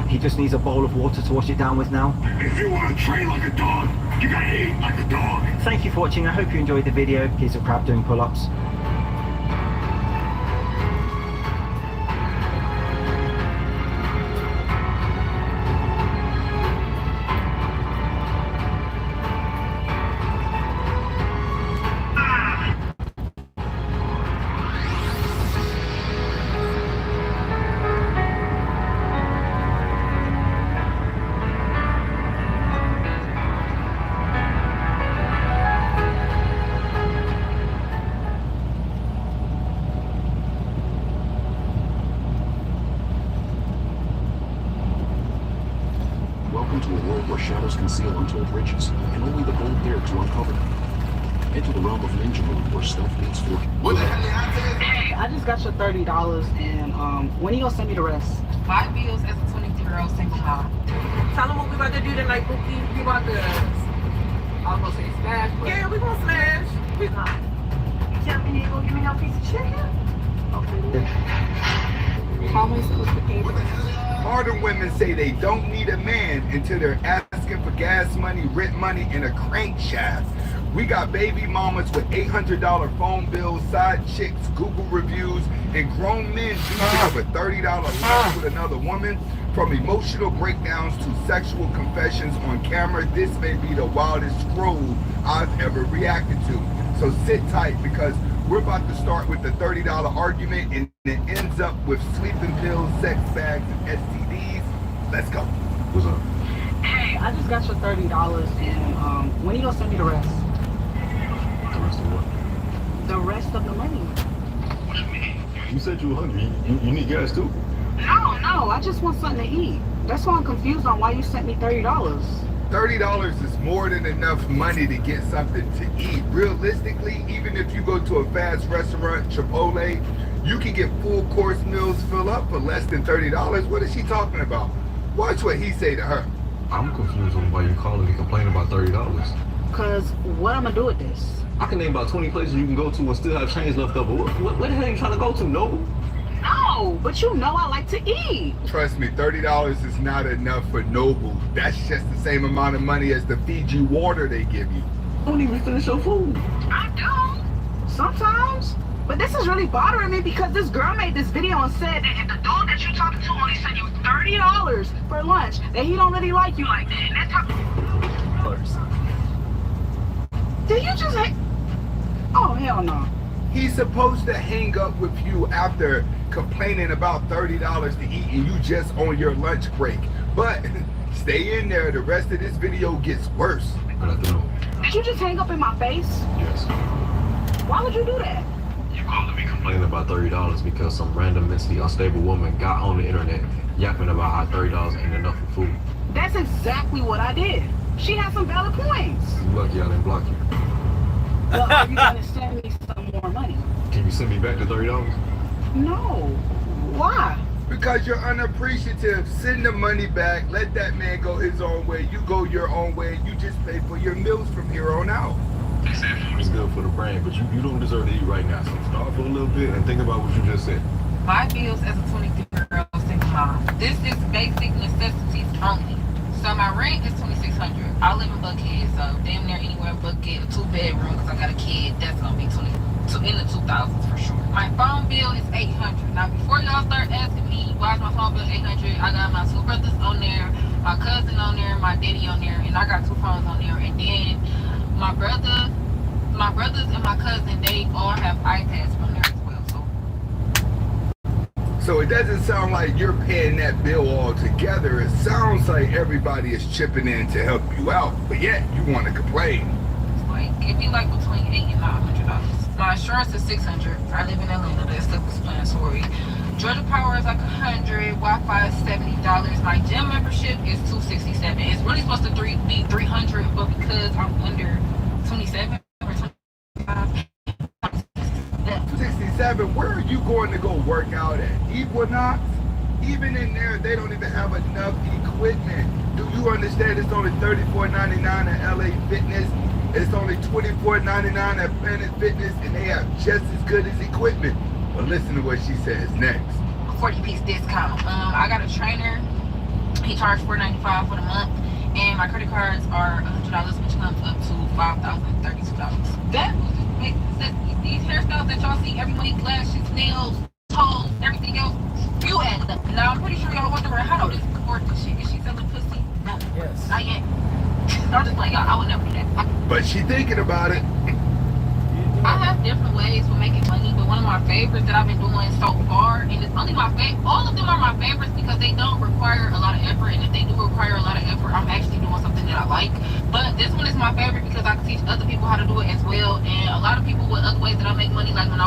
He just needs a bowl of water to wash it down with now. If you want to train like a dog, you gotta eat like a dog. Thank you for watching. I hope you enjoyed the video. Here's a crab doing pull-ups. Welcome to a world where shadows conceal untold riches, and only the bold dare to uncover them. Enter the realm of Ninja Mode, where stealth beats fortune. Hey, I just got your $30, and when are you gonna send me the rest? 5 bills as a 23. girls think hot. Tell them what we about to do tonight, Bookie. We about to almost say smash. But yeah, we gonna smash. We gonna. You tell me you ain't gonna give me no piece of chicken? How am I supposed to pay for this? Modern women say they don't need a man until they're asking for gas money, rent money, and a crankshaft. We got baby mamas with $800 phone bills, side chicks, Google reviews, and grown men choosing over $30 lunch with another woman. From emotional breakdowns to sexual confessions on camera, this may be the wildest scroll I've ever reacted to. So sit tight because we're about to start with the $30 argument and it ends up with sleeping pills, sex bags, and STDs. Let's go. What's up? Hey, I just got your $30 and when you gonna send me the rest? The rest of what? The rest of the money. What do you mean? You said you were hungry. You need gas too? No, I just want something to eat. That's why I'm confused on why you sent me $30. $30 is more than enough money to get something to eat. Realistically, even if you go to a fast restaurant, Chipotle, you can get full course meals fill up for less than $30. What is she talking about? Watch what he say to her. I'm confused on why you calling me complaining about $30. Cause what I'm gonna do with this? I can name about 20 places you can go to and still have change left over. What the hell are you trying to go to, Noble? No, but you know I like to eat. Trust me, $30 is not enough for Noble. That's just the same amount of money as the Fiji water they give you. Don't even finish your food. I do. Sometimes. But this is really bothering me because this girl made this video and said that if the dude that you're talking to only sent you $30 for lunch, that he don't really like you like that. And that's how... Did you just... Oh, hell no. He's supposed to hang up with you after complaining about $30 to eat and you just on your lunch break. But stay in there, the rest of this video gets worse. Did you just hang up in my face? Yes. Why would you do that? You calling me complaining about $30 because some random mentally unstable woman got on the internet yapping about how $30 ain't enough for food. That's exactly what I did. She had some valid points. You lucky I didn't block you. Well, are you gonna send me some more money? Can you send me back the $30? No. Why? Because you're unappreciative. Send the money back. Let that man go his own way. You go your own way. You just pay for your meals from here on out. They said food is good for the brain, but you don't deserve to eat right now. So stop for a little bit and think about what you just said. My bills as a 23-year-old single mom. This is basic necessities only. So my rent is $2,600. I live in Buckhead, so damn near anywhere in Buckhead, a 2-bedroom because I got a kid. That's gonna be in the 2000s for sure. My phone bill is $800. Now before y'all start asking me why is my phone bill $800, I got my 2 brothers on there, my cousin on there, my daddy on there, and I got 2 phones on there. And then my brothers and my cousin, they all have iPads from there as well. So it doesn't sound like you're paying that bill all together. It sounds like everybody is chipping in to help you out, but yet you want to complain. Like it'd be like between $800 and $900. My insurance is $600. I live in Atlanta. That's self-explanatory. Georgia Power is like $100. Wi-Fi is $70. My gym membership is $267. It's really supposed to be $300, but because I'm under 27 or 25. 67, where are you going to go work out at? Equinox? Even in there, they don't even have enough equipment. Do you understand it's only $34.99 at LA Fitness? It's only $24.99 at Planet Fitness, and they have just as good as equipment. But listen to what she says next. 40-piece discount. I got a trainer. He charged $495 for the month, and my credit cards are $100, which comes up to $5,032. That makes sense. These hairstyles that y'all see every week, lashes, nails, toes, everything else, you add up. Now I'm pretty sure y'all wondering how this afford this shit. Is she selling pussy? No. Yes. Not yet. I'm just like y'all. I would never do that. But she thinking about it. I have different ways for making money, but one of my favorites that I've been doing so far, and it's only my favorite, all of them are my favorites because they don't require a lot of effort, and if they do require a lot of effort, I'm actually doing something that I like. But this one is my favorite because I can teach other people how to do it as well, and a lot of people with other ways that I make money, like when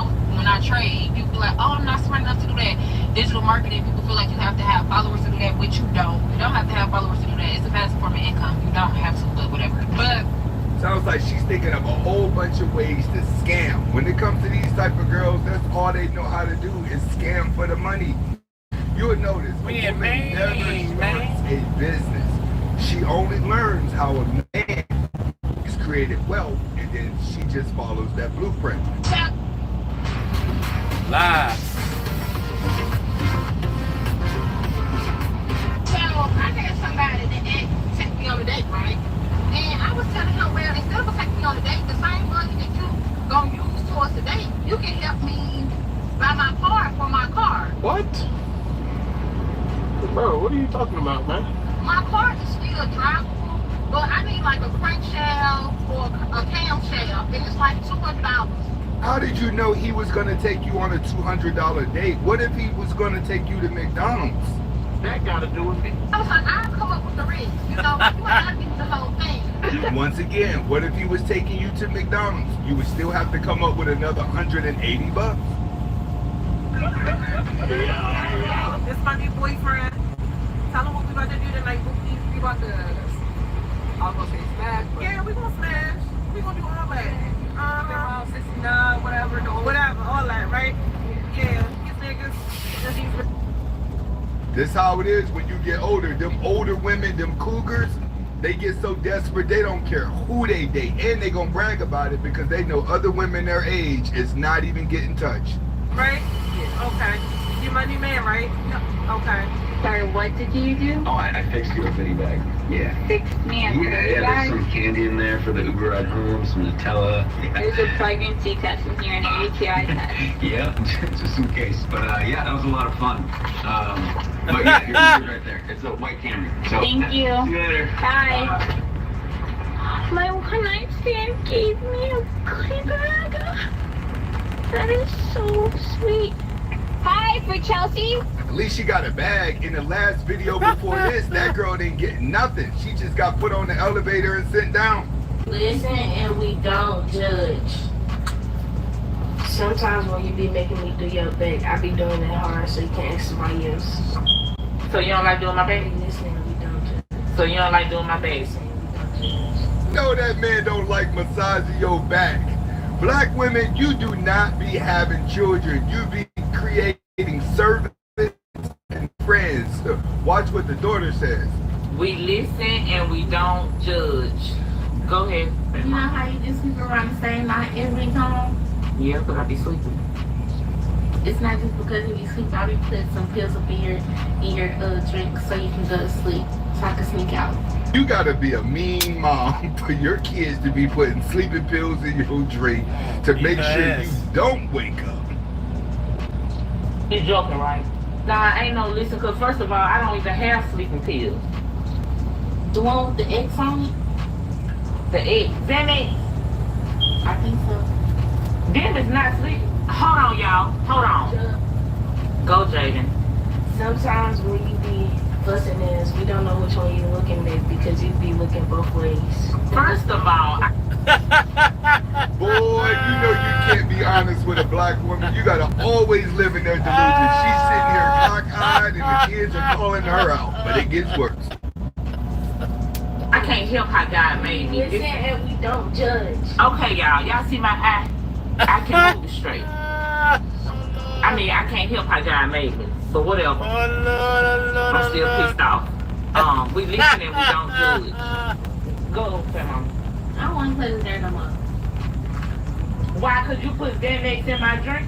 I trade, people be like, oh, I'm not smart enough to do that. Digital marketing, people feel like you have to have followers to do that, which you don't. You don't have to have followers to do that. It's a passive form of income. You don't have to, but whatever. But sounds like she's thinking of a whole bunch of ways to scam. When it comes to these type of girls, that's all they know how to do is scam for the money. You'll notice a woman never starts a business. She only learns how a man has created wealth, and then she just follows that blueprint. Live. So I had somebody that take me on a date, right? And I was telling him, well, instead of taking me on a date, the same money that you gonna use towards the date, you can help me buy my car for my car. What? Bro, what are you talking about, man? My car is still drivable, but I need like a crankshell or a camshell, and it's like $200. How did you know he was going to take you on a $200 date? What if he was going to take you to McDonald's? That got to do with me. I was like, I'll come up with the rest. You know, you might not get the whole thing. Once again, what if he was taking you to McDonald's? You would still have to come up with another $180. This my new boyfriend. Tell him what we about to do tonight, Bookie. We about to, I was gonna say smash. Yeah, we gonna smash. We gonna do all that. 69, whatever, all that, right? Yeah, these niggas. This how it is when you get older. Them older women, them cougars, they get so desperate they don't care who they date, and they gonna brag about it because they know other women their age is not even getting touched. Right? Yeah, okay. You my new man, right? No. Okay. Sorry, what did you do? Oh, I fixed you a goodie bag. Yeah. Fixed me a goodie Yeah, bag? there's some candy in there for the Uber ride home, some Nutella. Yeah. There's a pregnancy test in here and a UTI test. Yeah, it's a suitcase. But yeah, that was a lot of fun. But yeah, here's right there. It's a white Camry. So, Thank you. See you later. Bye. My one night stand gave me a goodie bag. That is so sweet. Hi, for Chelsea. At least she got a bag. In the last video before this, that girl didn't get nothing. She just got put on the elevator and sent down. Listen and we don't judge. Sometimes when you be making me do your thing, I be doing it hard so you can't ask somebody else. So you don't like doing my baby? Listen and we don't judge. So you don't like doing my baby? No, that man don't like massaging your back. Black women, you do not be having children. You be creating service and friends. Watch what the daughter says. We listen and we don't judge. Go ahead. You know how you just sleep around the same night every time? Yeah, because I be sleeping. It's not just because you be sleeping. I be putting some pills up in your drink so you can go to sleep, so I can sneak out. You gotta be a mean mom for your kids to be putting sleeping pills in your drink to make sure you don't wake up. You joking, right? Nah, ain't no listen, because first of all, I don't even have sleeping pills. The one with the X on it? The X. Xanax? I think so. Them is not sleeping. Hold on, y'all. Hold on. Go, Jaden. Sometimes when you be fussing ass, we don't know which one you're looking at because you be looking both ways. First of all, boy, you know you can't be honest with a black woman. You gotta always live in their delusion. She's sitting here cock-eyed and the kids are calling her out, but it gets worse. I can't help how God made me. Listen and we don't judge. Okay, y'all. Y'all see my eye? I can move straight. I mean, I can't help how God made me. But whatever. I'm still pissed off. We listen and we don't judge. Go, Mama. I don't want to play with there no more. Why? Because you put Xanax in my drink?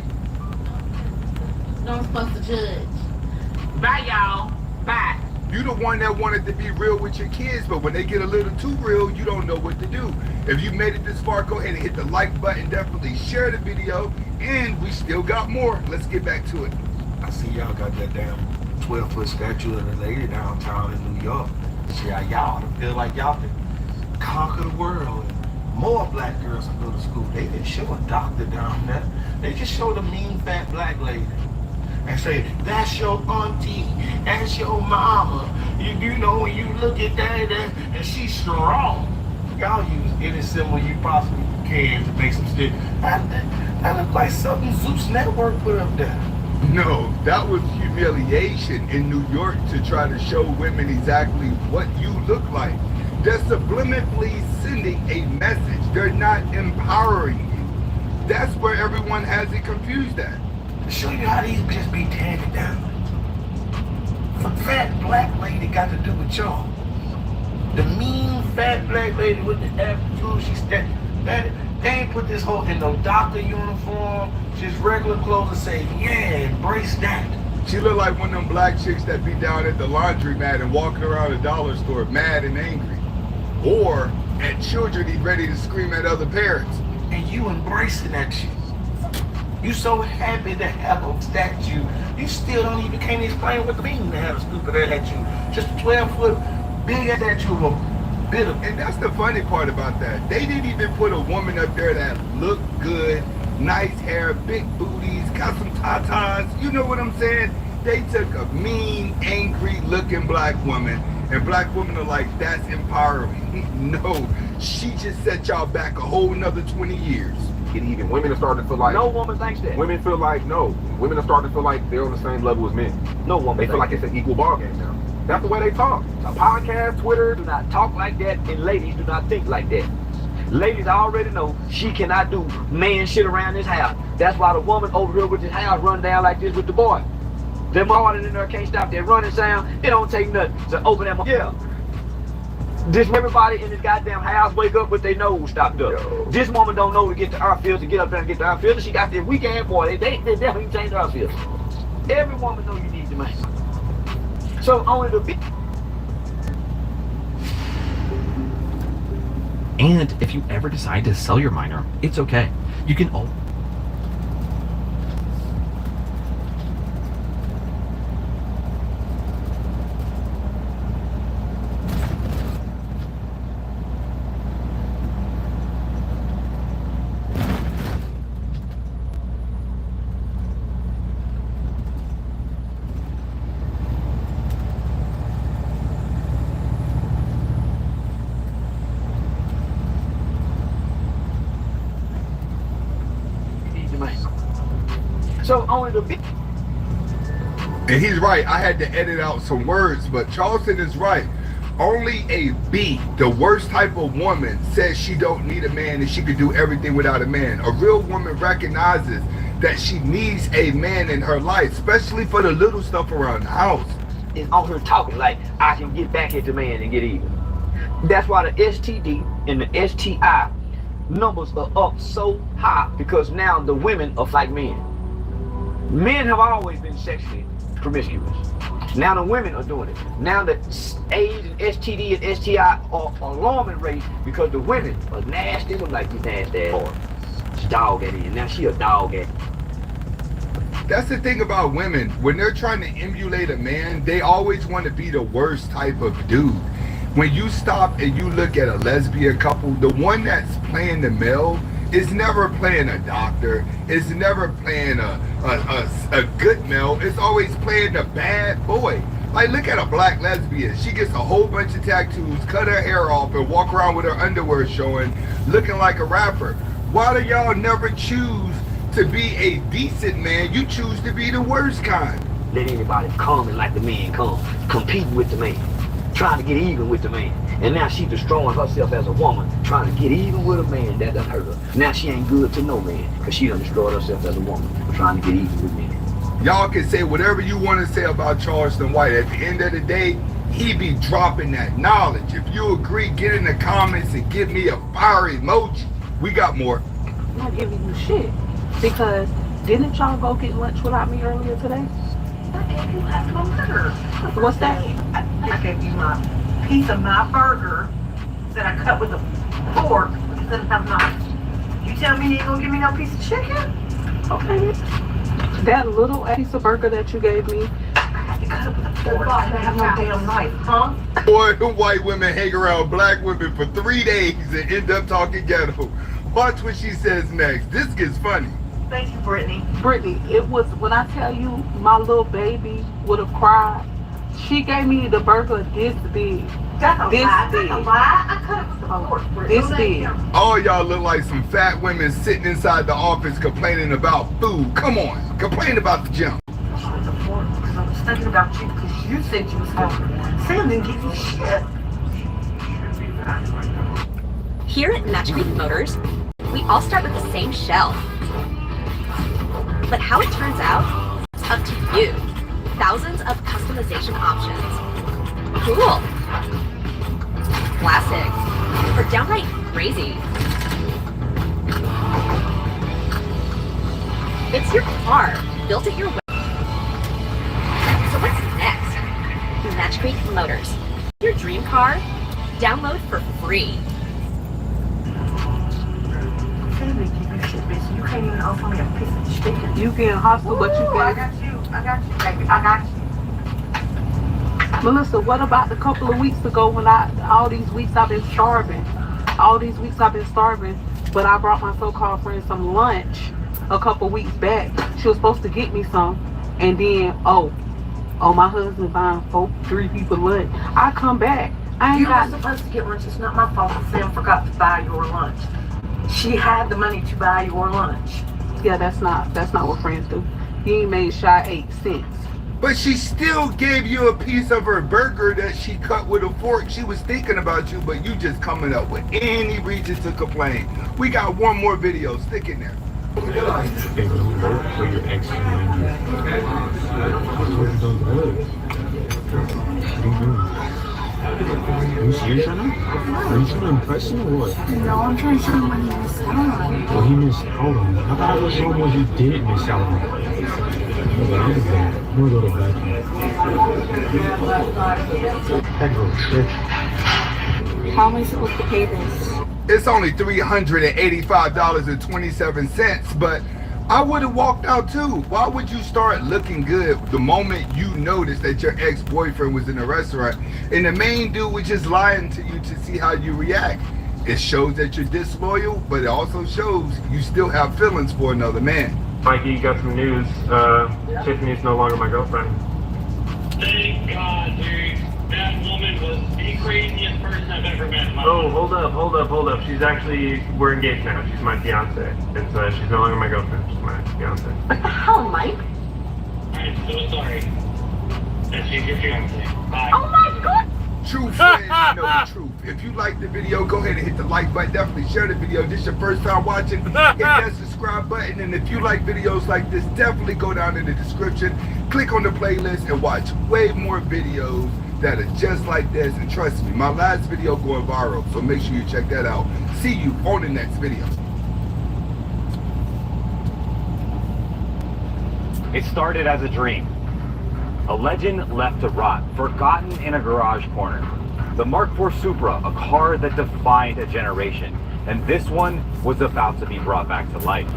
I'm supposed to judge. Bye, y'all. Bye. You the one that wanted to be real with your kids, but when they get a little too real, you don't know what to do. If you made it this far, go ahead and hit the like button. Definitely share the video, and we still got more. Let's get back to it. I see y'all got that damn 12-foot statue of the lady downtown in New York. See how y'all feel like y'all can conquer the world. And more black girls can go to school. They didn't show a doctor down there. They just showed a mean fat black lady. And say, that's your auntie, that's your mama. You know, when you look at that and she's strong. Y'all use any symbol you possibly can to make some shit. That look like something Zeus Network put up there. No, that was humiliation in New York to try to show women exactly what you look like. They're subliminally sending a message. They're not empowering you. That's where everyone has it confused at. To show you how these bitches be tearing it down. a fat black lady got to do with y'all? The mean fat black lady with the attitude, they ain't put this whole in no doctor uniform, just regular clothes and say, yeah, embrace that. She look like one of them black chicks that be down at the laundromat and walking around a dollar store mad and angry. Or at children he's ready to scream at other parents. And you embracing that shit. You so happy to have a statue, you still can't explain what the meaning to have a stupid ass statue. Just a 12-foot big ass statue of a bit of. And that's the funny part about that. They didn't even put a woman up there that looked good, nice hair, big booties, got some tatas. You know what I'm saying? They took a mean, angry looking black woman, and black women are like, that's empowering. No, she just set y'all back a whole nother 20 years. And even women are starting to feel like... No woman thinks that. Women feel like, no. Women are starting to feel like they're on the same level as men. No woman They feel like it's an equal ball game now. That's the way they talk. A podcast, Twitter. Do not talk like that, and ladies do not think like that. Ladies already know she cannot do man shit around this house. That's why the woman over here with this house run down like this with the boy. Them morning in there can't stop that running sound. It don't take nothing to open that. Yeah. This everybody in this goddamn house wake up with their nose stopped up. Yo. This woman don't know to get the unfiltered, to get up there and get the unfiltered. She got this weak ass boy. They definitely change the unfiltered. Every woman know you need the man. So only the big. And if you ever decide to sell your minor, it's okay. You can always. So only the big. And he's right. I had to edit out some words, but Charleston is right. Only a B, the worst type of woman, says she don't need a man and she could do everything without a man. A real woman recognizes that she needs a man in her life, especially for the little stuff around the house. Is on her talking like I can get back at the man and get even. That's why the STD and the STI numbers are up so high, because now the women are like men. Men have always been sexually promiscuous. Now the women are doing it. Now the AIDS and STD and STI are alarming rate because the women are nasty. Look like these nasty ass dog at it. And now she a dog at it. That's the thing about women. When they're trying to emulate a man, they always want to be the worst type of dude. When you stop and you look at a lesbian couple, the one that's playing the male is never playing a doctor. It's never playing a good male. It's always playing the bad boy. Like, look at a black lesbian. She gets a whole bunch of tattoos, cut her hair off, and walk around with her underwear showing, looking like a rapper. Why do y'all never choose to be a decent man? You choose to be the worst kind. Let anybody come and like the man come, competing with the man, trying to get even with the man. And now she destroying herself as a woman, trying to get even with a man that done hurt her. Now she ain't good to no man, because she done destroyed herself as a woman, trying to get even with men. Y'all can say whatever you want to say about Charleston White. At the end of the day, he be dropping that knowledge. If you agree, get in the comments and give me a fire emoji. We got more. I'm not giving you shit. Because didn't y'all go get lunch without me earlier today? I gave you leftover burger. What's that? I gave you my piece of my burger that I cut with a fork instead of have knife. You tell me you ain't gonna give me no piece of chicken? Okay. That little piece of burger that you gave me, I had to cut it with a fork. I didn't have no damn knife, huh? Boy, the white women hang around black women for 3 days and end up talking ghetto. Watch what she says next. This gets funny. Thank you, Brittany. Brittany, it was, when I tell you my little baby would have cried, she gave me the burger this big. That's a this lie. big. That's a lie. I cut it with the fork, Brittany. This big. All y'all look like some fat women sitting inside the office complaining about food. Come on, complain about the jump. With the fork, because I was thinking about you because you said you was hungry. Sam didn't give you shit. Here at Match Creek Motors, we all start with the same shell. But how it turns out, it's up to you. thousands of customization options. Cool. Classic. Or downright crazy. It's your car, built it your way. So what's next? Match Creek Motors. Your dream car? Download for free. You can't even offer me a piece of chicken. You getting hostile, but you I can. got you, baby. I got you. Melissa, what about the couple of weeks ago when all these weeks I've been starving? But I brought my so-called friend some lunch a couple weeks back. She was supposed to get me some. And then, oh, my husband buying 3 people lunch. I come back. You're not supposed to get lunch. It's not my fault that Sam forgot to buy your lunch. She had the money to buy your lunch. Yeah, that's not what friends do. He ain't made shy 8 cents. But she still gave you a piece of her burger that she cut with a fork. She was thinking about you, but you just coming up with any reason to complain. We got one more video. Stick in there. Hey, when you work for your ex, what are you doing? Are you serious right now? Are you trying to impress him or what? No, I'm trying to show him what he missed out on. Well, he missed out on. How about all those ones you didn't miss out on? I'm gonna go to bed. That girl tripped. How am I supposed to pay this? It's only $385.27, but I would have walked out too. Why would you start looking good the moment you noticed that your ex-boyfriend was in a restaurant and the main dude was just lying to you to see how you react? It shows that you're disloyal, but it also shows you still have feelings for another man. Mikey, you got some news. Tiffany's no longer my girlfriend. Thank God, dude. That woman was the craziest person I've ever met in my life. Oh, hold up. We're engaged now. She's my fiance. She's no longer my girlfriend. She's my fiance. What the hell, Mike? I'm so sorry. That she's your fiance. Bye. Oh my God! True friends know the truth. If you like the video, go ahead and hit the like button. Definitely share the video. If this is your first time watching, hit that subscribe button. And if you like videos like this, definitely go down in the description, click on the playlist, and watch way more videos that are just like this. And trust me, my last video going viral, so make sure you check that out. See you on the next video. It started as a dream. A legend left to rot, forgotten in a garage corner. The Mark IV Supra, a car that defined a generation. And this one was about to be brought back to life.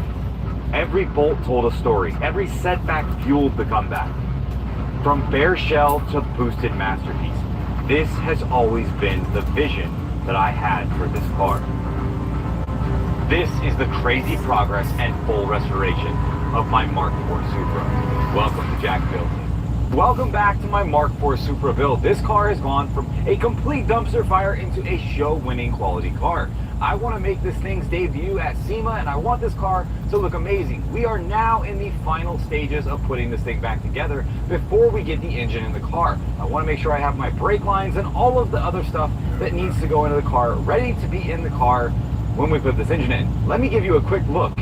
Every bolt told a story. Every setback fueled the comeback. From bare shell to boosted masterpiece, this has always been the vision that I had for this car. This is the crazy progress and full restoration of my Mark IV Supra. Welcome to Jacksonville. Welcome back to my Mark IV Supra build. This car has gone from a complete dumpster fire into a show-winning quality car. I want to make this thing's debut at SEMA, and I want this car to look amazing. We are now in the final stages of putting this thing back together before we get the engine in the car. I want to make sure I have my brake lines and all of the other stuff that needs to go into the car ready to be in the car when we put this engine in. Let me give you a quick look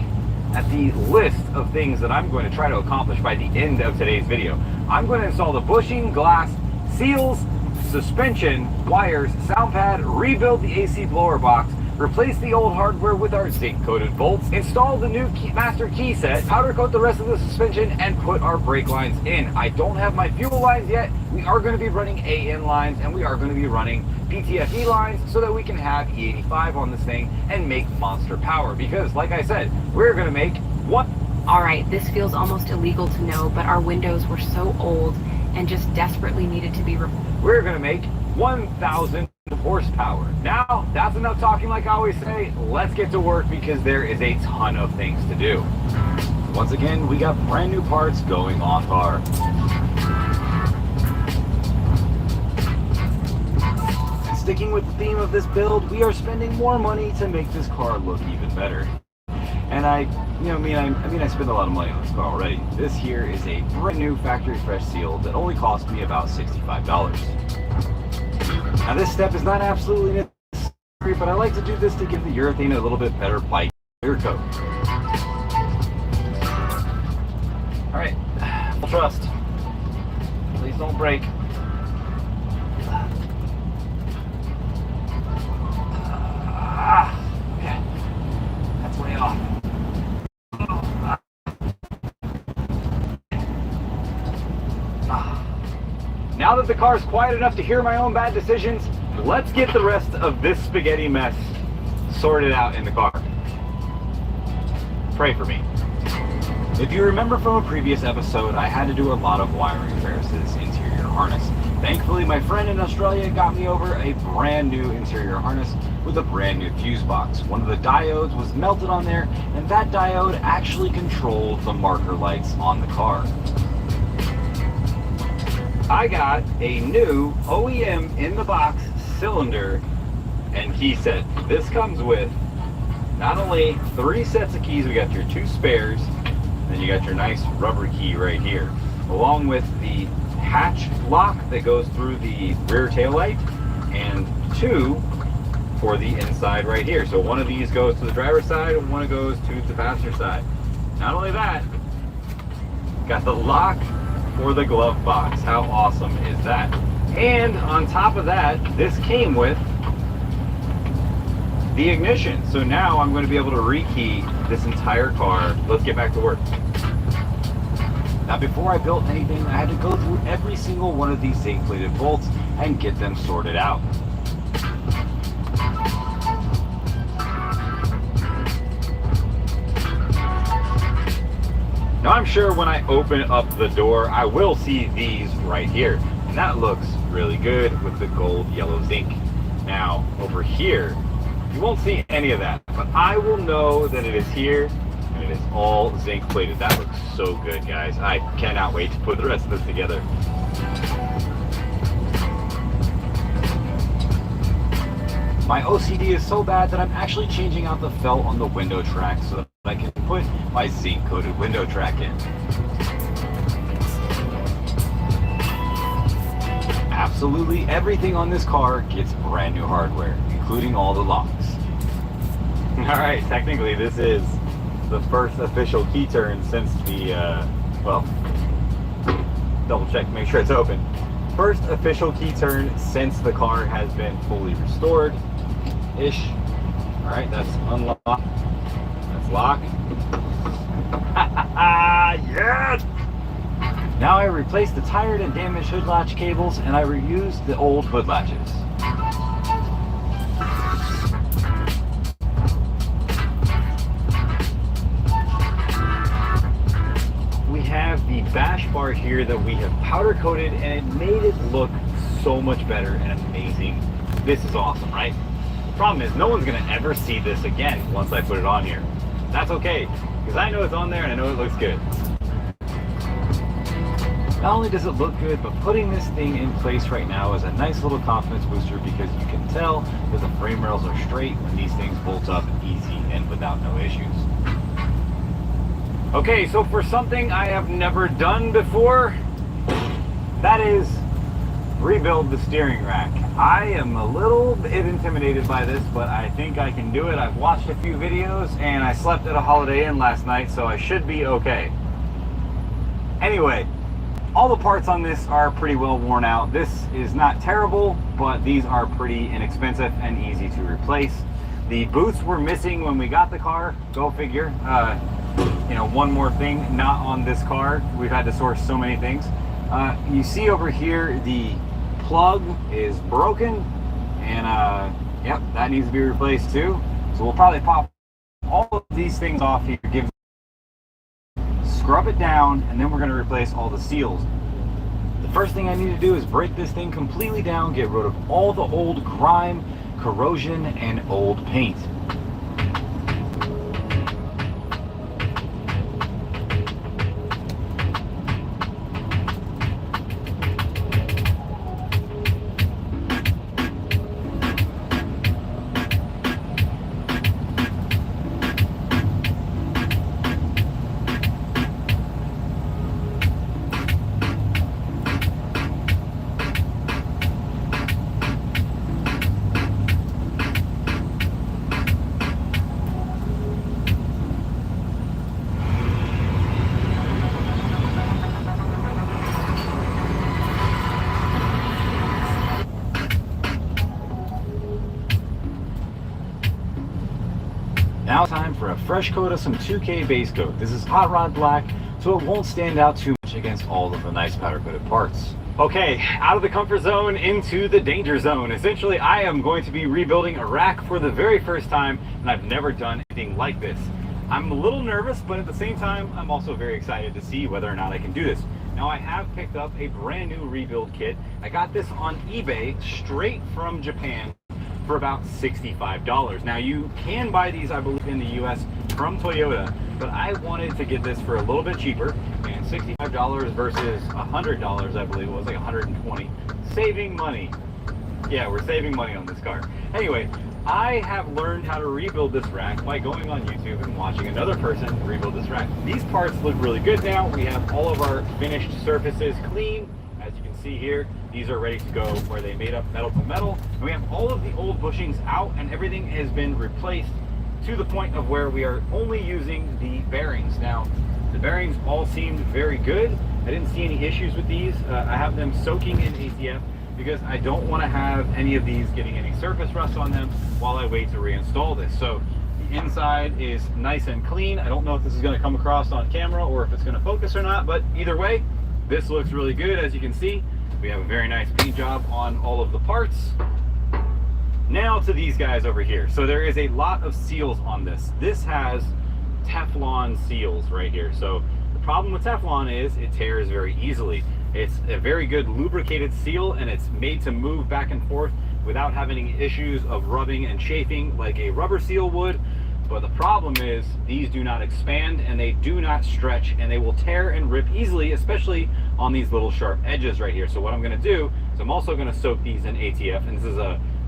at the list of things that I'm going to try to accomplish by the end of today's video. I'm going to install the bushing, glass, seals, suspension, wires, sound pad, rebuild the AC blower box, replace the old hardware with our zinc-coated bolts, install the new master key set, powder coat the rest of the suspension, and put our brake lines in. I don't have my fuel lines yet. We are going to be running AN lines, and we are going to be running PTFE lines so that we can have E85 on this thing and make monster power. Because, like I said, we're going to make one. Alright, this feels almost illegal to know, but our windows were so old and just desperately needed to be replaced. We're going to make 1,000 horsepower. Now, that's enough talking like I always say. Let's get to work because there is a ton of things to do. Once again, we got brand new parts going on car. Sticking with the theme of this build, we are spending more money to make this car look even better. And I spend a lot of money on this car already. This here is a brand new factory fresh seal that only cost me about $65. Now this step is not absolutely necessary, but I like to do this to give the urethane a little bit better bite clear coat. Alright, full trust. Please don't break. Okay. That's way off. Now that the car's quiet enough to hear my own bad decisions, let's get the rest of this spaghetti mess sorted out in the car. Pray for me. If you remember from a previous episode, I had to do a lot of wiring repairs to this interior harness. Thankfully, my friend in Australia got me over a brand new interior harness with a brand new fuse box. One of the diodes was melted on there, and that diode actually controlled the marker lights on the car. I got a new OEM in the box cylinder and key set. This comes with not only 3 sets of keys, we got your 2 spares, then you got your nice rubber key right here, along with the hatch lock that goes through the rear tail light, and 2 for the inside right here. So one of these goes to the driver's side and one goes to the passenger side. Not only that, got the lock for the glove box. How awesome is that? And on top of that, this came with the ignition. So now I'm going to be able to rekey this entire car. Let's get back to work. Now, before I built anything, I had to go through every single one of these zinc plated bolts and get them sorted out. Now, I'm sure when I open up the door, I will see these right here. And that looks really good with the gold yellow zinc. Now, over here, you won't see any of that, but I will know that it is here, and it is all zinc plated. That looks so good, guys. I cannot wait to put the rest of this together. My OCD is so bad that I'm actually changing out the felt on the window track so that I can put my zinc-coated window track in. Absolutely everything on this car gets brand new hardware, including all the locks. Alright, technically this is the first official key turn since the, well, double check, make sure it's open. First official key turn since the car has been fully restored-ish. Alright, that's unlocked. That's locked. Yes! Now I replaced the tired and damaged hood latch cables, and I reused the old hood latches. We have the bash bar here that we have powder coated, and it made it look so much better and amazing. This is awesome, right? The problem is no one's gonna ever see this again once I put it on here. That's okay, because I know it's on there and I know it looks good. Not only does it look good, but putting this thing in place right now is a nice little confidence booster, because you can tell that the frame rails are straight when these things bolt up easy and without no issues. Okay, so for something I have never done before, that is rebuild the steering rack. I am a little bit intimidated by this, but I think I can do it. I've watched a few videos and I slept at a Holiday Inn last night, so I should be okay. Anyway, all the parts on this are pretty well worn out. This is not terrible, but these are pretty inexpensive and easy to replace. The boots were missing when we got the car, go figure. You know, one more thing, not on this car. We've had to source so many things. You see over here, the plug is broken, and yep, that needs to be replaced too. So we'll probably pop all of these things off here, scrub it down, and then we're going to replace all the seals. The first thing I need to do is break this thing completely down, get rid of all the old grime, corrosion, and old paint. fresh coat of some 2K base coat. This is hot rod black, so it won't stand out too much against all of the nice powder coated parts. Okay, out of the comfort zone into the danger zone. Essentially, I am going to be rebuilding a rack for the very first time, and I've never done anything like this. I'm a little nervous, but at the same time, I'm also very excited to see whether or not I can do this. Now, I have picked up a brand new rebuild kit. I got this on eBay straight from Japan for about $65. Now, you can buy these, I believe, in the US from Toyota, but I wanted to get this for a little bit cheaper, and $65 versus $100, I believe it was like $120. Saving money. Yeah, we're saving money on this car. Anyway, I have learned how to rebuild this rack by going on YouTube and watching another person rebuild this rack. These parts look really good now. We have all of our finished surfaces clean. As you can see here, these are ready to go where they made up metal to metal. And we have all of the old bushings out, and everything has been replaced to the point of where we are only using the bearings. Now, the bearings all seemed very good. I didn't see any issues with these. I have them soaking in ATF because I don't want to have any of these getting any surface rust on them while I wait to reinstall this. So the inside is nice and clean. I don't know if this is going to come across on camera or if it's going to focus or not, but either way, this looks really good. As you can see, we have a very nice paint job on all of the parts. Now to these guys over here. So there is a lot of seals on this. This has Teflon seals right here. So the problem with Teflon is it tears very easily. It's a very good lubricated seal, and it's made to move back and forth without having any issues of rubbing and chafing like a rubber seal would. But the problem is these do not expand and they do not stretch, and they will tear and rip easily, especially on these little sharp edges right here. So what I'm going to do is I'm also going to soak these in ATF, and this is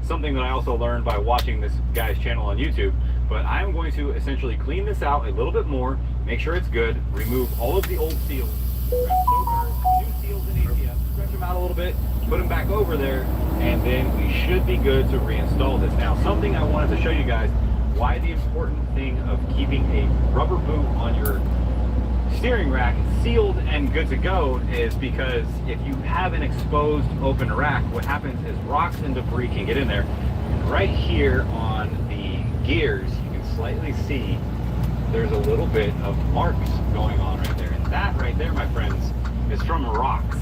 something that I also learned by watching this guy's channel on YouTube. But I'm going to essentially clean this out a little bit more, make sure it's good, remove all of the old seals, soak our new seals in ATF, stretch them out a little bit, put them back over there, and then we should be good to reinstall this. Now, something I wanted to show you guys, why the important thing of keeping a rubber boot on your steering rack sealed and good to go is because if you have an exposed open rack, what happens is rocks and debris can get in there. And right here on the gears, you can slightly see there's a little bit of marks going on right there. And that right there, my friends, is from rocks.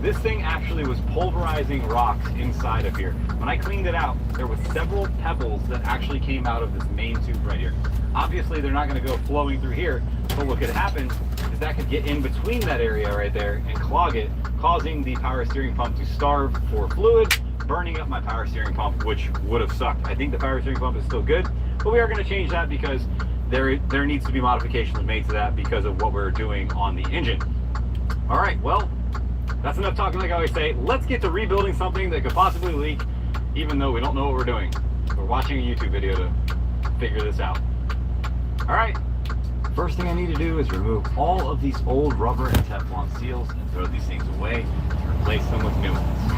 This thing actually was pulverizing rocks inside of here. When I cleaned it out, there was several pebbles that actually came out of this main tube right here. Obviously, they're not going to go flowing through here, but what could happen is that could get in between that area right there and clog it, causing the power steering pump to starve for fluid, burning up my power steering pump, which would have sucked. I think the power steering pump is still good, but we are going to change that because there needs to be modifications made to that because of what we're doing on the engine. All right, well, that's enough talking like I always say. Let's get to rebuilding something that could possibly leak, even though we don't know what we're doing. We're watching a YouTube video to figure this out. All right, first thing I need to do is remove all of these old rubber and Teflon seals and throw these things away and replace them with new ones.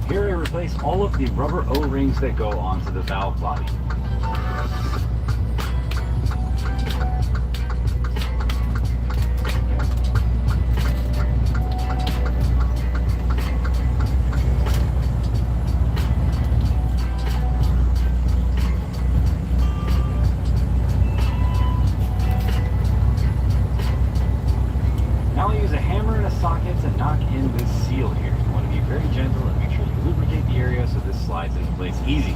Here I replace all of the rubber O-rings that go onto the valve body. Now I use a hammer and a socket to knock in this seal here. You want to be very gentle and make sure you lubricate the area so this slides into place easy.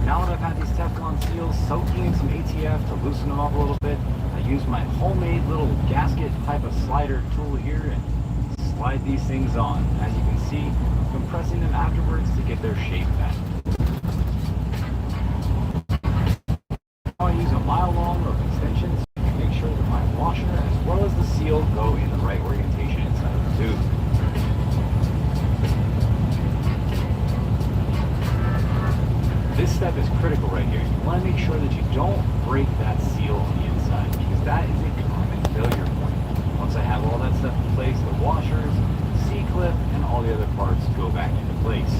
Now that I've had these Teflon seals soaking in some ATF to loosen them up a little bit, I use my homemade little gasket type of slider tool here and slide these things on. As you can see, I'm compressing them afterwards to get their shape back. Now I use a mile long of extensions to make sure that my washer as well as the seal go in the right orientation inside of the tube. This step is critical right here. You want to make sure that you don't break that seal on the inside, because that is a common failure point. Once I have all that stuff in place, the washers, C-clip, and all the other parts go back into place.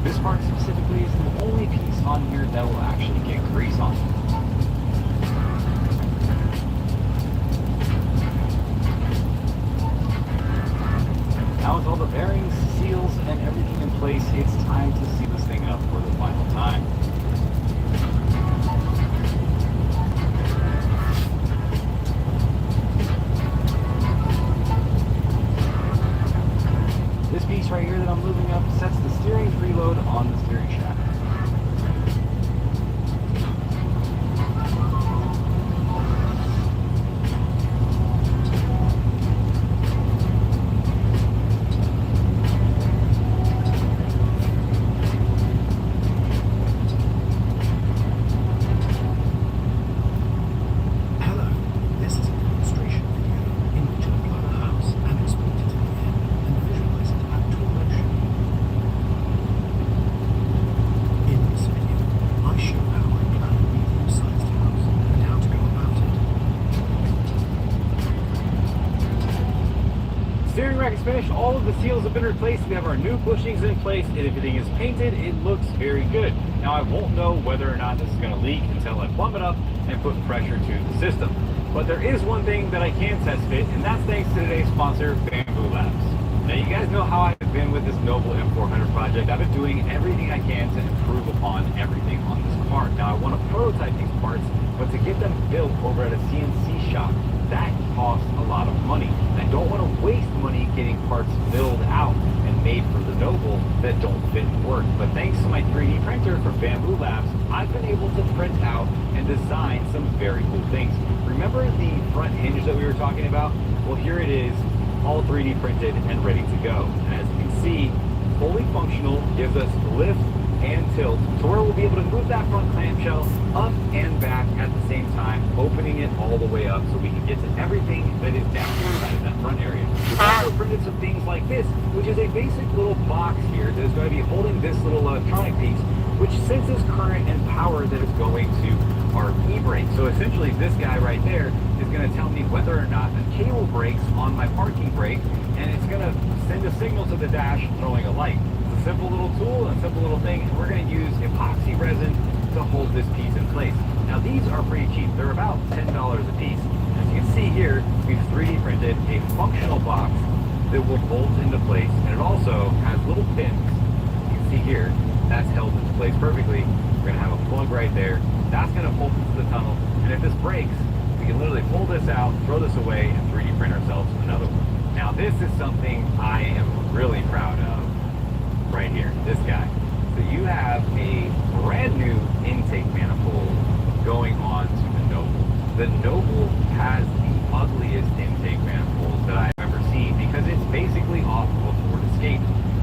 This part specifically is the only piece on here that will actually get grease on it. Now with all the bearings, seals, and everything in place, it's time to see this thing up for the final time. This piece right here that I'm moving up sets the steering preload on the steering shaft. Steering rack is finished, all of the seals have been replaced, we have our new bushings in place, and everything is painted. It looks very good. Now I won't know whether or not this is going to leak until I plumb it up and put pressure to the system. But there is one thing that I can test fit, and that's thanks to today's sponsor, Bamboo Labs. Now you guys know how I've been with this Noble M400 project. I've been doing everything I can to improve upon everything on this car. Now I want to prototype these parts, but to get them built over at a CNC shop, that costs a lot of money. I don't want to waste money getting parts milled out and made for the Noble that don't fit and work. But thanks to my 3D printer from Bamboo Labs, I've been able to print out and design some very cool things. Remember the front hinge that we were talking about? Well, here it is, all 3D printed and ready to go. And as you can see, fully functional, gives us lift and tilt to where we'll be able to move that front clamshell up and back at the same time, opening it all the way up so we can get to everything that is down inside of that front area. We've also printed some things like this, which is a basic little box here that is going to be holding this little electronic piece, which senses current and power that is going to our e-brake. So essentially this guy right there is going to tell me whether or not a cable breaks on my parking brake, and it's going to send a signal to the dash throwing a light. It's a simple little tool and a simple little thing, and we're going to use epoxy resin to hold this piece in place. Now these are pretty cheap. They're about $10 a piece. As you can see here, we've 3D printed a functional box that will bolt into place, and it also has little pins. You can see here, that's held into place perfectly. We're going to have a plug right there. That's going to bolt into the tunnel, and if this breaks, we can literally pull this out, throw this away, and 3D print ourselves another one. Now this is something I am really proud of right here, this guy. So you have a brand new intake manifold going on to the Noble. The Noble has the ugliest intake manifolds that I've ever seen because it's basically off of a Ford Escape.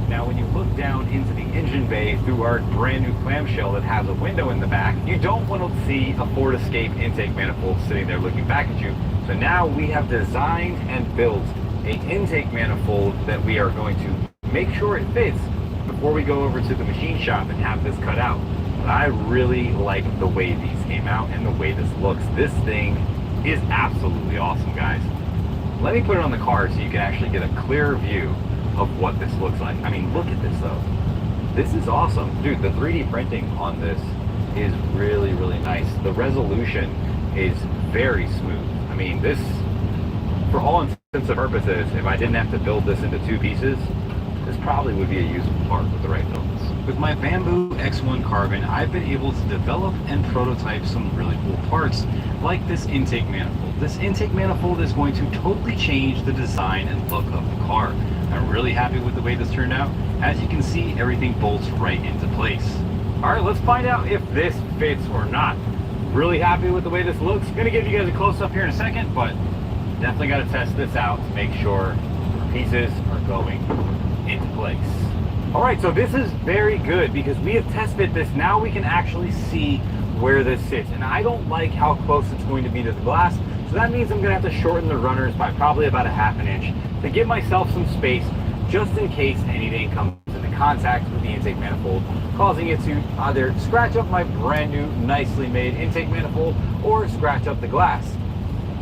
Now when you look down into the engine bay through our brand new clamshell that has a window in the back, you don't want to see a Ford Escape intake manifold sitting there looking back at you. So now we have designed and built an intake manifold that we are going to make sure it fits before we go over to the machine shop and have this cut out. But I really like the way these came out and the way this looks. This thing is absolutely awesome, guys. Let me put it on the car so you can actually get a clear view of what this looks like. I mean, look at this though. This is awesome. Dude, the 3D printing on this is really, really nice. The resolution is very smooth. I mean, this, for all intents and purposes, if I didn't have to build this into two pieces, this probably would be a usable part with the right builds. With my Bamboo X1 Carbon, I've been able to develop and prototype some really cool parts, like this intake manifold. This intake manifold is going to totally change the design and look of the car. I'm really happy with the way this turned out. As you can see, everything bolts right into place. All right, let's find out if this fits or not. Really happy with the way this looks. Gonna give you guys a close-up here in a second, but definitely gotta test this out to make sure the pieces are going into place. All right, so this is very good because we have test fit this. Now we can actually see where this sits, and I don't like how close it's going to be to the glass, so that means I'm gonna have to shorten the runners by probably about a ½ inch to give myself some space just in case anything comes into contact with the intake manifold, causing it to either scratch up my brand new, nicely made intake manifold or scratch up the glass.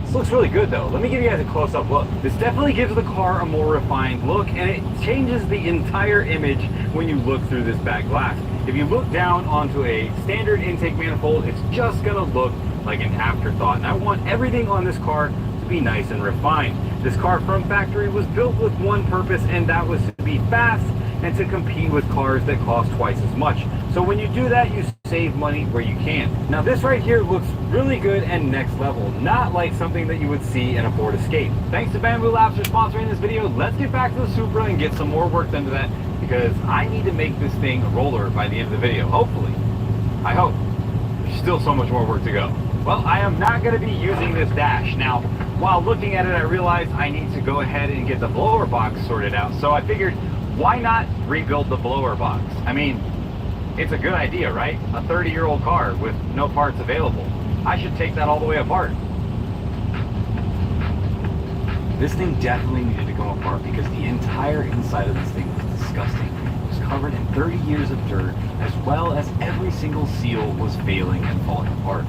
This looks really good though. Let me give you guys a close-up look. This definitely gives the car a more refined look, and it changes the entire image when you look through this back glass. If you look down onto a standard intake manifold, it's just gonna look like an afterthought. And I want everything on this car to be nice and refined. This car from factory was built with one purpose, and that was to be fast and to compete with cars that cost twice as much. So when you do that, you save money where you can. Now this right here looks really good and next level, not like something that you would see in a Ford Escape. Thanks to Bamboo Labs for sponsoring this video. Let's get back to the Supra and get some more work done to that, because I need to make this thing a roller by the end of the video, hopefully. I hope. There's still so much more work to go. Well, I am not going to be using this dash. Now, while looking at it, I realized I need to go ahead and get the blower box sorted out. So I figured, why not rebuild the blower box? I mean, it's a good idea, right? A 30-year-old car with no parts available. I should take that all the way apart. This thing definitely needed to come apart because the entire inside of this thing was disgusting. It was covered in 30 years of dirt, as well as every single seal was failing and falling apart.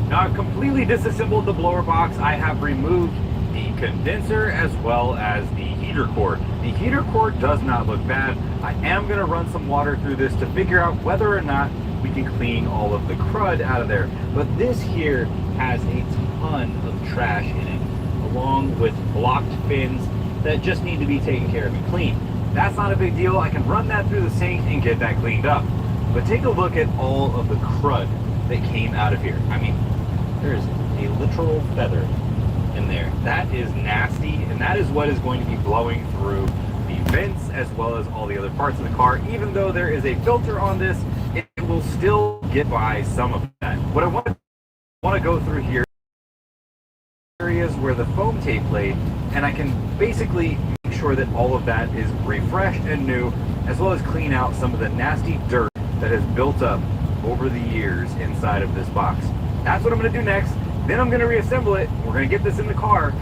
Now I've completely disassembled the blower box. I have removed the condenser as well as the heater core. The heater core does not look bad. I am going to run some water through this to figure out whether or not we can clean all of the crud out of there. But this here has a ton of trash in it, along with blocked fins that just need to be taken care of and cleaned. That's not a big deal. I can run that through the sink and get that cleaned up. But take a look at all of the crud that came out of here. I mean, there's a literal feather in there. That is nasty, and that is what is going to be blowing through the vents as well as all the other parts of the car. Even though there is a filter on this, it will still get by some of that. What I want to go through here areas where the foam tape laid, and I can basically make sure that all of that is refreshed and new, as well as clean out some of the nasty dirt that has built up over the years inside of this box. That's what I'm going to do next. Then I'm going to reassemble it. We're going to get this in the car.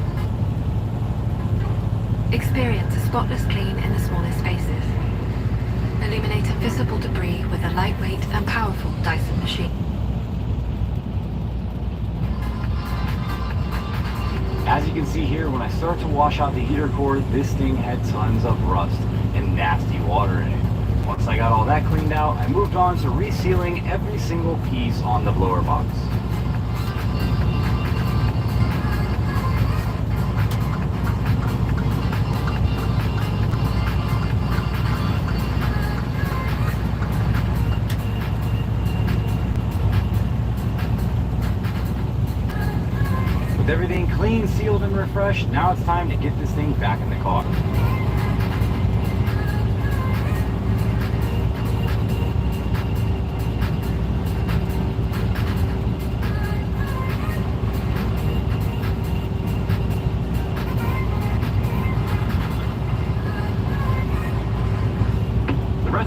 Experience a spotless clean in the smallest spaces. Eliminate invisible debris with a lightweight and powerful Dyson machine. As you can see here, when I start to wash out the heater core, this thing had tons of rust and nasty water in it. Once I got all that cleaned out, I moved on to resealing every single piece on the blower box. With everything clean, sealed, and refreshed, now it's time to get this thing back in the car.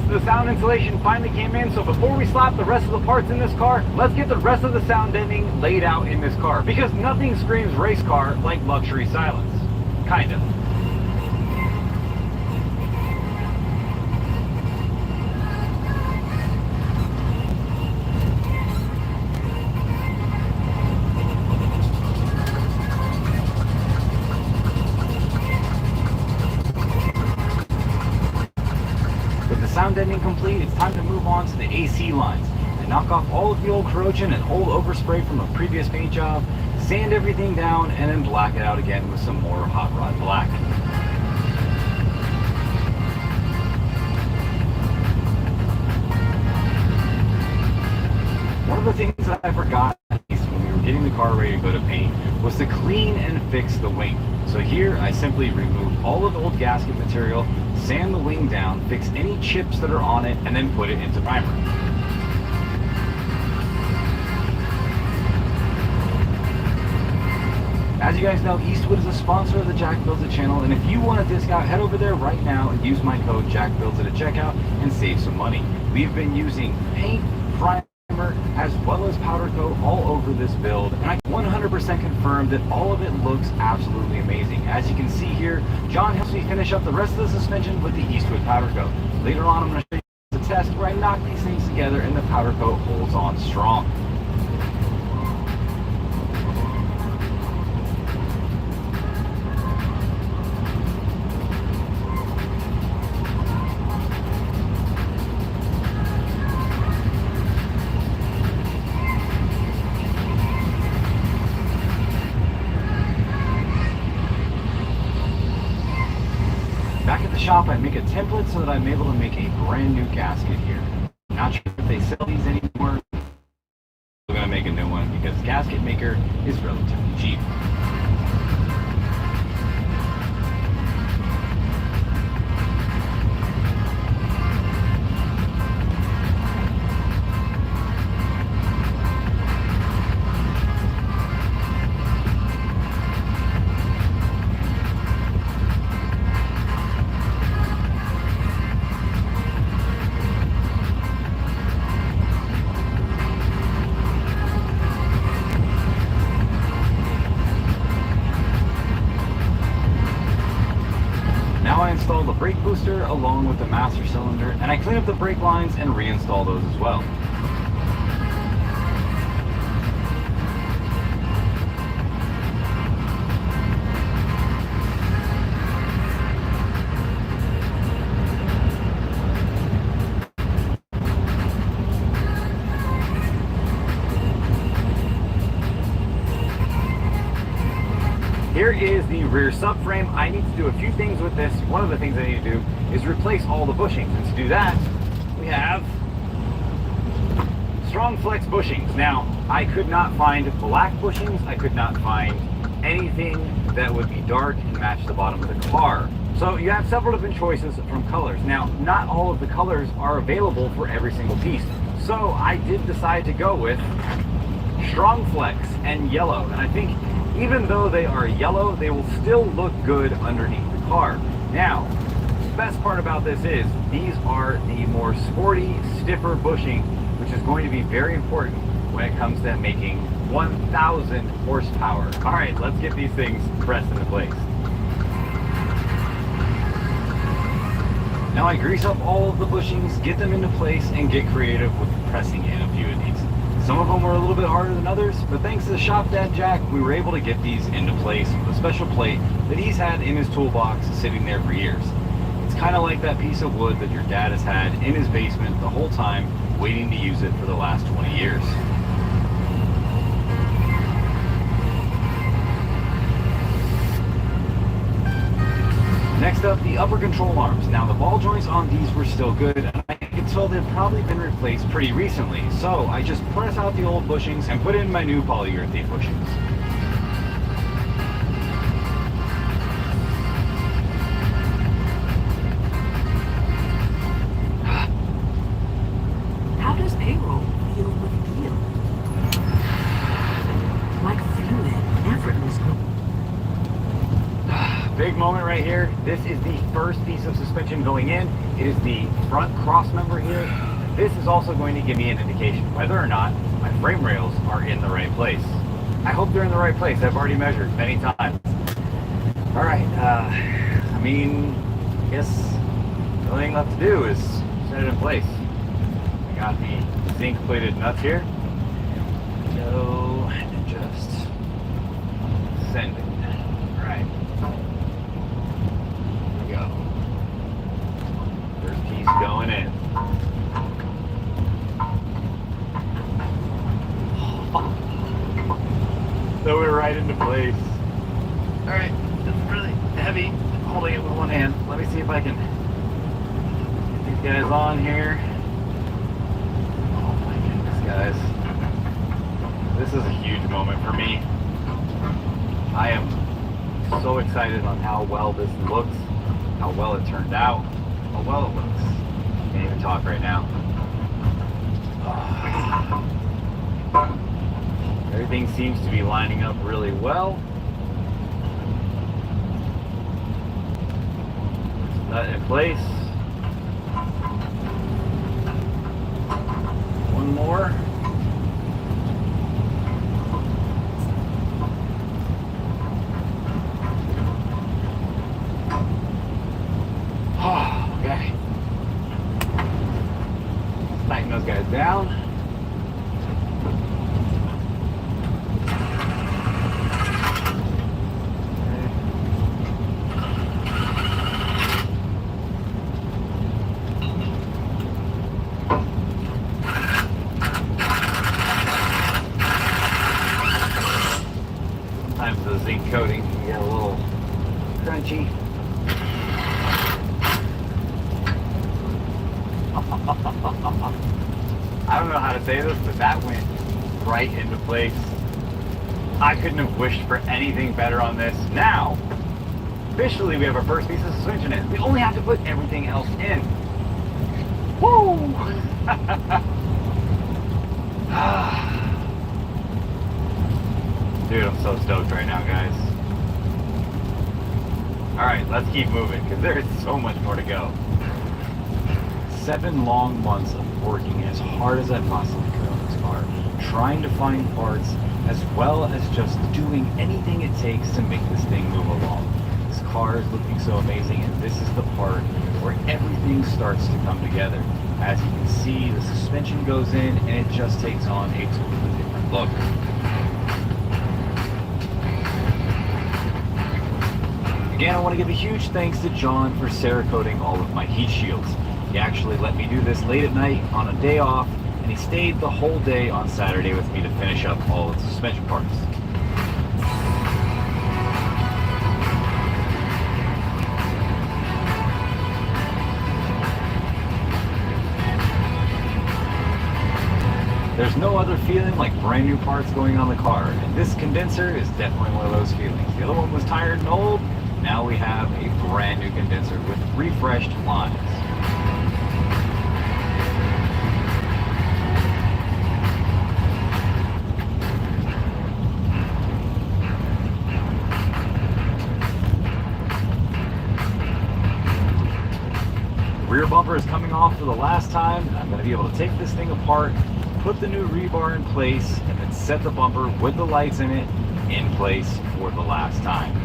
The sound insulation finally came in, so before we slap the rest of the parts in this car, let's get the rest of the sound deadening laid out in this car, because nothing screams race car like luxury silence. Kind of. Sound deadening complete, it's time to move on to the AC lines. I knock off all of the old corrosion and old overspray from a previous paint job, sand everything down, and then black it out again with some more hot rod black. One of the things that I forgot when we were getting the car ready to go to paint was to clean and fix the wing. So here I simply remove all of the old gasket material, sand the wing down, fix any chips that are on it, and then put it into primer. As you guys know, Eastwood is a sponsor of the Jack Builds It channel, and if you want a discount, head over there right now and use my code JackBuildsIt at checkout and save some money. We've been using paint, primer, as well as powder coat all over this build, and I 100% confirm that all of it looks absolutely amazing. As you can see here, John helps me finish up the rest of the suspension with the Eastwood powder coat. Later on, I'm going to show you the test where I knock these things together and the powder coat holds on strong. Back at the shop, I make a template so that I'm able to make a brand new gasket here. Not sure if they sell these anymore. I'm going to make a new one because gasket maker is relatively cheap. Now I install the brake booster along with the master cylinder, and I clean up the brake lines and reinstall those as well. Here is the rear subframe. I need to do a few things with this. One of the things I need to do is replace all the bushings. And to do that, we have strong flex bushings. Now, I could not find black bushings. I could not find anything that would be dark and match the bottom of the car. So you have several different choices from colors. Now, not all of the colors are available for every single piece. So I did decide to go with strong flex and yellow. And I think even though they are yellow, they will still look good underneath the car. Now, the best part about this is these are the more sporty, stiffer bushing, which is going to be very important when it comes to making 1,000 horsepower. All right, let's get these things pressed into place. Now I grease up all of the bushings, get them into place, and get creative with pressing in a few of these. Some of them were a little bit harder than others, but thanks to the shop dad Jack, we were able to get these into place with a special plate that he's had in his toolbox sitting there for years. It's kind of like that piece of wood that your dad has had in his basement the whole time, waiting to use it for the last 20 years. Next up, the upper control arms. Now the ball joints on these were still good, and I could tell they've probably been replaced pretty recently. So I just press out the old bushings and put in my new polyurethane bushings. How does payroll feel with feel? Like fluid, effortless. Big moment right here. This is the first piece of suspension going in. It is the front cross member here. This is also going to give me an indication whether or not my frame rails are in the right place. I hope they're in the right place. I've already measured many times. All right, I mean, I guess the only thing left to do is set it in place. I got the zinc plated nuts here. So, just send it. All right. Going in. So we're right into place. All right, it's really heavy. I'm holding it with one hand. Let me see if I can get these guys on here. Oh my goodness, guys. This is a huge moment for me. I am so excited on how well this looks, how well it turned out, how well it looks. Can't even talk right now. Everything seems to be lining up really well. Nut in place. One more. Oh, okay. Tighten those guys down. Sometimes the zinc coating can get a little crunchy. I don't know how to say this, but that went right into place. I couldn't have wished for anything better on this. Now, officially we have our first piece of suspension in. We only have to put everything else in. Woo! Dude, I'm so stoked right now, guys. Alright, let's keep moving, because there is so much more to go. 7 long months of working as hard as I possibly could on this car, trying to find parts, as well as just doing anything it takes to make this thing move along. This car is looking so amazing, and this is the part where everything starts to come together. As you can see, the suspension goes in, and it just takes on a totally different look. Again, I want to give a huge thanks to John for Cerakoting all of my heat shields. He actually let me do this late at night on a day off, and he stayed the whole day on Saturday with me to finish up all of the suspension parts. There's no other feeling like brand new parts going on the car, and this condenser is definitely one of those feelings. The other one was tired and old. Now we have a brand new condenser with refreshed lines. Rear bumper is coming off for the last time. I'm going to be able to take this thing apart, put the new rebar in place, and then set the bumper with the lights in it in place for the last time.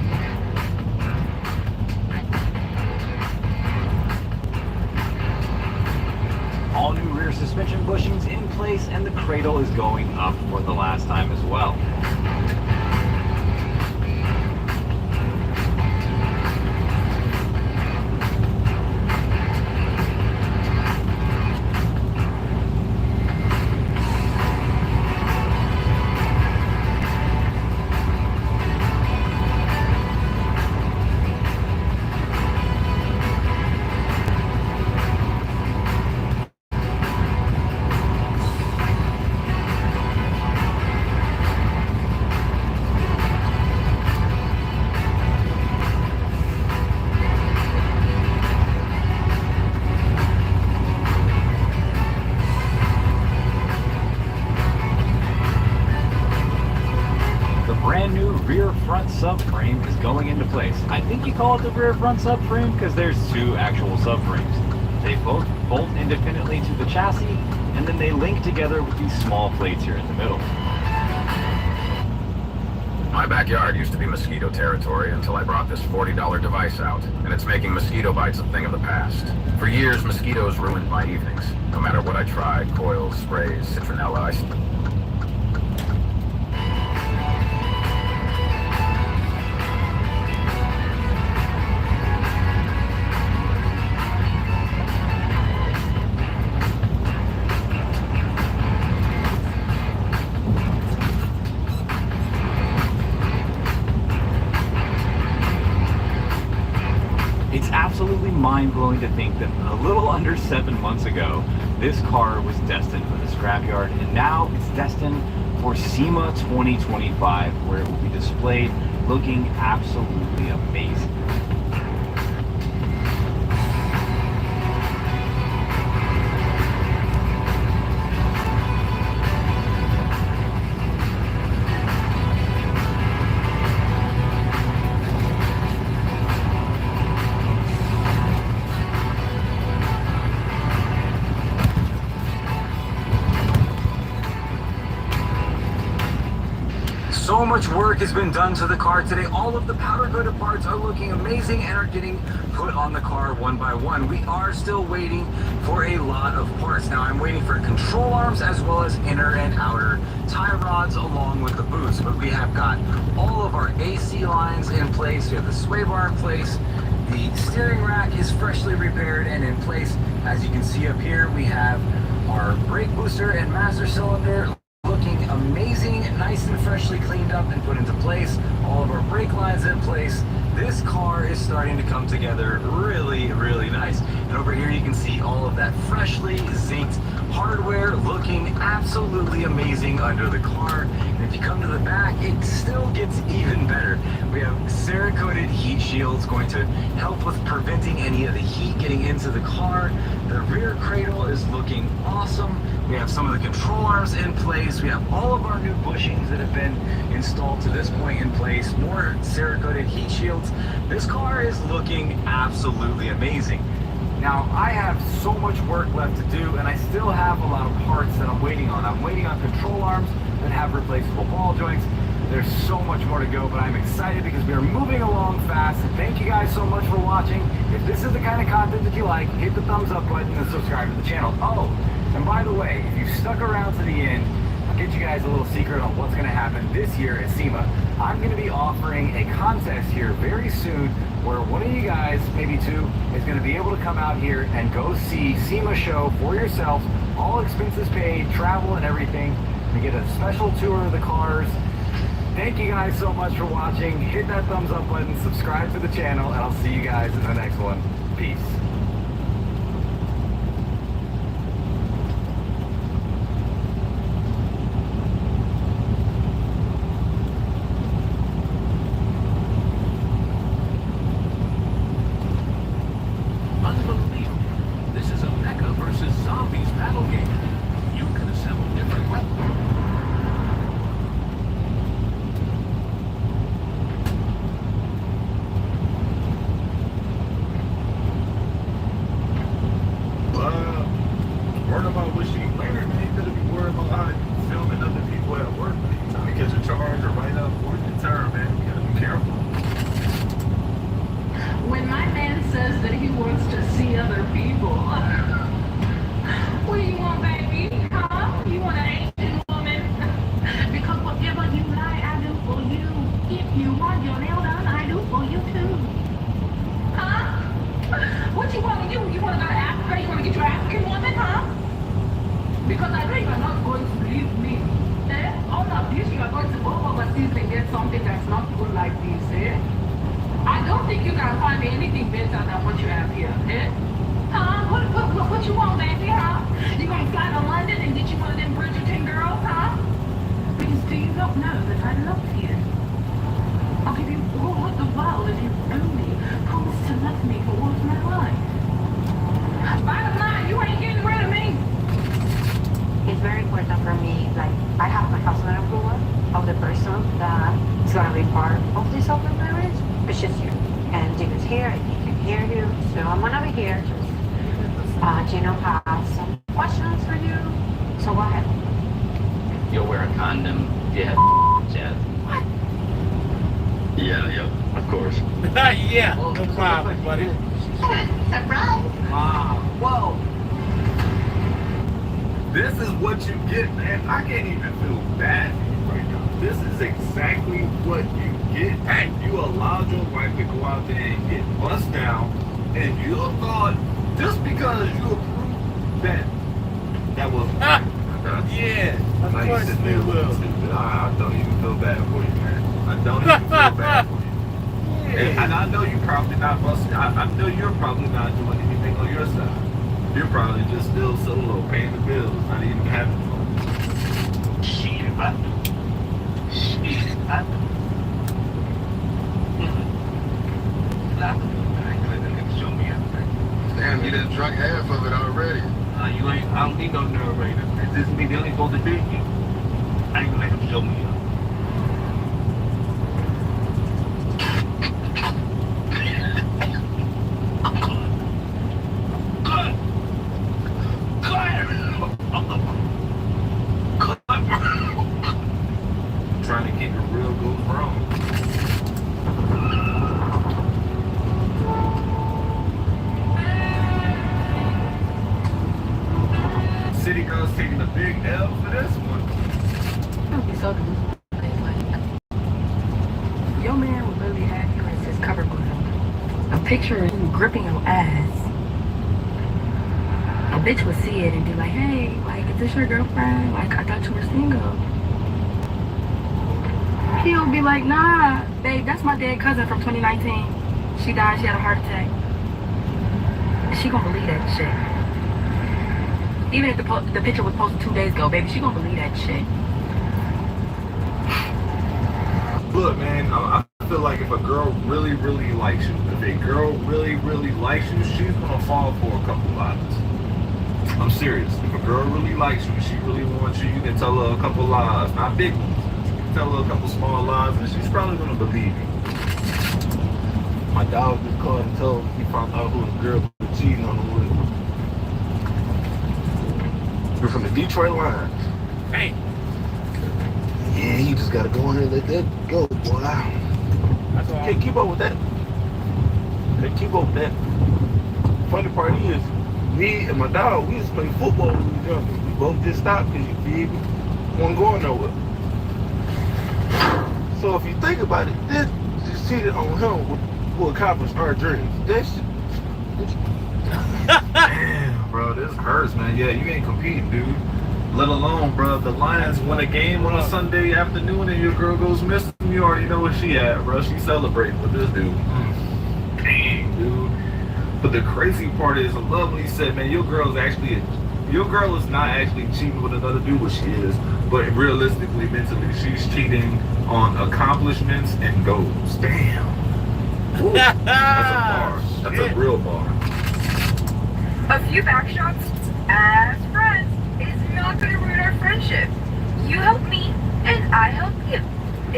All new rear suspension bushings in place, and the cradle is going up for the last time as well. Front subframe is going into place. I think you call it the rear front subframe because there's 2 actual subframes. They both bolt independently to the chassis, and then they link together with these small plates here in the middle. My backyard used to be mosquito territory until I brought this $40 device out, and it's making mosquito bites a thing of the past. For years, mosquitoes ruined my evenings. No matter what I tried, coils, sprays, citronella, absolutely mind-blowing to think that a little under 7 months ago, this car was destined for the scrapyard, and now it's destined for SEMA 2025, where it will be displayed looking absolutely amazing. So much work has been done to the car today. All of the powder coated parts are looking amazing and are getting put on the car one by one. We are still waiting for a lot of parts. Now I'm waiting for control arms as well as inner and outer tie rods along with the boots. But we have got all of our AC lines in place. We have the sway bar in place. The steering rack is freshly repaired and in place. As you can see up here, we have our brake booster and master cylinder looking amazing, nice and freshly cleaned up and put into place. All of our brake lines in place. This car is starting to come together really, really nice. And over here you can see all of that freshly zinked hardware looking absolutely amazing under the car. And if you come to the back, it still gets even better. We have Cerakoted heat shields going to help with preventing any of the heat getting into the car. The rear cradle is looking awesome. We have some of the control arms in place. We have all of our new bushings that have been installed to this point in place. More Cerakoted heat shields. This car is looking absolutely amazing. Now, I have so much work left to do, and I still have a lot of parts that I'm waiting on. I'm waiting on control arms that have replaceable ball joints. There's so much more to go, but I'm excited because we are moving along fast. And thank you guys so much for watching. If this is the kind of content that you like, hit the thumbs up button and subscribe to the channel. Oh, and by the way, if you stuck around to the end, I'll get you guys a little secret on what's going to happen this year at SEMA. I'm going to be offering a contest here very soon where one of you guys, maybe two, is going to be able to come out here and go see SEMA show for yourself, all expenses paid, travel and everything, and get a special tour of the cars. Thank you guys so much for watching. Hit that thumbs up button, subscribe to the channel, and I'll see you guys in the next one. Peace. When my man says that he wants to see other people, what do you want, baby? Huh? You want an Asian woman? Because whatever you like, I do for you. If you want your nail done, I do for you too. Huh? What you want to do? You want to go to Africa? You want to get your African woman, huh? Because I know you are not going to leave me. Eh? All of this, you are going to go overseas and get something that's not good like this, eh? I don't think you can find me anything better than what you have here, eh? Huh? What you want, baby, huh? You gonna fly to London and get you one of them Bridgerton girls, huh? Because do you not know that I love you? I'll give you all of the world if you only promise to love me for all of my life. Bottom line, you ain't getting rid of me. It's very important for me, like, I have my husband approval of the person that is gonna be part of this open marriage. It's just you. And Jim's here, and he can hear you. So I'm gonna be here. Gino has some questions for you. So go ahead. You'll wear a condom. Yeah, Jeff. What? Yeah, of course. Yeah, no problem, buddy. Surprise! Wow. Whoa. This is what you get, man. I can't even feel bad for you right now. This is exactly what you get. Hey, you allowed your wife to go out there and get bust down, and you thought just because you approved that was yeah, of nice course and we will. I don't even feel bad for you, man. I don't even feel bad for you. And I know you probably not busting. I know you're probably not doing anything on your side. You're probably just still solo, paying the bills, not even having fun. Shit. Damn, you done drunk half of it already. You ain't. I don't need no narrator. If this is me, they only supposed to do you. I ain't gonna let him show me up. Trying to get a real city girl's taking a big L for this one. Don't be so delusional. Your man would literally have you as his cover photo. A picture of you gripping your ass. A bitch would see it and be like, hey, like, is this your girlfriend? Like, I thought you were single. He'll be like, nah, babe, that's my dead cousin from 2019. She died, she had a heart attack. And she gonna believe that shit. Even if the picture was posted 2 days ago, baby, she gonna believe that shit. Look, man, I feel like if a girl really, really likes you, if a girl really, really likes you, she's gonna fall for a couple lies. I'm serious. If a girl really likes you, she really wants you, you can tell her a couple lies, not big ones. Tell her a couple small lies, and she's probably gonna believe you. My dog just called and told me he found out who the girl was cheating on him with. We're from the Detroit line. Hey. Yeah, you just gotta go in there and let that go, boy. That's all. Hey, keep up with that. Hey, keep up with that. Funny part is, me and my dog, we used to play football when we were younger. We both just stopped because you feel me? Wasn't going nowhere. So if you think about it, this just cheated on him will accomplish our dreams. That shit. Damn, bro, this hurts, man. Yeah, you ain't competing, dude. Let alone, bro, the Lions win a game on a Sunday afternoon and your girl goes missing. You already know where she at, bro. She celebrating with this dude. Dang, dude. But the crazy part is, I love when he said, man, your girl is not actually cheating with another dude, what she is. But realistically, mentally, she's cheating on accomplishments and goals. Damn. Ooh, that's a bar. That's a real bar. A few backshots as friends is not going to ruin our friendship. You help me, and I help you.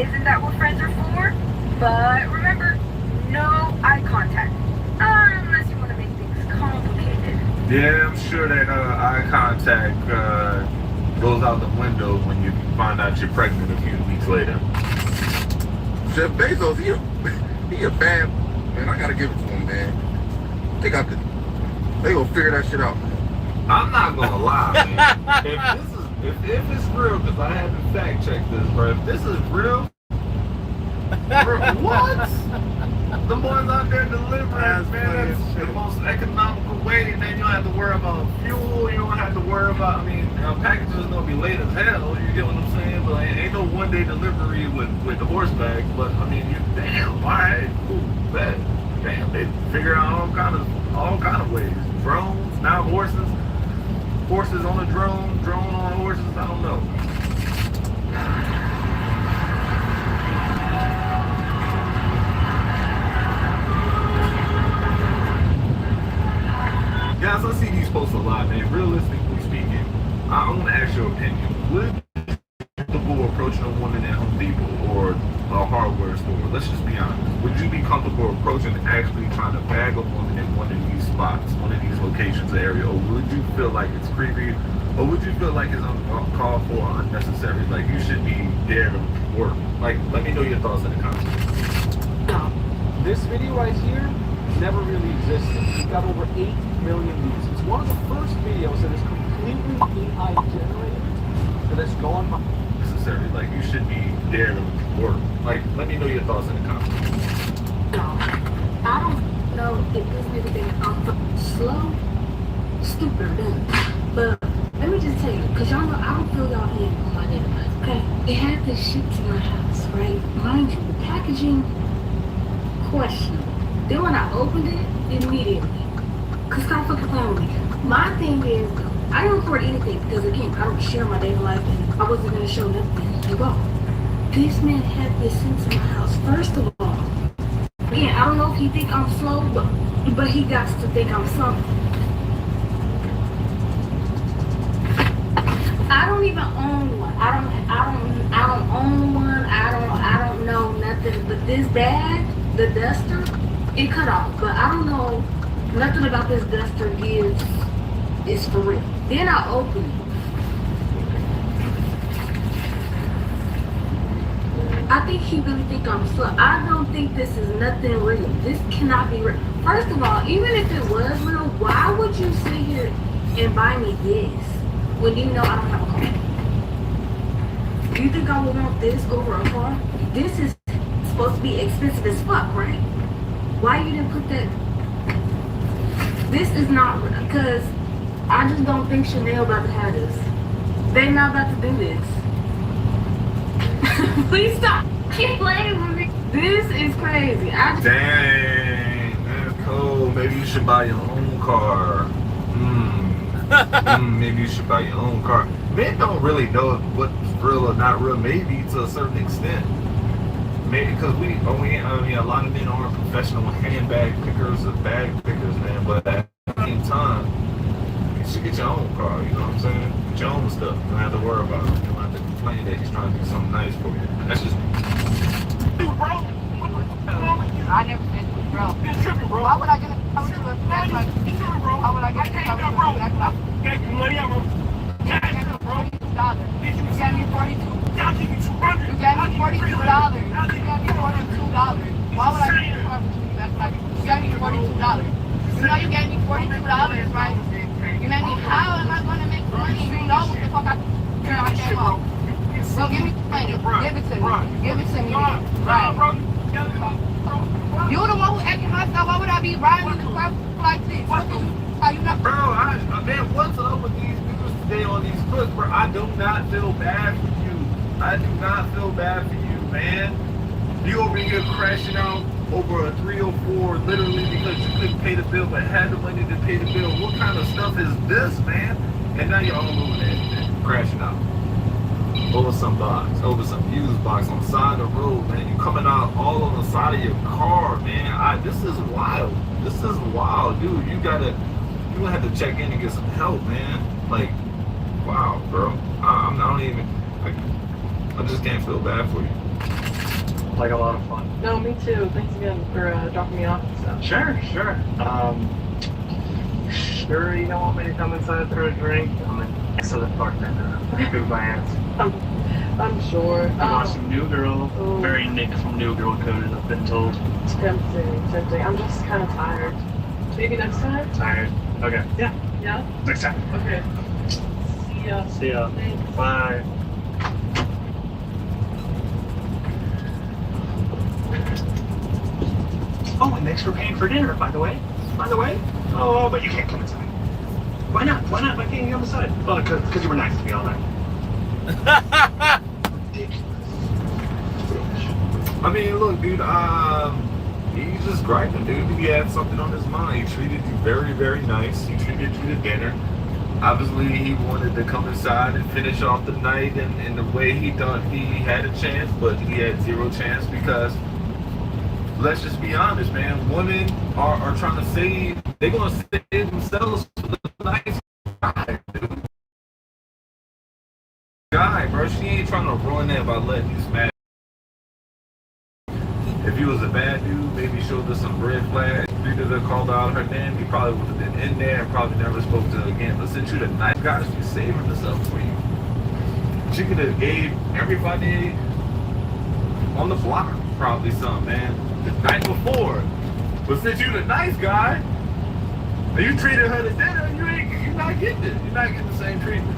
Isn't that what friends are for? But remember, no eye contact. Unless you want to make things complicated. Yeah, I'm sure that eye contact goes out the window when you find out you're pregnant a few weeks later. Jeff Bezos, he a bad man. I gotta give it to him, man. They gonna figure that shit out. I'm not gonna lie, man. If it's real, because I haven't fact checked this, bro. If this is real, what? The boys out there delivering, man. That's the most economical way. Man, you don't have to worry about fuel. You don't have to worry about. I mean, packages is gonna be late as hell. You get what I'm saying? But ain't no one-day delivery with the horseback. But I mean, damn, all right, cool, bad. Damn, they figure out all kind of ways. Drones, now horses. Horses on a drone on horses. I don't know. Guys, I see these posts a lot, man. Realistically speaking, I want to ask your opinion. Would you be comfortable approaching a woman at Home Depot or a hardware store? Let's just be honest. Would you be comfortable approaching and actually trying to bag a woman in one of these spots, one of these locations, area, or would you feel like it's creepy, or would you feel like it's uncalled for or unnecessary? Like you should be there to work. Like, let me know your thoughts in the comments. This video right here never really existed. It got over 8 million views. It's one of the first videos that is completely AI generated that has gone necessary. Like you should be there to work. Like, let me know your thoughts in the comments. I don't know if this nigga think I'm slow, stupid, or dumb. But let me just tell you, because y'all know I don't feel y'all in on my database, okay? They had this shit to my house, right? Mind you, the packaging, questionable. Then when I opened it, immediately. Cause stop fucking playing with me. My thing is, I don't record anything because again, I don't share my daily life and I wasn't gonna show nothing at all. This man had this sent to my house. First of all, again, I don't know if he think I'm slow, but he got to think I'm slow. I don't even own one. I don't own one. I don't know nothing. But this bag, the duster, it cut off. But I don't know nothing about this duster is for real. Then I open it. I think he really think I'm slow. I don't think this is nothing real. This cannot be real. First of all, even if it was real, why would you sit here and buy me this? when you know I don't have a car? Do you think I would want this over a car? This is supposed to be expensive as fuck, right? Why you didn't put that? This is not, because I just don't think Chanel about to have this. They not about to do this. Please stop. Keep playing with me. This is crazy. Dang, that's cool. Maybe you should buy your own car. Maybe you should buy your own car. Men don't really know what's real or not real, maybe to a certain extent. Maybe because a lot of men aren't professional handbag pickers or bag pickers, man. But at the same time, you should get your own car, you know what I'm saying? Get your own stuff. You don't have to worry about it. You don't have to complain that he's trying to do something nice for you. That's just... Dude, bro. I never said it was bro. You're tripping, bro. Why would I get a car to a bag like this? Why would I get a car to a bag like this? Get your money out, bro. $42. You gave me $42. I'll give you $200. You gave me $42. You gave me $42. Why would I get a car to you? That's like, you gave me $42. You know you gave me $42, right? You made me, how am I going to make money? You know what the fuck I came home. So give me money. Give it to me. Give it to me. Right. You're the one who acting myself. Why would I be riding the car like this? Are you not? Bro, man, what's up with these dudes today on these clips, bro? I do not feel bad for you. I do not feel bad for you, man. You over here crashing out over a 304 literally because you couldn't pay the bill but had the money to pay the bill. What kind of stuff is this, man? And now you're all over there, crashing out. Over some box, over some used box on the side of the road, man. You coming out all on the side of your car, man. This is wild. This is wild, dude. You gonna have to check in and get some help, man. Like, wow, bro. I just can't feel bad for you. Like a lot of fun. No, me too. Thanks again for dropping me off and stuff. Sure. Sure, you don't want me to come inside for a drink? I'm an excellent bartender. Good my ass. I'm sure. I watched some New Girl. Very Nick from New Girl coded, I've been told. Tempting. I'm just kind of tired. Maybe next time? Tired. Okay. Yeah. Next time. Okay. See ya. Thanks. Bye. Oh, and thanks for paying for dinner, by the way. Oh, but you can't come inside. Why not? Why can't you come inside? Well, because you were nice to me all night. I mean, look, dude, he's just griping, dude. He had something on his mind. He treated you very, very nice. He treated you to dinner. Obviously, he wanted to come inside and finish off the night in the way he thought he had a chance, but he had zero chance because, let's just be honest, man, women are trying to save, they're going to save themselves for the nice guy, dude. Guy, bro, she ain't trying to ruin that by letting you smash. If you was a bad dude, maybe showed her some red flags, treated her, called out her name, you probably would have been in there and probably never spoke to her again. But since you're the nice guy, she's saving herself for you. She could have gave everybody on the block probably something, man, the night before. But since you're the nice guy, and you treated her to dinner, you're not getting it. You're not getting the same treatment.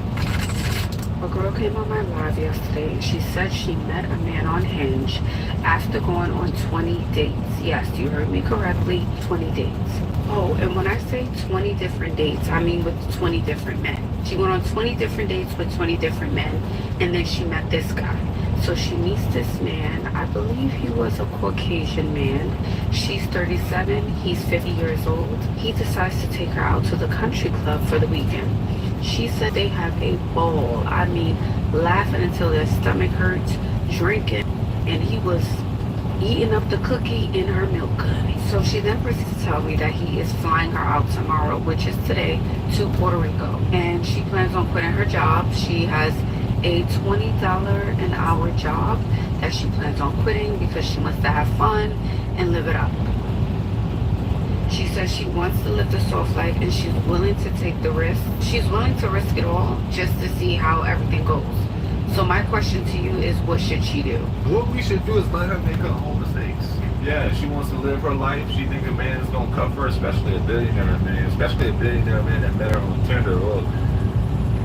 A girl came on my live yesterday and she said she met a man on Hinge after going on 20 dates. Yes, you heard me correctly, 20 dates. Oh, and when I say 20 different dates, I mean with 20 different men. She went on 20 different dates with 20 different men, and then she met this guy. So she meets this man. I believe he was a Caucasian man. She's 37, he's 50 years old. He decides to take her out to the country club for the weekend. She said they have a ball. I mean, laughing until their stomach hurts, drinking, and he was eating up the cookie in her milk cookie. So she then proceeds to tell me that he is flying her out tomorrow, which is today, to Puerto Rico. And she plans on quitting her job. She has a $20 an hour job that she plans on quitting because she wants to have fun and live it up. She says she wants to live the soft life and she's willing to take the risk. She's willing to risk it all just to see how everything goes. So my question to you is, what should she do? What we should do is let her make her own mistakes. Yeah, she wants to live her life. She thinks a man is going to cover her, especially a billionaire man. Especially a billionaire man that met her on Tinder. Well,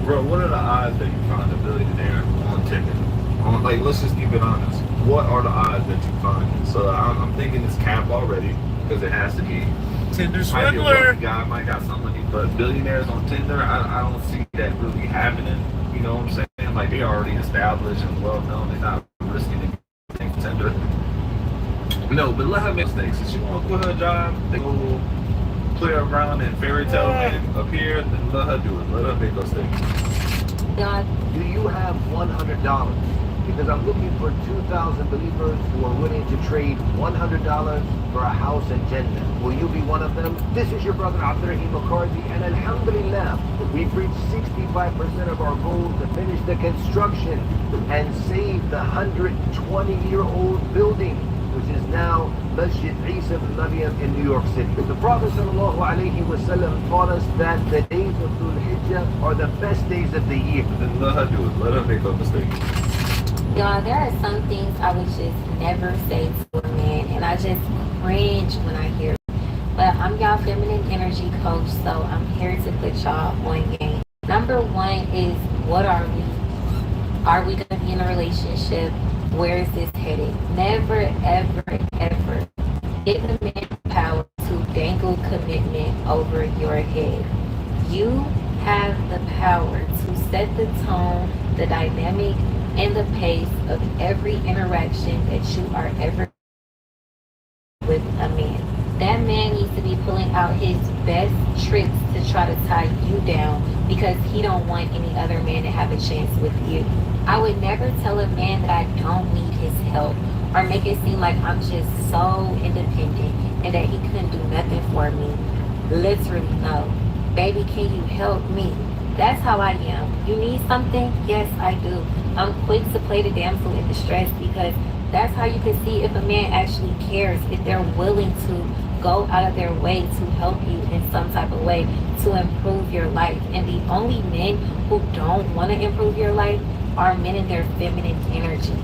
Bro, what are the odds that you find a billionaire on Tinder? Like, let's just keep it honest. What are the odds that you find it? So I'm thinking it's cap already, because it has to be. Tinder Might be a swindler. wealthy guy, might got some money, but billionaires on Tinder, I don't see that really happening. You know what I'm saying? Like, they're already established and well known. They're not risking anything for Tinder. No, but let her make mistakes. If she want to quit her job, they go play around in fairy tale land up here, then let her do it. Let her make those things. God, do you have $100? Because I'm looking for 2,000 believers who are willing to trade $100 for a house in Jannah. Will you be one of them? This is your brother Abdurrahim McCarthy, and alhamdulillah, we've reached 65% of our goal to finish the construction and save the 120-year-old building, which is now Masjid Isa ibn Maryam in New York City. The Prophet ﷺ taught us that the days of Dhul Hijjah are the best days of the year. Then let her do it. Let her make a mistake. Y'all, there are some things I would just never say to a man, and I just cringe when I hear it. But I'm y'all feminine energy coach, so I'm here to put y'all on game. Number one is, what are we? Are we going to be in a relationship? Where is this headed? Never, ever, ever give the man power to dangle commitment over your head. You have the power to set the tone, the dynamic, and the pace of every interaction that you are ever with a man. That man needs to be pulling out his best tricks to try to tie you down because he don't want any other man to have a chance with you. I would never tell a man that I don't need his help or make it seem like I'm just so independent and that he couldn't do nothing for me. Literally, no. Baby, can you help me? That's how I am. You need something? Yes, I do. I'm quick to play the damsel in distress because that's how you can see if a man actually cares, if they're willing to go out of their way to help you in some type of way to improve your life. And the only men who don't want to improve your life are men in their feminine energy.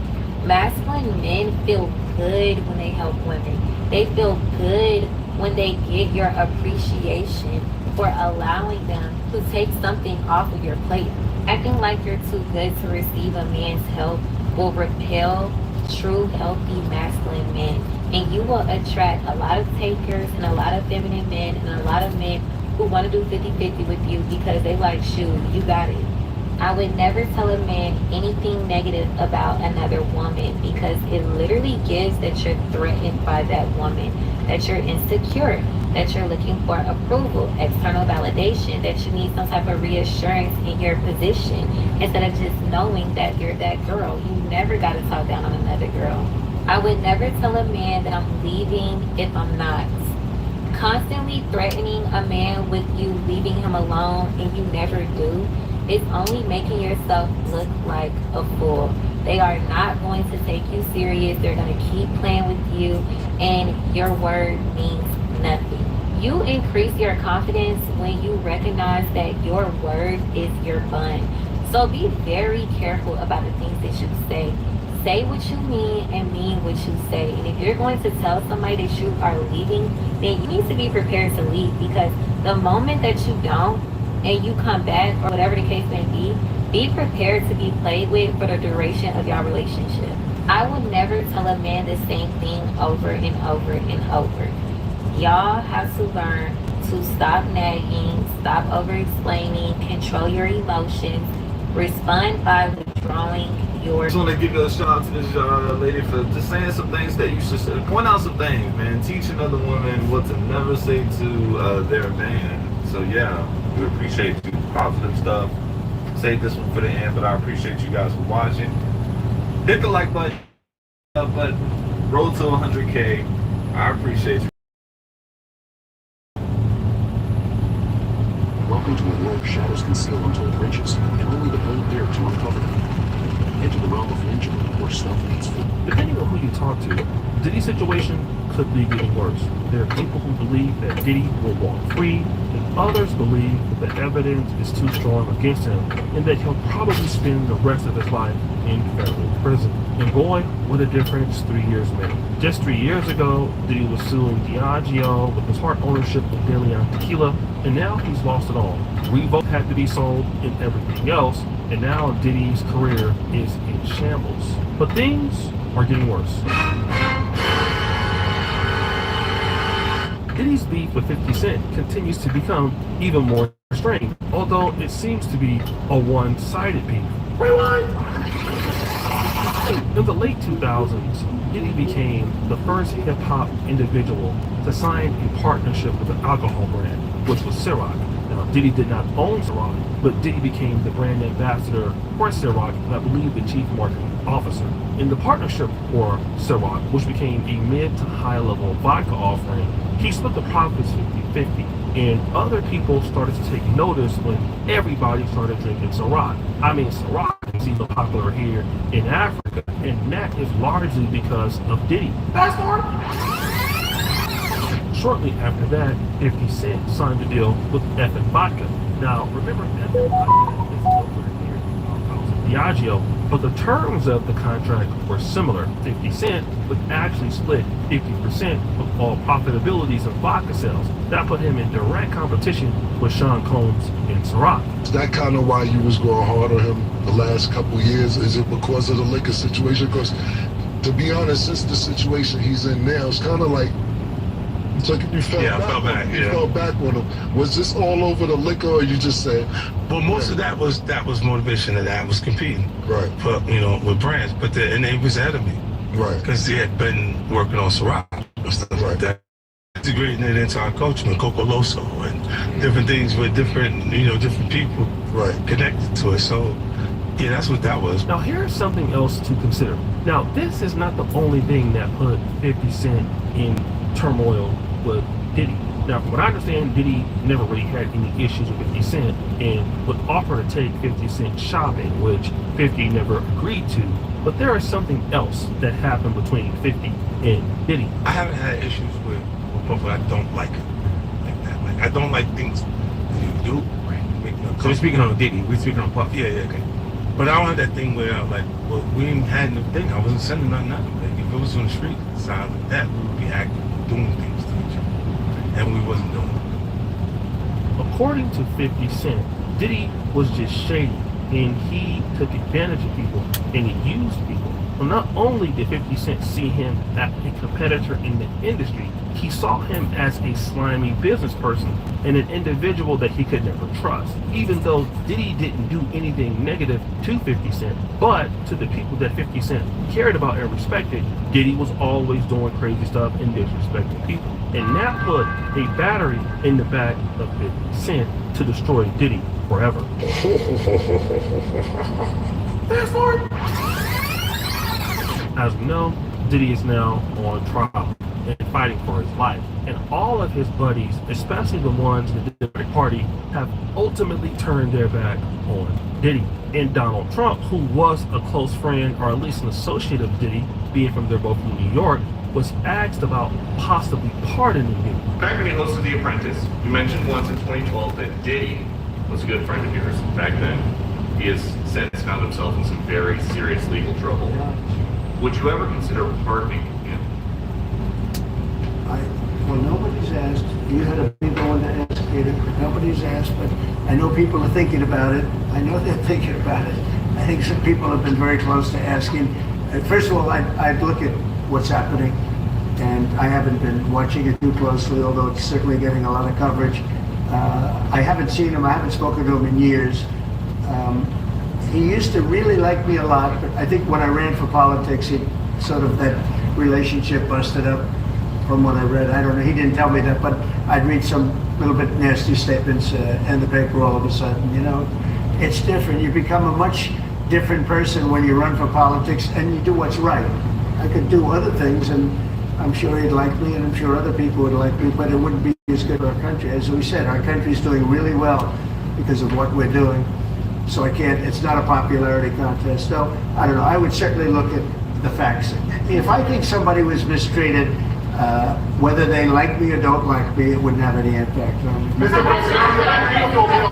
Masculine men feel good when they help women. They feel good when they get your appreciation for allowing them to take something off of your plate. Acting like you're too good to receive a man's help will repel true, healthy, masculine men. And you will attract a lot of takers and a lot of feminine men and a lot of men who want to do 50-50 with you because they like, shoot, you got it. I would never tell a man anything negative about another woman because it literally gives that you're threatened by that woman, that you're insecure, that you're looking for approval, external validation, that you need some type of reassurance in your position instead of just knowing that you're that girl. You never got to talk down on another girl. I would never tell a man that I'm leaving if I'm not. Constantly threatening a man with you leaving him alone and you never do, it's only making yourself look like a fool. They are not going to take you serious. They're going to keep playing with you, and your word means nothing. You increase your confidence when you recognize that your word is your bond. So be very careful about the things that you say. Say what you mean and mean what you say. And if you're going to tell somebody that you are leaving, then you need to be prepared to leave, because the moment that you don't, and you come back, or whatever the case may be prepared to be played with for the duration of your relationship. I would never tell a man the same thing over and over and over. Y'all have to learn to stop nagging, stop over-explaining, control your emotions, respond by withdrawing your... I just want to give a shout out to this lady for just saying some things that you should say. Point out some things, man. Teach another woman what to never say to their man. So yeah, we appreciate you. Positive stuff. Save this one for the end, but I appreciate you guys for watching. Hit the like button. Road to 100K. I appreciate you. Welcome to a world shadows conceal untold riches, and only the bold dare to uncover them. Into the realm of ninja, where stealth meets food. Depending on who you talk to, Diddy's situation could be getting worse. There are people who believe that Diddy will walk free, and Others believe that the evidence is too strong against him and that he'll probably spend the rest of his life in federal prison. And boy, what a difference 3 years made. Just 3 years ago, Diddy was suing Diageo with his part ownership of De Leon Tequila, and now he's lost it all. Revoke had to be sold and everything else, and now Diddy's career is in shambles. But things are getting worse. Diddy's beef with 50 Cent continues to become even more strained, although it seems to be a one-sided beef. Rewind! In the late 2000s, Diddy became the first hip-hop individual to sign a partnership with an alcohol brand, which was Ciroc. Now, Diddy did not own Ciroc, but Diddy became the brand ambassador for Ciroc and I believe the chief marketing officer. In the partnership for Ciroc, which became a mid to high level vodka offering, he split the profits 50-50, and other people started to take notice when everybody started drinking Ciroc. I mean, Ciroc is even popular here in Africa, and that is largely because of Diddy. Fast forward. Shortly after that, 50 Cent signed a deal with Effin' Vodka. Now, remember, Effin' Vodka is over here in Diageo, but the terms of the contract were similar. 50 Cent would actually split 50% of all profitabilities of vodka sales. That put him in direct competition with Sean Combs and Ciroc. Is that kind of why you was going hard on him the last couple of years? Is it because of the liquor situation? Because, to be honest, since the situation he's in now, it's kind of like, it's like you fell back. You fell back on him. Was this all over the liquor, or you just said? Well, most of that was motivation, and that was competing, right? But with brands, but and they was ahead of me, right? Because they had been working on Ciroc and stuff like that, integrating it into our culture, and Coco Loso, and different things with different people, right, connected to it. So, yeah, that's what that was. Now, here's something else to consider. Now, this is not the only thing that put 50 Cent in turmoil with Diddy. Now, from what I understand, Diddy never really had any issues with 50 Cent and would offer to take 50 Cent shopping, which 50 never agreed to. But there is something else that happened between 50 and Diddy. I haven't had issues with people I don't like that. Like, I don't like things you do. Right. So we're speaking on Diddy, we're speaking on Puff. Yeah, okay. But I don't have that thing where I'm like, well, we ain't had no thing. I wasn't sending nothing out. Like, if it was on the street, sound like that, we would be acting, doing things to each other. And we wasn't doing it. According to 50 Cent, Diddy was just shady, and he took advantage of people, and he used people. Well, not only did 50 Cent see him as a competitor in the industry, he saw him as a slimy business person and an individual that he could never trust. Even though Diddy didn't do anything negative to 50 Cent, but to the people that 50 Cent cared about and respected, Diddy was always doing crazy stuff and disrespecting people. And that put a battery in the back of 50 Cent to destroy Diddy forever. Fast forward. As we know, Diddy is now on trial and fighting for his life. And all of his buddies, especially the ones in the Democratic Party, have ultimately turned their back on Diddy. And Donald Trump, who was a close friend or at least an associate of Diddy, being from they're both from New York, was asked about possibly pardoning Diddy. Back when you hosted The Apprentice, you mentioned once in 2012 that Diddy was a good friend of yours. Back then, he has since found himself in some very serious legal trouble. Would you ever consider pardoning him? Well, nobody's asked. You had to be the one to ask, Peter. Nobody's asked, but I know people are thinking about it. I know they're thinking about it. I think some people have been very close to asking. First of all, I'd look at what's happening, and I haven't been watching it too closely, although it's certainly getting a lot of coverage. I haven't seen him. I haven't spoken to him in years. He used to really like me a lot, but I think when I ran for politics, he sort of, that relationship busted up from what I read. I don't know, he didn't tell me that, but I'd read some little bit nasty statements in the paper all of a sudden, It's different. You become a much different person when you run for politics and you do what's right. I could do other things, and I'm sure he'd like me, and I'm sure other people would like me, but it wouldn't be as good for our country. As we said, our country's doing really well because of what we're doing. So it's not a popularity contest. So, I don't know, I would certainly look at the facts. If I think somebody was mistreated, Whether they like me or don't like me, it wouldn't have any impact on me.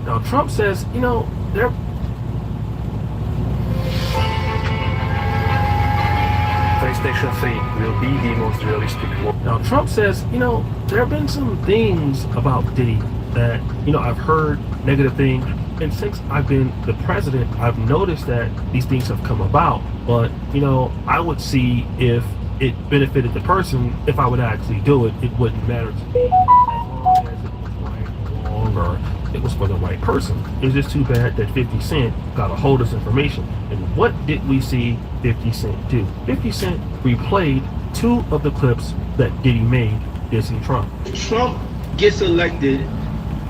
Now, Trump says, you know, they're PlayStation 3 will be the most realistic one. Now, Trump says, you know, there have been some things about Diddy that, you know, I've heard negative things. And since I've been the president, I've noticed that these things have come about. But, you know, I would see if it benefited the person. If I would actually do it, it wouldn't matter to me as long as it was right or wrong or it was for the right person. It's just too bad that 50 Cent got a hold of this information. And what did we see 50 Cent do? 50 Cent replayed 2 of the clips that Diddy made dissing Trump. Trump gets elected,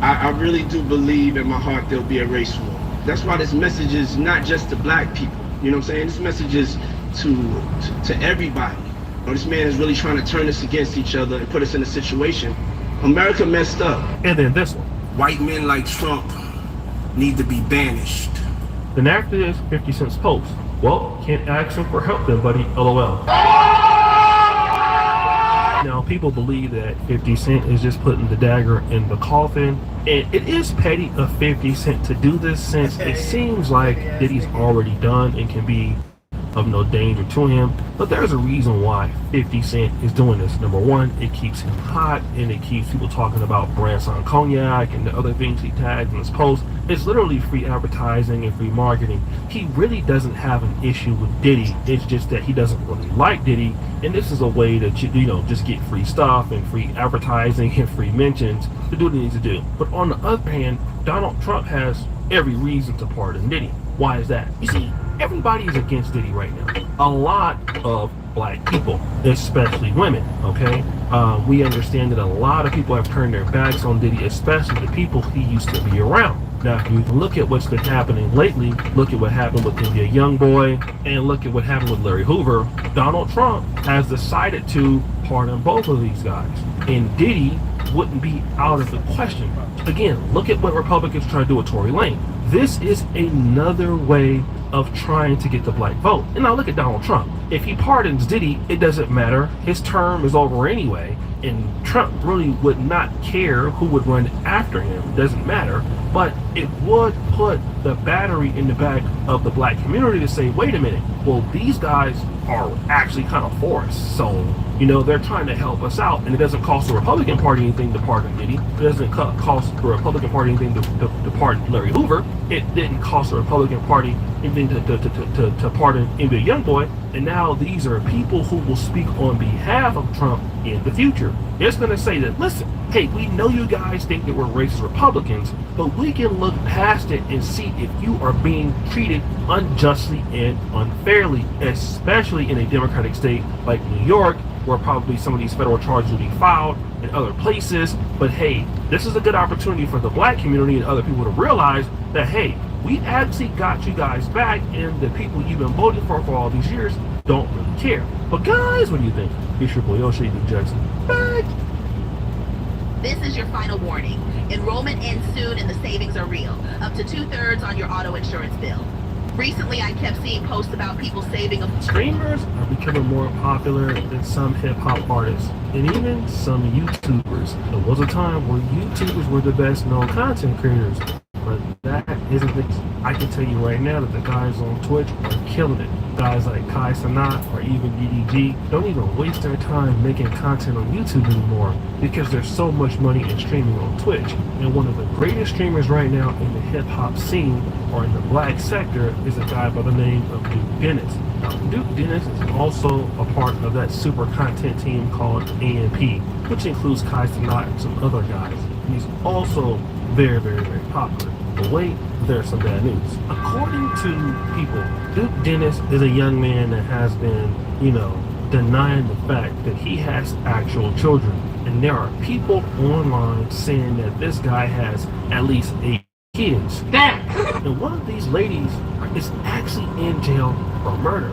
I really do believe in my heart there'll be a race war. That's why this message is not just to black people. You know what I'm saying? This message is to everybody. You know, this man is really trying to turn us against each other and put us in a situation. America messed up. And then this one. White men like Trump need to be banished. Then after this, 50 Cent's post. Well, can't ask him for help then, buddy. LOL. Now, people believe that 50 Cent is just putting the dagger in the coffin. And it is petty of 50 Cent to do this since it seems like Diddy's already done and can be of no danger to him. But there's a reason why 50 Cent is doing this. Number one, it keeps him hot and it keeps people talking about Branson Cognac and the other things he tags in his posts. It's literally free advertising and free marketing. He really doesn't have an issue with Diddy. It's just that he doesn't really like Diddy. And this is a way to, you know, just get free stuff and free advertising and free mentions to do what he needs to do. But on the other hand, Donald Trump has every reason to pardon Diddy. Why is that? You see, everybody is against Diddy right now. A lot of black people, especially women, okay? We understand that a lot of people have turned their backs on Diddy, especially the people he used to be around. Now, if you look at what's been happening lately, look at what happened with India Youngboy, and look at what happened with Larry Hoover, Donald Trump has decided to pardon both of these guys. And Diddy wouldn't be out of the question. Again, look at what Republicans try to do with Tory Lane. This is another way of trying to get the black vote. And now look at Donald Trump. If he pardons Diddy, it doesn't matter. His term is over anyway. And Trump really would not care who would run after him. It doesn't matter. But it would put the battery in the back of the black community to say, wait a minute, well, these guys are actually kind of for us. So, you know, they're trying to help us out. And it doesn't cost the Republican Party anything to pardon Diddy. It doesn't cost the Republican Party anything to pardon Larry Hoover. It didn't cost the Republican Party anything to pardon India Youngboy. And now these are people who will speak on behalf of Trump in the future. It's going to say that, listen, hey, we know you guys think that we're racist Republicans, but we can look past it and see if you are being treated unjustly and unfairly, especially in a Democratic state like New York, where probably some of these federal charges will be filed in other places. But hey, this is a good opportunity for the black community and other people to realize that, hey, we actually got you guys back, and the people you've been voting for all these years don't really care. But guys, what do you think? It's your boy, O'Shea Jackson. Back. This is your final warning. Enrollment ends soon and the savings are real. Up to 2/3 on your auto insurance bill. Recently, I kept seeing posts about people saving up. Streamers are becoming more popular than some hip-hop artists, and even some YouTubers. There was a time where YouTubers were the best known content creators, but that isn't the case. I can tell you right now that the guys on Twitch are killing it. Guys like Kai Sanat or even DDG don't even waste their time making content on YouTube anymore because there's so much money in streaming on Twitch. And one of the greatest streamers right now in the hip-hop scene or in the black sector is a guy by the name of Duke Dennis. Now, Duke Dennis is also a part of that super content team called AMP, which includes Kai Sanat and some other guys. And he's also very, very, very popular. But wait, there's some bad news. According to people, Duke Dennis is a young man that has been, you know, denying the fact that he has actual children. And there are people online saying that this guy has at least 8 kids. Damn! And one of these ladies is actually in jail for murder.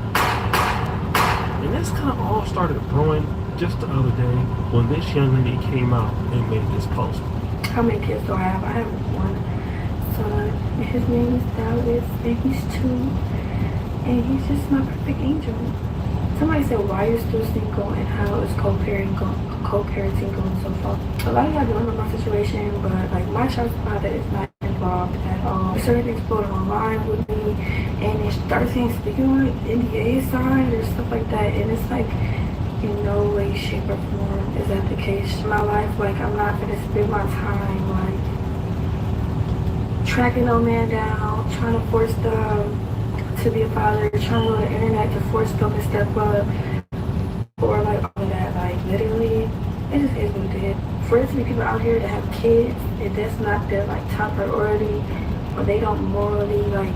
And this kind of all started brewing just the other day when this young lady came out and made this post. How many kids do I have? I have one son. His name is Dallas, and he's 2. And he's just my perfect angel. Somebody said, why you're still single and how is co-parenting going so far? A lot of y'all don't know my situation, but like my child's father is not involved at all. Certain things floating online with me, and it starts saying speaking like NDA signed or stuff like that, and it's like in no way, shape, or form is that the case in my life. Like I'm not gonna spend my time like tracking no man down, trying to force them to be a father, trying to go on the internet to force them to step up, or like all of that. Like literally, it just is what it is. For there to be people out here that have kids, and that's not their like top priority, or they don't morally like,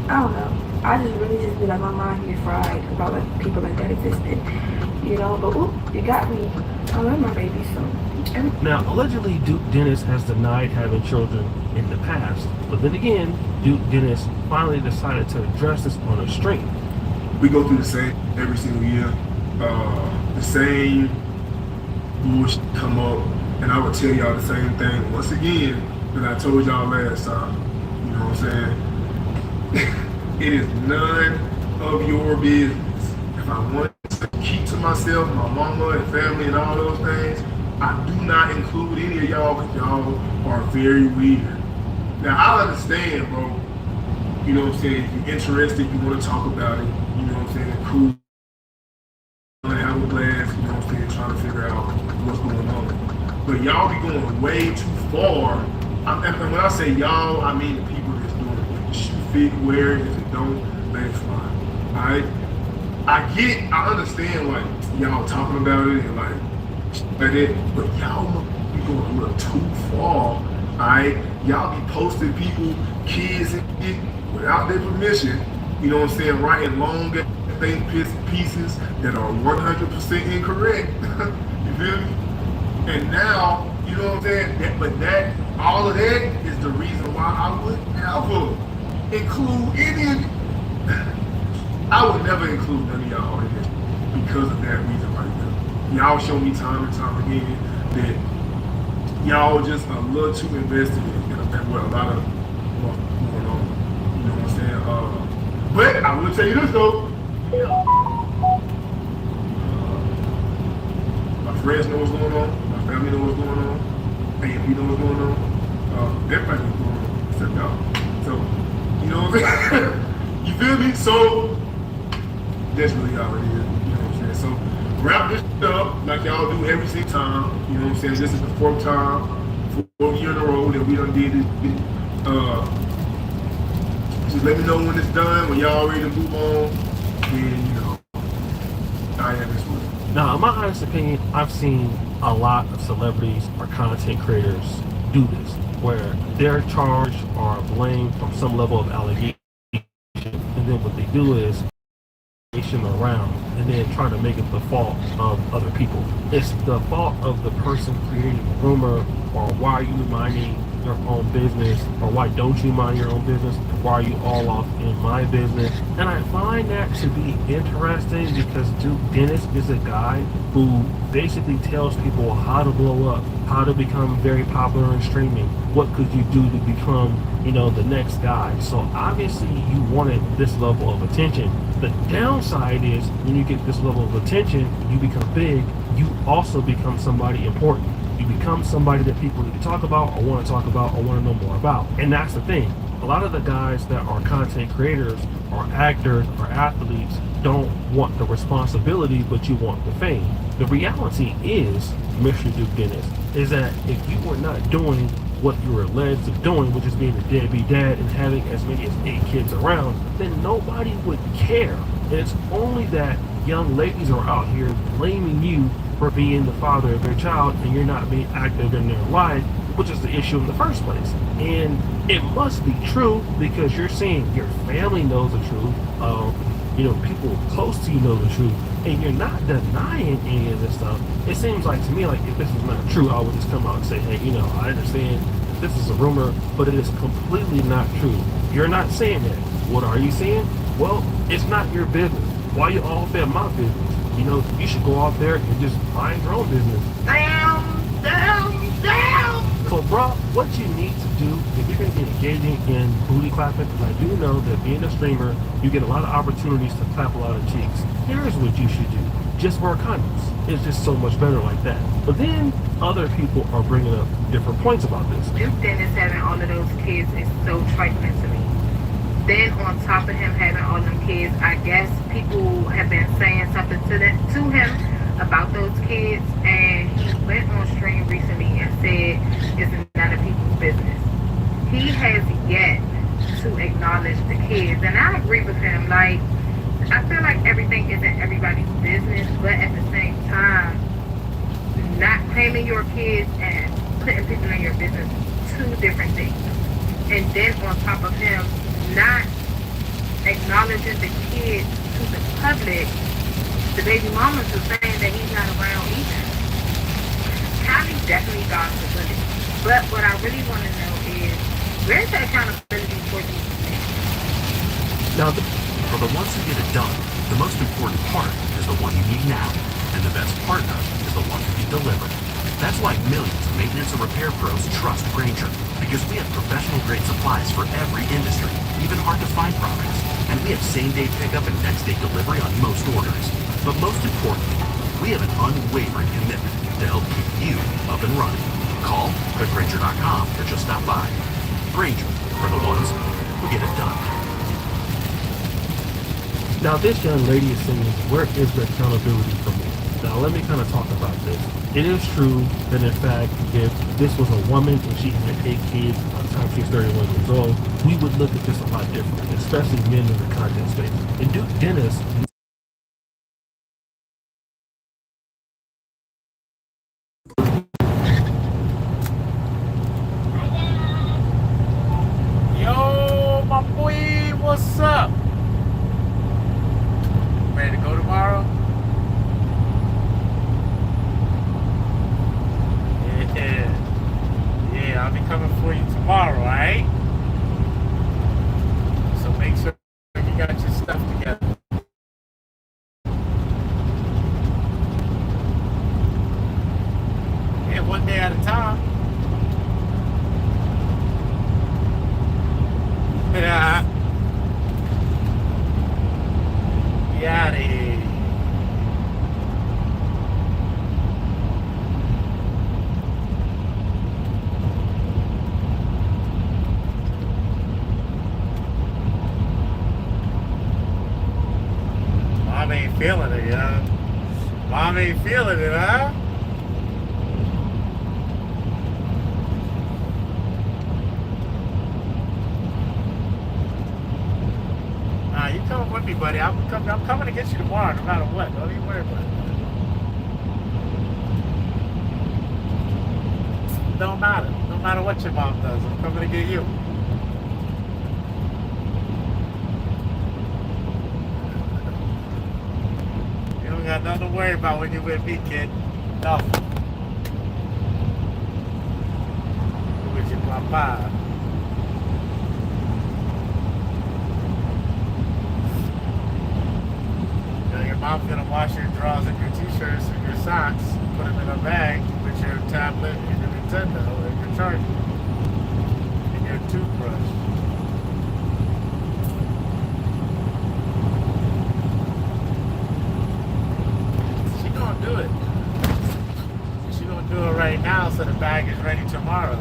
I don't know. I just really just be like, my mind get fried about like people like that existed, you know. But ooh, you got me. I love my baby so. Now, allegedly, Duke Dennis has denied having children in the past, but then again, Duke Dennis finally decided to address this on a stream. We go through the same every single year. The same bullshit come up, and I would tell y'all the same thing once again that I told y'all last time. You know what I'm saying? It is none of your business. If I want to keep to myself, my mama and family and all those things, I do not include any of y'all because y'all are very weird. Now, I understand, bro. You know what I'm saying? If you're interested, you want to talk about it. You know what I'm saying? Cool. Have a blast, you know what I'm saying? Trying to figure out what's going on. But y'all be going way too far. And when I say y'all, I mean the people that's doing it. If the shoe fit, wear it. If it don't, let it fly. Alright? I understand, like, y'all talking about it and like that, but y'all be going a little too far. Alright? Y'all be posting people, kids and shit without their permission. You know what I'm saying? Writing long think pieces that are 100% incorrect. You feel me? And now, you know what I'm saying? All of that is the reason why I would never include any. I would never include none of y'all in this because of that reason right there. Y'all show me time and time again that y'all just a little too invested in what a lot of what's going on. You know what I'm saying? But I will tell you this though. My friends know what's going on. My family know what's going on. AMP know what's going on. Everybody knows what's going on except y'all. So, you know what I'm saying? You feel me? So, that's really how it is. You know what I'm saying? So, wrap this up like y'all do every single time. You know what I'm saying? This is the fourth year in a row that we done did this. Just let me know when it's done, when y'all ready to move on. And, you know, I am this one. Now, in my honest opinion, I've seen a lot of celebrities or content creators do this, where they're charged or blamed from some level of allegation, and then what they do is around and then try to make it the fault of other people. It's the fault of the person creating the rumor, or why are you minding your own business, or why don't you mind your own business, why are you all off in my business? And I find that to be interesting because Duke Dennis is a guy who basically tells people how to blow up, how to become very popular in streaming, what could you do to become, you know, the next guy. So obviously you wanted this level of attention. The downside is when you get this level of attention, you become big, you also become somebody important. You become somebody that people need to talk about or want to talk about or want to know more about. And that's the thing. A lot of the guys that are content creators or actors or athletes don't want the responsibility, but you want the fame. The reality is, Mr. Duke Dennis, is that if you were not doing what you were alleged of doing, which is being a deadbeat dad and having as many as 8 kids around, then nobody would care. And it's only that young ladies are out here blaming you for being the father of their child and you're not being active in their life, which is the issue in the first place. And it must be true because you're saying your family knows the truth, you know, people close to you know the truth, and you're not denying any of this stuff. It seems like to me like if this is not true, I would just come out and say, hey, you know, I understand this is a rumor, but it is completely not true. You're not saying that. What are you saying? Well, it's not your business. Why you all in my business? You know, you should go out there and just mind your own business. Damn! Because, bro, what you need to do if you're going to be engaging in booty clapping, because I do know that being a streamer, you get a lot of opportunities to clap a lot of cheeks. Here's what you should do. Just wear condoms. It's just so much better like that. But then other people are bringing up different points about this. This Dennis having all of those kids is so trifling to me. Then on top of him having all them kids, I guess people have been saying something to him about those kids, and he went on stream recently and said it's none of people's business. He has yet to acknowledge the kids, and I agree with him. Like, I feel like everything isn't everybody's business, but at the same time, not claiming your kids and putting people in your business is two different things. And then on top of him not acknowledging the kids to the public, the baby mamas are saying that he's not around either. Kylie definitely dodged the bullet. But what I really want to know is, where's the accountability for these things? Now, for the ones who get it done, the most important part is the one you need now, and the best partner is the one who can deliver. That's why millions of maintenance and repair pros trust Grainger, because we have professional-grade supplies for every industry, even hard-to-find products, and we have same-day pickup and next-day delivery on most orders. But most importantly, we have an unwavering commitment to help keep you up and running. Call Grainger.com or just stop by. Grainger, for the ones who get it done. Now, this young lady is saying, where is the accountability for me? Now, let me kind of talk about this. It is true that, in fact, if this was a woman and she had 8 kids by the time she's 31 years old, we would look at this a lot differently, especially men in the content space. And Duke Dennis... Yo, my boy, what's up? Ready to go tomorrow? Yeah, I'll be coming for you tomorrow, alright? So make sure you got your stuff together. Yeah, one day at a time. Yeah. Get out of here. Mom ain't feeling it, yeah. Mom ain't feeling it, huh? Nah, you coming with me, buddy. I'm coming to get you tomorrow, no matter what. Don't even worry about it. Don't matter. No matter what your mom does, I'm coming to get you. You don't got nothing to worry about when you're with me, kid. Nothing. You're with your papa. Your mom's gonna wash your drawers and your t-shirts and your socks, put them in a bag with your tablet and your Nintendo and your charger and your toothbrush. She gonna do it. She gonna do it right now so the bag is ready tomorrow.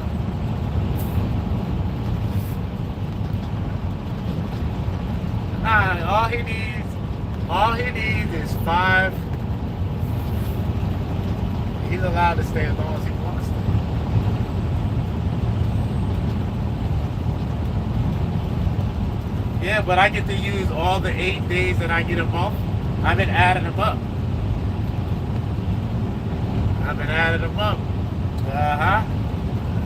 Nah, all he needs is 5. He's allowed to stay as long as he wants to. Yeah, but I get to use all the 8 days that I get a month. I've been adding them up. Uh-huh.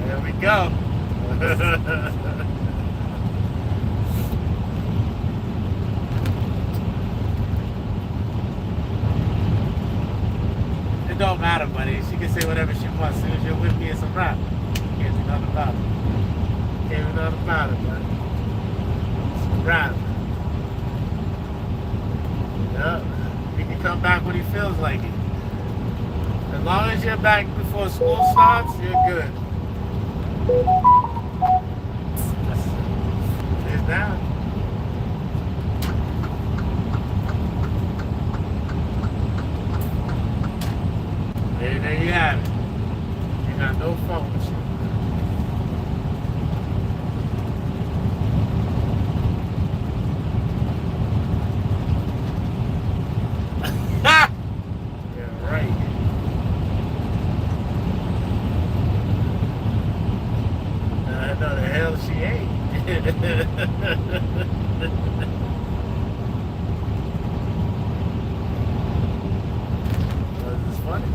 There we go. It don't matter, buddy. She can say whatever she wants. As soon as you're with me, it's a wrap. Can't do nothing about it. Can't do nothing about it, buddy. It's a wrap. Yep. He can come back when he feels like it. As long as you're back before school starts, you're good. It's down. There you have it. You got no phone with you. Yeah, right. No, the hell she ain't. Was this funny?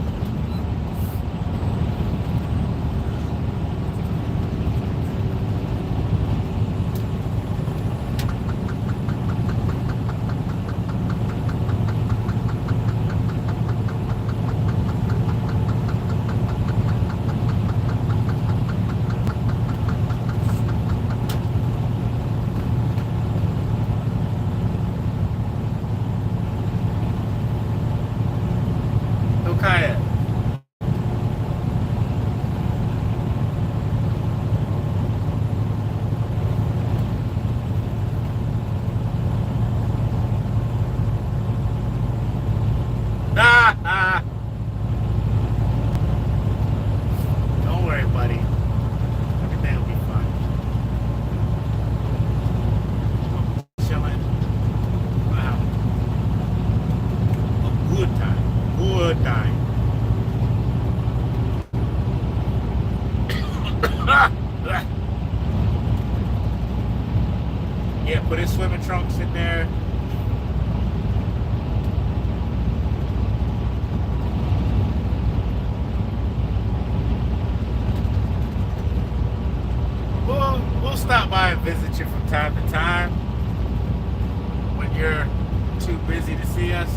Kayak. Don't worry, buddy. Everything will be fine. Chilling. Wow. A good time. Good time. Yeah, put his swimming trunks in there. We'll stop by and visit you from time to time when you're too busy to see us.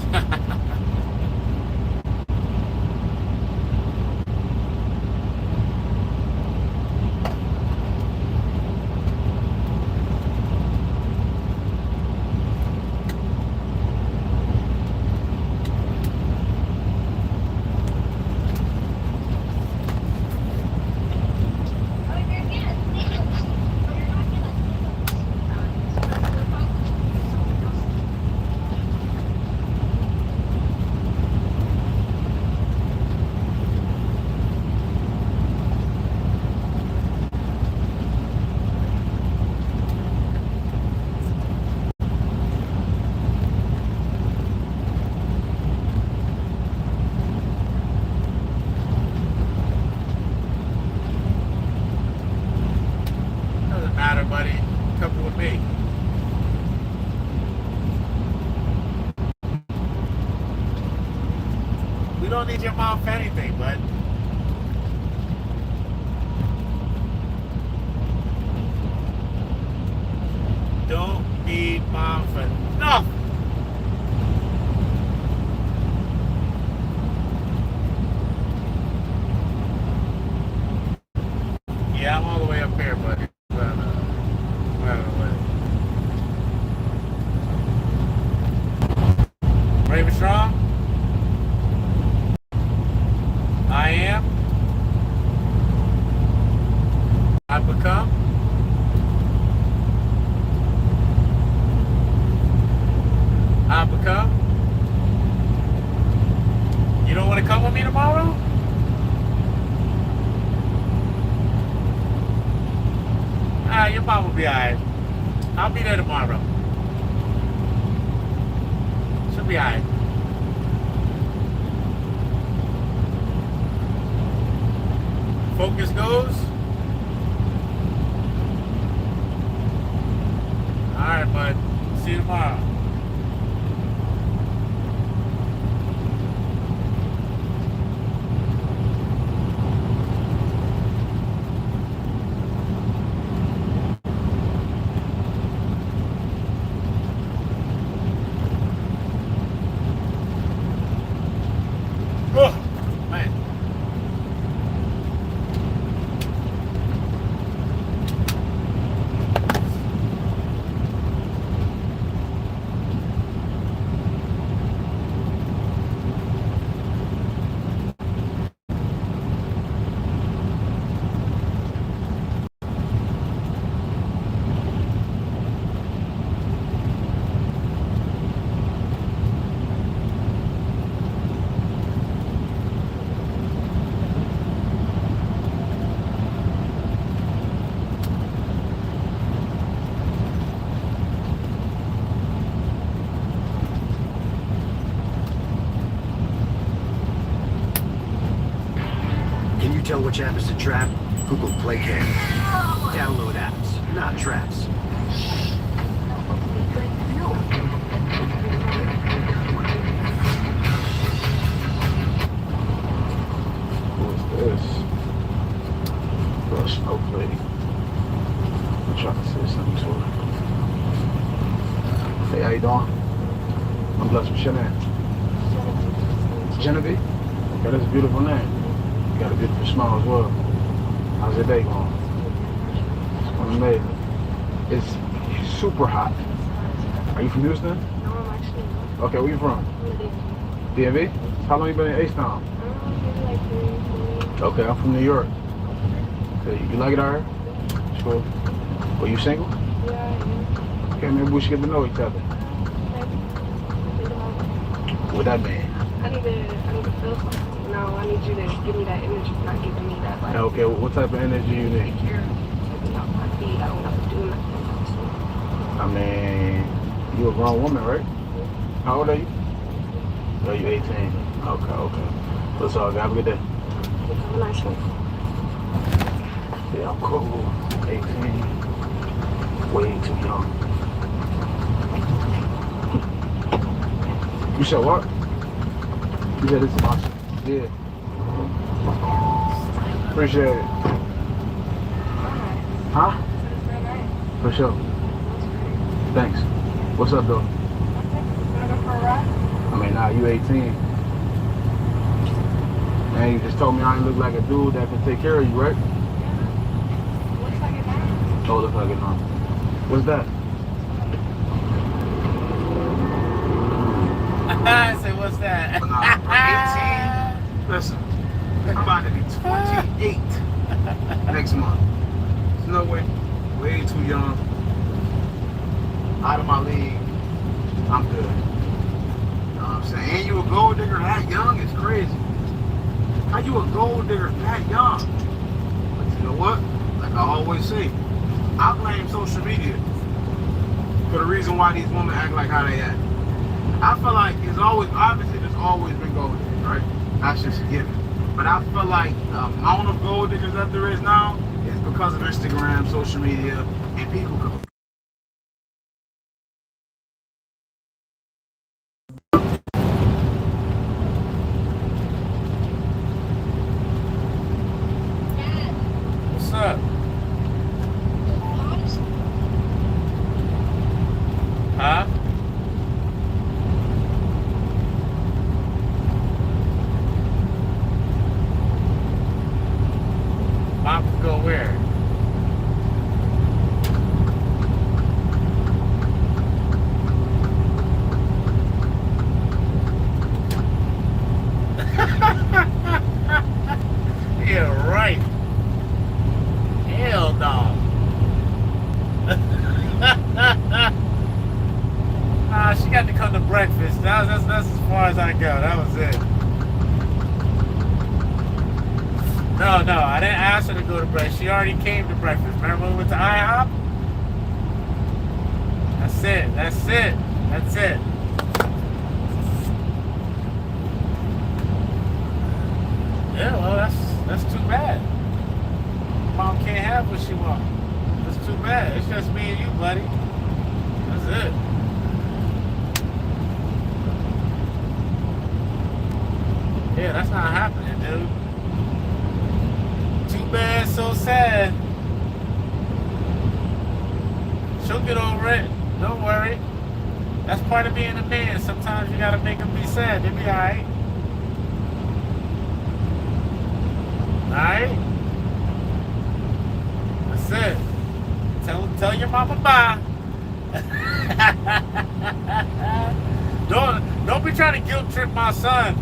Buddy, come with me. We don't need your mom for anything, bud. Don't need mom for nothing. Yeah, I'm all the way up here, buddy. Brave and strong. I am. I become. I become. You don't want to come with me tomorrow? Your mom will be alright. I'll be there tomorrow. She'll be alright. Focus goes. Alright, bud. See you tomorrow. tell which app is a trap? Google Playcam. Download apps, not traps. This little snowflake. I'm trying to say something to her. Hey, how you doing? I'm blessed. What's your name? Genevieve? Okay, that's a beautiful name. You got a beautiful smile as well. How's your day going? It's going amazing. It's super hot. Are you from Houston? No, I'm actually not. Okay, where you from? DMV? How long you been in H-Town? Okay, I'm from New York. Okay, you like it out here? Sure. Are you single? Yeah, I am. Okay, maybe we should get to know each other. What that mean? I need to feel something. No, I need you to give me that energy, not giving me that, like... Okay, what type of energy you need? Taking off my feet, I don't have to do nothing. I mean, you a grown woman, right? How old are you? Oh, you 18. Okay. That's all. Have a good day. Have a nice one. Yeah, I'm cool. 18. Way too young. You said what? You said this is awesome. Yeah. Appreciate it. Huh? For sure. Thanks. What's up, though? I mean, nah, you 18. And you just told me I ain't look like a dude that can take care of you, right? Looks like it now. Oh, looks like it now. What's that? I said, what's that? Nah, 18. Listen, I'm about to be 28 next month. There's no way. Way too young. Out of my league. I'm good. You know what I'm saying? And you a gold digger that young? It's crazy. How you a gold digger that young? But you know what? Like I always say, I blame social media for the reason why these women act like how they act. I feel like it's always, obviously there's always been gold diggers, right? That's just a given. But I feel like the amount of gold diggers that there is now is because of Instagram, social media, and people come. What's up? Huh? Mom can go where? Yeah, right. Hell no. She got to come to breakfast. That's as far as I go. That was it. No, I didn't ask her to go to breakfast. She already came to breakfast. Remember when we went to IHOP? That's it. Yeah, well, that's too bad. Mom can't have what she wants. That's too bad. It's just me and you, buddy. That's it. Yeah, that's not happening, dude. Too bad, so sad. She'll get over it. Don't worry. That's part of being a man. Sometimes you gotta make them be sad. They'll be alright. Alright? That's it. Tell your mama bye. Don't be trying to guilt trip my son.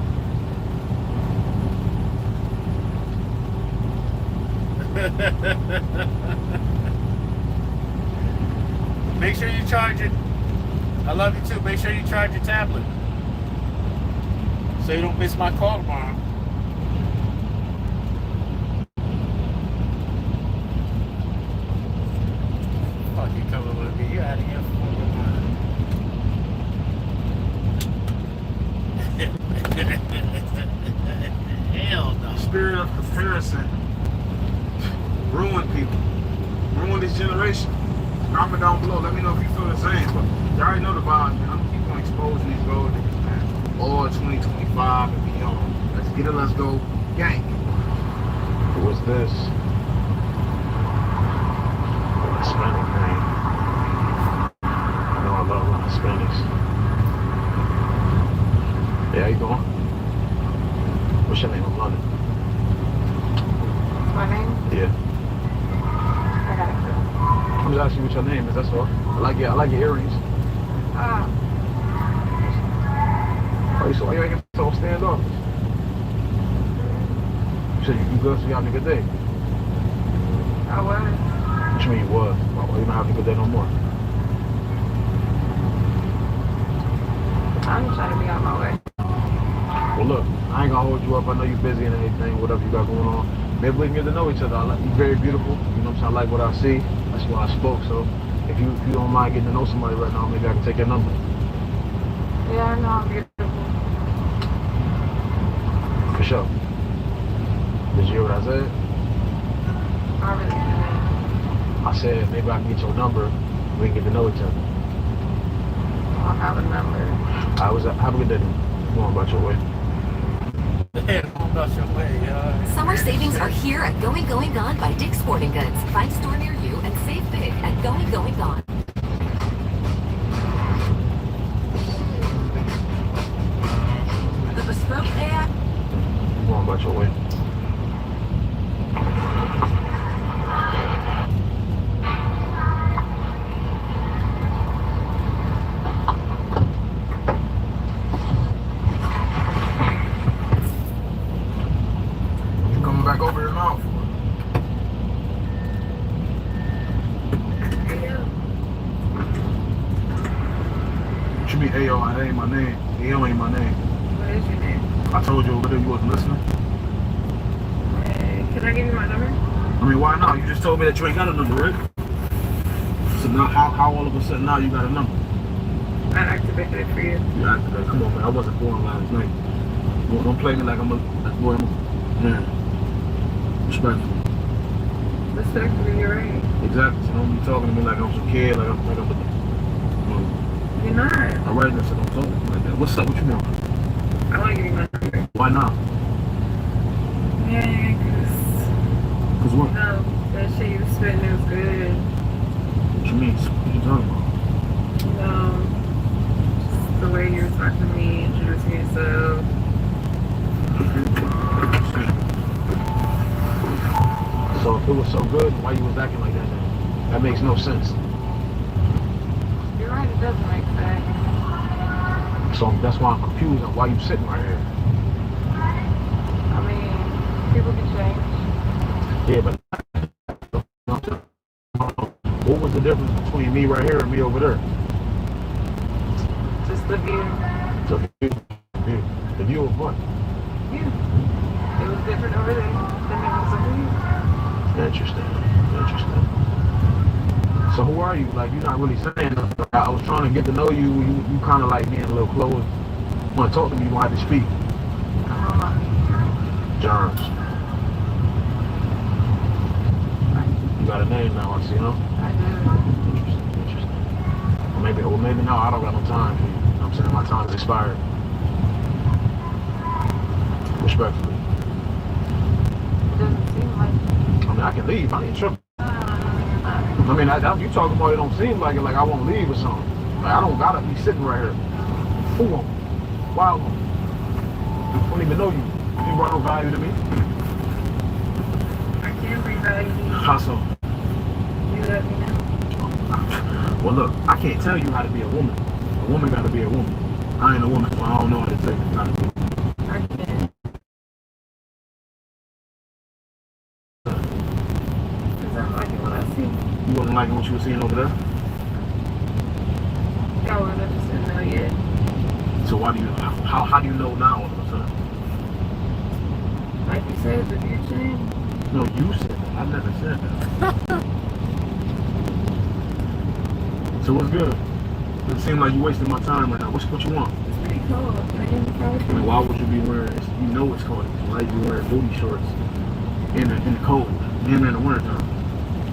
Make sure you charge it. I love you too. Make sure you charge your tablet so you don't miss my call tomorrow. Fuck you coming with me? You out of here for your mind. Hell no. Spirit of comparison generation. Comment down below. Let me know if you feel the same. But you already know the vibes, man. I'm gonna keep on exposing these gold diggers, man. All 2025 and beyond. Let's get it. Let's go, gang. What's this? Hispanic name. I know I love Hispanics. Yeah, how you doing? What's your name? I'm London. My name? Yeah. I got it. I'm just asking you what your name is, that's all. I like your earrings. Why you ain't so stand up? You said you good, so you having a good day? I was. What you mean you was? Why you not having a good day no more? I'm just trying to be on my way. Well look, I ain't gonna hold you up. I know you're busy and everything, whatever you got going on. Maybe we can get to know each other. You're very beautiful. You know what I'm saying? I like what I see. That's why I spoke. So if you don't mind getting to know somebody right now, maybe I can take your number. Yeah, I know I'm beautiful. For sure. Did you hear what I said? I really didn't. I said maybe I can get your number. We can get to know each other. I don't have a number. Have a good day. Go on about your way. Summer savings are here at Going Gone by Dick's Sporting Goods. Find a store near you and save big at Going Gone. The bespoke ad. Go on about your way. Back over here now. What you mean AO? That ain't my name. AO ain't my name. What is your name? I told you over there you wasn't listening. Hey, can I give you my number? I mean, why not? You just told me that you ain't got a number, right? So now, how all of a sudden now you got a number? I activated it for you. You activated. Come on, man. I wasn't born last night. Don't play me like I'm a boy. Man. Respectfully. Respectfully, you're right. Exactly. So don't be talking to me like I'm some kid, like I'm You're not. Alright, then, so don't talk to me like that. What's up? What you want? I want to give you my number. Why not? Yeah, Cause what? No, that shit you was spitting, it was good. What you mean? What you talking about? No, just the way you were talking to me, introducing yourself. So if it was so good, why you was acting like that then? That makes no sense. You're right, it doesn't make sense. So that's why I'm confused on why you sitting right here. I mean, people can change. Yeah, but what was the difference between me right here and me over there? Just the view. The view of what? You. It was different over there than it was over here. Interesting. So who are you? Like, you're not really saying nothing. I was trying to get to know you. You kind of like being a little close. Want to talk to me, you gonna have to speak. Germs. You got a name now, I see, huh? I do. Interesting. Well, maybe now I don't got no time for you. You know what I'm saying? My time is expired. Respectfully. It doesn't seem like I mean, I can leave. I ain't tripping. I mean, you talking about it don't seem like it, like I won't leave or something. Like, I don't gotta be sitting right here. Who won't? Why won't? I don't even know you. You brought no value to me. I can't bring value to you. How so? You let me know. Well, look, I can't tell you how to be a woman. A woman gotta be a woman. I ain't a woman, so I don't know how to tell you how to be. I can't. Because I'm liking what I see. You wasn't liking what you were seeing over there? Y'all would have just didn't know yet. So how do you know now all of a sudden? Like you said, the view changed. No, you said that. I never said that. So what's good? It seems like you're wasting my time right now. What you want? It's pretty cold. I mean, why would you be wearing, you know it's cold. Why are you wearing booty shorts in the cold and in the wintertime?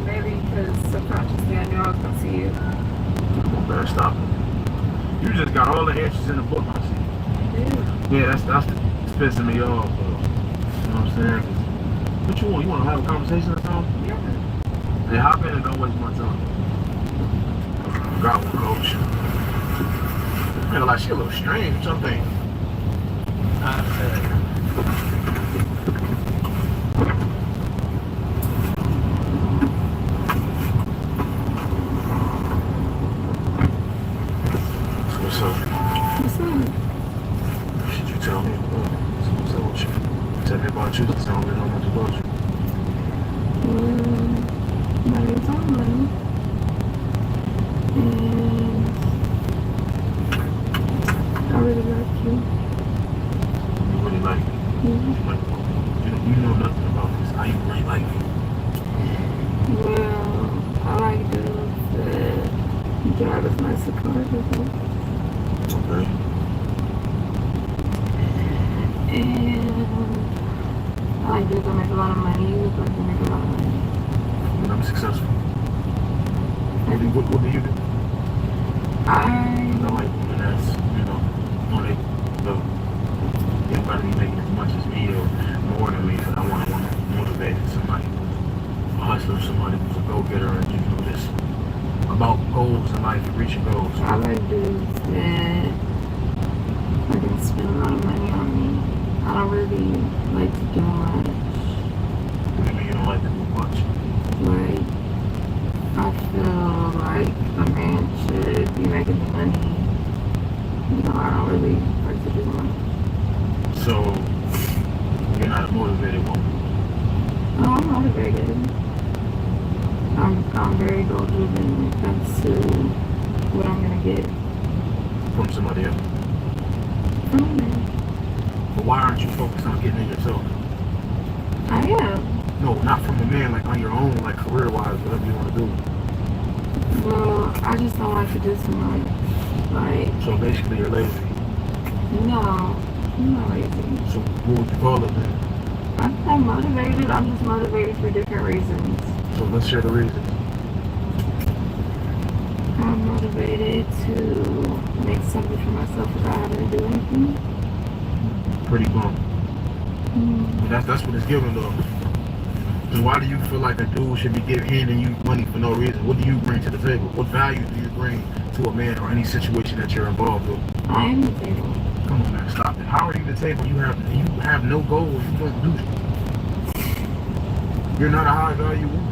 Maybe because subconsciously I knew I was gonna see you. Better stop it. You just got all the answers in the book, I see. Yeah, that's pissing me off, though. You know what I'm saying? What you want? You want to have a conversation or something? Yeah. Hey, hop in and don't waste my time. Got one, coach. Man, like she a little strange, something. What's up? What's up? Should you tell me? What's up with you? Tell me about you. Tell me how much about you. My name's Harlem. And I really like you. You really like me? Mm-hmm. Like, you know nothing about this. How you really like me? Well, I like dudes that drive as nice a car as well. Okay. And I like dudes that make a lot of money. You look like you make a lot of money. When I'm successful. What do you do? I like when that's, when everybody be making as much as me or more than me, because I want to motivate somebody, a hustler, somebody who's a go-getter, and just about goals in life, reaching goals. I like dudes that I can spend a lot of money on me. I don't really like to do much. What do you mean you don't like to do much? Like, I feel like a man should be making the money. I don't really like to do much. So, you're not a motivated woman? No, I'm motivated. I'm very goal driven when it comes to what I'm gonna get from somebody else. From me. But why aren't you focused on getting it yourself? I am. No, not from a man, like on your own, like career-wise, whatever you want to do. Well, I just don't like to do too much. Like. So basically, you're lazy. No, I'm not lazy. So what would you call it then? I'm motivated. I'm just motivated for different reasons. So let's share the reasons. I'm motivated to make something for myself without having to do anything. Pretty bum. But that's what it's given though. Because why do you feel like a dude should be handing you money for no reason? What do you bring to the table? What value do you bring to a man or any situation that you're involved with? I am the table. Come on, man, stop it. How are you the table? You have no goals. You don't do it. You're not a high value woman.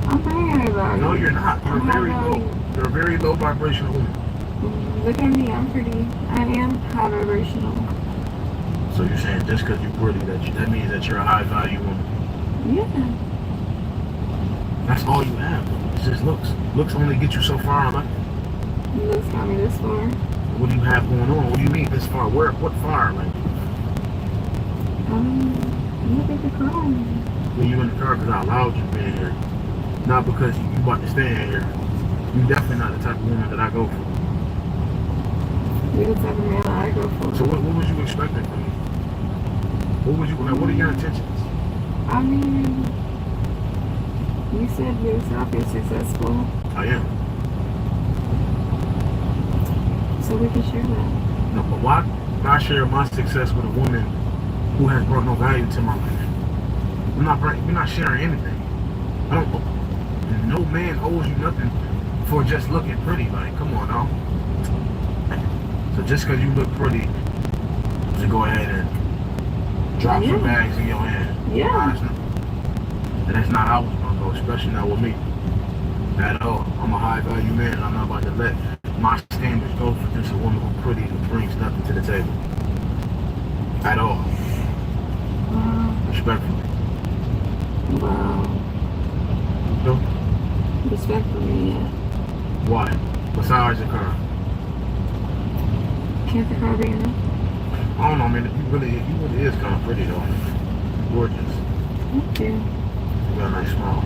I'm very high value. No, you're not. You're very low. You're a very low vibrational woman. Look at me. I'm pretty. I am high vibrational. So you're saying just because you're pretty, that means that you're a high value woman? Yeah. That's all you have. It's just looks. Looks only get you so far in life. Looks got me this far. What do you have going on? What do you mean this far? What far? Like? Look at the car. When you in the car because I allowed you to be in here. Not because you about to stay in here. You're definitely not the type of woman that I go for. You're the type of man that I go for. So what was you expecting from me? What are your intentions? I mean, you said yourself you're successful. I am. So we can share that. No, but why I share my success with a woman who has brought no value to my life? We're not sharing anything. No man owes you nothing for just looking pretty. Like, come on now. So just because you look pretty, just go ahead and drop some bags in your hand. Yeah. That's not how it's gonna go, especially not with me. At all. I'm a high value man, and I'm not about to let my standards go for just a woman who's pretty who brings nothing to the table. At all. Respectfully. Wow. No? Respectfully, yeah. Why? Besides the car? Can't the car be enough? I don't know, man. You really is kind of pretty though. Gorgeous. Thank you. You got a nice smile.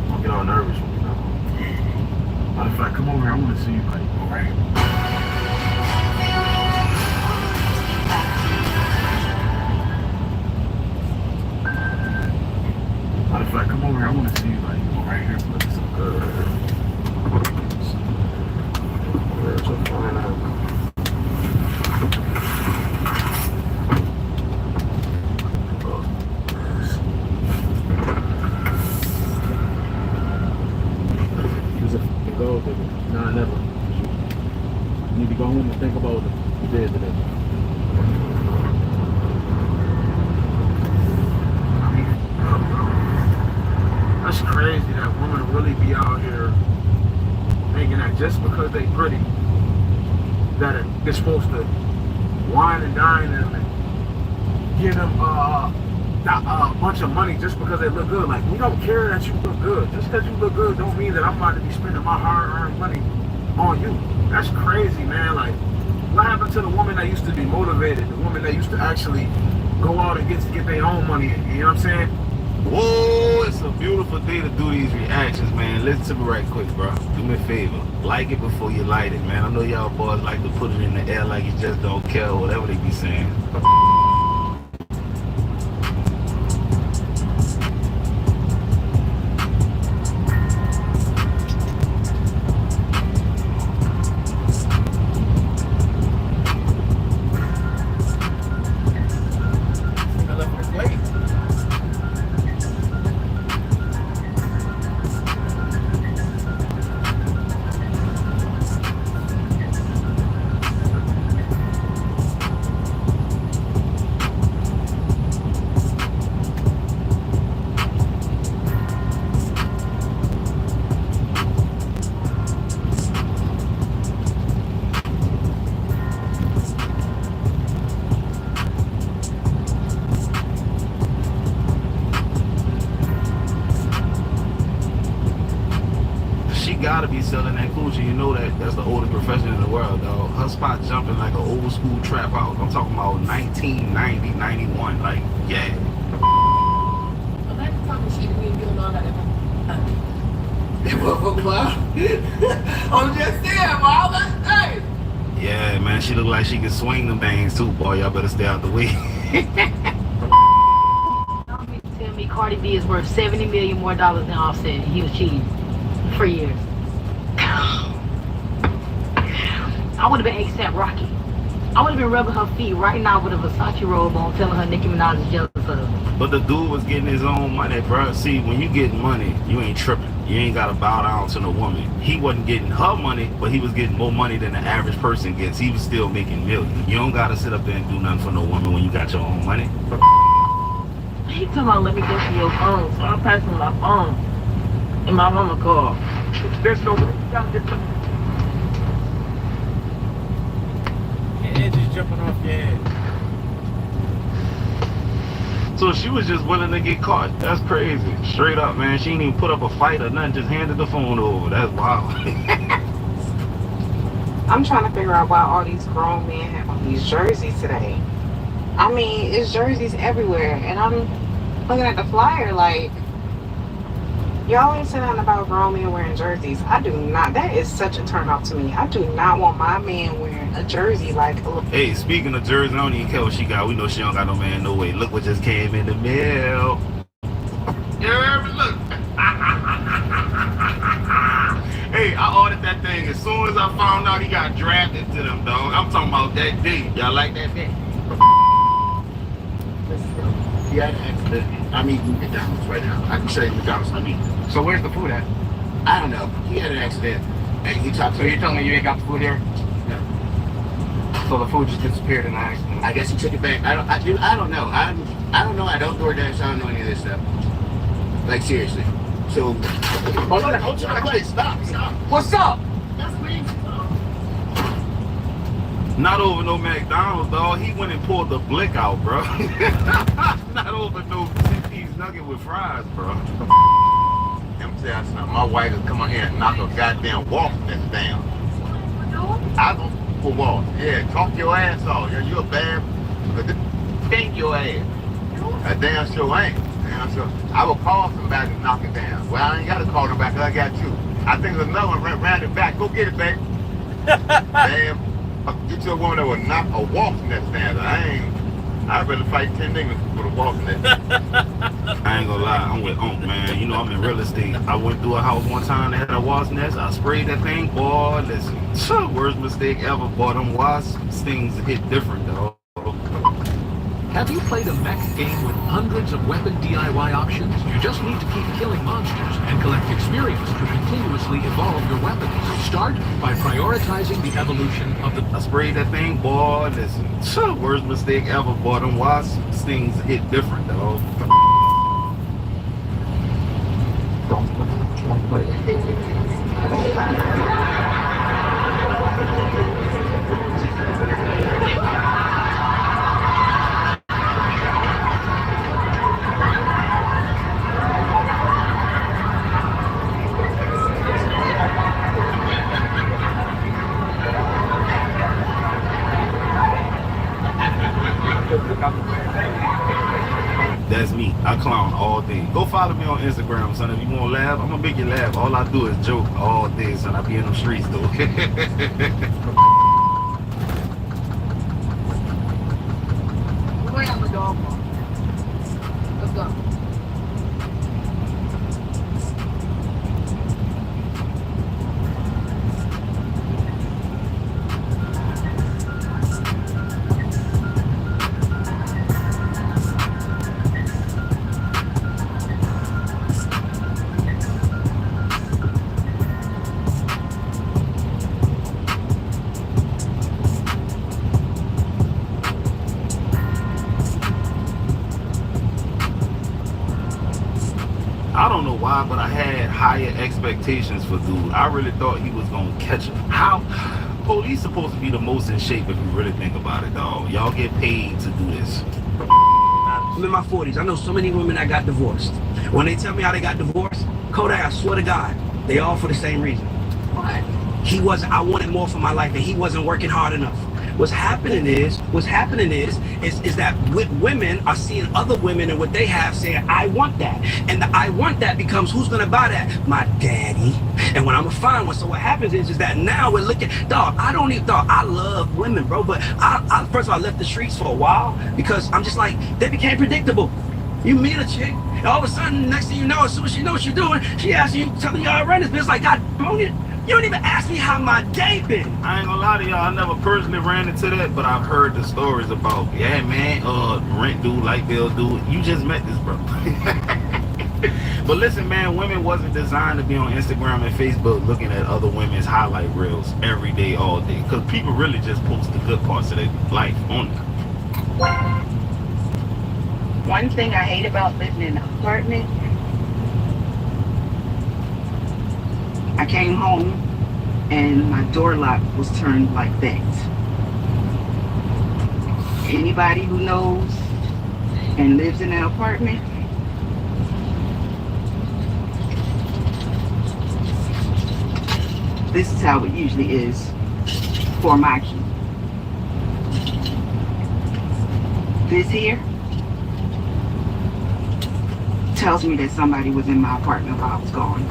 Don't get all nervous when you know. Matter of fact, come over here. I want to see you, buddy. All right. Matter of fact, come over over here. I want to see like right here. Look so good. Where's the pineapple? He's a fucking gold digger. Nah, never. You need to go home and think about what you did today. That's crazy that women really be out here thinking that just because they pretty, that it's supposed to wine and dine them and give them a bunch of money just because they look good. Like, we don't care that you look good. Just because you look good don't mean that I'm about to be spending my hard-earned money on you. That's crazy, man. Like, what happened to the woman that used to be motivated, the woman that used to actually go out and get their own money in, you know what I'm saying? Whoa, it's a beautiful day to do these reactions, man. Listen to me right quick, bro. Do me a favor. Like it before you light it, man. I know y'all boys like to put it in the air like you just don't care, or whatever they be saying. Gotta be selling that coochie. You know that's the oldest profession in the world, dog. Her spot jumping like an old school trap house. I'm talking about 1990, 91. Like, yeah. Imagine talking shit to me and doing all that. I'm just saying, bro. Let's say. Yeah, man. She look like she can swing them things too, boy. Y'all better stay out the way. Don't tell me Cardi B is worth $70 million more than Offset. He was cheating for years. I would have been ASAP Rocky. I would have been rubbing her feet right now with a Versace robe on, telling her Nicki Minaj is jealous of her. But the dude was getting his own money, bro. See, when you get money, you ain't tripping. You ain't gotta bow down to no woman. He wasn't getting her money, but he was getting more money than the average person gets. He was still making millions. You don't gotta sit up there and do nothing for no woman when you got your own money. He talking about let me go to your phone, so I'm passing my phone in my mama car. There's no way. Edges jumping off your head. So she was just willing to get caught. That's crazy. Straight up, man. She didn't even put up a fight or nothing. Just handed the phone over. That's wild. I'm trying to figure out why all these grown men have on these jerseys today. I mean, it's jerseys everywhere. And I'm looking at the flyer like, y'all ain't saying nothing about grown men wearing jerseys. I do not. That is such a turn off to me. I do not want my man wearing a jersey like a little. Hey, speaking of jerseys, I don't even care what she got. We know she don't got no man, no way. Look what just came in the mail. Yeah, look. Hey, I ordered that thing as soon as I found out he got drafted to them, dog. I'm talking about that day. Y'all like that thing? He had an accident. I'm eating McDonald's right now. I can show you McDonald's I'm eating. So where's the food at? I don't know. He had an accident. And he talked So you're telling me you ain't got the food here? No. So the food just disappeared in the accident? I guess he took it back. I don't know. I don't know. I don't DoorDash. I don't know any of this stuff. Like, seriously. So, stop. What's up? Not over no McDonald's, dog. He went and pulled the blick out, bro. Not over no 6-piece nugget with fries, bro. Let me tell you something. My wife will come on here and knock a goddamn walk that's down. I don't for walk. Yeah, talk your ass off. Yeah, you a bad, but think your ass. A damn sure ain't. Damn sure. I will call somebody to knock it down. Well, I ain't got to call nobody because I got you. I think there's another one round the back. Go get it, babe. Damn. Get you a woman that will knock a walk from that stand. I'd rather fight 10 niggas for the walking that. I ain't gonna lie, I'm with Unc, man. You know, I'm in real estate. I went through a house one time that had a wasp nest. I sprayed that thing, boy, listen. Worst mistake ever, boy. Them wasp stings hit different, though. Have you played a mech game with hundreds of weapon DIY options? You just need to keep killing monsters and collect experience to continuously evolve your weapons. Start by prioritizing the evolution of the... I sprayed that thing, boy, listen. Worst mistake ever, boy. Them wasp stings hit different, though. That's me. I clown all day. Go follow me on Instagram, son. If you want to laugh, I'm gonna make you laugh. All I do is joke all day, son. I be in the streets, though. Wait on the dog. Let's go. I don't know why, but I had higher expectations for dude. I really thought he was gonna catch him. How? Police supposed to be the most in shape if you really think about it, dog. Y'all get paid to do this. I'm in my 40s. I know so many women that got divorced. When they tell me how they got divorced, Kodak, I swear to God, they all for the same reason. What? I wanted more for my life and he wasn't working hard enough. What's happening is that women are seeing other women and what they have saying, I want that. And the I want that becomes, who's gonna buy that? My daddy. And when I'm gonna find one. So what happens is that now we're looking, dog, I love women, bro, but I first of all, I left the streets for a while because I'm just like, they became predictable. You meet a chick, and all of a sudden, next thing you know, as soon as she knows what she's doing, she asks you, telling you how to run this bitch, like, God, you don't even ask me how my day been. I ain't gonna lie to y'all, I never personally ran into that, but I've heard the stories about, yeah, man, rent dude, light bill dude. You just met this, bro. But listen, man, women wasn't designed to be on Instagram and Facebook looking at other women's highlight reels every day, all day. Because people really just post the good parts of their life on there. One thing I hate about living in an apartment, I came home and my door lock was turned like that. Anybody who knows and lives in an apartment, this is how it usually is for my key. This here tells me that somebody was in my apartment while I was gone.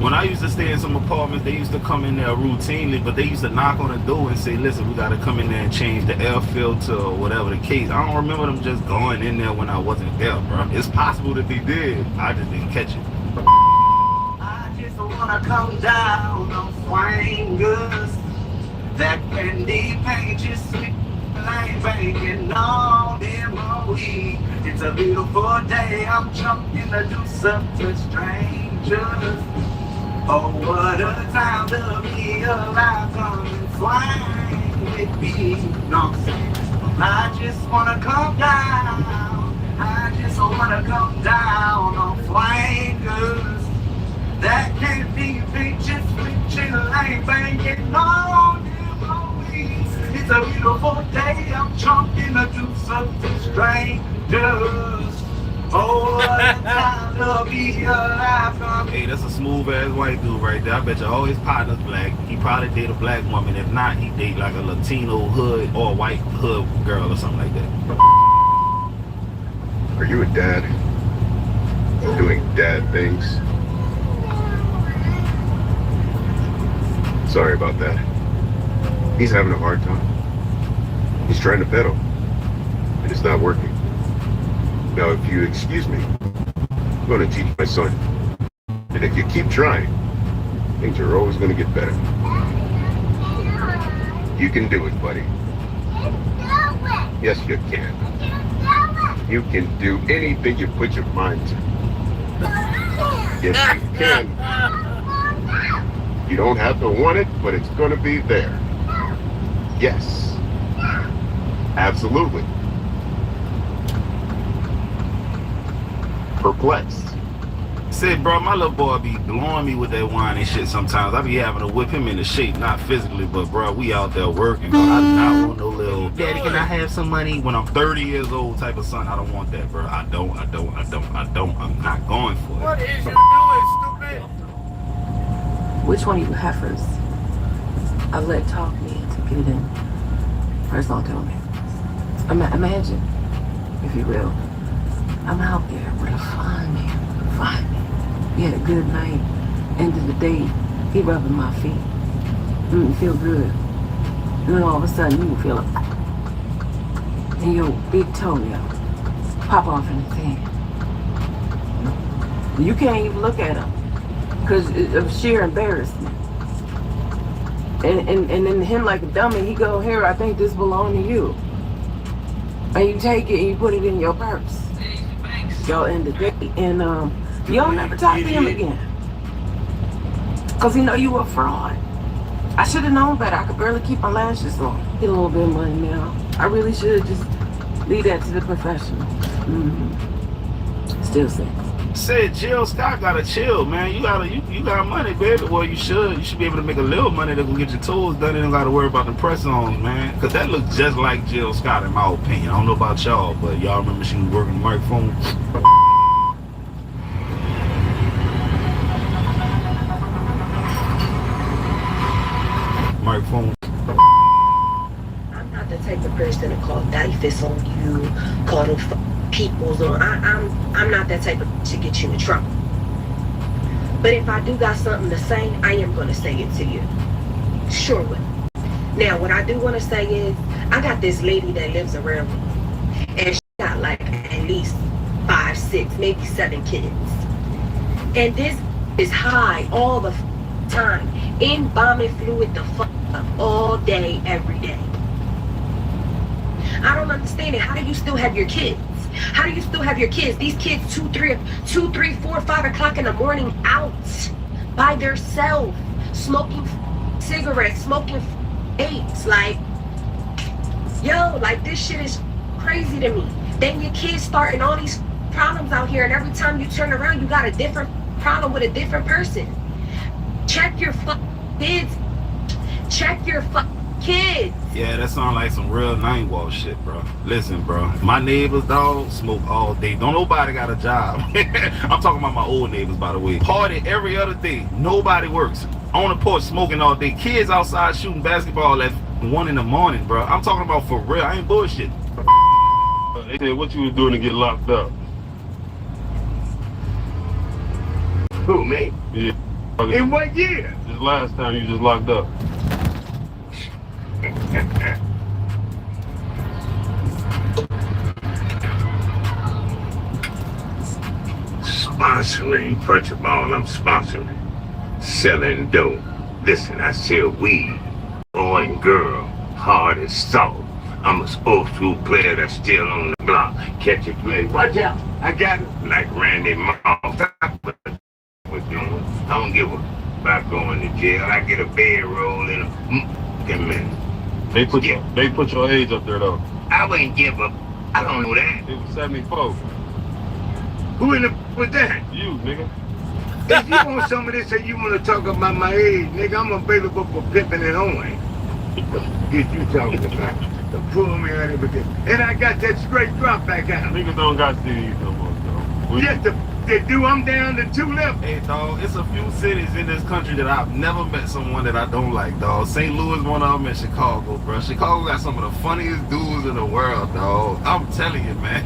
When I used to stay in some apartments, they used to come in there routinely, but they used to knock on the door and say, listen, we got to come in there and change the air filter or whatever the case. I don't remember them just going in there when I wasn't there, bro. It's possible that they did. I just didn't catch it. I just want to come down on fingers. That candy paint just sweet like banging on MOE. It's a beautiful day. I'm jumping to do something strangers. Oh, what a time to be alive, come and fly with me. No, I just wanna come down. I just wanna come down on fingers. That can't be just reaching like banging on MOE. It's a beautiful day. I'm jumping to do something strangers. Oh, what a time to be alive. Hey, that's a smooth ass white dude right there. I bet you all his partner's black. He probably date a black woman. If not, he date like a Latino hood or a white hood girl or something like that. Are you a dad? Doing dad things? Sorry about that. He's having a hard time. He's trying to pedal, and it's not working. Now, if you excuse me, I'm going to teach my son. And if you keep trying, things are always going to get better. You can do it, buddy. Yes, you can. You can do anything you put your mind to. Yes, you can. You don't have to want it, but it's going to be there. Yes. Absolutely. Perplexed. Said, bro, my little boy be blowing me with that wine and shit sometimes. I be having to whip him into shape, not physically, but bro, we out there working. I do not want no little, daddy, can I have some money when I'm 30 years old type of son. I don't want that, bro. I don't. I'm not going for it. What is you doing, stupid? Which one of you heifers? I let talk me to get it in. First, don't tell me. Imagine, if you will, I'm out there with a fine man. Fine. We had a good night. End of the day, he rubbing my feet. Feel good. And then all of a sudden, you feel it. And your big toenail pop off in his hand. You can't even look at him because of sheer embarrassment. And then him like a dummy, he go, here, I think this belong to you. And you take it and you put it in your purse. Y'all end the day and you don't never talk to him again. Cause he know you a fraud. I should have known better. I could barely keep my lashes on. Get a little bit of money now. I really should just leave that to the professionals. Still sick. Said Jill Scott gotta chill, man. You got money, baby. Well, you should be able to make a little money to go get your tools done. You don't gotta worry about the press-ons, man. Cause that looks just like Jill Scott in my opinion. I don't know about y'all, but y'all remember she was working the microphone. Microphone. I'm not the type of person to call diphus on you, call them peoples on. I'm not that type of to get you in trouble. But if I do got something to say, I am gonna say it to you. Sure will. Now, what I do want to say is, I got this lady that lives around me, and she got like at least 5, 6, maybe 7 kids. And this is high all the time, embalming fluid the fuck up all day, every day. I don't understand it. How do you still have your kids? How do you still have your kids? These kids 2, 3, 4, 5 o'clock in the morning out by themselves, smoking cigarettes, smoking apes. Like, yo, like this shit is crazy to me. Then your kids starting all these problems out here, and every time you turn around, you got a different problem with a different person. Check your kids. Check your kids. Yeah, that sounds like some real night wall shit, bro. Listen, bro. My neighbors, dog, smoke all day. Don't nobody got a job. I'm talking about my old neighbors, by the way. Party every other day. Nobody works. On the porch smoking all day. Kids outside shooting basketball at 1 in the morning, bro. I'm talking about for real. I ain't bullshit. They said what you was doing to get locked up. Who, me? Yeah. In what year? This last time you just locked up. Sponsoring, first of all, I'm sponsoring. Selling dope. Listen, I sell weed. Boy and girl, hard as salt. I'm a old school player that's still on the block. Catch a play. Watch out. I got it. Like Randy Moss. I don't give a about going to jail. I get a bedroll and a minute. They put your age up there though. I wouldn't give up. I don't know that. It was 74. Who in the with that? You, nigga. If you want some of this and you want to talk about my age, nigga, I'm available for pimping and hoeing. Get you talking about to pull me out of it. And I got that straight drop back out. Niggas don't got CDs no more, though. Yes, they do. I'm down to 2 left. Hey, dog, it's a few cities in this country that I've never met someone that I don't like, dog. St. Louis, one of them, and Chicago, bro. Chicago got some of the funniest dudes in the world, dog. I'm telling you, man.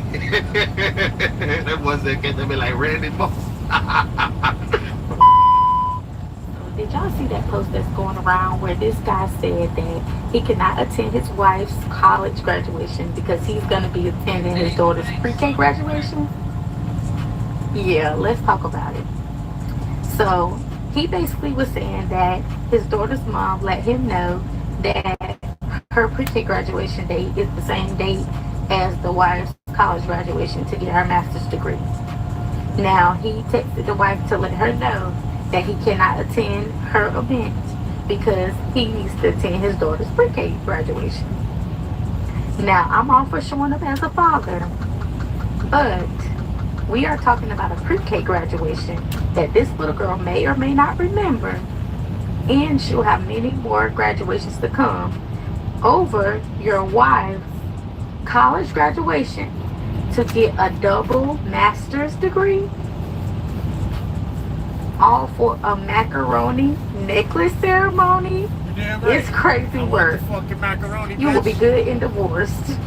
That was that get to be like Randy Moss. Did y'all see that post that's going around where this guy said that he cannot attend his wife's college graduation because he's going to be attending his daughter's pre-K graduation. Yeah, let's talk about it. So he basically was saying that his daughter's mom let him know that her pre-K graduation date is the same date as the wife's college graduation to get her master's degree. Now, he texted the wife to let her know that he cannot attend her event because he needs to attend his daughter's pre-K graduation. Now, I'm all for showing up as a father, but we are talking about a pre-K graduation that this little girl may or may not remember, and she'll have many more graduations to come over your wife's college graduation to get a double master's degree, all for a macaroni necklace ceremony. Right. It's crazy work. Macaroni, you will be good and divorced.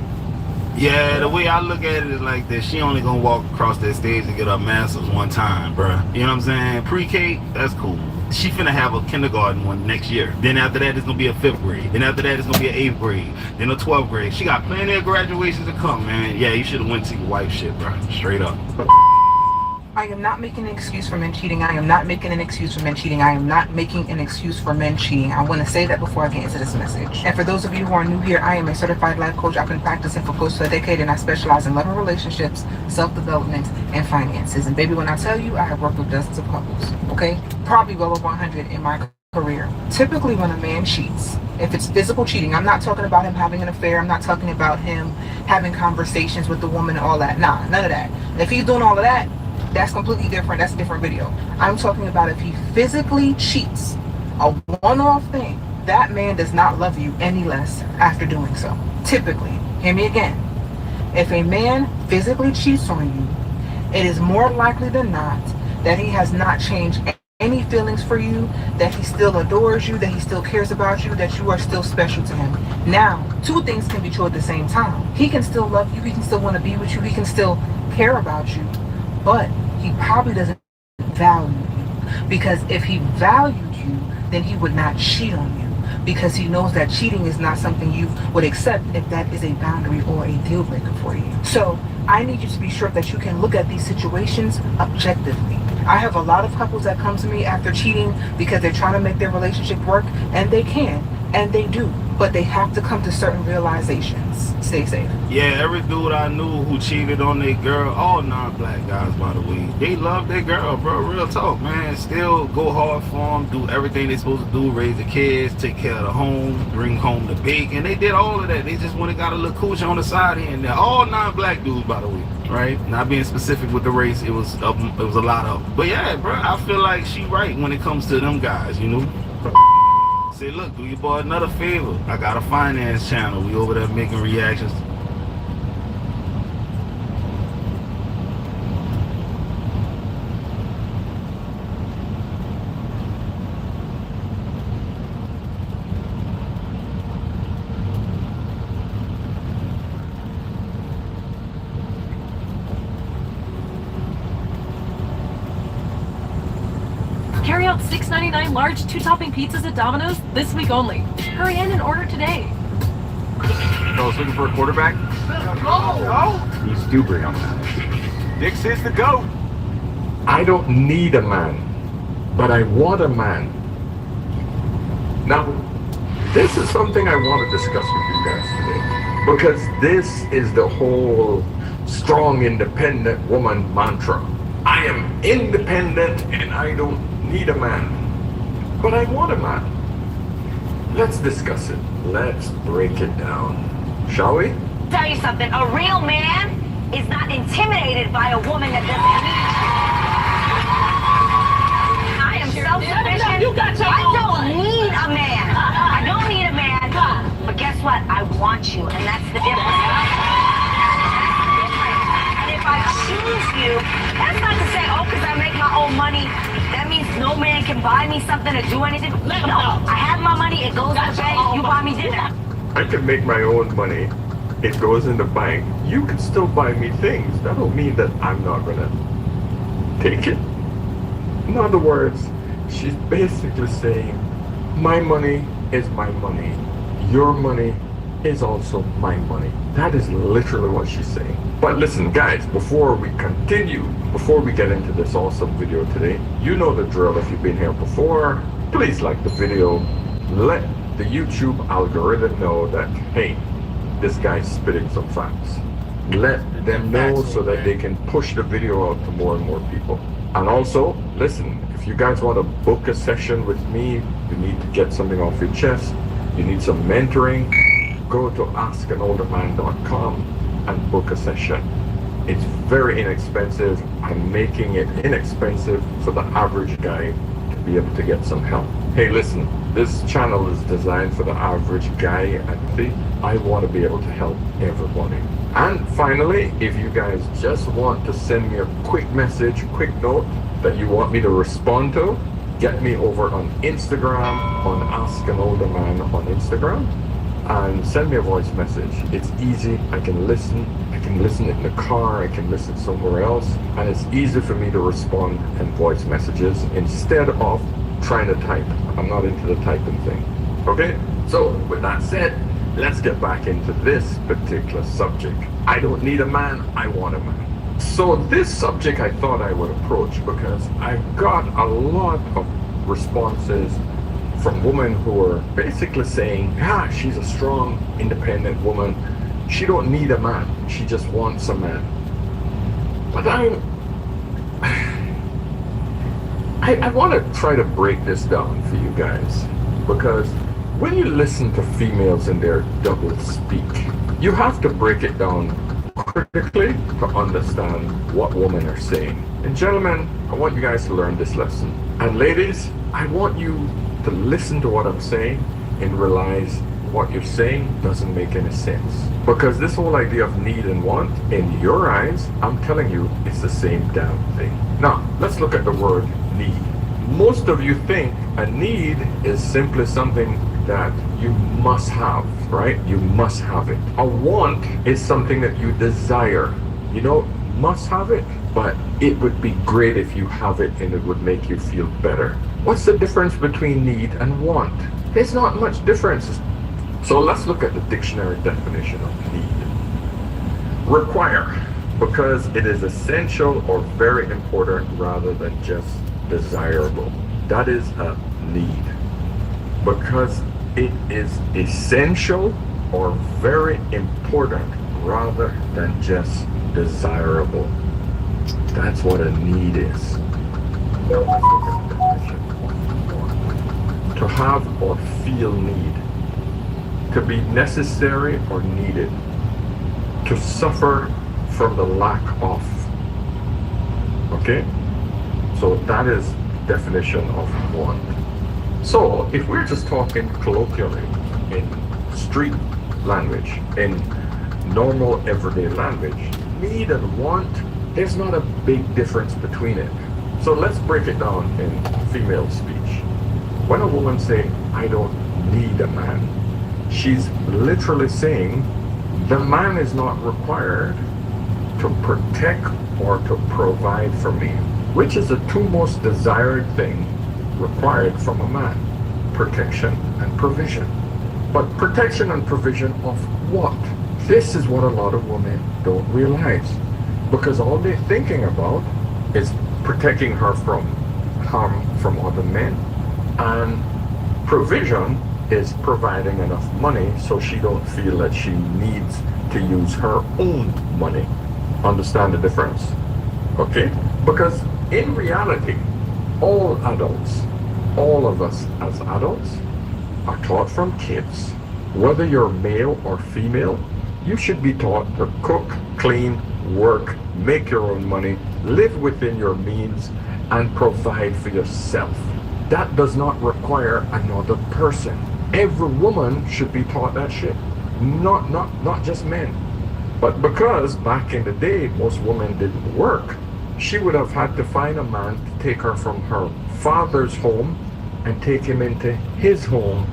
Yeah, the way I look at it is like this. She only gonna walk across that stage and get her master's one time, bruh. You know what I'm saying? Pre-K, that's cool. She finna have a kindergarten one next year. Then after that, it's gonna be a 5th grade. Then after that, it's gonna be an 8th grade. Then a 12th grade. She got plenty of graduations to come, man. Yeah, you should have went to your wife's shit, bruh. Straight up. I am not making an excuse for men cheating. I am not making an excuse for men cheating. I am not making an excuse for men cheating. I want to say that before I get into this message. And for those of you who are new here, I am a certified life coach. I've been practicing for close to a decade, and I specialize in love and relationships, self-development, and finances. And baby, when I tell you, I have worked with dozens of couples, okay? Probably well over 100 in my career. Typically, when a man cheats, if it's physical cheating, I'm not talking about him having an affair. I'm not talking about him having conversations with the woman and all that. Nah, none of that. If he's doing all of that, that's completely different. That's a different video. I'm talking about if he physically cheats, a one-off thing, that man does not love you any less after doing so. Typically, hear me again. If a man physically cheats on you, it is more likely than not that he has not changed any feelings for you, that he still adores you, that he still cares about you, that you are still special to him. Now, two things can be true at the same time. He can still love you, he can still want to be with you, he can still care about you, but he probably doesn't value you. Because if he valued you, then he would not cheat on you. Because he knows that cheating is not something you would accept if that is a boundary or a deal breaker for you. So I need you to be sure that you can look at these situations objectively. I have a lot of couples that come to me after cheating because they're trying to make their relationship work, and they can, and they do, but they have to come to certain realizations. Stay safe. Yeah, every dude I knew who cheated on their girl, all non-black guys, by the way, they love their girl, bro. Real talk, man. Still go hard for them, do everything they supposed to do, raise the kids, take care of the home, bring home the bacon. They did all of that. They just went and got a little coochie on the side here and there. All non-black dudes, by the way, right? Not being specific with the race, it was a lot of them. But yeah, bro, I feel like she right when it comes to them guys, you know? Say, look, do your boy another favor. I got a finance channel. We over there making reactions. Carry out $6.99 large 2-topping pizzas at Domino's this week only. Hurry in and order today. I was looking for a quarterback. Go! He's due on that. Dick says the GOAT. I don't need a man, but I want a man. Now, this is something I want to discuss with you guys today, because this is the whole strong, independent woman mantra. I am independent and I don't need a man, but I want a man. Let's discuss it. Let's break it down, shall we? Tell you something, a real man is not intimidated by a woman that doesn't need you. I am self-sufficient. I don't need a man. I don't need a man. But guess what? I want you, and that's the difference. And if I choose you, that's not to say, oh, because I make my own money, that means no man can buy me something or do anything. No, I have my money, it goes to the bank, you buy me dinner. I can make my own money. It goes in the bank. You can still buy me things. That don't mean that I'm not gonna take it. In other words, she's basically saying, my money is my money. your money is also my money. That is literally what she's saying. But listen, guys, before we continue, before we get into this awesome video today, you know the drill. If you've been here before, please like the video. Let the YouTube algorithm know that, hey, this guy's spitting some facts. Let them know so that they can push the video out to more and more people. And also, listen, if you guys want to book a session with me, you need to get something off your chest, you need some mentoring, go to askanolderman.com and book a session. It's very inexpensive. I'm making it inexpensive for the average guy to be able to get some help. Hey, listen, this channel is designed for the average guy, and I want to be able to help everybody. And finally, if you guys just want to send me a quick message, quick note that you want me to respond to, get me over on Instagram, on Ask an Older Man on Instagram, and send me a voice message. It's easy. I can listen in the car, I can listen somewhere else, and it's easy for me to respond in voice messages instead of trying to type. I'm not into the typing thing. Okay, so with that said, let's get back into this particular subject. I don't need a man, I want a man. So this subject I thought I would approach because I got a lot of responses from women who are basically saying, yeah, she's a strong, independent woman. She don't need a man. She just wants a man. But I want to try to break this down for you guys, because when you listen to females in their double speak, you have to break it down critically to understand what women are saying. And gentlemen, I want you guys to learn this lesson. And ladies, I want you to listen to what I'm saying and realize what you're saying doesn't make any sense. Because this whole idea of need and want, in your eyes, I'm telling you, it's the same damn thing. Now, let's look at the word need. Most of you think a need is simply something that you must have, right? You must have it. A want is something that you desire. You don't must have it, but it would be great if you have it and it would make you feel better. What's the difference between need and want? There's not much difference. So let's look at the dictionary definition of need. Require, because it is essential or very important rather than just desirable. That is a need. Because it is essential or very important rather than just desirable. That's what a need is. Now let's look at the definition of want. To have or feel need. To be necessary or needed. To suffer from the lack of. Okay? So that is definition of want. So if we're just talking colloquially in street language, in normal everyday language, need and want, there's not a big difference between it. So let's break it down in female speech. When a woman says, I don't need a man, she's literally saying the man is not required to protect or to provide for me, which is the two most desired thing required from a man: protection and provision. But protection and provision of what? This is what a lot of women don't realize, because all they're thinking about is protecting her from harm from other men, and provision is providing enough money so she don't feel that she needs to use her own money. Understand the difference? Okay? Because in reality, all adults, all of us as adults, are taught from kids, whether you're male or female, you should be taught to cook, clean, work, make your own money, live within your means, and provide for yourself. That does not require another person. Every woman should be taught that shit. Not just men. But because back in the day, most women didn't work, she would have had to find a man to take her from her father's home and take him into his home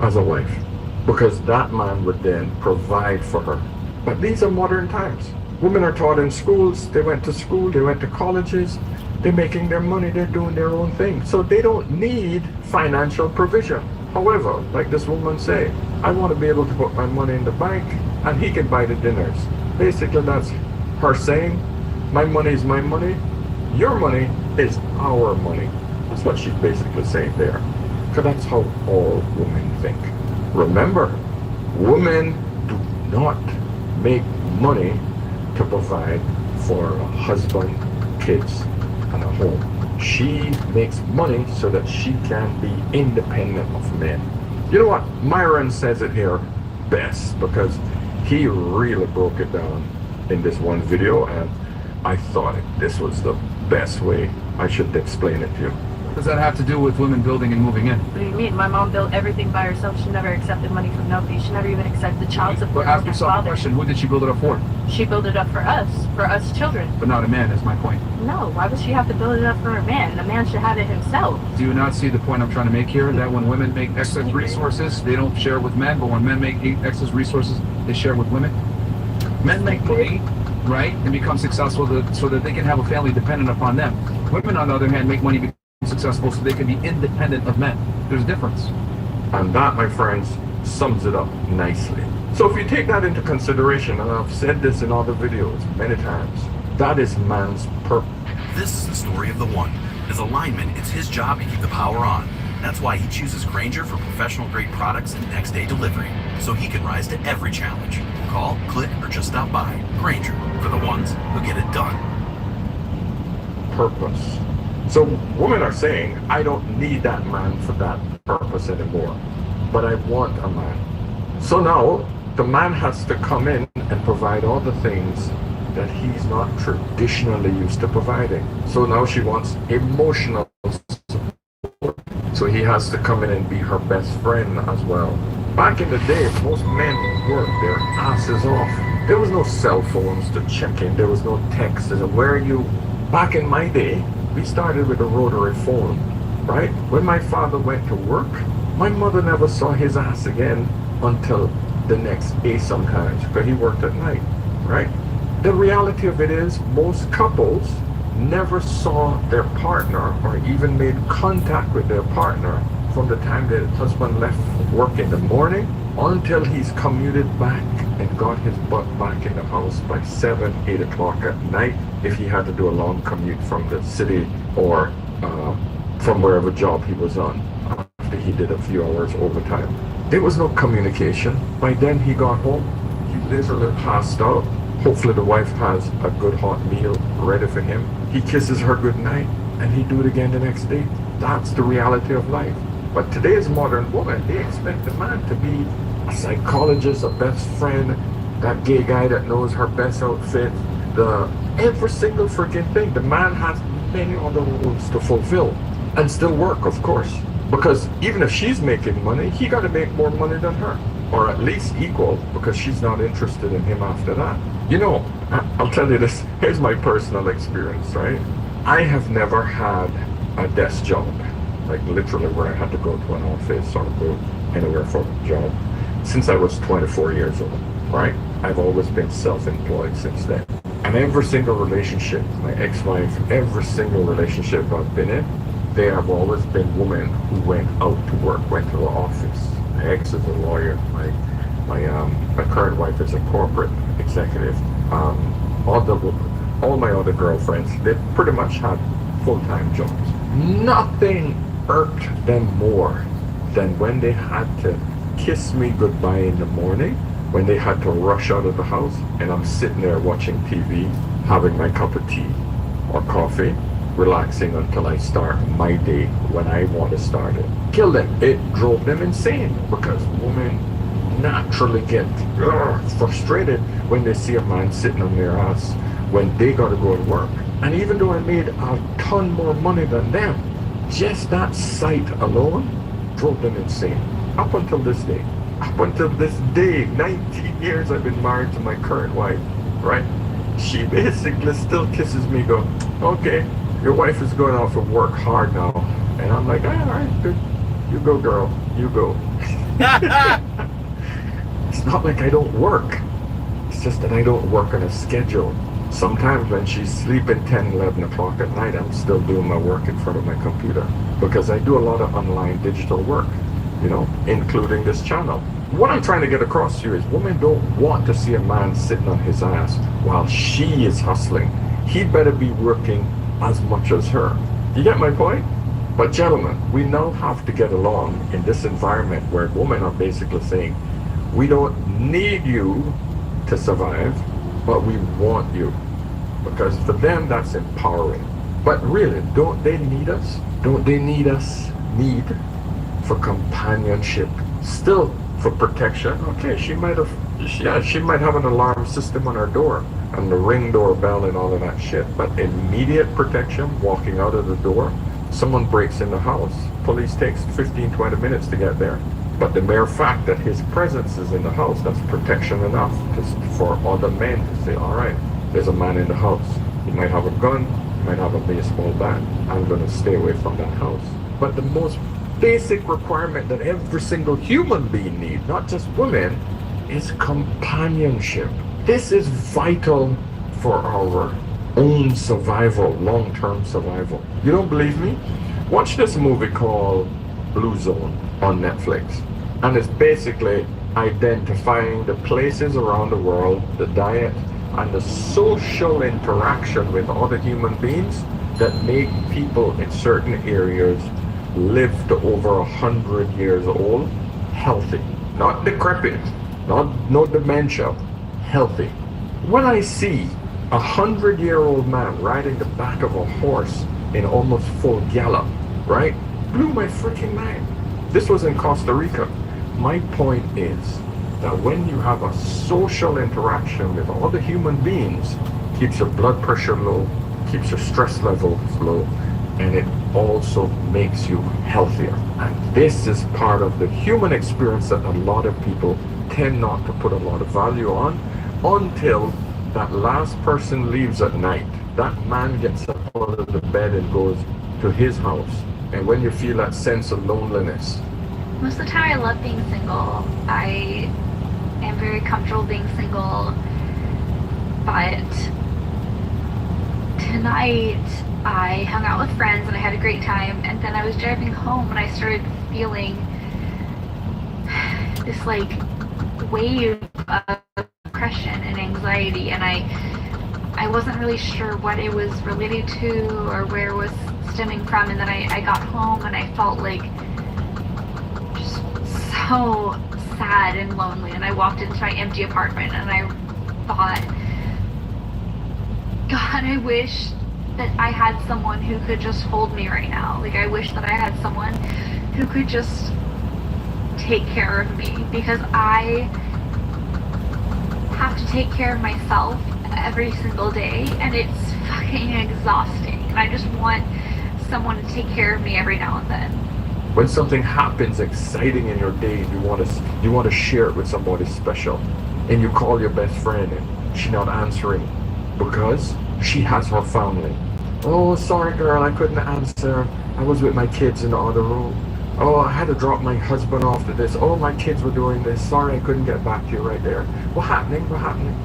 as a wife, because that man would then provide for her. But these are modern times. Women are taught in schools, they went to school, they went to colleges, they're making their money, they're doing their own thing. So they don't need financial provision. However, like this woman say, I want to be able to put my money in the bank and he can buy the dinners. Basically, that's her saying, my money is my money, your money is our money. That's what she's basically saying there. Because that's how all women think. Remember, women do not make money to provide for a husband, kids, and a home. She makes money so that she can be independent of men. You know what? Myron says it here best because he really broke it down in this one video, and I thought this was the best way I should explain it to you. What does that have to do with women building and moving in? What do you mean? My mom built everything by herself. She never accepted money from nobody. She never even accepted child support But ask from her yourself a father. question, who did she build it up for? She built it up for us children. But not a man, is my point. No, why would she have to build it up for a man? The man should have it himself. Do you not see the point I'm trying to make here? That when women make excess resources, they don't share with men, but when men make excess resources, they share with women? Men make money, right, and become successful so that they can have a family dependent upon them. Women, on the other hand, make money, become successful so they can be independent of men. There's a difference. And that, my friends, sums it up nicely. So if you take that into consideration, and I've said this in other videos many times, that is man's purpose. This is the story of the one. As a lineman, it's his job to keep the power on. That's why he chooses Grainger for professional grade products and next day delivery, so he can rise to every challenge. Call, click, or just stop by. Grainger, for the ones who get it done. Purpose. So women are saying, I don't need that man for that purpose anymore, but I want a man. So now the man has to come in and provide all the things that he's not traditionally used to providing. So now she wants emotional support. So he has to come in and be her best friend as well. Back in the day, most men worked their asses off. There was no cell phones to check in. There was no texts. Where are you? Back in my day, we started with a rotary phone, right? When my father went to work, my mother never saw his ass again until the next day sometimes, because he worked at night, right? The reality of it is most couples never saw their partner or even made contact with their partner from the time that husband left work in the morning until he's commuted back and got his butt back in the house by 7, 8 o'clock at night if he had to do a long commute from the city or from wherever job he was on after he did a few hours overtime. There was no communication. By then he got home, he literally passed out. Hopefully the wife has a good hot meal ready for him. He kisses her goodnight and he do it again the next day. That's the reality of life. But today's modern woman, they expect the man to be a psychologist, a best friend, that gay guy that knows her best outfit, every single freaking thing. The man has many other roles to fulfill and still work, of course. Because even if she's making money, he got to make more money than her, or at least equal, because she's not interested in him after that. You know, I'll tell you this, here's my personal experience, right? I have never had a desk job, like literally where I had to go to an office or go anywhere for a job, since I was 24 years old, right? I've always been self-employed since then. And every single relationship, my ex-wife, every single relationship I've been in, they have always been women who went out to work, went to the office. My ex is a lawyer, my current wife is a corporate executive. All my other girlfriends, they pretty much had full-time jobs. Nothing irked them more than when they had to kiss me goodbye in the morning, when they had to rush out of the house, and I'm sitting there watching TV, having my cup of tea or coffee, relaxing until I start my day when I want to start it. Kill them. It drove them insane because women naturally get frustrated when they see a man sitting on their ass when they got to go to work. And even though I made a ton more money than them, just that sight alone drove them insane. Up until this day. Up until this day, 19 years I've been married to my current wife, right? She basically still kisses me, go, okay, your wife is going off of work hard now. And I'm like, all right, good. You go, girl. You go. It's not like I don't work. It's just that I don't work on a schedule. Sometimes when she's sleeping 10, 11 o'clock at night, I'm still doing my work in front of my computer. Because I do a lot of online digital work, you know, including this channel. What I'm trying to get across to you is women don't want to see a man sitting on his ass while she is hustling. He better be working as much as her. You get my point? But gentlemen, we now have to get along in this environment where women are basically saying, we don't need you to survive, but we want you. Because for them, that's empowering. But really, don't they need us? Don't they need us? Need for companionship? Still for protection? Okay, she might have an alarm system on her door and the ring doorbell and all of that shit. But immediate protection, walking out of the door, someone breaks in the house, police takes 15-20 minutes to get there. But the mere fact that his presence is in the house, that's protection enough for other men to say, all right, there's a man in the house. He might have a gun, he might have a baseball bat. I'm going to stay away from that house. But the most basic requirement that every single human being needs, not just women, is companionship. This is vital for our own survival, long-term survival. You don't believe me? Watch this movie called Blue Zone on Netflix. And it's basically identifying the places around the world, the diet, and the social interaction with other human beings that make people in certain areas live to over 100 years old, healthy. Not decrepit, no dementia, healthy. When I see 100-year-old man riding the back of a horse in almost full gallop, right? Blew my freaking mind. This was in Costa Rica. My point is that when you have a social interaction with other human beings, keeps your blood pressure low, keeps your stress levels low, and it also makes you healthier. And this is part of the human experience that a lot of people tend not to put a lot of value on until that last person leaves at night. That man gets up out of the bed and goes to his house. And when you feel that sense of loneliness. Most of the time I love being single. I am very comfortable being single. But tonight I hung out with friends and I had a great time. And then I was driving home and I started feeling this like wave of depression and anxiety, and I wasn't really sure what it was related to or where it was stemming from. And then I got home and I felt like just so sad and lonely, and I walked into my empty apartment and I thought, God, I wish that I had someone who could just hold me right now. Like, I wish that I had someone who could just take care of me, because I have to take care of myself every single day and it's fucking exhausting, and I just want someone to take care of me every now and then. When something happens exciting in your day, you want to share it with somebody special, and you call your best friend and she's not answering because she has her family. Oh, sorry girl, I couldn't answer. I was with my kids in the other room. Oh, I had to drop my husband off to this. Oh, my kids were doing this. Sorry, I couldn't get back to you right there. What happening? What happening?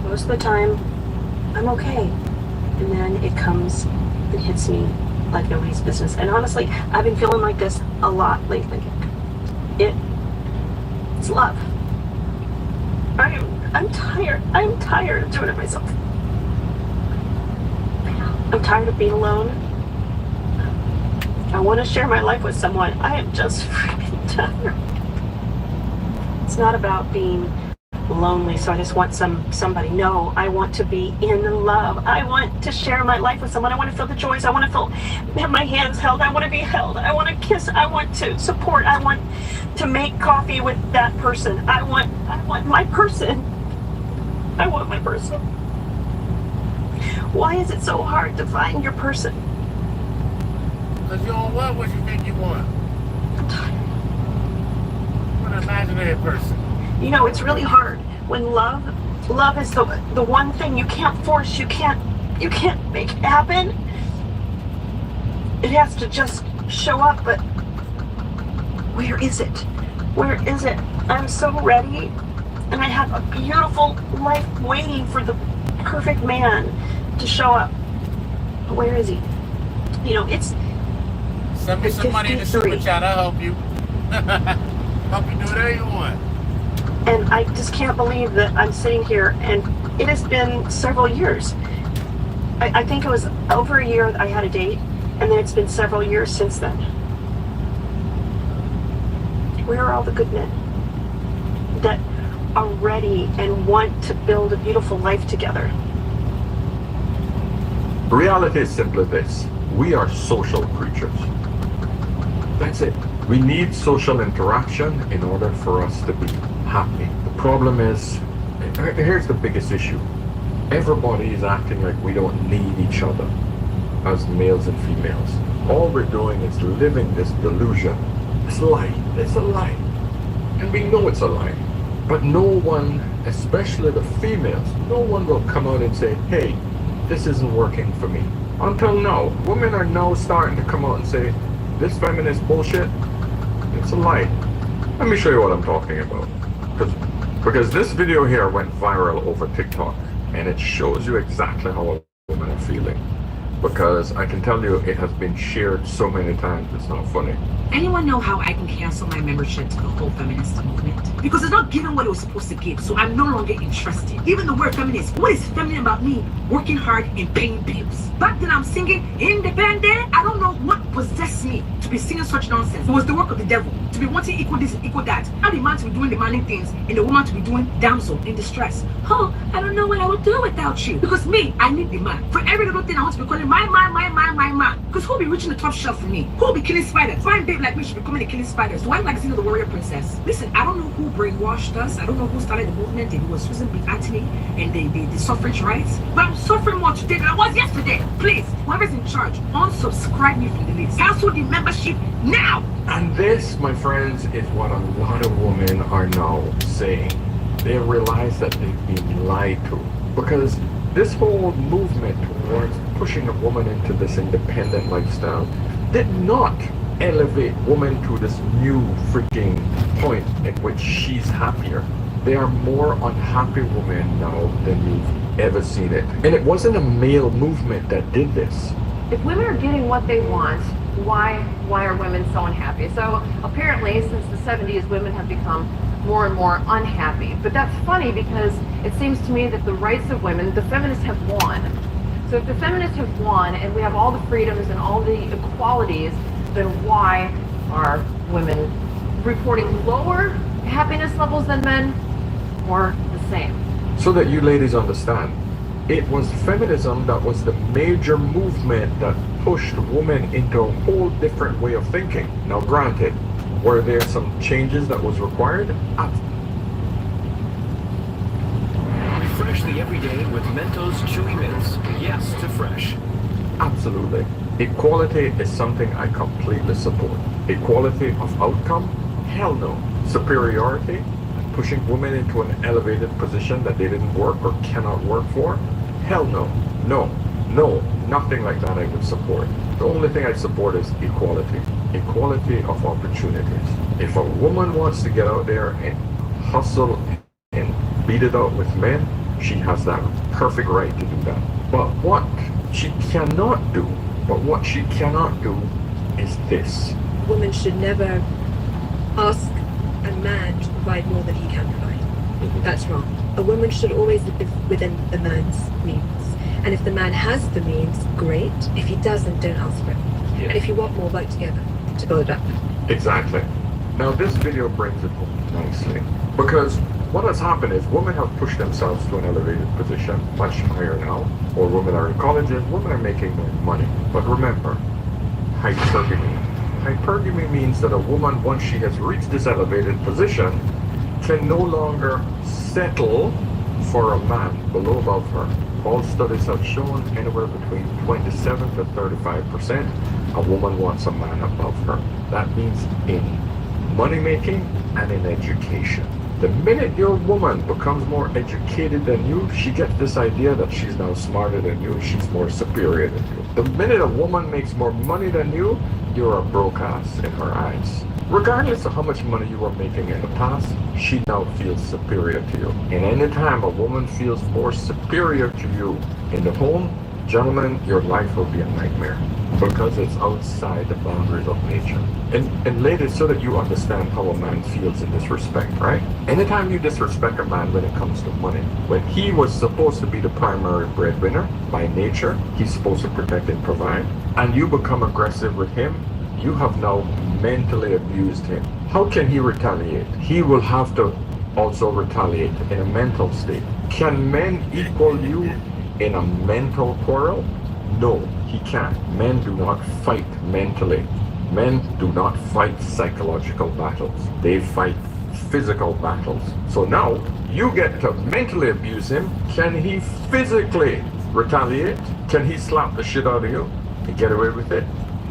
Most of the time, I'm okay. And then it comes and hits me like nobody's business. And honestly, I've been feeling like this a lot lately. It's love. I'm tired. I'm tired of doing it myself. I'm tired of being alone. I want to share my life with someone. I am just freaking tired. It's not about being lonely, so I just want somebody. No, I want to be in love. I want to share my life with someone. I want to feel the joys. I want to have my hands held. I want to be held. I want to kiss. I want to support. I want to make coffee with that person. I want my person. I want my person. Why is it so hard to find your person? Because you don't want what you think you want. I'm tired. You want an imaginary person. You know, it's really hard when love is the one thing you can't force, you can't make it happen. It has to just show up, but where is it? Where is it? I'm so ready, and I have a beautiful life waiting for the perfect man to show up. But where is he? You know, it's send me some money in the super chat. I'll help you. Help you do whatever you want. And I just can't believe that I'm sitting here and it has been several years. I think it was over a year that I had a date, and then it's been several years since then. Where are all the good men that are ready and want to build a beautiful life together? Reality is simply this. We are social creatures. That's it. We need social interaction in order for us to be happy. The problem is, here's the biggest issue. Everybody is acting like we don't need each other as males and females. All we're doing is living this delusion. It's a lie. It's a lie. And we know it's a lie. But no one, especially the females, no one will come out and say, hey, this isn't working for me. Until now. Women are now starting to come out and say, this feminist bullshit, it's a lie. Let me show you what I'm talking about. Because this video here went viral over TikTok, and it shows you exactly how a woman is feeling. Because I can tell you it has been shared so many times, it's not funny. Anyone know how I can cancel my membership to the whole feminist movement? Because it's not giving what it was supposed to give, so I'm no longer interested. Even the word feminist, what is feminine about me working hard and paying bills? Back then I'm singing independent. I don't know what possessed me to be singing such nonsense. It was the work of the devil, to be wanting equal this and equal that. Not the man to be doing demanding things and the woman to be doing damsel in distress. Oh, I don't know what I would do without you. Because me, I need the man. For every little thing I want to be calling my man. Because who'll be reaching the top shelf for me? Who'll be killing spiders? Fine babe like me should be coming and killing spiders. Do I like seeing the warrior princess? Listen, I don't know who brainwashed us. I don't know who started the movement. It was Susan B. Anthony and the suffrage rights. But I'm suffering more today than I was yesterday. Please, whoever's in charge, unsubscribe me from the list. Cancel the membership now. And this, my friends, is what a lot of women are now saying. They realize that they've been lied to. Because this whole movement towards pushing a woman into this independent lifestyle did not elevate women to this new freaking point in which she's happier. They are more unhappy women now than you've ever seen it. And it wasn't a male movement that did this. If women are getting what they want, why are women so unhappy? So apparently since the 70s, women have become more and more unhappy. But that's funny because it seems to me that the rights of women, the feminists have won. So if the feminists have won and we have all the freedoms and all the equalities, then why are women reporting lower happiness levels than men or the same? So that you ladies understand, it was feminism that was the major movement that pushed women into a whole different way of thinking. Now granted, were there some changes that was required? Refresh the everyday with Mentos Chewy Mints. Yes to fresh. Absolutely. Equality is something I completely support. Equality of outcome? Hell no. Superiority? Pushing women into an elevated position that they didn't work or cannot work for? Hell no. No, nothing like that I would support. The only thing I support is equality. Equality of opportunities. If a woman wants to get out there and hustle and beat it out with men, she has that perfect right to do that. But what she cannot do is this. Women should never ask a man to provide more than he can provide. That's wrong. A woman should always live within the man's means. And if the man has the means, great. If he doesn't, don't ask for it. Yeah. And if you want more, work together to build up. Exactly. Now this video brings it home nicely. Because what has happened is women have pushed themselves to an elevated position, much higher now. Or women are in colleges, women are making more money. But remember, hypergamy. Hypergamy means that a woman, once she has reached this elevated position, can no longer settle for a man above her. All studies have shown anywhere between 27 to 35% a woman wants a man above her. That means in money making and in education. The minute your woman becomes more educated than you, she gets this idea that she's now smarter than you, she's more superior than you. The minute a woman makes more money than you, you're a broke ass in her eyes. Regardless of how much money you were making in the past, she now feels superior to you. And anytime a woman feels more superior to you in the home, gentlemen, your life will be a nightmare. because it's outside the boundaries of nature. And ladies, so that you understand how a man feels in this respect, right? Anytime you disrespect a man when it comes to money, when he was supposed to be the primary breadwinner by nature, he's supposed to protect and provide, and you become aggressive with him, you have now mentally abused him. How can he retaliate? He will have to also retaliate in a mental state. Can men equal you in a mental quarrel? No, he can't. Men do not fight mentally. Men do not fight psychological battles. They fight physical battles. So now you get to mentally abuse him. Can he physically retaliate? Can he slap the shit out of you and get away with it?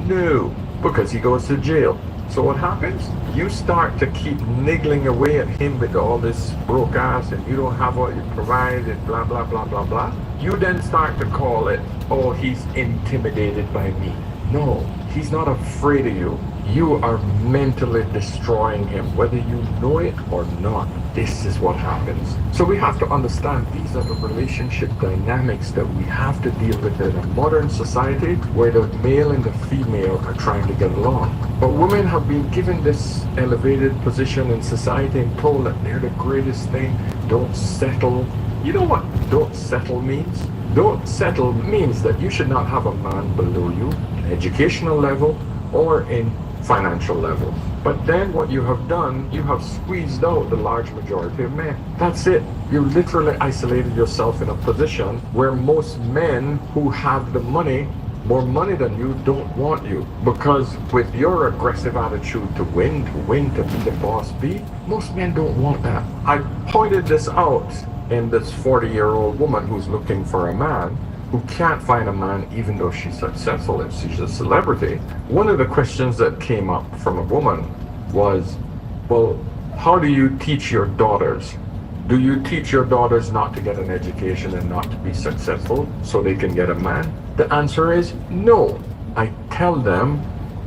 No, because he goes to jail. So what happens? You start to keep niggling away at him with all this broke ass and you don't have what you provide and blah, blah, blah, blah, blah. You then start to call it, oh, he's intimidated by me. No, he's not afraid of you. You are mentally destroying him, whether you know it or not. This is what happens. So we have to understand these are the relationship dynamics that we have to deal with in a modern society where the male and the female are trying to get along. But women have been given this elevated position in society and told that they're the greatest thing. Don't settle. You know what don't settle means? Don't settle means that you should not have a man below you in educational level or in financial level. But then what you have done, you have squeezed out the large majority of men. That's it. You literally isolated yourself in a position where most men who have the money, more money than you, don't want you. Because with your aggressive attitude to win, to be the boss bee, most men don't want that. I pointed this out in this 40-year-old woman who's looking for a man, who can't find a man even though she's successful and she's a celebrity. One of the questions that came up from a woman was, well, how do you teach your daughters? Do you teach your daughters not to get an education and not to be successful so they can get a man? The answer is no. I tell them,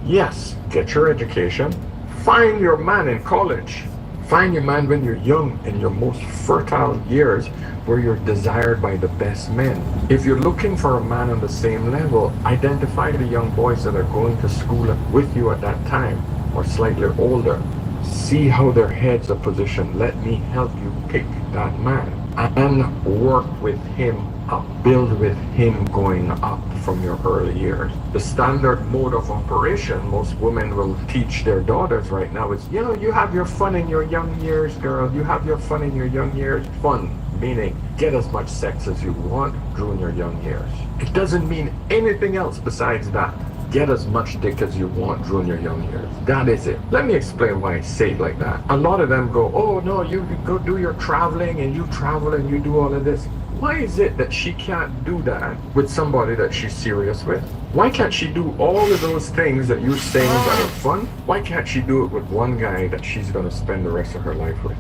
yes, get your education, find your man in college. Find your man when you're young, in your most fertile years, where you're desired by the best men. If you're looking for a man on the same level, identify the young boys that are going to school with you at that time, or slightly older. See how their heads are positioned. Let me help you pick that man. And work with him up. Build with him going up from your early years. The standard mode of operation most women will teach their daughters right now is, you know, you have your fun in your young years, girl. You have your fun in your young years. Fun, meaning get as much sex as you want during your young years. It doesn't mean anything else besides that. Get as much dick as you want during your young years. That is it. Let me explain why I say it like that. A lot of them go, oh no, you go do your traveling and you travel and you do all of this. Why is it that she can't do that with somebody that she's serious with? Why can't she do all of those things that you're saying that are fun? Why can't she do it with one guy that she's going to spend the rest of her life with?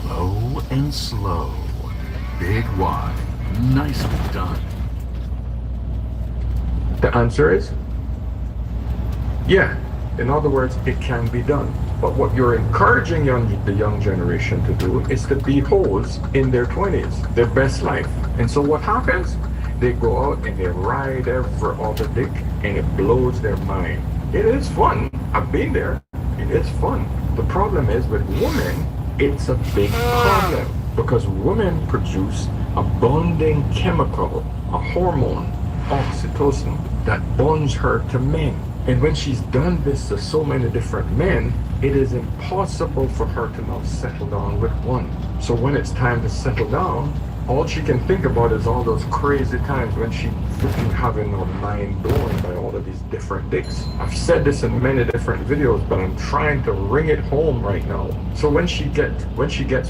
Low and slow. Big Y. Nicely done. The answer is, yeah. In other words, it can be done. But what you're encouraging the young generation to do is to be hoes in their 20s, their best life. And so what happens? They go out and they ride every other dick and it blows their mind. It is fun. I've been there. It is fun. The problem is with women, it's a big problem because women produce a bonding chemical, a hormone, oxytocin, that bonds her to men. And when she's done this to so many different men, it is impossible for her to now settle down with one. So when it's time to settle down, all she can think about is all those crazy times when she's freaking having her mind blown by all of these different dicks. I've said this in many different videos, but I'm trying to ring it home right now. So when she gets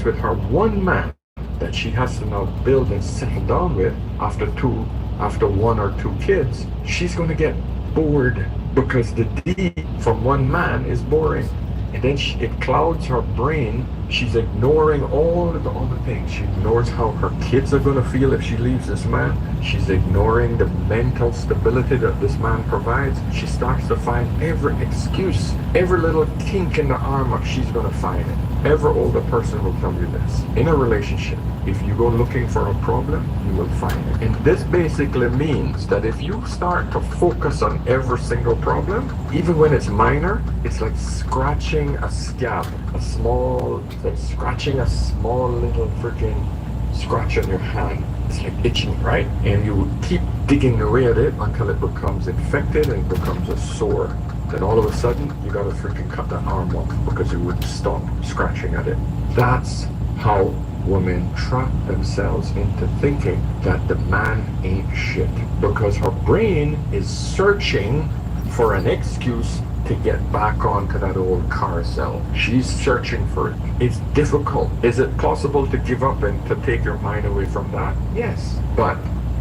with her one man that she has to now build and settle down with after one or two kids, she's going to get bored because the D from one man is boring. And then it clouds her brain. She's ignoring all of the other things. She ignores how her kids are going to feel if she leaves this man. She's ignoring the mental stability that this man provides. She starts to find every excuse, every little kink in the armor, she's going to find it. Every older person will tell you this. In a relationship, if you go looking for a problem, you will find it. And this basically means that if you start to focus on every single problem, even when it's minor, it's like scratching a scab, it's like scratching a small little freaking scratch on your hand. It's like itching, right? And you keep digging away at it until it becomes infected and becomes a sore. Then all of a sudden, you gotta freaking cut the arm off because you wouldn't stop scratching at it. That's how women trap themselves into thinking that the man ain't shit. Because her brain is searching for an excuse to get back onto that old carousel. She's searching for it. It's difficult. Is it possible to give up and to take your mind away from that? Yes. But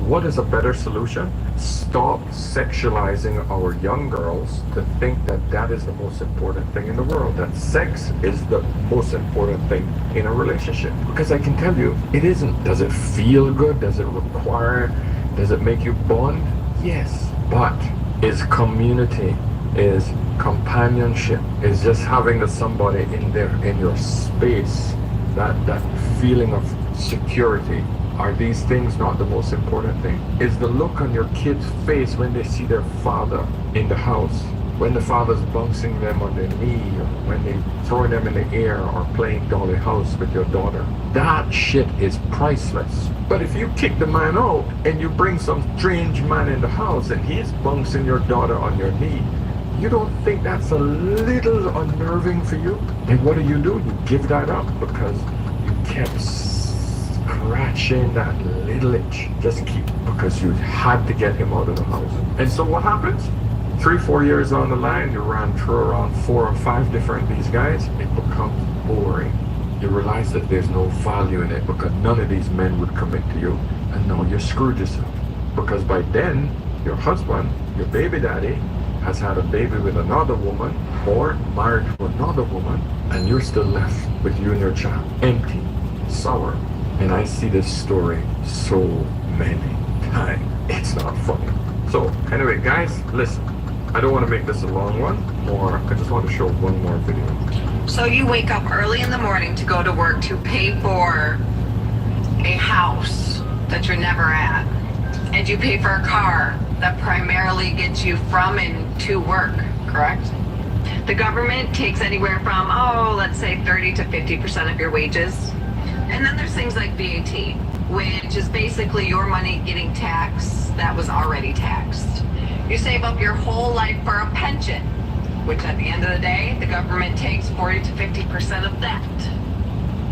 what is a better solution? Stop sexualizing our young girls to think that that is the most important thing in the world, that sex is the most important thing in a relationship. Because I can tell you, it isn't. Does it feel good? Does it make you bond? Yes. But is community, is companionship, is just having somebody in your space, that feeling of security. Are these things not the most important thing? Is the look on your kid's face when they see their father in the house, when the father's bouncing them on their knee, or when they throwing them in the air or playing dolly house with your daughter? That shit is priceless. But if you kick the man out and you bring some strange man in the house and he's bouncing your daughter on your knee, you don't think that's a little unnerving for you? And what do? You give that up because you kept scratching that little itch, because you had to get him out of the house. And so what happens? 3-4 years on the line, you ran through around 4 or 5 different these guys, it becomes boring. You realize that there's no value in it because none of these men would commit to you, and now you screwed yourself. Because by then, your husband, your baby daddy, has had a baby with another woman or married to another woman, and you're still left with you and your child, empty, sour. And I see this story so many times. It's not funny. So anyway, guys, listen. I don't want to make this a long one, or I just want to show one more video. So you wake up early in the morning to go to work to pay for a house that you're never at. And you pay for a car that primarily gets you from and to work, correct? The government takes anywhere from, let's say 30 to 50% of your wages. And then there's things like VAT, which is basically your money getting taxed that was already taxed. You save up your whole life for a pension, which at the end of the day, the government takes 40 to 50% of that.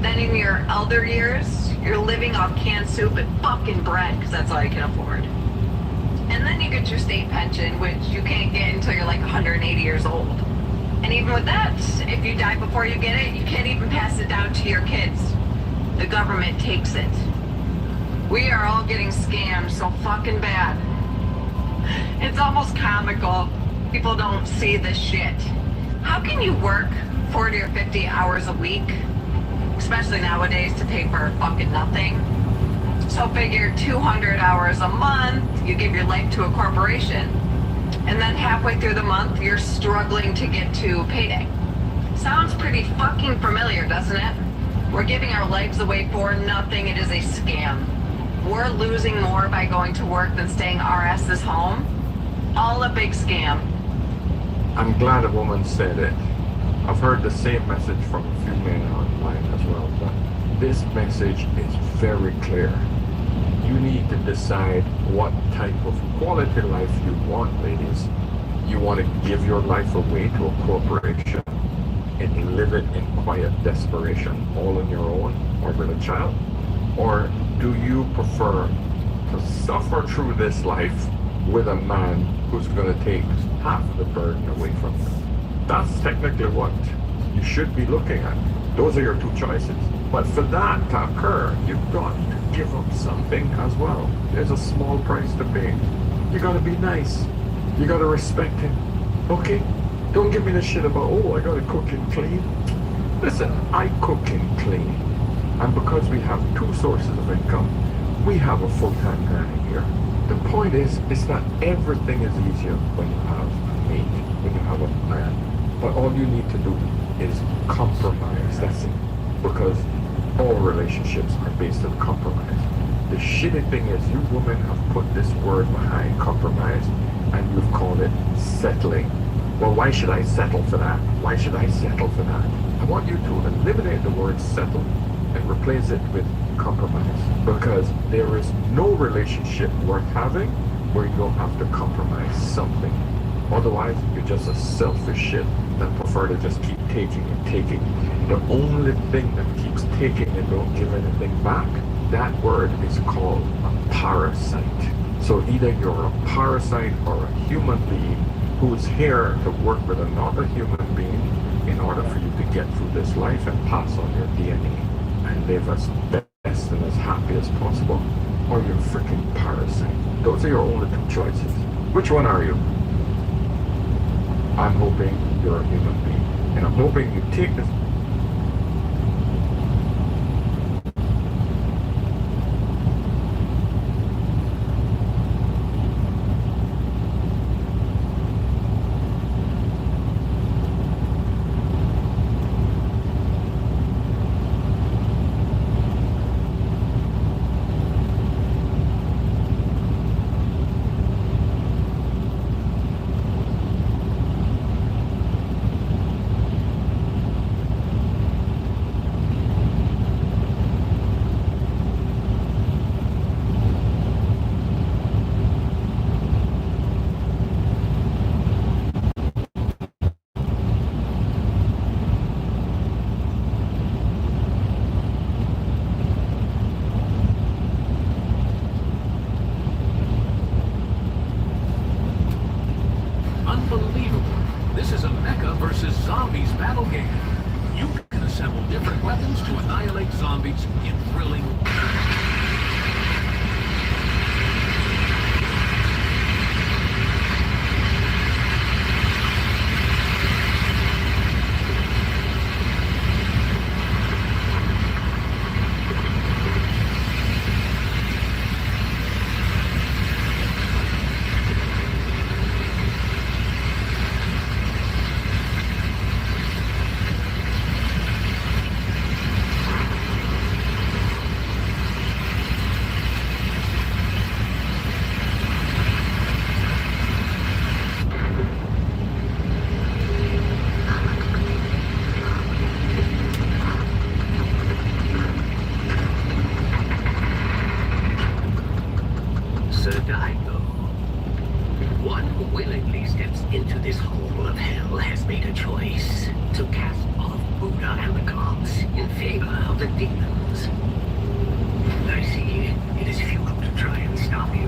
Then in your elder years, you're living off canned soup and fucking bread, because that's all you can afford. And then you get your state pension, which you can't get until you're like 180 years old. And even with that, if you die before you get it, you can't even pass it down to your kids. The government takes it. We are all getting scammed so fucking bad. It's almost comical. People don't see this shit. How can you work 40 or 50 hours a week, especially nowadays, to pay for fucking nothing? So figure 200 hours a month, you give your life to a corporation, and then halfway through the month, you're struggling to get to payday. Sounds pretty fucking familiar, doesn't it? We're giving our lives away for nothing. It is a scam. We're losing more by going to work than staying our asses home. All a big scam. I'm glad a woman said it. I've heard the same message from a few men online as well, but this message is very clear. You need to decide what type of quality life you want, ladies. You want to give your life away to a corporation and live it in quiet desperation, all on your own, or with a child? Or do you prefer to suffer through this life with a man who's going to take half the burden away from you? That's technically what you should be looking at. Those are your two choices. But for that to occur, you've got to give up something as well. There's a small price to pay. You got to be nice. You got to respect him. Okay? Don't give me the shit about, I got to cook and clean. Listen, I cook and clean. And because we have two sources of income, we have a full-time nanny here. The point is not everything is easier when you have a mate, when you have a man. But all you need to do is compromise. That's it. Because all relationships are based on compromise. The shitty thing is you women have put this word behind compromise and you've called it settling. Well, why should I settle for that? Why should I settle for that? I want you to eliminate the word settle and replace it with compromise. Because there is no relationship worth having where you don't have to compromise something. Otherwise, you're just a selfish shit that prefer to just keep taking and taking. The only thing that keeps taking and don't give anything back, that word is called a parasite. So either you're a parasite or a human being who's here to work with another human being in order for you to get through this life and pass on your DNA and live as best and as happy as possible, or you're a freaking parasite. Those are your only two choices. Which one are you? I'm hoping you're a human being, and I'm hoping you take this. Unbelievable. This is a mecha versus zombies battle game. You can assemble different weapons to annihilate zombies in thrilling. Dyno. One who willingly steps into this hole of hell has made a choice to cast off Buddha and the gods in favor of the demons. I see it is futile to try and stop you.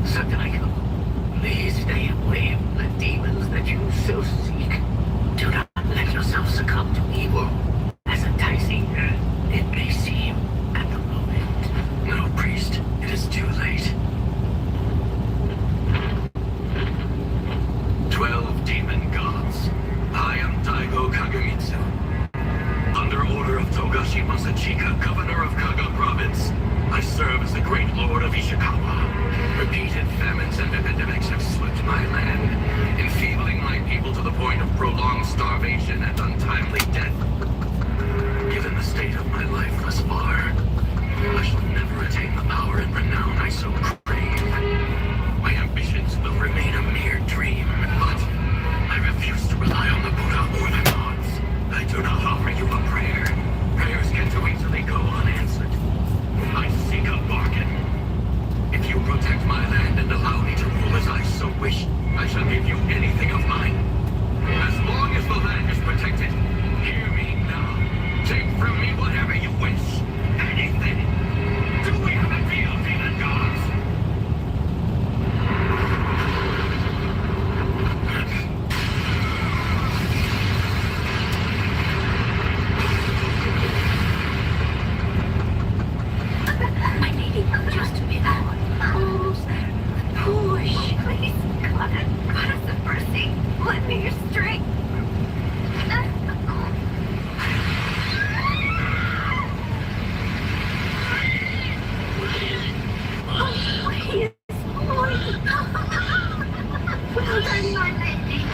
Sir Dyno, please stay away from the demons that you so seek. Do not let yourself succumb to evil, as enticing it may seem at the moment. No, priest, it is too late. 12 demon gods. I am Daigo Kagamitsu. Under order of Togashi Masachika, governor of Kaga province, I serve as the great lord of Ishikawa. Repeated famines and epidemics have swept my land, enfeebling my people to the point of prolonged starvation and untimely death. Given the state of my life thus far, I shall never attain the power and renown I so crave. My ambitions will remain a mere dream, but I refuse to rely on the Buddha or the gods. I do not offer you a prayer. Prayers can too easily go unanswered. I seek a bargain. If you protect my land and allow me to rule as I so wish, I shall give you anything of mine. As long as the land is protected, hear me now. Take from me whatever you wish. Anything. Do we have a deal, demon gods? My lady, just a bit more. Closer. Push. Please, God us have mercy. Lend me your strength. Please. Well done, my lady.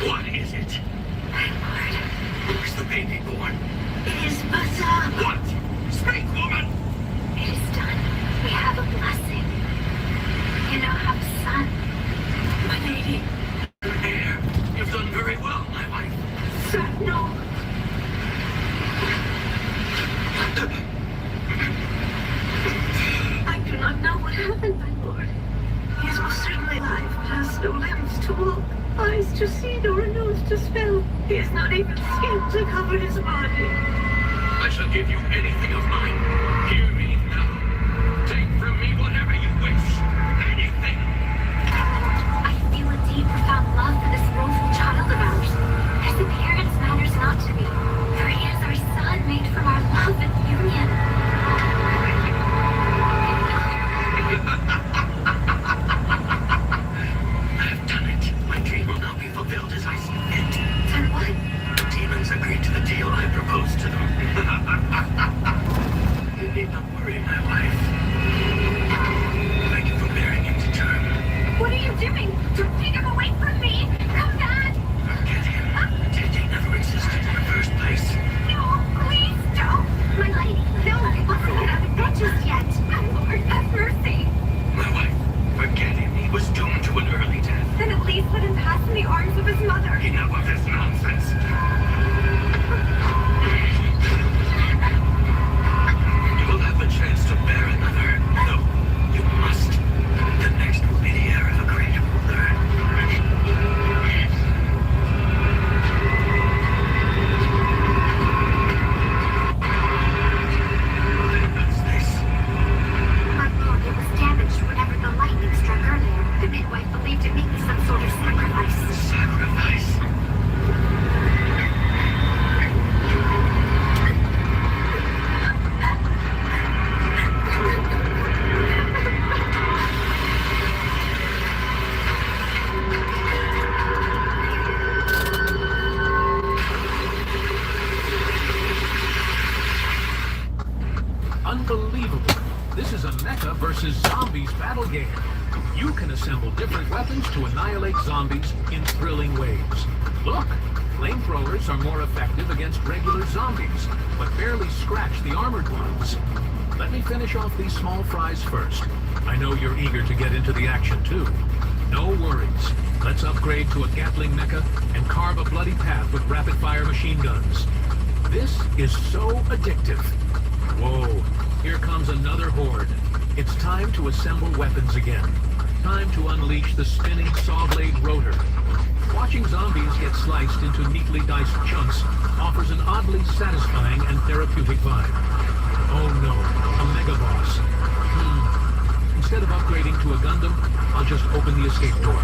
What is it? My lord, Is the baby born? it is but What? Speak, woman! It is done. We have a blessing. You now have a son. My lady. Here, you've done very well, my wife. Sir, no. I do not know what happened, my lord. He is most certainly alive, but has no limbs to walk, eyes to see, nor a nose to smell. He has not even skin to cover his body. I shall give you anything of mine. Hear me now. Take from me whatever you wish. Anything. I feel a deep, profound love for this woeful child of ours. His appearance matters not to me, for he is our son made from our love and union. I've done it. My dream will now be fulfilled as I see fit. Then what? The demons agreed to the deal I proposed to them. You need not worry, my wife. Thank you for bearing him to term. What are you doing? Don't take him away from me! Come back! Forget him. Diddy never existed in the first place. No, please don't! My lady, no, I wasn't having that just yet. My lord, have mercy! My wife, forget him. He was doomed to an early death. Then at least let him pass in the arms of his mother. Enough of this nonsense. You will have a chance to bear another. No, you must. The next will be the heir of a great ruler. What's this? My lord, it was damaged whenever the lightning struck earlier. The midwife believed it may be some sort of sacrifice. Sacrifice? Unbelievable. This is a mecha versus zombies battle game. You can assemble different weapons to annihilate zombies in thrilling ways. Look, flamethrowers are more effective against regular zombies, but barely scratch the armored ones. Let me finish off these small fries first. I know you're eager to get into the action too. No worries. Let's upgrade to a Gatling mecha and carve a bloody path with rapid-fire machine guns. This is so addictive. Whoa, here comes another horde. It's time to assemble weapons again. Time to unleash the spinning saw blade rotor. Watching zombies get sliced into neatly diced chunks offers an oddly satisfying and therapeutic vibe. Oh no, a mega boss. Instead of upgrading to a Gundam, I'll just open the escape door.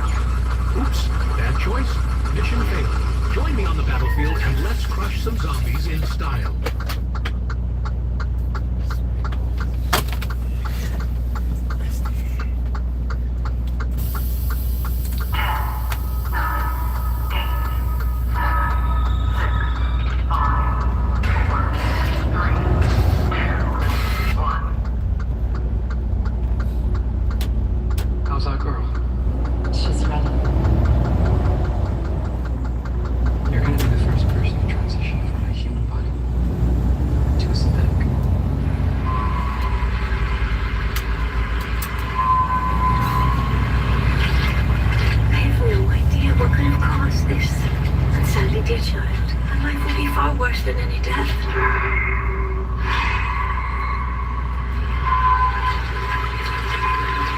Oops, bad choice. Mission failed. Join me on the battlefield and let's crush some zombies in style. How's that girl? She's ready. You're gonna be the first person to transition from a human body to a synthetic. I have no idea what could have caused this. And sadly, dear child, her life will be far worse than any death.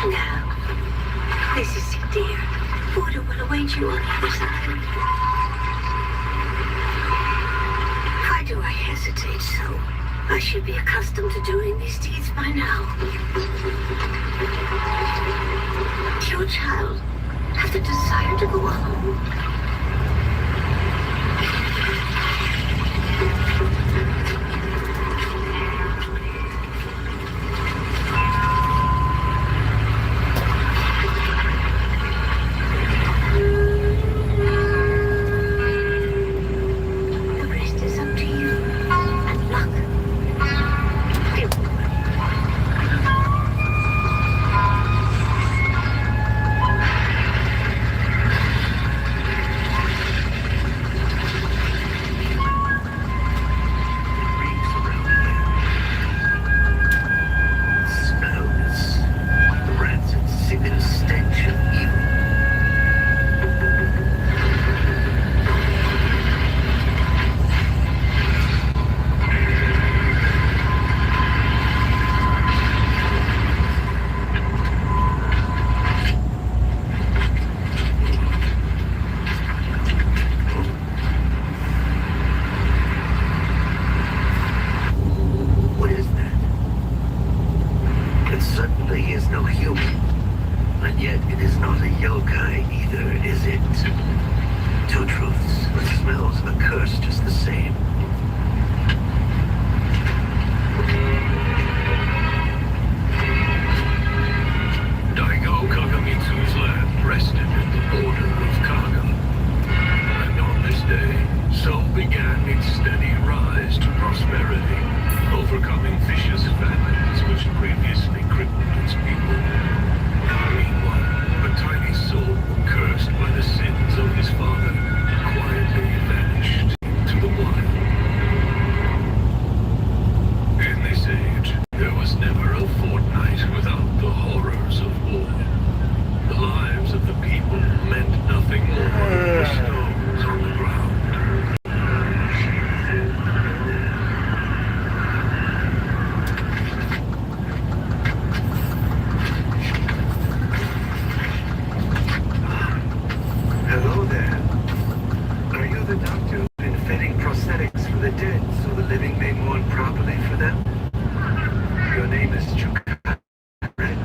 Now, this is it, dear. Buddha will await you on the other side. Why do I hesitate so? I should be accustomed to doing these deeds by now. Your child have the desire to go home. The rest is up to you and luck. Smells. The rancid, sickly stench of evil. What is that? It certainly is no human. And yet it is not a yokai either, is it? Two truths, but smells accursed just the same. Daigo Kagamitsu's land rested at the border of Kaga. And on this day, so began its steady rise to prosperity, overcoming vicious famines which previously crippled its people. Meanwhile, a tiny soul cursed by the sins of his father quietly vanished into the wild. In this age, there was never a fortnight without the horrors of war. The lives of the people meant nothing more than the stones on the ground. Hello there. Are you the doctor who's been fitting prosthetics for the dead so the living may mourn properly for them? Your name is Chuka, right?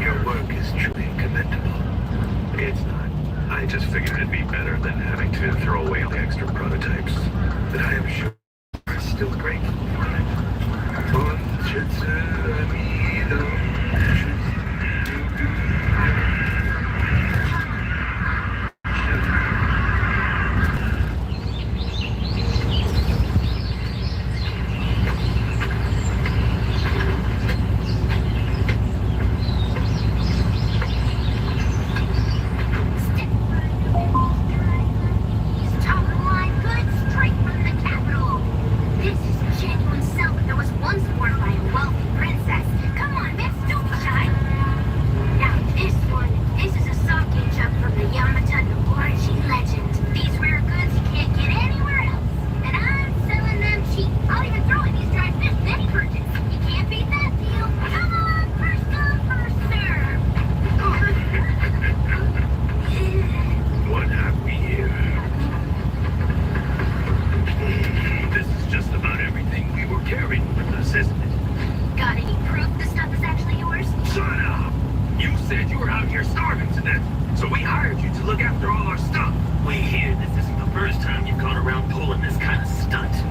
Your work is truly commendable. It's not. I just figured it'd be better than having to throw away all the extra prototypes. But I am sure you're still grateful for it.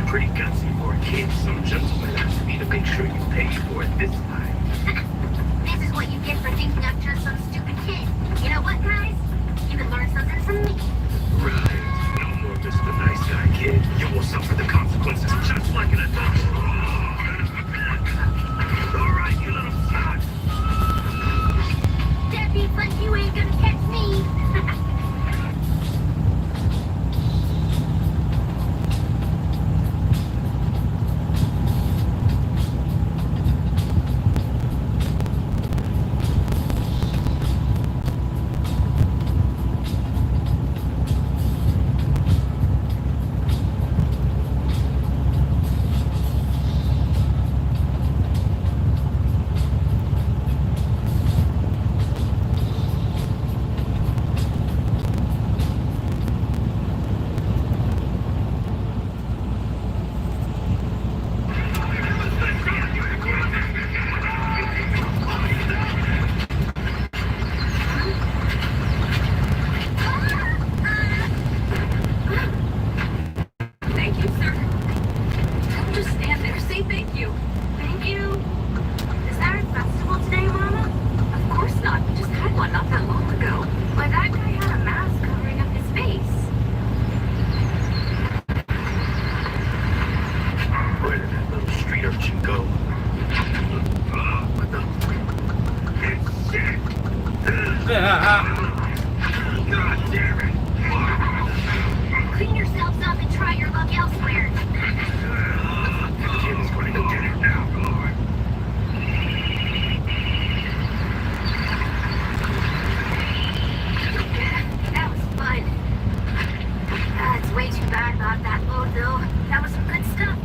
pretty gutsy for a kid. Some gentleman asked me to make sure you pay for it this time. This is what you get for thinking I'm just some stupid kid. You know what, guys? You can learn something from me. Right. No more Mr. Nice Guy, kid. You will suffer the consequences just like an adult. All right, you little sod. Deadbeat, but you ain't gonna catch me. Thank you, sir. Don't just stand there. Say thank you. Thank you. Is there a festival today, Mama? Of course not. We just had one not that long ago. Why, that guy had a mask covering up his face. Where did that little street urchin go? What the? It's shit! God damn it! Clean yourselves up and try your luck elsewhere. Jim's gonna go get it now, Lord. That was fun. It's way too bad about that load, though. That was some good stuff.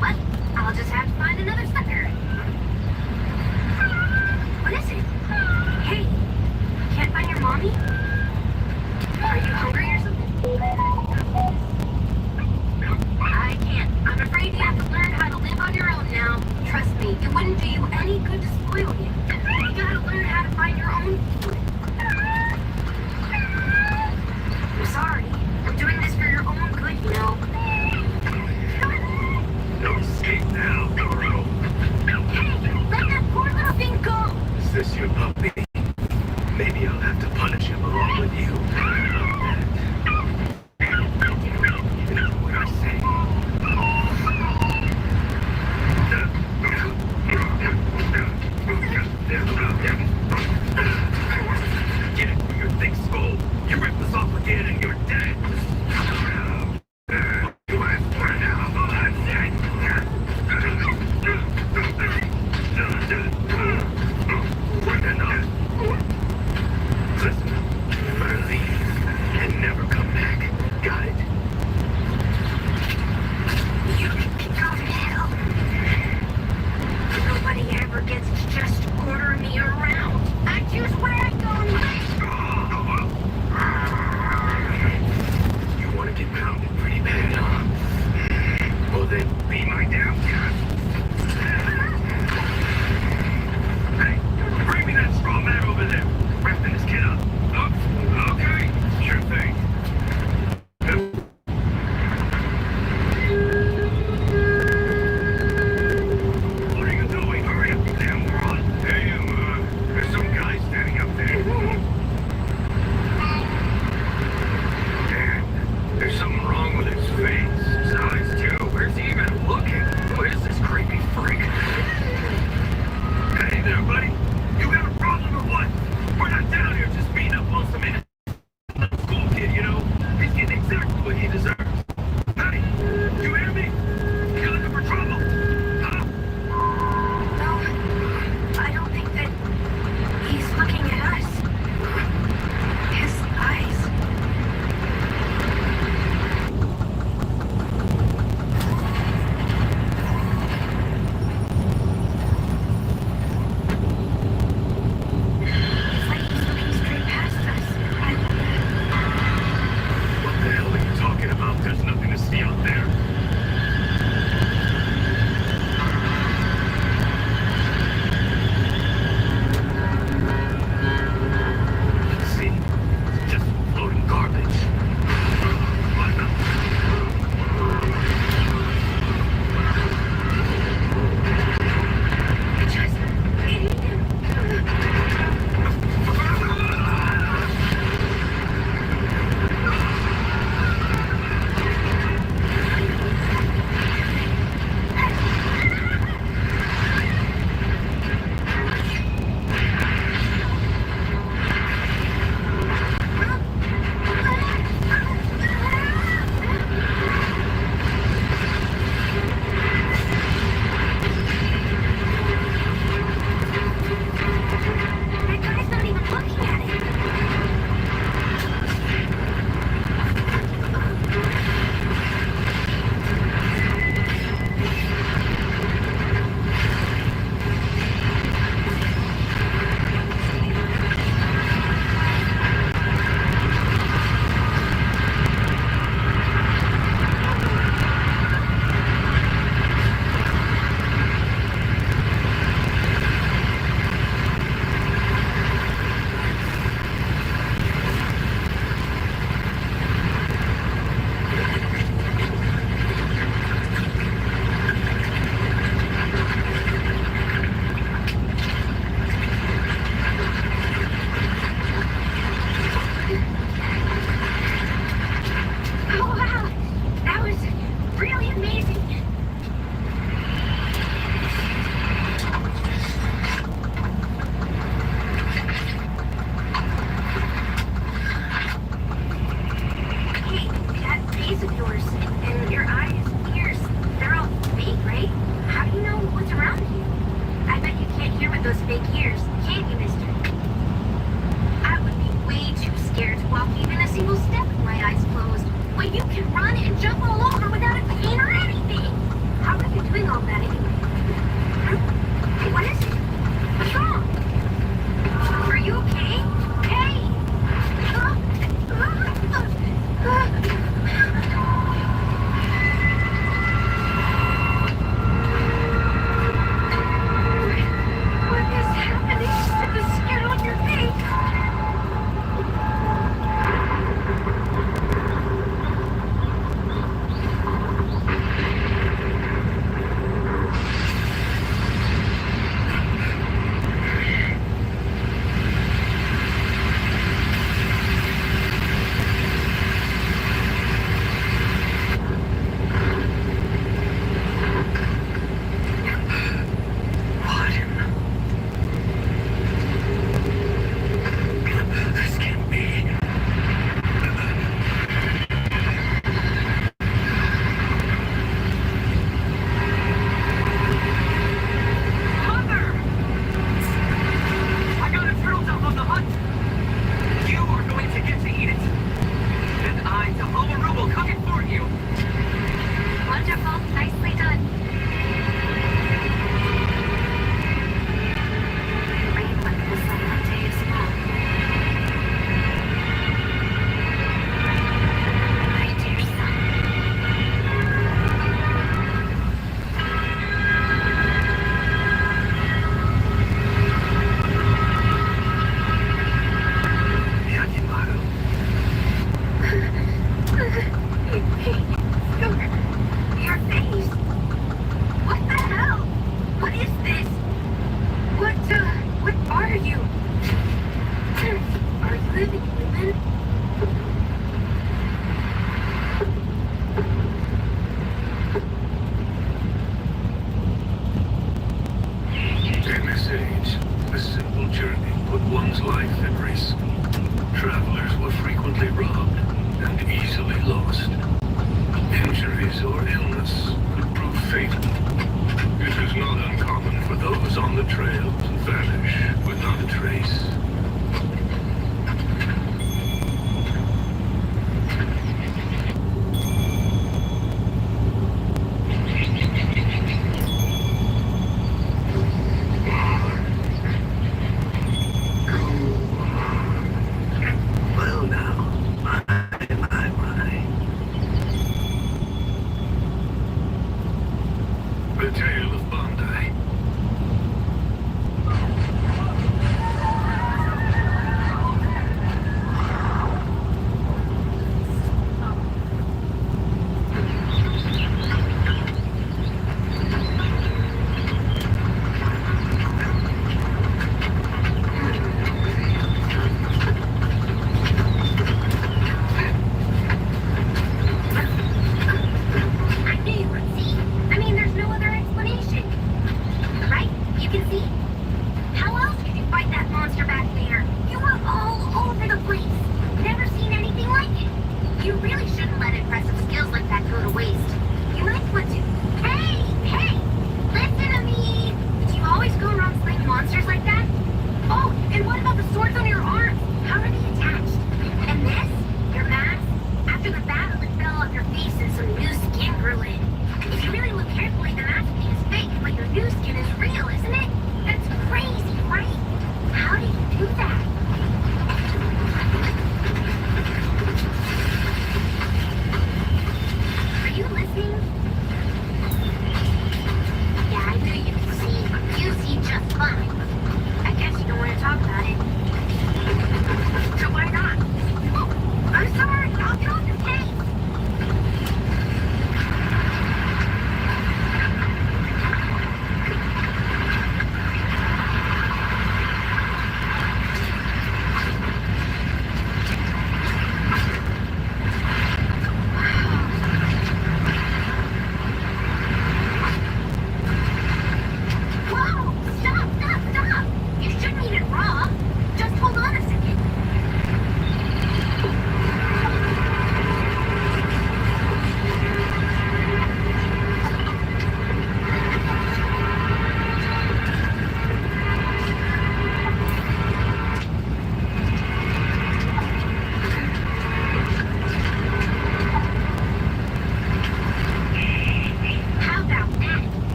But I'll just have to find another sucker. What is it? Hey, can't find your mommy? Are you hungry or something? I can't. I'm afraid you have to learn how to live on your own now. Trust me, it wouldn't do you any good to spoil you. You gotta learn how to find your own food. I'm sorry. I'm doing this for your own good, you know. No escape now, Doro. Hey, let that poor little thing go. Is this your puppy? Maybe I'll have to punish him along with you. You know what I say? tale of Bandai.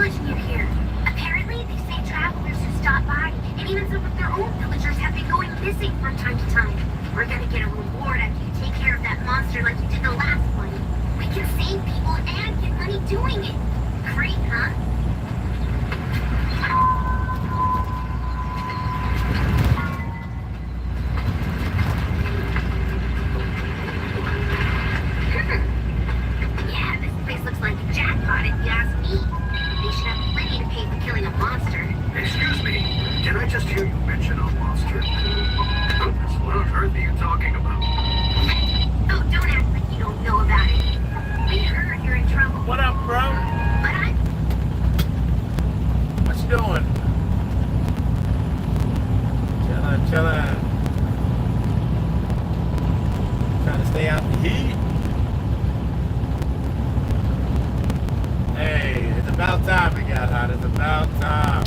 pillaging you here. Apparently, they say travelers who stop by, and even some of their own villagers have been going missing from time to time. We're gonna get a reward after you take care of that monster like you did the last one. We can save people and get money doing it. Great, huh? Yeah, this place looks like a jackpot if you ask me. They should have plenty to pay for killing a monster. Excuse me, did I just hear you mention a monster? Goodness, what on earth are you talking about? Oh, don't act like you don't know about it. We heard you're in trouble. What up, bro? But I... What you doing? Chillin'. Trying to stay out the heat. Hey, it's about time it got hot. It's about time.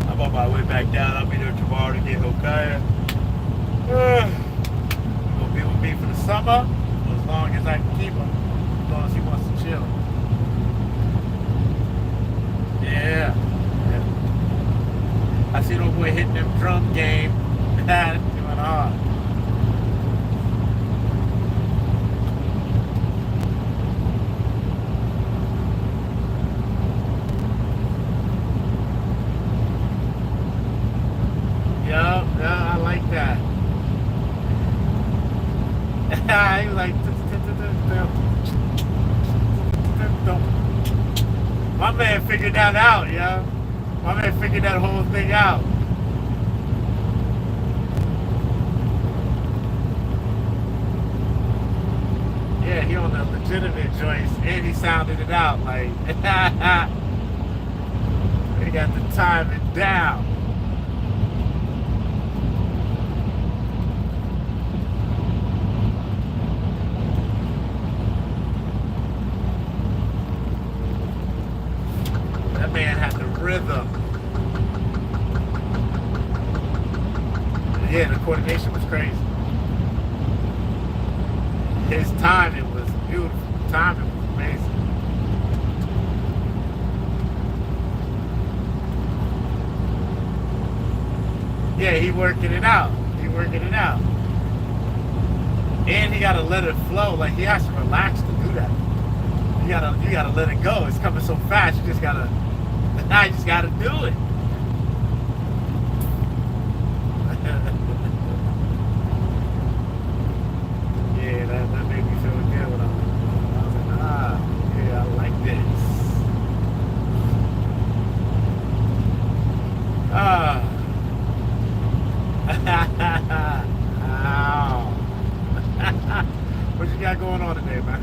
I'm on my way back down. I'll be there tomorrow to get Hokaya. Gonna be with me for the summer, as long as I can keep her. As long as he wants to chill. Yeah. I see no boy hitting them drum game. That's doing hard. Yeah, I like that. He was like, my man figured that out, yeah. My man figured that whole thing out. Yeah, he on the legitimate joints, and he sounded it out like, he got the timing down. That man had the rhythm. Yeah, the coordination was crazy. His timing was beautiful. The timing was amazing. Yeah, he working it out. And he gotta let it flow. Like, he has to relax to do that. You gotta let it go. It's coming so fast. You just gotta do it. Yeah, that made me feel good when I was like, yeah, I like this. Ow. What you got going on today, man?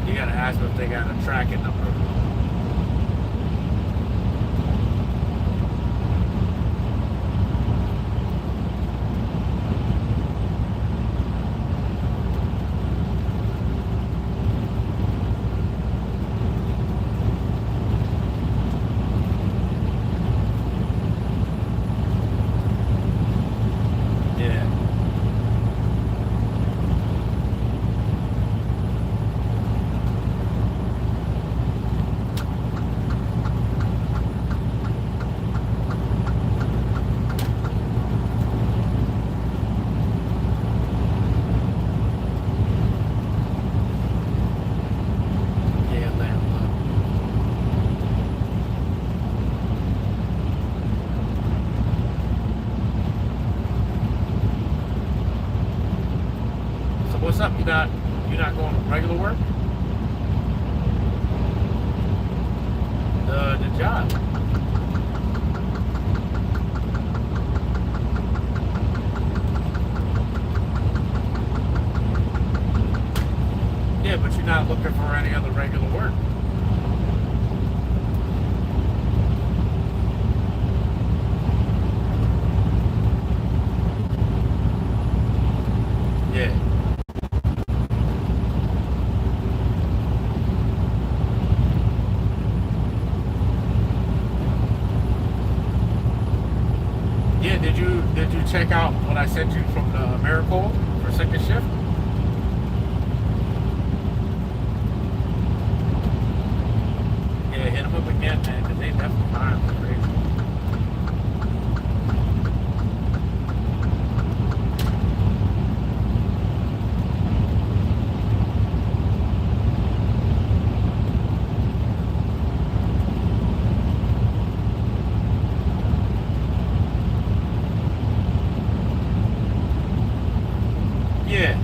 You gotta ask them if they got a tracking number. What's up? You're not going to regular work? The job. Yeah, but you're not looking for any other regular work. check out what I sent you from the Miracle for second shift? Yeah, hit them up again, man, because they left the time. It's crazy. Yeah.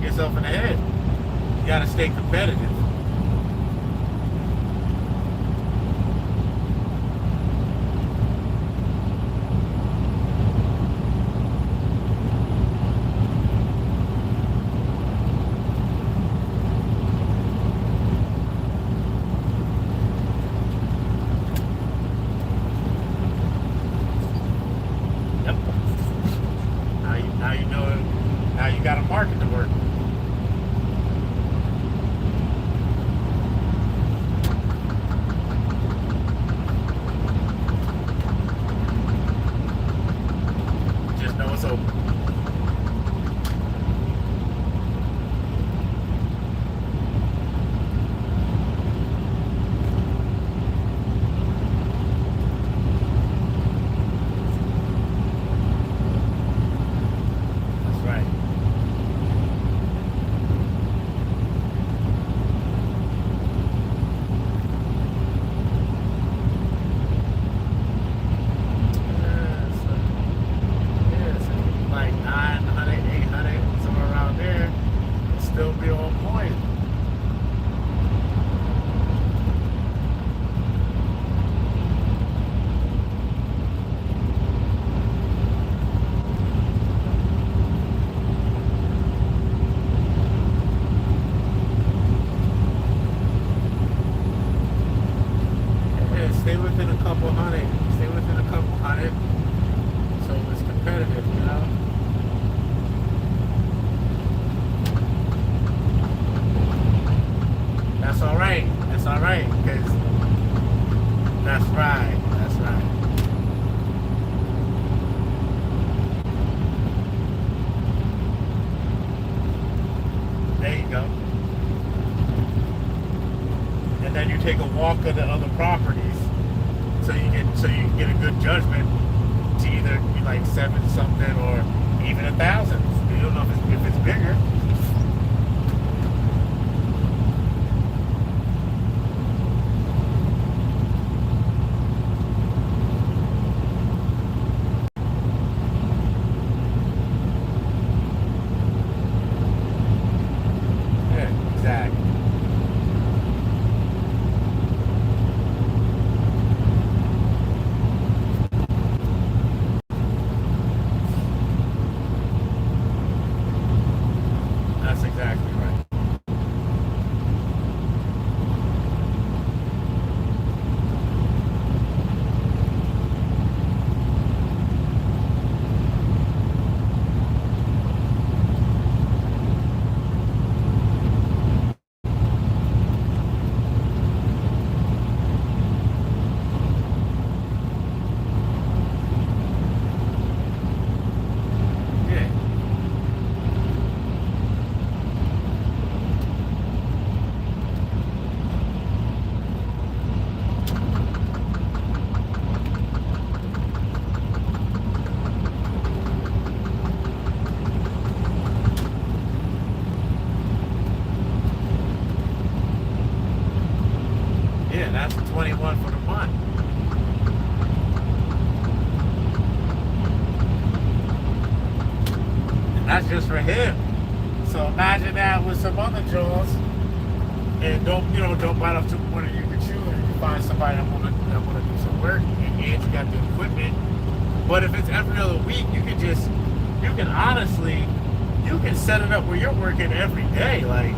Yourself in the head. You gotta stay competitive. Yep. Now you know. Now you got a market to work. Just know it's open. That's right. walk of the other properties, so you can get a good judgment to either be like 7 something or even 1,000. You don't know if it's bigger. Yeah, exactly. That's exactly right. Yeah. Yeah, that's 21 for the month. And that's just for him. So imagine that with some other Joes, and don't bite off too much you can chew, and you find somebody that wanna do some work, and you got the equipment. But if it's every other week, you can set it up where you're working every day, like,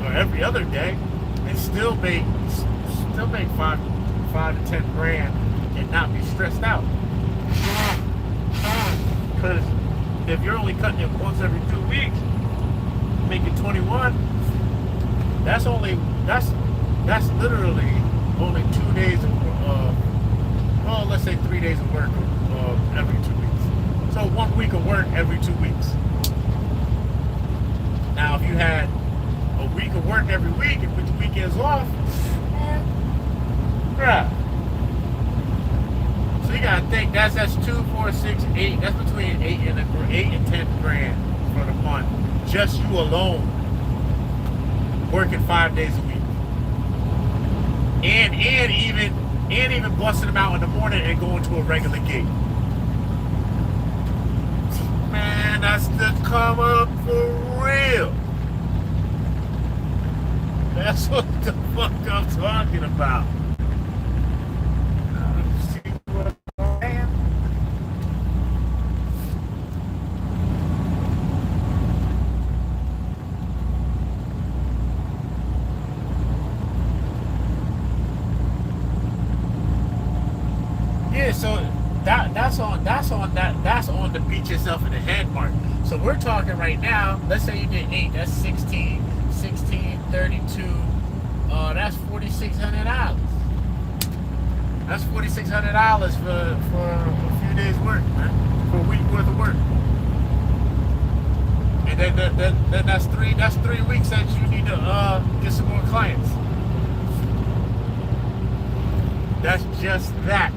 or every other day, and still make 5 to 10 grand and not be stressed out. Because if you're only cutting it once every 2 weeks, making 21, that's literally only 2 days of well, let's say 3 days of work every 2 weeks. So 1 week of work every 2 weeks. Now if you had a week of work every week and put the weekends off, bruh. So you gotta think that's 2, 4, 6, 8. That's between 8 and 10 grand for the month. Just you alone, working 5 days a week, and even busting them out in the morning and going to a regular gig. Man, that's the come up for real. That's what the fuck I'm talking about. See what I'm saying? Yeah, so that's on the beat yourself in the head mark. So we're talking right now, let's say you did 8, that's 16, 32, that's $4,600. That's $4,600 for a few days work, man, for a week worth of work. And then that's 3 weeks that you need to get some more clients. That's just that.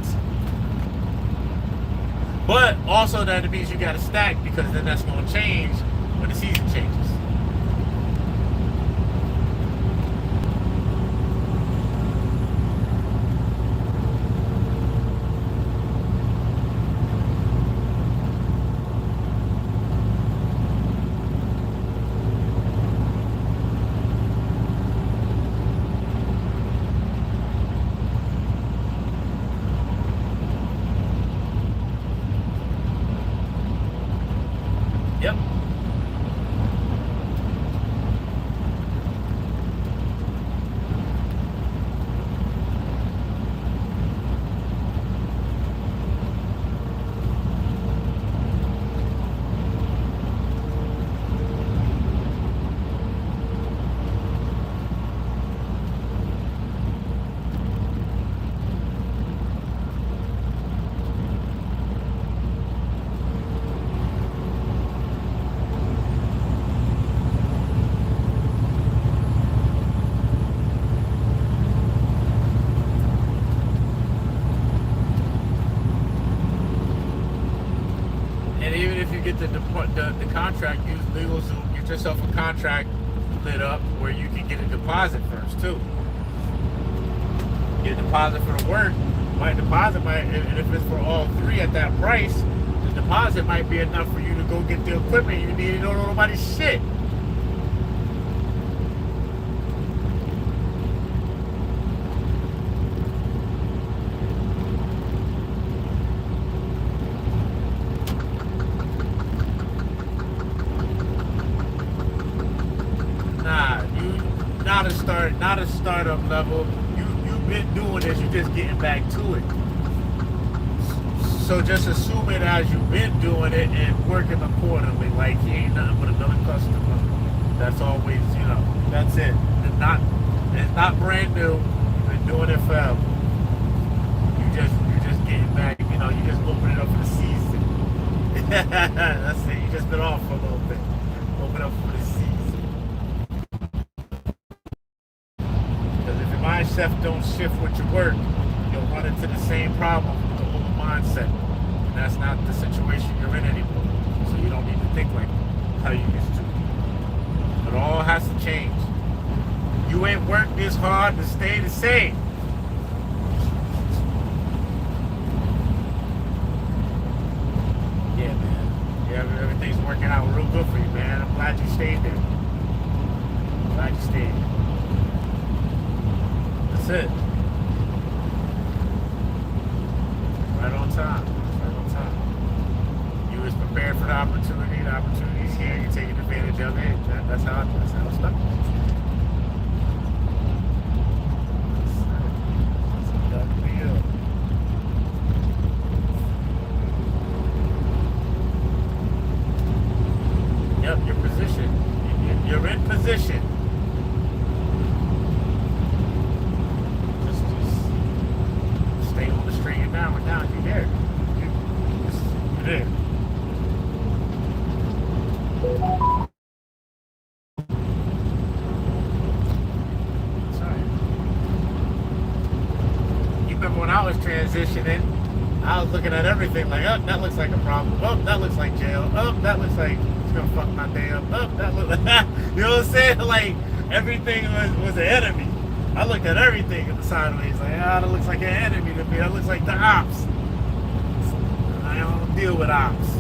But also that means you got to stack, because then that's going to change when the season changes. Yep. And even if you get the contract, use LegalZoom, get yourself a contract lit up where you can get a deposit first too. Get a deposit for the work. And if it's for all three at that price, the deposit might be enough for you to go get the equipment you need. You don't know nobody's shit. Not a startup level. You've been doing this, you're just getting back to it. So just assume it as you've been doing it and working accordingly. Like he ain't nothing but another customer. That's always, that's it. It's not brand new. You've been doing it forever. You're just getting back, you just open it up for the season. That's it. You just been off for a little bit. Open up for the season. Mindset don't shift with your work, you'll run into the same problem with the old mindset. And that's not the situation you're in anymore. So you don't need to think like how you used to. It all has to change. You ain't worked this hard to stay the same. Yeah, man. Yeah, everything's working out real good for you, man. I'm glad you stayed there. I'm glad you stayed. That's it. Right on time. Right on time. You was prepared for the opportunity. The opportunity's here. You're taking advantage of it. That's how it's done. That's a done deal. Yep, your position. You're in position. Now you're there. You're there. Sorry. You remember when I was transitioning, I was looking at everything like, oh, that looks like a problem. Oh, that looks like jail. Oh, that looks like it's gonna fuck my day up. Oh, that looks like you know what I'm saying? Like everything was an enemy. I looked at everything in the sideways, like, that looks like an enemy to me. That looks like the ops. I don't deal with ops.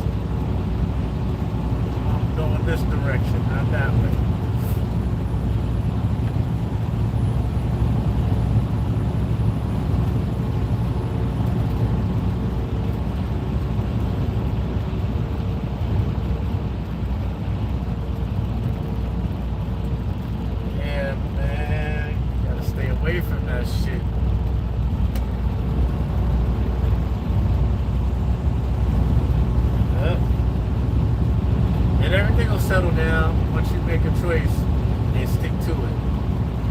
I'm going this direction, not that way. From that shit. And everything will settle down once you make a choice and stick to it.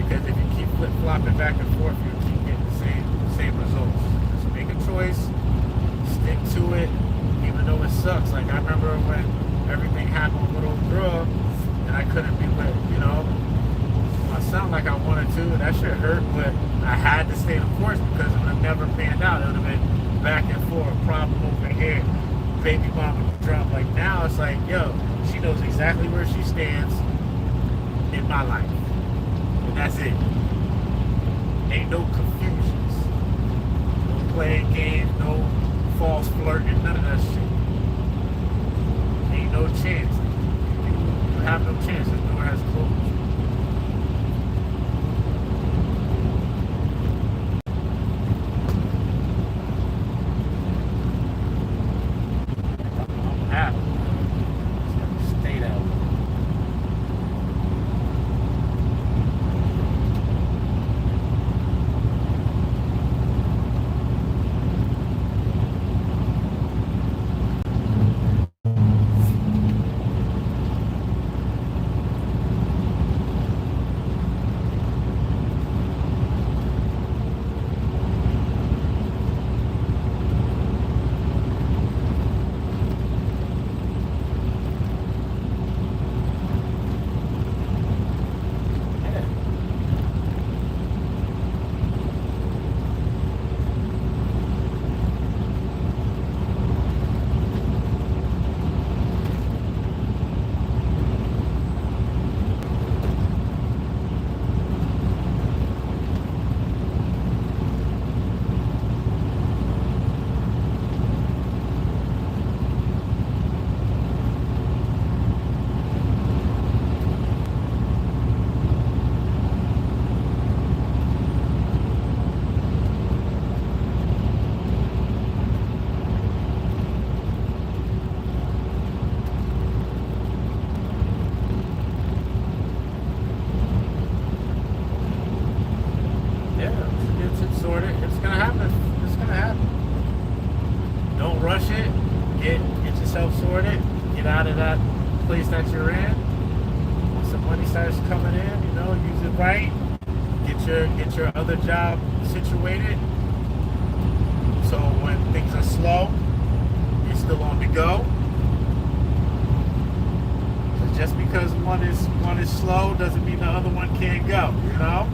Because if you keep flip-flopping back and forth, you'll keep getting the same results. Just make a choice, stick to it, even though it sucks. Like I remember when everything happened with old girl and I couldn't be with, I sound like I wanted to, and that shit hurt, but I had to stay the course because it would have never panned out. It would have been back and forth, problem over here, baby mama drop. Like now it's like, yo, she knows exactly where she stands in my life. And that's it. Ain't no confusions. No playing games, no false flirting, none of that shit. Ain't no chance. You have no chance. The door has closed. yourself sorted, get out of that place that you're in. When some money starts coming in, you know, use it right. Get your other job situated. So when things are slow, you're still on the go. But just because one is slow doesn't mean the other one can't go, you know?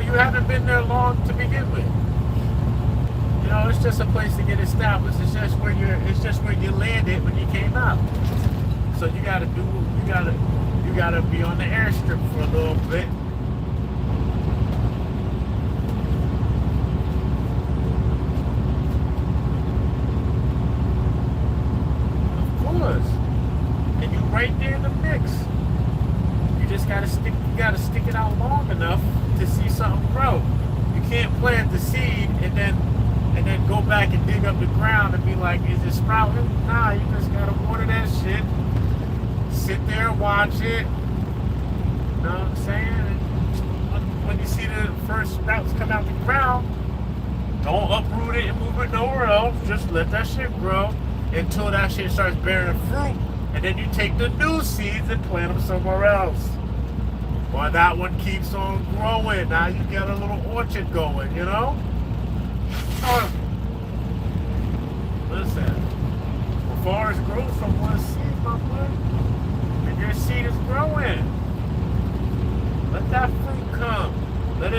You haven't been there long to begin with. You know, it's just a place to get established. It's just where you landed when you came out. So you gotta be on the airstrip for a little bit. Of course. And you right there in the mix. You just gotta stick it out long enough to see something grow. You can't plant the seed and then go back and dig up the ground and be like, is it sprouting? Nah, you just gotta water that shit. Sit there and watch it. You know what I'm saying? And when you see the first sprouts come out the ground, don't uproot it and move it nowhere else. Just let that shit grow until that shit starts bearing fruit. And then you take the new seeds and plant them somewhere else. Well, that one keeps on growing. Now you got a little orchard going, you know? Listen, the forest grows from one seed, my boy. And your seed is growing. Let that fruit come. Let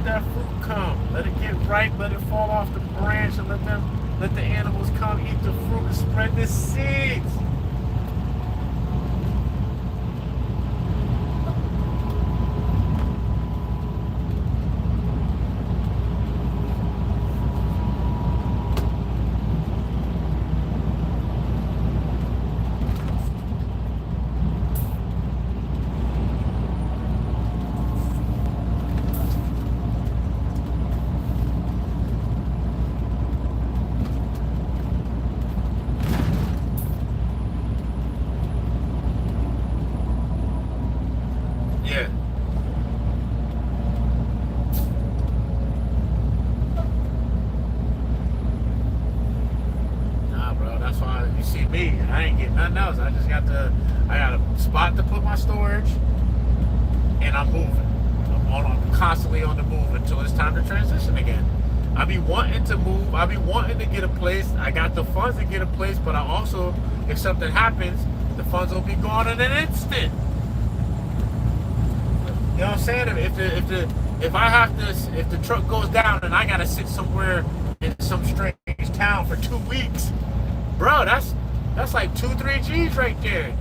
that fruit come. Let it get ripe. Let it fall off the branch and let the animals come eat the fruit and spread the seeds. I got a spot to put my storage, and I'm moving. I'm constantly on the move until it's time to transition again. I be wanting to move. I be wanting to get a place. I got the funds to get a place, but I also, if something happens, the funds will be gone in an instant. You know what I'm saying? If the truck goes down and I gotta sit somewhere in some strange town for 2 weeks, bro, that's like 2-3 G's right there.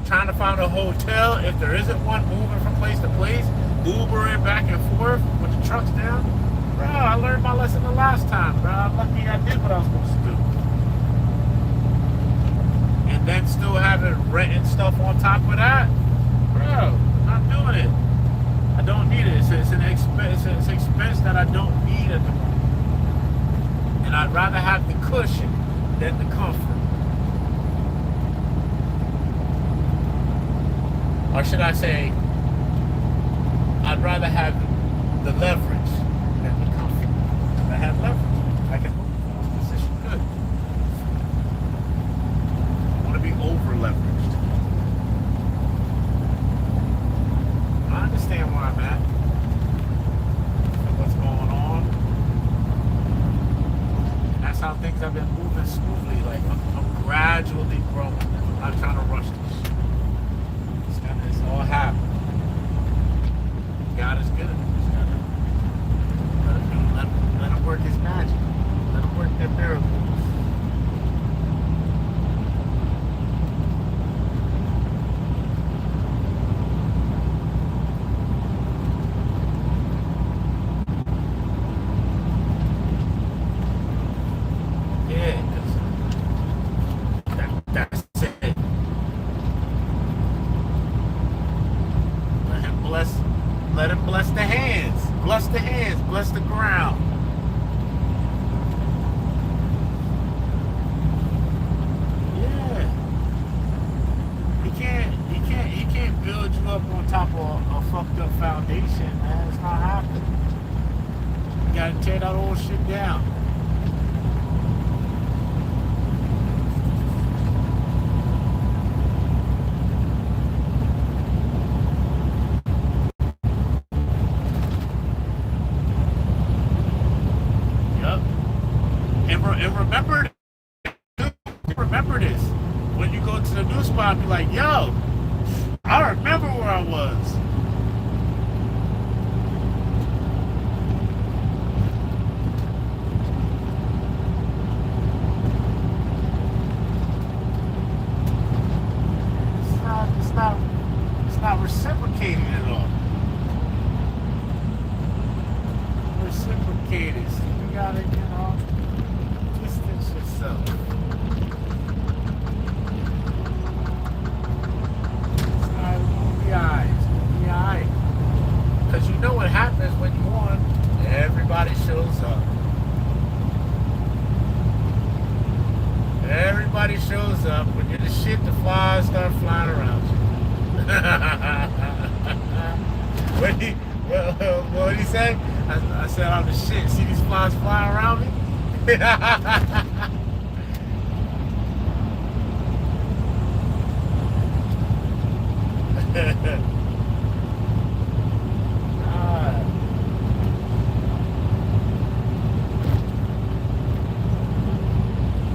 Trying to find a hotel if there isn't one, moving from place to place, Ubering back and forth with the trucks down. Bro, I learned my lesson the last time, bro. I'm lucky I did what I was supposed to do. And then still having rent and stuff on top of that, bro, not doing it. I don't need it. It's an expense that I don't need at the moment. And I'd rather have the cushion than the comfort. Or should I say, I'd rather have the leverage than the comfort. If I have leverage, I can move from this position good. I want to be over leveraged. I understand where I'm at and what's going on. And that's how things have been moving smoothly. Like I'm gradually growing. I'm not trying to rush this shit. It's all happening. God is good. Just gotta let him work his magic. Let him work their miracles. Yeah, that's it. bless the hands, bless the hands, bless the ground. Yeah. He can't build you up on top of a fucked up foundation, man. It's not happening. You gotta tear that old shit down. Remember this. When you go to the new spot, be like, yo, I remember where I was. It's not reciprocating at all. Reciprocated. So you gotta, distance yourself. Because you know what happens when you on, everybody shows up. Everybody shows up. When you're the shit, the flies start flying around you. What did he say? I said, I'm the shit. See these flies flying around me?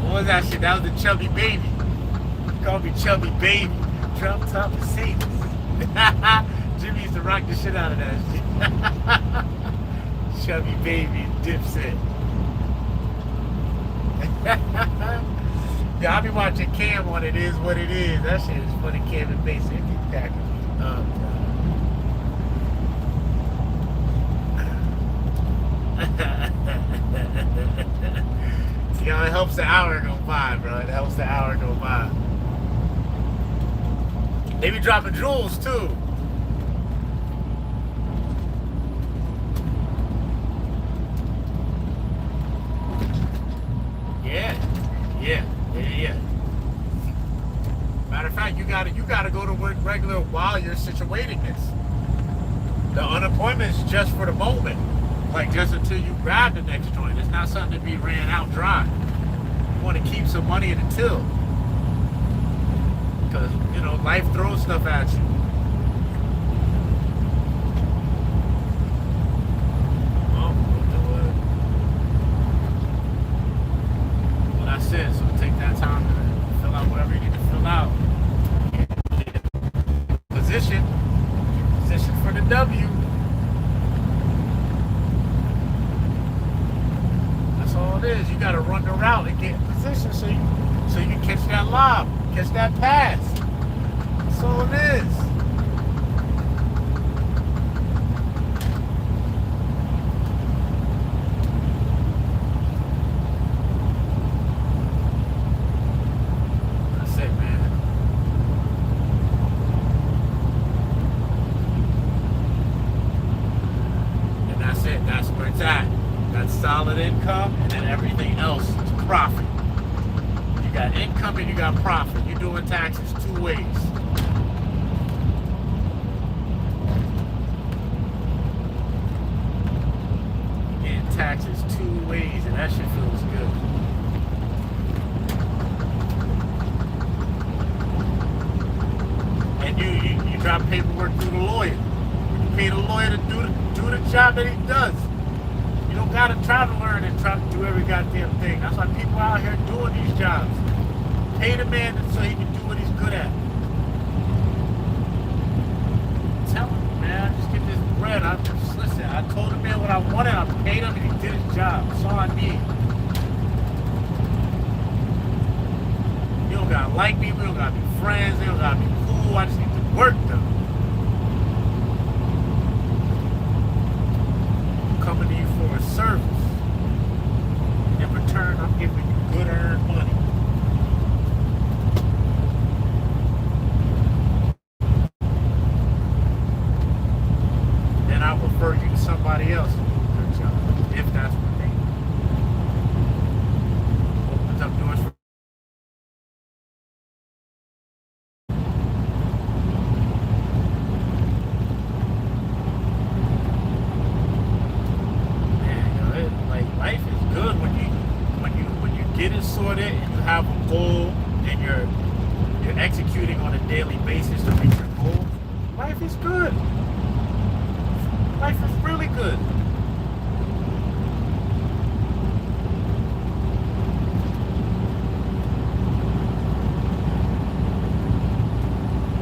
What was that shit? That was the chubby baby. He called me chubby baby. Drop top of Satan. Jimmy used to rock the shit out of that shit. Chubby baby, Dipset. Yeah, I be watching Cam on It Is What It Is. That shit is funny. Cam and Basic. It keeps cracking me up. It helps the hour go by, bro. It helps the hour go by. They be dropping jewels too. Yeah. Matter of fact, you gotta go to work regular while you're situating this. The unemployment is just for the moment. Like just until you grab the next joint. It's not something to be ran out dry. You want to keep some money in the till. Because, life throws stuff at you. Well, that's it. So take that time to fill out whatever you need to fill out. Position for the W. All it is, you gotta run the route and get in position so you can catch that lob, catch that pass. That's all it is. That's it, man. And that's it. That's where it's at. That's solid income, and then everything else is profit. You got income and you got profit. You're doing taxes two ways. You're getting taxes two ways, and that shit feels good. And you drop paperwork through the lawyer. You pay the lawyer to do the job that he does. You don't gotta try to learn and try to do every goddamn thing. That's why people out here doing these jobs. Pay the man so he can do what he's good at. Tell him, man, just get this bread. Listen, I told the man what I wanted, I paid him, and he did his job. That's all I need. You don't gotta like me, we don't gotta be friends, they don't gotta be cool, I just need to work them. Coming to you for a service. In return, I'm giving you good earned money. Then I will refer you to somebody else to do a good job, if that's what they do. Opens up doors for life is good when you get it sorted and you have a goal and you're executing on a daily basis to reach your goal. Life is good. Life is really good.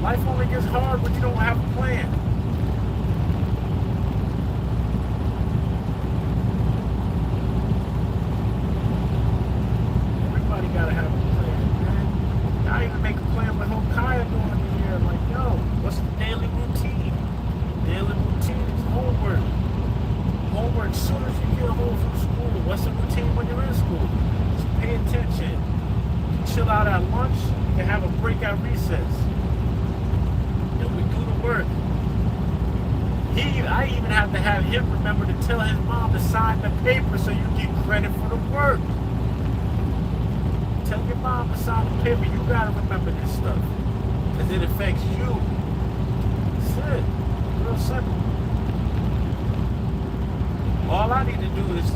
Life only gets hard when you don't have a plan. Gotta have a plan, man. I even make a plan with Hokaya during the year. Like, yo, what's the daily routine? Daily routine is homework. Homework as soon as you get home from school. What's the routine when you're in school? Just pay attention. You chill out at lunch. You can have a break at recess. Then we do the work. I even have to have him remember to tell his mom to sign the paper so you get credit for the work. Tell your mom to sign the paper. You gotta remember this stuff, because it affects you. That's it. Real simple. All I need to do is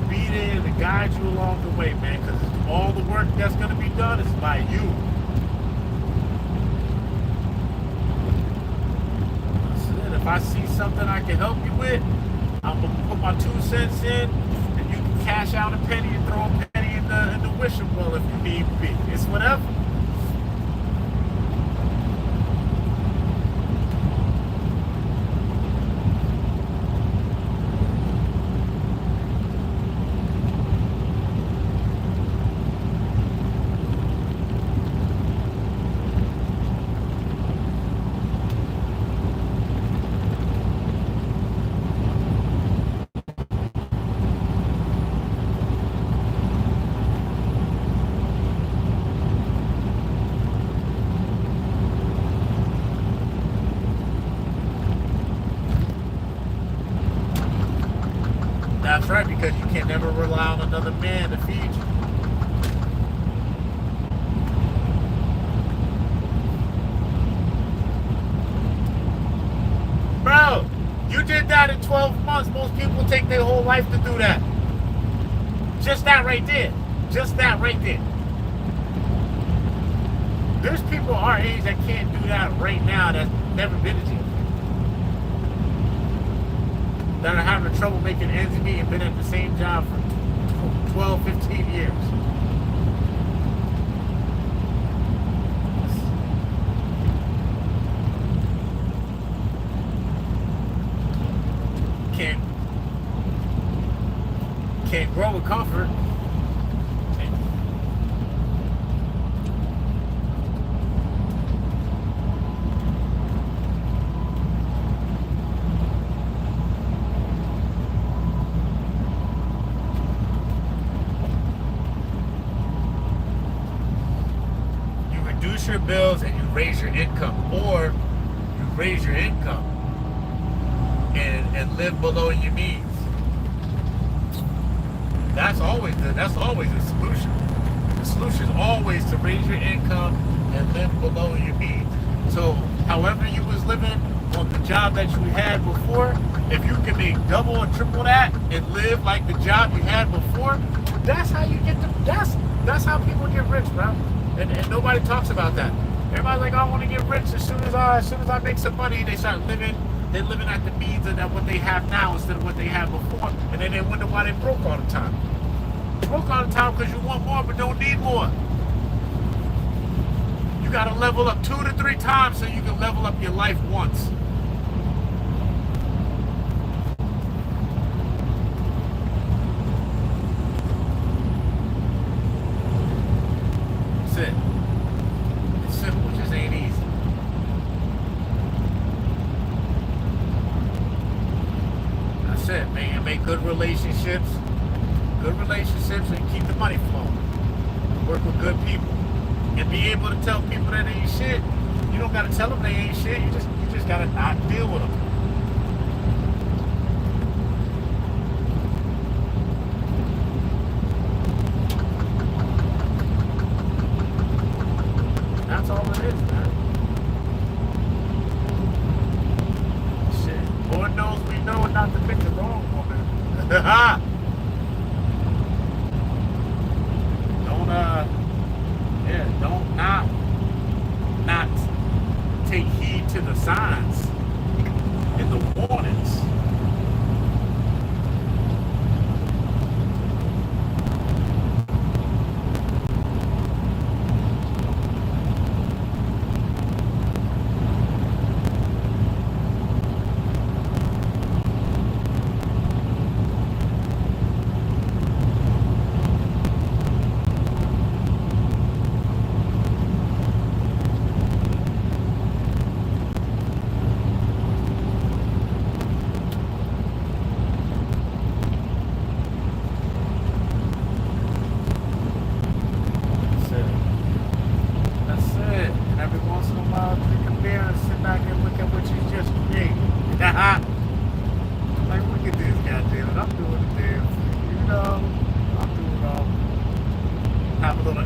be there to guide you along the way, man, because all the work that's gonna be done is by you. That's it. If I see something I can help you with, I'm gonna put my 2 cents in, and you can cash out a penny and throw a penny in the wishing well if you need be. It's whatever. That's right, because you can never rely on another man to feed you. Bro, you did that in 12 months. Most people take their whole life to do that. Just that right there. Just that right there. There's people our age that can't do that right now that's never been to jail. That are having trouble making ends meet and been at the same job for 12, 15 years. Can't grow with comfort. Your bills and you raise your income, or you raise your income and live below your means. That's always the solution. The solution is always to raise your income and live below your means. So however you was living on the job that you had before, if you can make double or triple that and live like the job you had before, that's how you get that's how people get rich, bro. And nobody talks about that. Everybody's like, I want to get rich as soon as I make some money. They start living at the means of what they have now instead of what they had before. And then they wonder why they broke all the time. Broke all the time because you want more but don't need more. You got to level up 2 to 3 times so you can level up your life once. That's it. It's simple, it just ain't easy. That's it, man. Make good relationships. Good relationships and keep the money flowing. Work with good people. And be able to tell people that they ain't shit. You don't gotta tell them they ain't shit. You just gotta not deal with them. That's all it is, man. Shit. Lord knows we know not to pick the wrong woman. Don't don't not take heed to the signs and the warnings.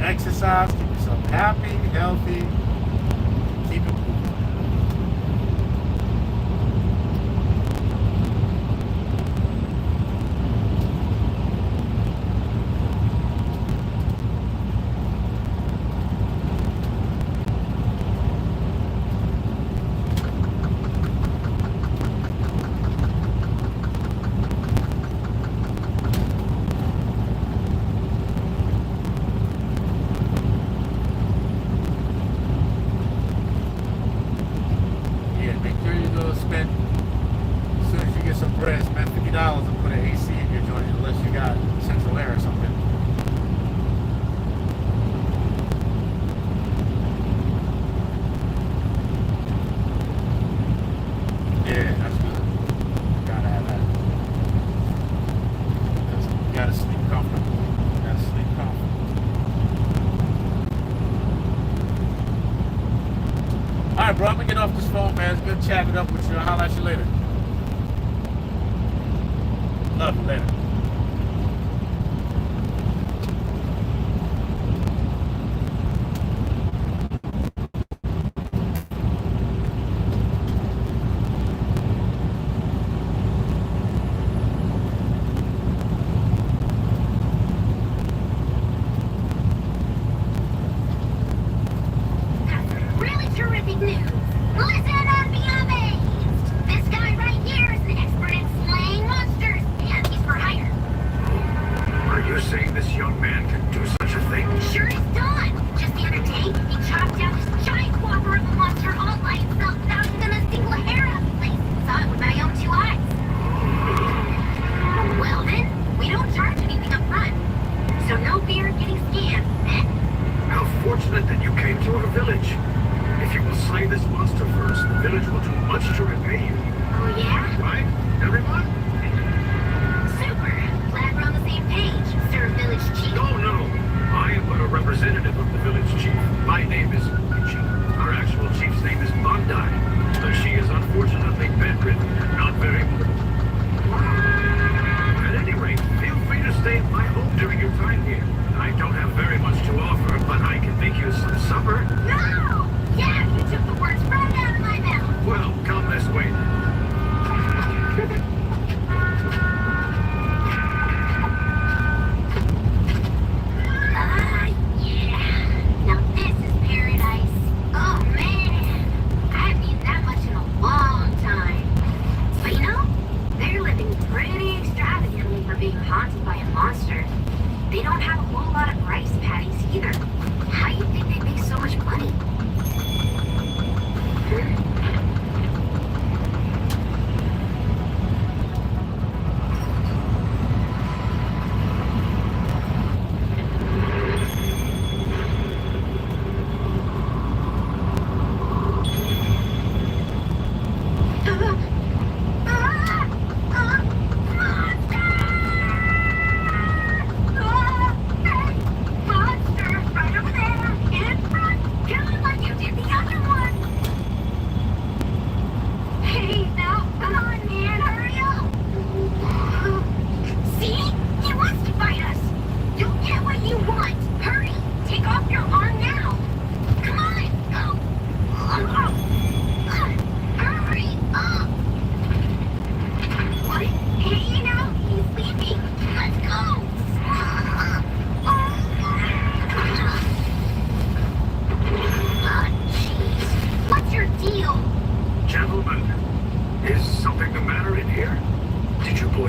Exercise, keep yourself happy, healthy, keep it moving. Bro, I'm gonna get off this phone, man. It's good chatting up with you. I'll holler at you later. Love you later.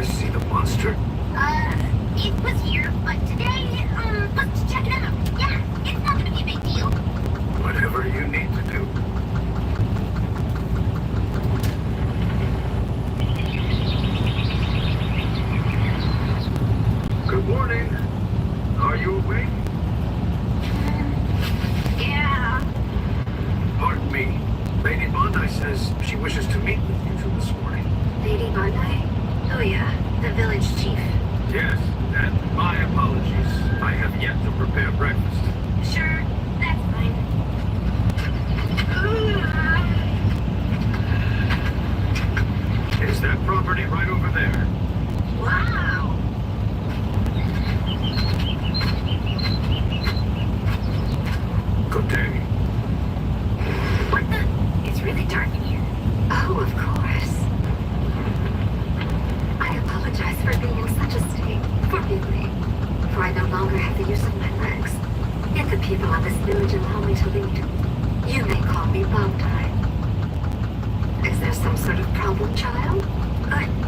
see the monster? It was here, but today, let's check it out. Yeah, it's not gonna be a big deal. Whatever you need to do. Good morning. Are you awake? Yeah. Pardon me. Lady Bondi says she wishes to meet with you two this morning. Lady Bondi? Oh yeah, the village chief. Yes, and my apologies. I have yet to prepare breakfast. Sure, that's fine. Is that property right over there? Wow. Good day. What the? It's really dark in here. Oh, of course. I apologize for being in such a state. Forgive me. For I no longer have the use of my legs. Yet the people of this village allow me to lead. You may call me Bondi. Is there some sort of problem, child?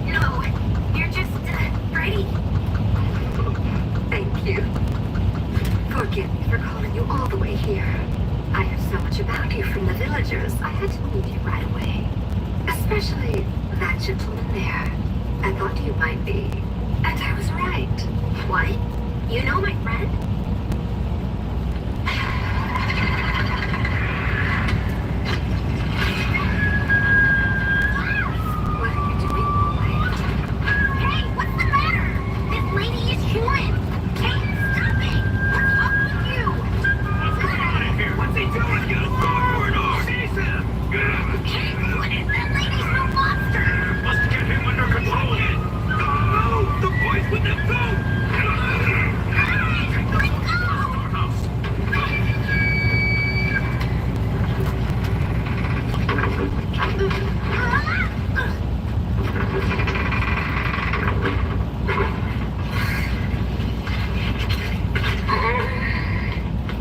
No. You're just, pretty. Thank you. Forgive me for calling you all the way here. I heard so much about you from the villagers, I had to meet you right away. Especially that gentleman there. I thought you might be. And I was right. What? You know my friend? What are you doing, boy? Hey, what's the matter? This lady is chewing. Hey, stop it! What's up with you? What's going on in here? What's he doing? Get his dog for an arm! Seize him! Hey, what is that lady's new monster? Must get him under control. No! The boys with them too!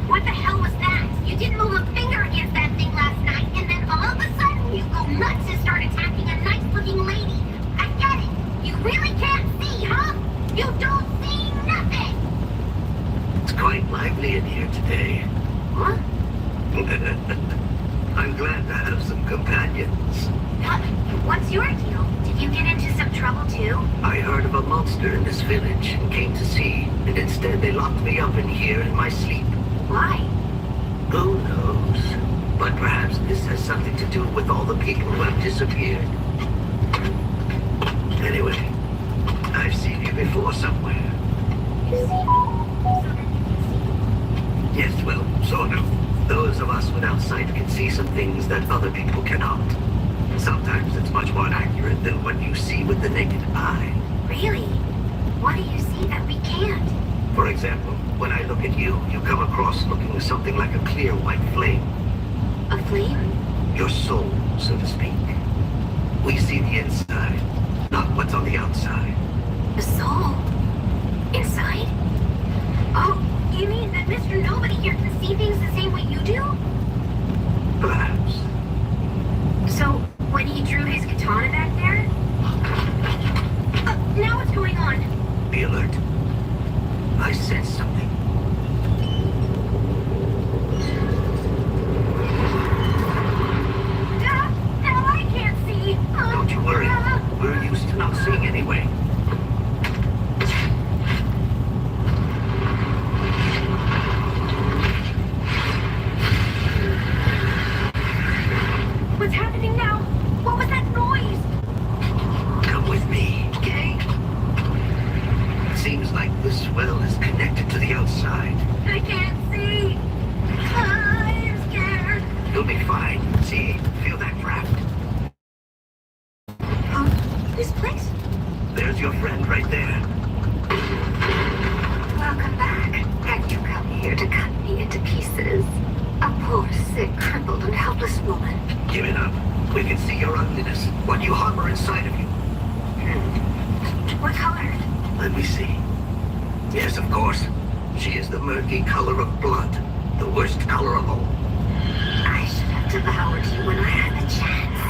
What the hell was that? You didn't move a finger against that thing last night, and then all of a sudden you go nuts and start attacking a nice-looking lady. I get it. You really can't see, huh? You don't see nothing. It's quite lively in here today. Huh? I'm glad to have some companions. What's your deal? Did you get into some trouble too? I heard of a monster in this village and came to see, and instead they locked me up in here in my sleep. Why? Who knows? But perhaps this has something to do with all the people who have disappeared. Anyway, I've seen you before somewhere. You see? Yes, well, sort of. Those of us without sight can see some things that other people cannot. Sometimes it's much more accurate than what you see with the naked eye. Really? What do you see that we can't? For example, when I look at you, you come across looking something like a clear white flame. A flame? Your soul, so to speak. We see the inside, not what's on the outside. A soul? Inside? Oh, you mean that Mr. Nobody here can see things the same way you do? Perhaps. So, when he drew his katana back there? Now what's going on? Be alert. I sense something. Now I can't see. Don't you worry. We're used to not seeing anyway. What's happening now? What was that noise? Come with me, okay? It seems like this well is connected to the outside. I can't see. I'm scared. You'll be fine. See? Feel that draft? This place? There's your friend right there. Welcome back. And you come here to cut me into pieces. A poor, sick, crippled, and helpless woman. Give it up. We can see your ugliness, what you harbor inside of you. What color? Let me see. Yes, of course. She is the murky color of blood. The worst color of all. I should have devoured you when I had the chance.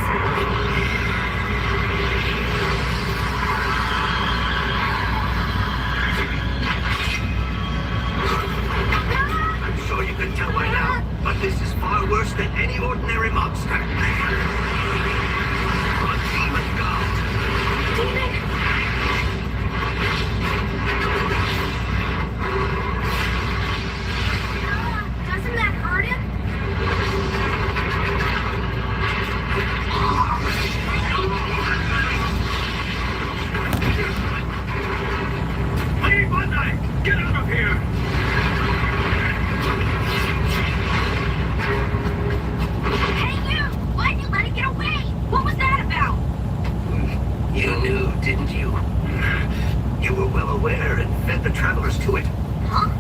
aware and fed the travelers to it. Huh?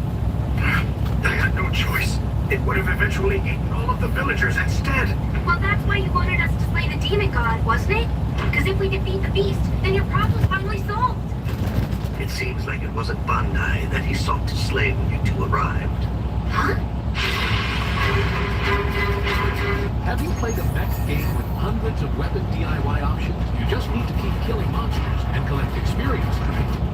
They had no choice. It would have eventually eaten all of the villagers instead. Well, that's why you wanted us to slay the demon god, wasn't it? Because if we defeat the beast, then your problem's finally solved. It seems like it wasn't Bandai that he sought to slay when you two arrived. Huh? Have you played a mech game with hundreds of weapon DIY options? You just need to keep killing monsters and collect experience, right?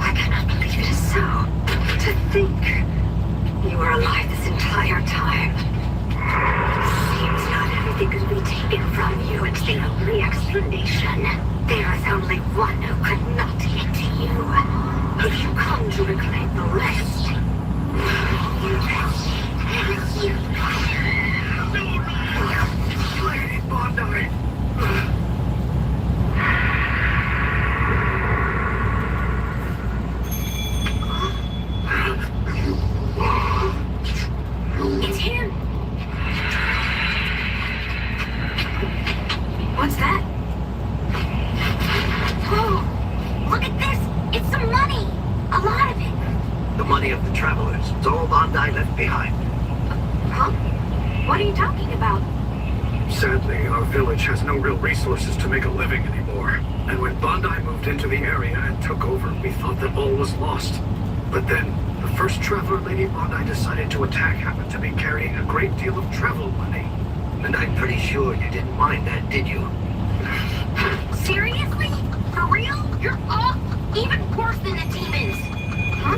I cannot believe it is so. To think you were alive this entire time. Seems not everything could be taken from you. It's the only explanation. There is only one who could not get to you. If you come to reclaim the rest, Lady Bandai! it's him. What's that? Oh, look at this. It's some money. A lot of it. The money of the travelers. It's all Bandai left behind. Huh? What are you talking about? Sadly, our village has no real resources to make a living anymore. And when Bandai moved into the area and took over, we thought that all was lost. But then, the first traveler Lady Bandai decided to attack happened to be carrying a great deal of travel money. And I'm pretty sure you didn't mind that, did you? Seriously? For real? You're off? Even worse than the demons. Huh?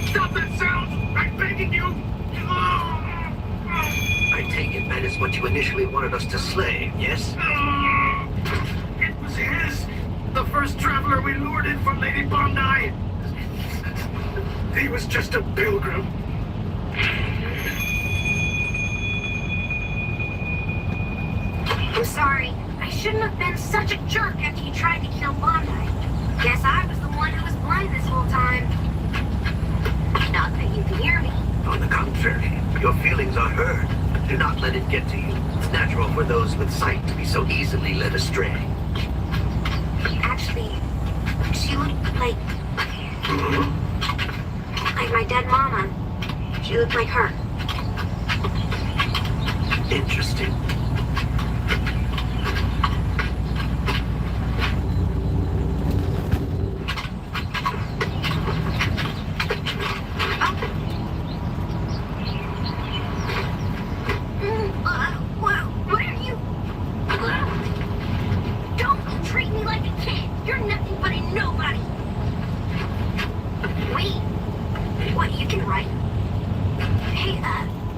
Stop that sound! I'm begging you! I take it that is what you initially wanted us to slay, yes? It was his! The first traveler we lured in from Lady Bandai! He was just a pilgrim. I'm sorry. I shouldn't have been such a jerk after you tried to kill Bandai. Guess I was the one who was blind this whole time. Not that you can hear me. On the contrary, your feelings are heard. Do not let it get to you. It's natural for those with sight to be so easily led astray. Actually, she looked like my dead mama. She looked like her. Interesting. What are you? Don't treat me like a kid. You're nothing but a nobody. Wait. What, you can write? Hey,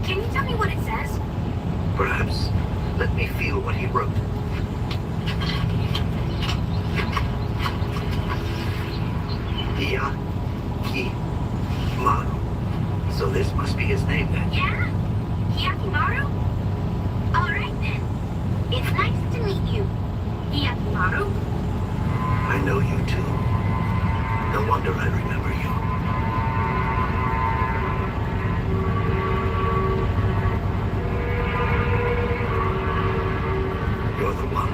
can you tell me what it says? Perhaps. Let me feel what he wrote. Maru. So this must be his name then. Yeah? Hyakimaru? Alright then. It's nice to meet you, Hyakimaru. I know you too. No wonder I remember you. You're the one.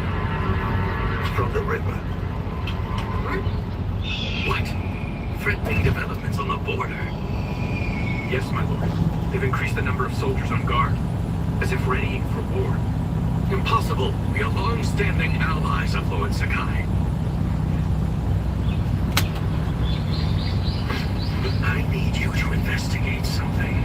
From the river. What? Threatening developments on the border. Yes, my lord. They've increased the number of soldiers on guard, as if readying for war. Impossible. We are long-standing allies of Lord Sakai. I need you to investigate something.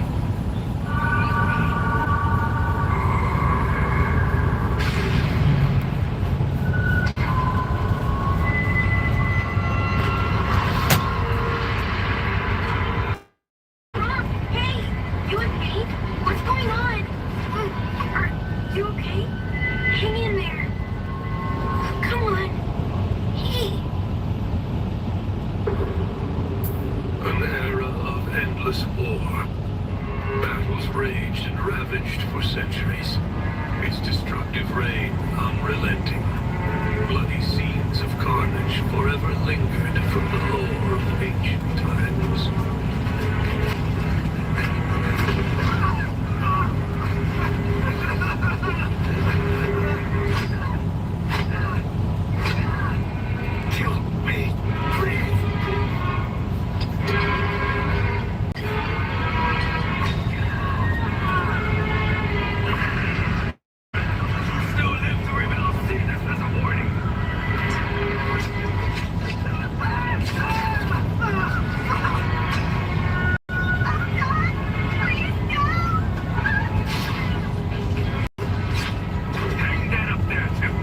Hey, you okay? What's going on? Are you okay? Hang in there. Come on. endless war. Battles raged and ravaged for centuries. Its destructive reign unrelenting. Bloody scenes of carnage forever lingered from the lore of ancient times. Kill me, please. Still live to even I'll see this as a warning. Hang that up there too.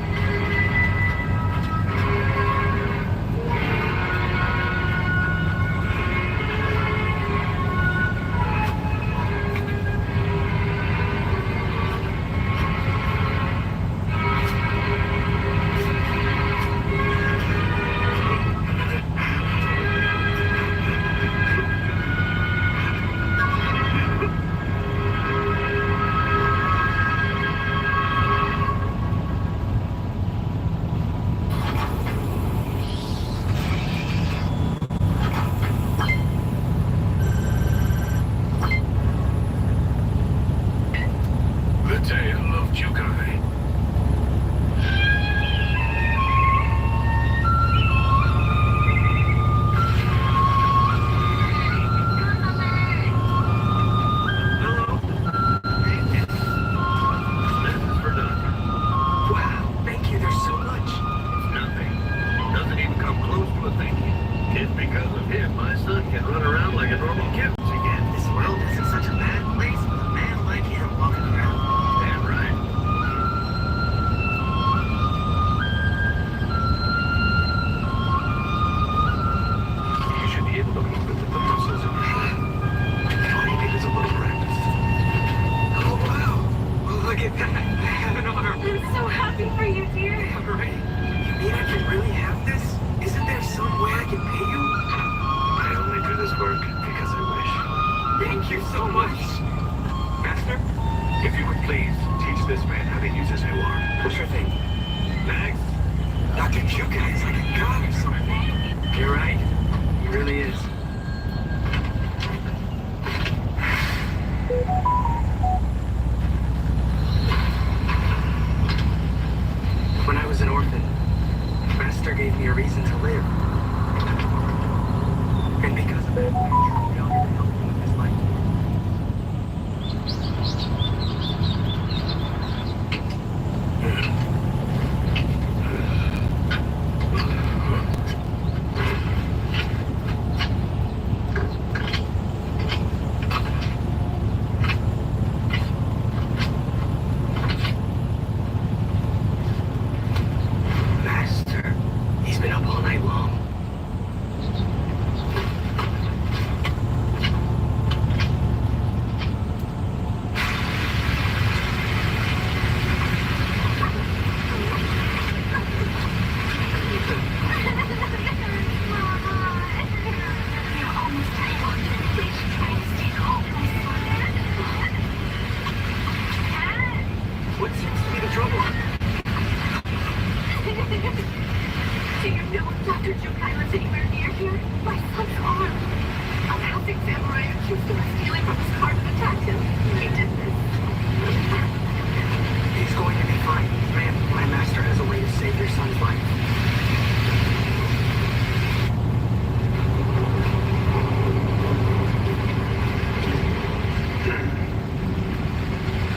The Tale of Jukai. Hello? This is for nothing. Wow, thank you, there's so much. Nothing. Doesn't even come close to a thank you. It's because of him my son can run around like a normal kid again. This world isn't such a bad place with a man like him walking around. Damn right. You should be able to move it with the muscles in your hand. All you need is a little practice. Oh, wow. Look at that. I have an arm. I'm so happy for you, dear. Right? You mean I can really have this? Isn't there some way I can pay you? I only do this work because I wish. Thank you so much. Master, if you would please teach this man how to use his new arm. Sure thing. Next. Dr. Jukai is like a god or something. You're right. He really is. When I was an orphan, Master gave me a reason to live. And because of that, I truly honored to help him with his life. Master, he's been up all night long. What seems to be the trouble? Do you know if Dr. Jukai lives anywhere near here? My son's arm. A housing samurai accused him of stealing from his cart and attacked him. He did this. He's going to be fine. Ma'am, my master has a way to save your son's life.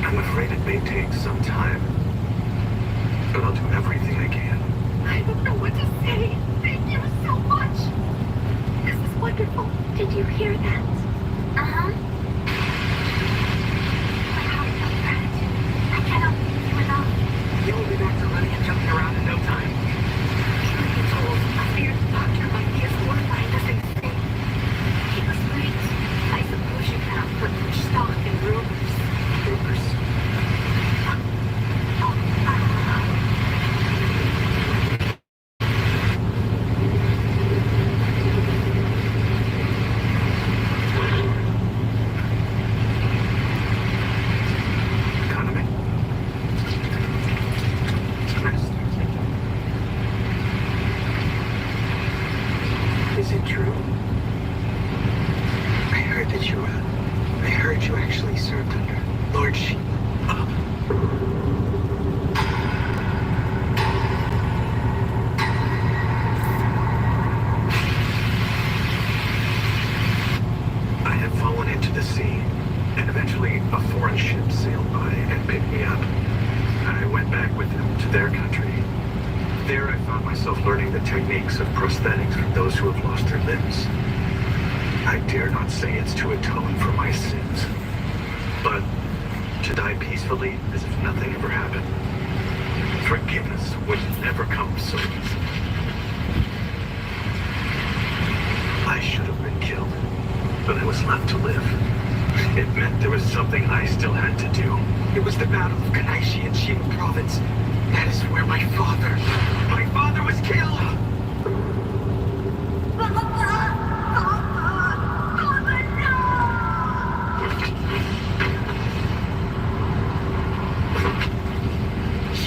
I'm afraid it may take some time. But I'll do everything I can. I don't know what to say. Thank you so much. This is wonderful. Did you hear that? Uh-huh. My heartfelt gratitude. I cannot thank you enough. You will be back to running and jumping around in no time. Truth be told, I feared the doctor might be as horrifying as they say. He was right. I suppose you cannot put much stock in rumors. Rumors? prosthetics for those who have lost their limbs. I dare not say it's to atone for my sins, but to die peacefully as if nothing ever happened. Forgiveness would never come so easy. I should have been killed, but I was left to live. It meant there was something I still had to do. It was the Battle of Kanaishi in Shima Province. That is where my father was killed!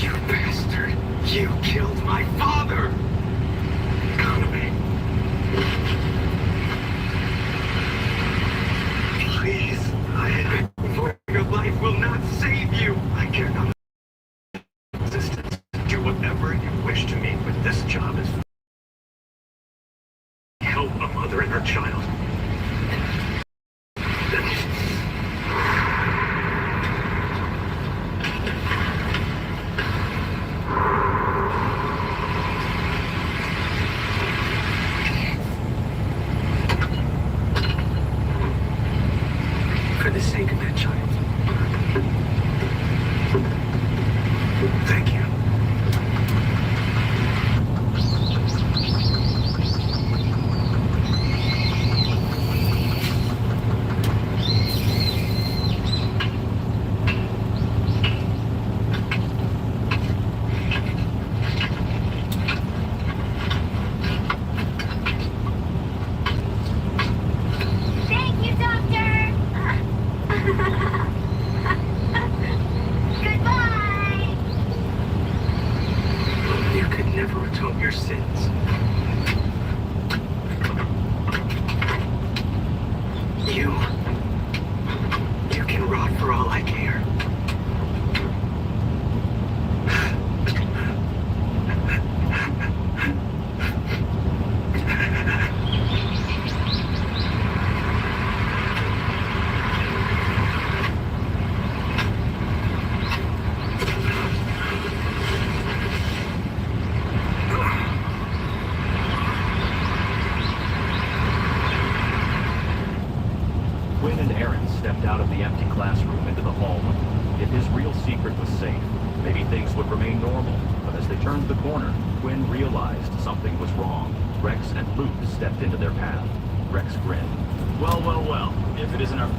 You bastard! You killed my father! Kaname. Please, your life will not save you! I care not existence. Do whatever you wish to me, but this job is help a mother and her child. For the sake of that child. Thank you. Thank you, Doctor. Goodbye. You could never atone your sins. You can rot for all I care. Quinn and Aaron stepped out of the empty classroom into the hallway. If his real secret was safe, maybe things would remain normal. But as they turned the corner, Quinn realized something was wrong. Rex and Luke stepped into their path. Rex grinned. Well, well, well. If it isn't our...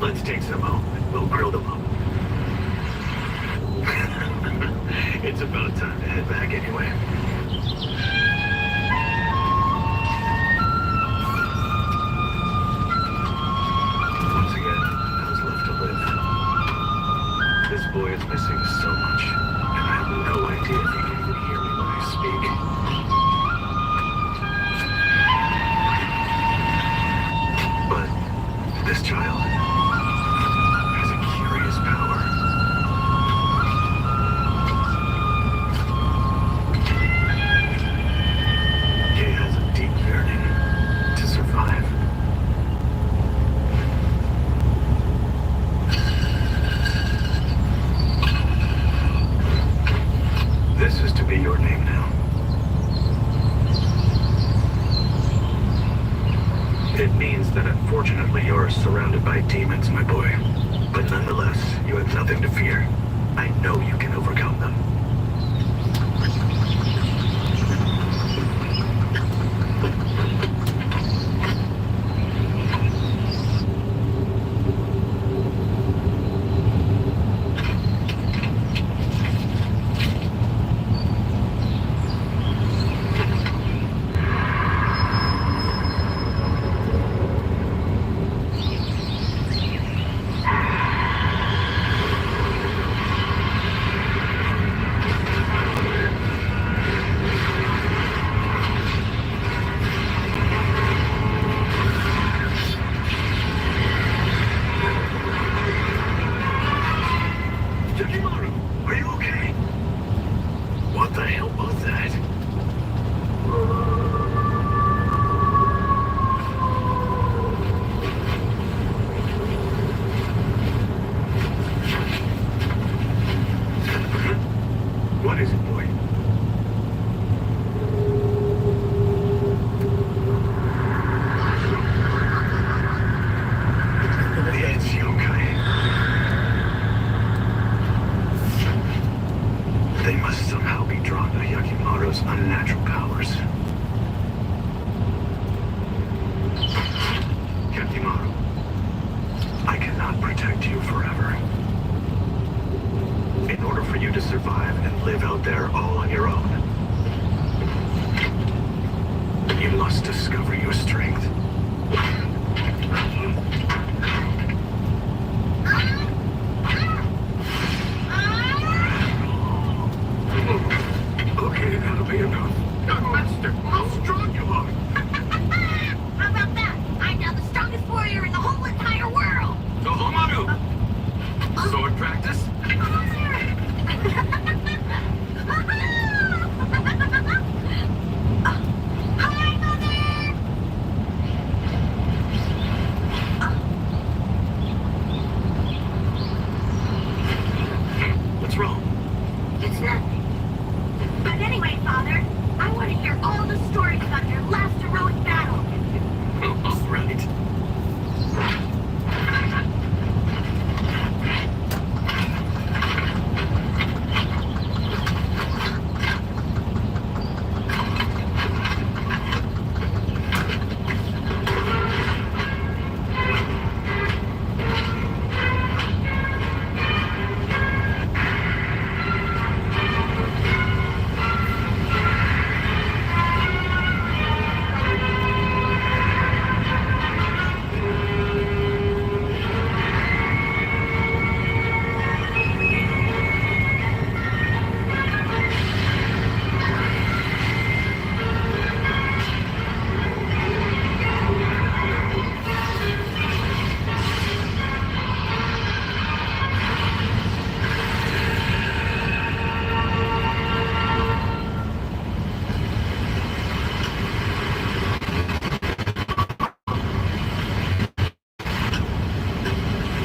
Let's take some home and we'll grill them up. It's about time to head back anyway. Once again, I was left to live. This boy is missing so much, and I have no idea if he can even hear me when I speak. But this child has a curious power. He has a deep yearning to survive. This is to be your name now. It means that unfortunately you're surrounded by demons, my boy. But nonetheless, you have nothing to fear. I know you can overcome them. Are you okay? What the hell was that? What is it, boy? It's yokai. They must somehow be drawn to Yakimaru's unnatural powers. Yakimaru, I cannot protect you forever. In order for you to survive and live out there all on your own, you must discover your strength. Okay, that'll be enough. Master, how strong you are! How about that? I'm now the strongest warrior in the whole entire world! Tohomaru! Sword practice? Hi, Mother! What's wrong? It's nothing. But anyway, Father, I want to hear all the stories about your last heroic battle. All right.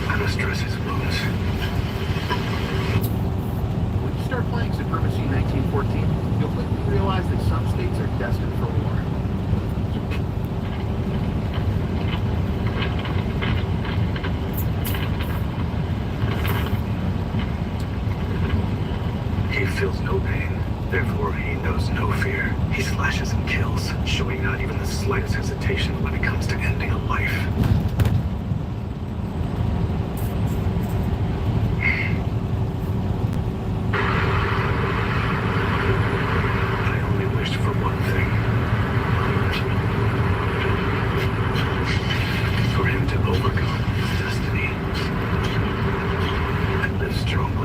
I must dress his wounds. When you start playing Supremacy 1914, you'll quickly realize that some states are destined for war. He feels no pain, therefore he knows no fear. He slashes and kills, showing not even the slightest hesitation when it comes to ending a life. I only wished for one thing. For him to overcome his destiny and live strongly.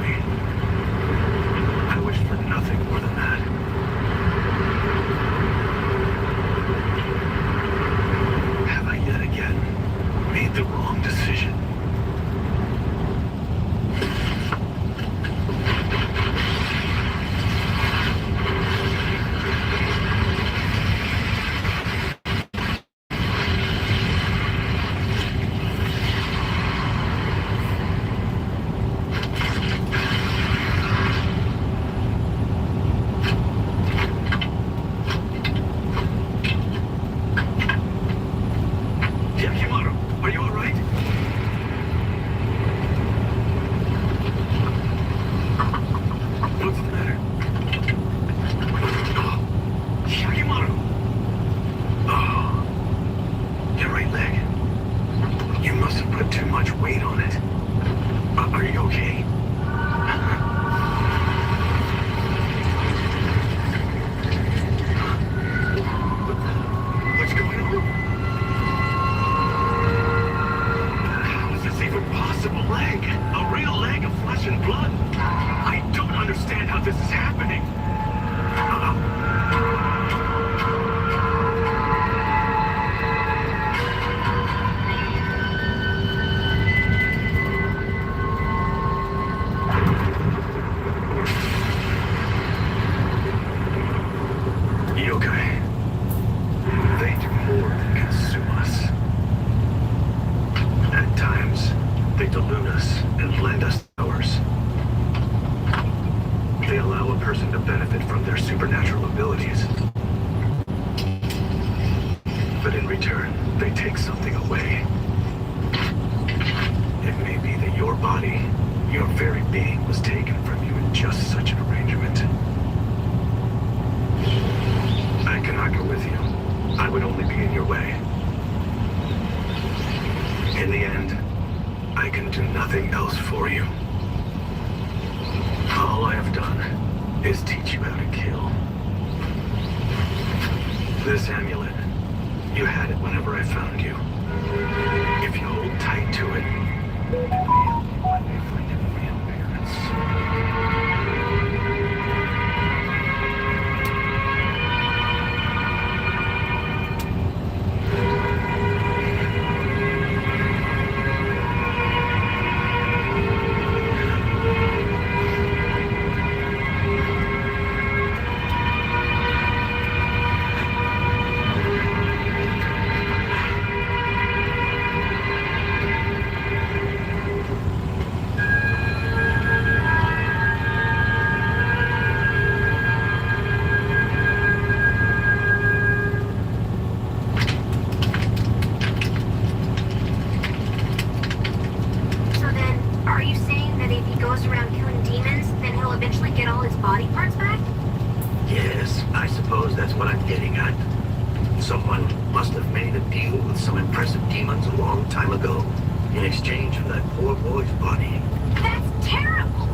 understand how this is happening. Yokai. They do more than consume us. At times, they delude us and lend us powers. They allow a person to benefit from their supernatural abilities. But in return, they take something away. It may be that your body, your very being, was taken from you in just such an arrangement. I cannot go with you. I would only be in your way. In the end, I can do nothing else for you. All I have done is teach you how to kill. This amulet, you had it whenever I found you. If you hold tight to it, it may help you one day find your real parents. Yes, I suppose that's what I'm getting at. Someone must have made a deal with some impressive demons a long time ago in exchange for that poor boy's body. That's terrible!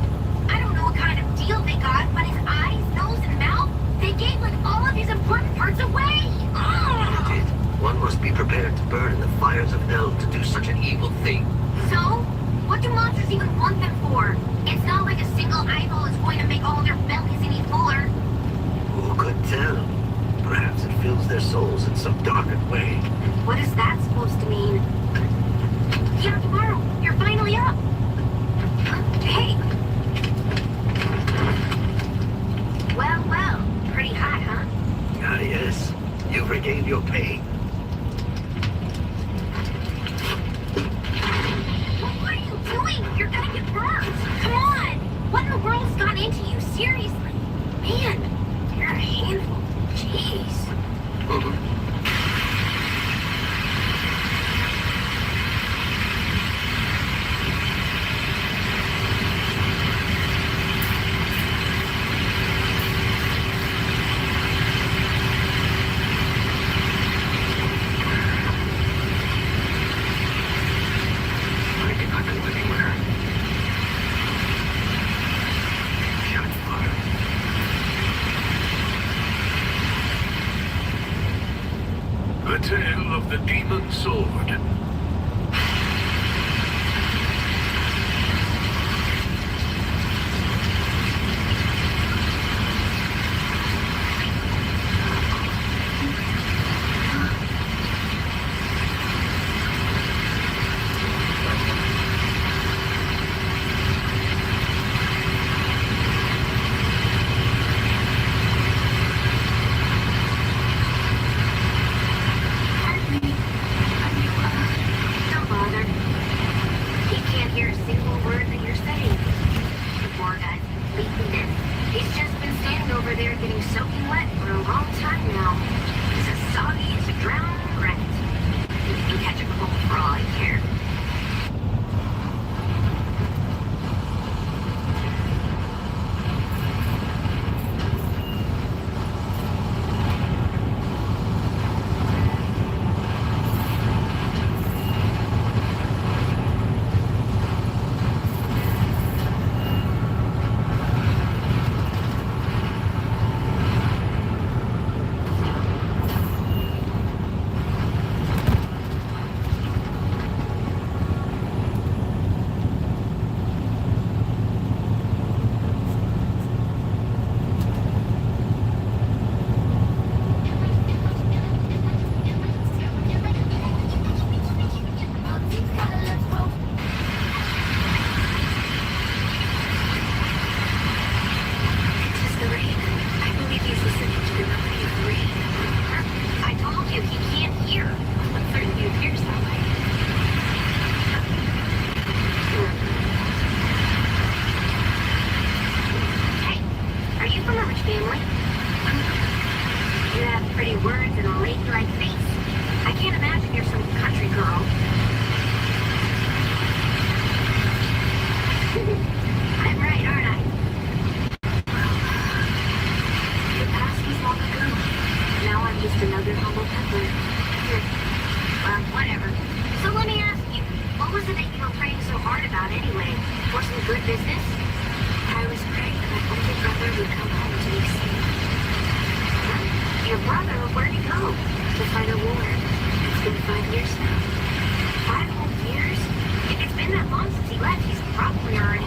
I don't know what kind of deal they got, but his eyes, nose, and mouth, they gave like all of his important parts away! Indeed. One must be prepared to burn in the fires of hell to do such an evil thing. So, what do monsters even want them for? It's not like a single eyeball is going to make all their bellies any fuller. Who could tell? Perhaps it fills their souls in some darkened way. What is that supposed to mean? Yeah, tomorrow, you're finally up. Hey! Well, pretty hot, huh? Ah, yes. You've regained your pay. What are you doing? You're gonna get burned. Come on! What in the world's gone into you? Seriously? Man, you're a handful. Jeez. The Tale of the Demon Sword. Don't bother. He can't hear a single word that you're saying. The poor guy's completely dead. He's just been standing over there getting soaking wet for a long time now. He's as soggy as a drowned rat. He can catch a cold for all I care. family. You have pretty words and a ladylike face. I can't imagine you're some country girl. I'm right, aren't I? The past was long ago. Now I'm just another humble peddler. Well, whatever. So let me ask you, what was it that you were praying so hard about anyway? For some good business? I was praying that my older brother would come home to be safe. Well, your brother, where'd he go? To fight a war. It's been 5 years now. 5 whole years? If it's been that long since he left, he's probably already...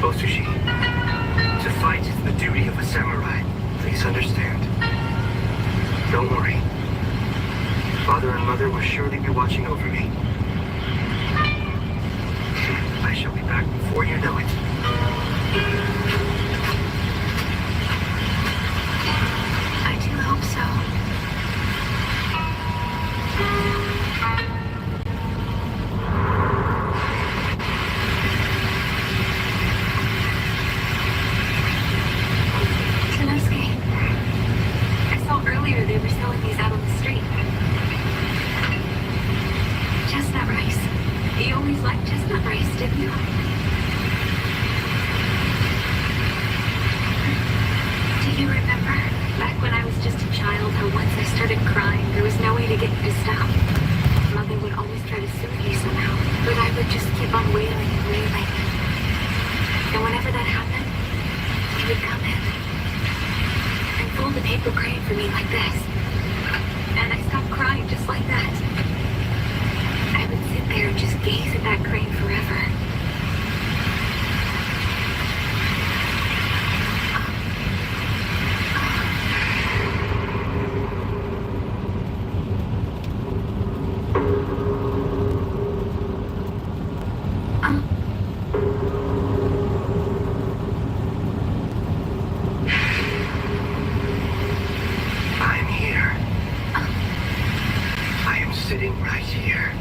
Bosushi, to fight is the duty of a samurai. Please understand. Don't worry. Father and Mother will surely be watching over me. I shall be back before you know it. I do hope so. Sanosuke, I saw earlier they were selling these out on the street. Chestnut rice. You always liked chestnut rice, didn't you? Do you remember, back when I was just a child, how once I started crying, there was no way to get you to stop? Mother would always try to soothe you somehow, but I would just keep on wailing and wailing. And whenever that happened, you would come in and fold the paper crane for me like this. And I stopped crying just like that. I would sit there and just gaze at that crane forever. I'm here. I am sitting right here.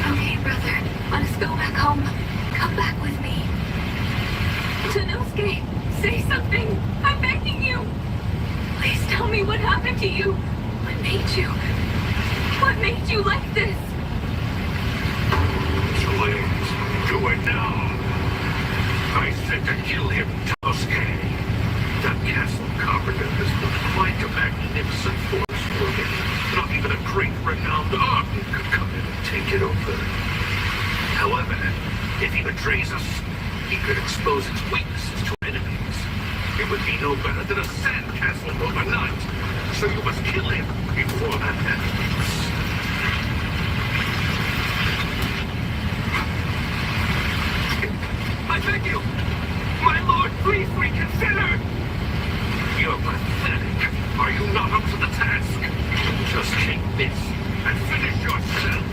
Okay, brother, let us go back home. Come back with me. Sanosuke, say something. I'm begging you. Please tell me what happened to you. What made you? What made you like this? Please, do it now. I said to kill him, Sanosuke. That castle carpenter has been quite a magnificent force for him. Not even a great renowned army could come in and take it over. However, if he betrays us, he could expose its weaknesses to enemies. It would be no better than a sandcastle overnight. So you must kill him before that happens. I beg you! My lord, please reconsider! You're pathetic. Are you not up to the task? Just take this and finish yourself.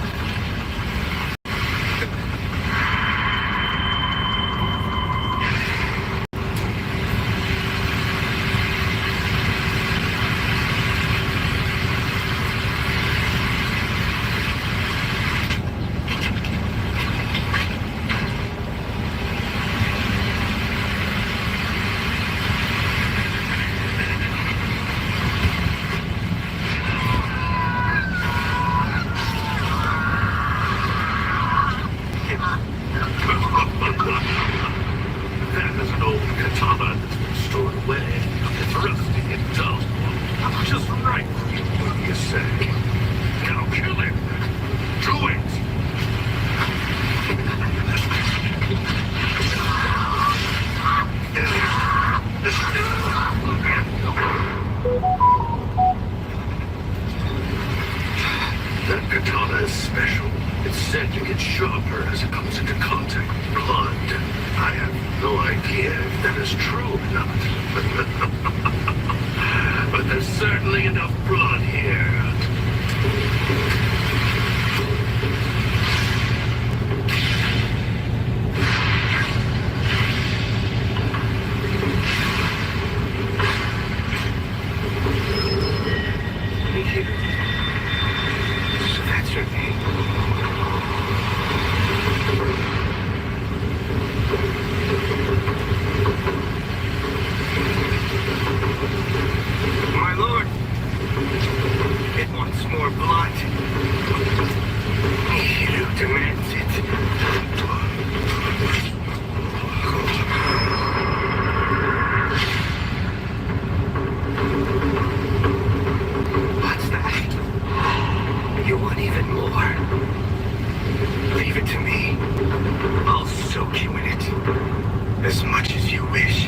That is an old katana that's been stored away. It's rusty and dull. Just right for you, what do you say? Now kill him! Do it! That katana is special. It's said to get sharper as it comes into contact with blood. I have no idea if that is true or not. But there's certainly enough blood here. Thank you. So that's your name. My lord, it wants more blood. You want even more? Leave it to me. I'll soak you in it. As much as you wish.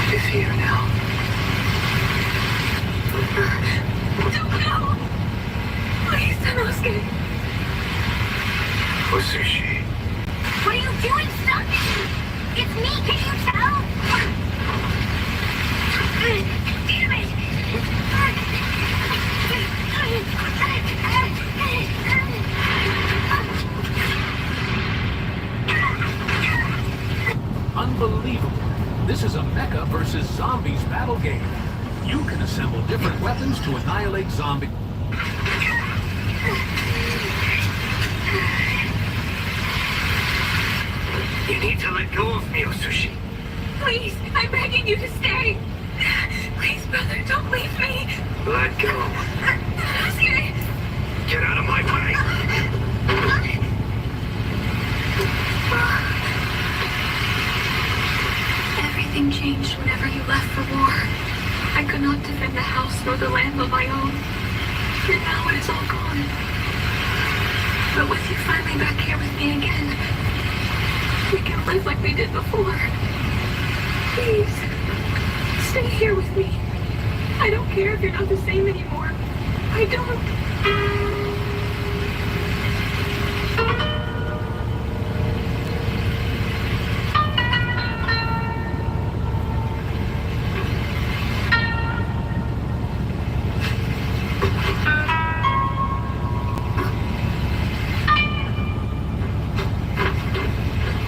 It is here now. Don't go! Please, Sanosuke. Osushi. What are you doing? Stop it! It's me, can you tell? Damn it! Unbelievable. This is a mecha versus zombies battle game. You can assemble different weapons to annihilate zombies. You need to let go of me, Osushi. Please, I'm begging you to stay. Please, brother, don't leave me. Let go. Get out of my way. Everything changed whenever you left for war. I could not defend the house nor the land on my own. And now it is all gone. But with you finally back here with me again, we can live like we did before. Please, stay here with me. I don't care if you're not the same anymore. I don't.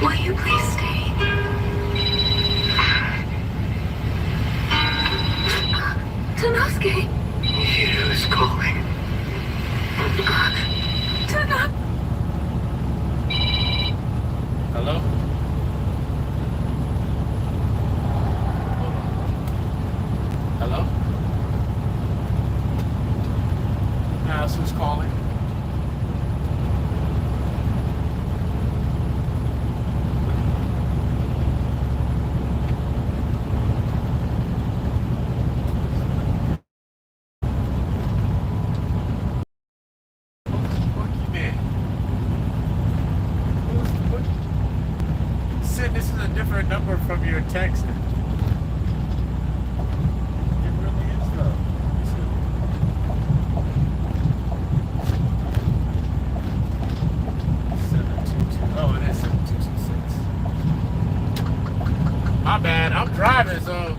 Will you please stay? Sanosuke! Who's calling? Tana! Hello? Hello? Ask who's calling. This is a different number from your text. It really is though. Oh, it is 7226. My bad. I'm driving, so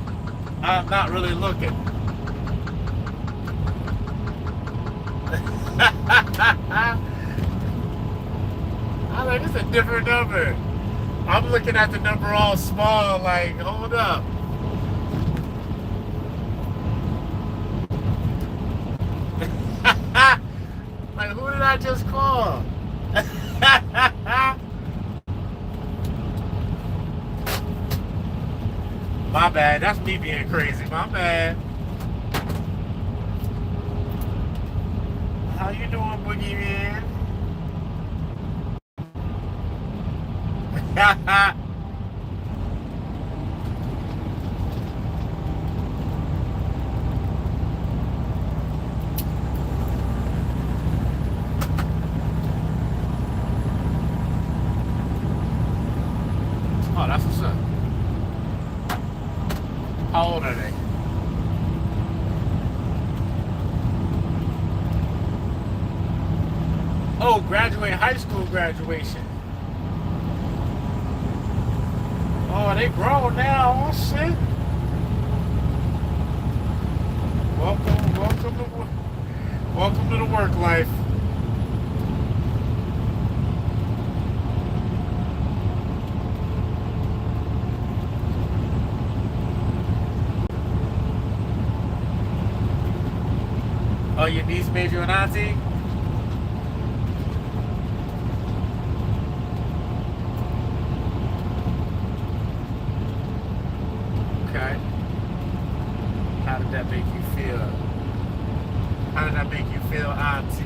I'm not really looking. I'm like, it's a different number. I'm looking at the number all small, like, hold up. Like, who did I just call? My bad, that's me being crazy, my bad. How you doing, Boogie Man? Oh, that's what's up. How old are they? Oh, high school graduation. Oh, they grown now. Oh, shit. Welcome to the work life. Oh, your niece made you an auntie? Okay. How did that make you feel? How did that make you feel, auntie?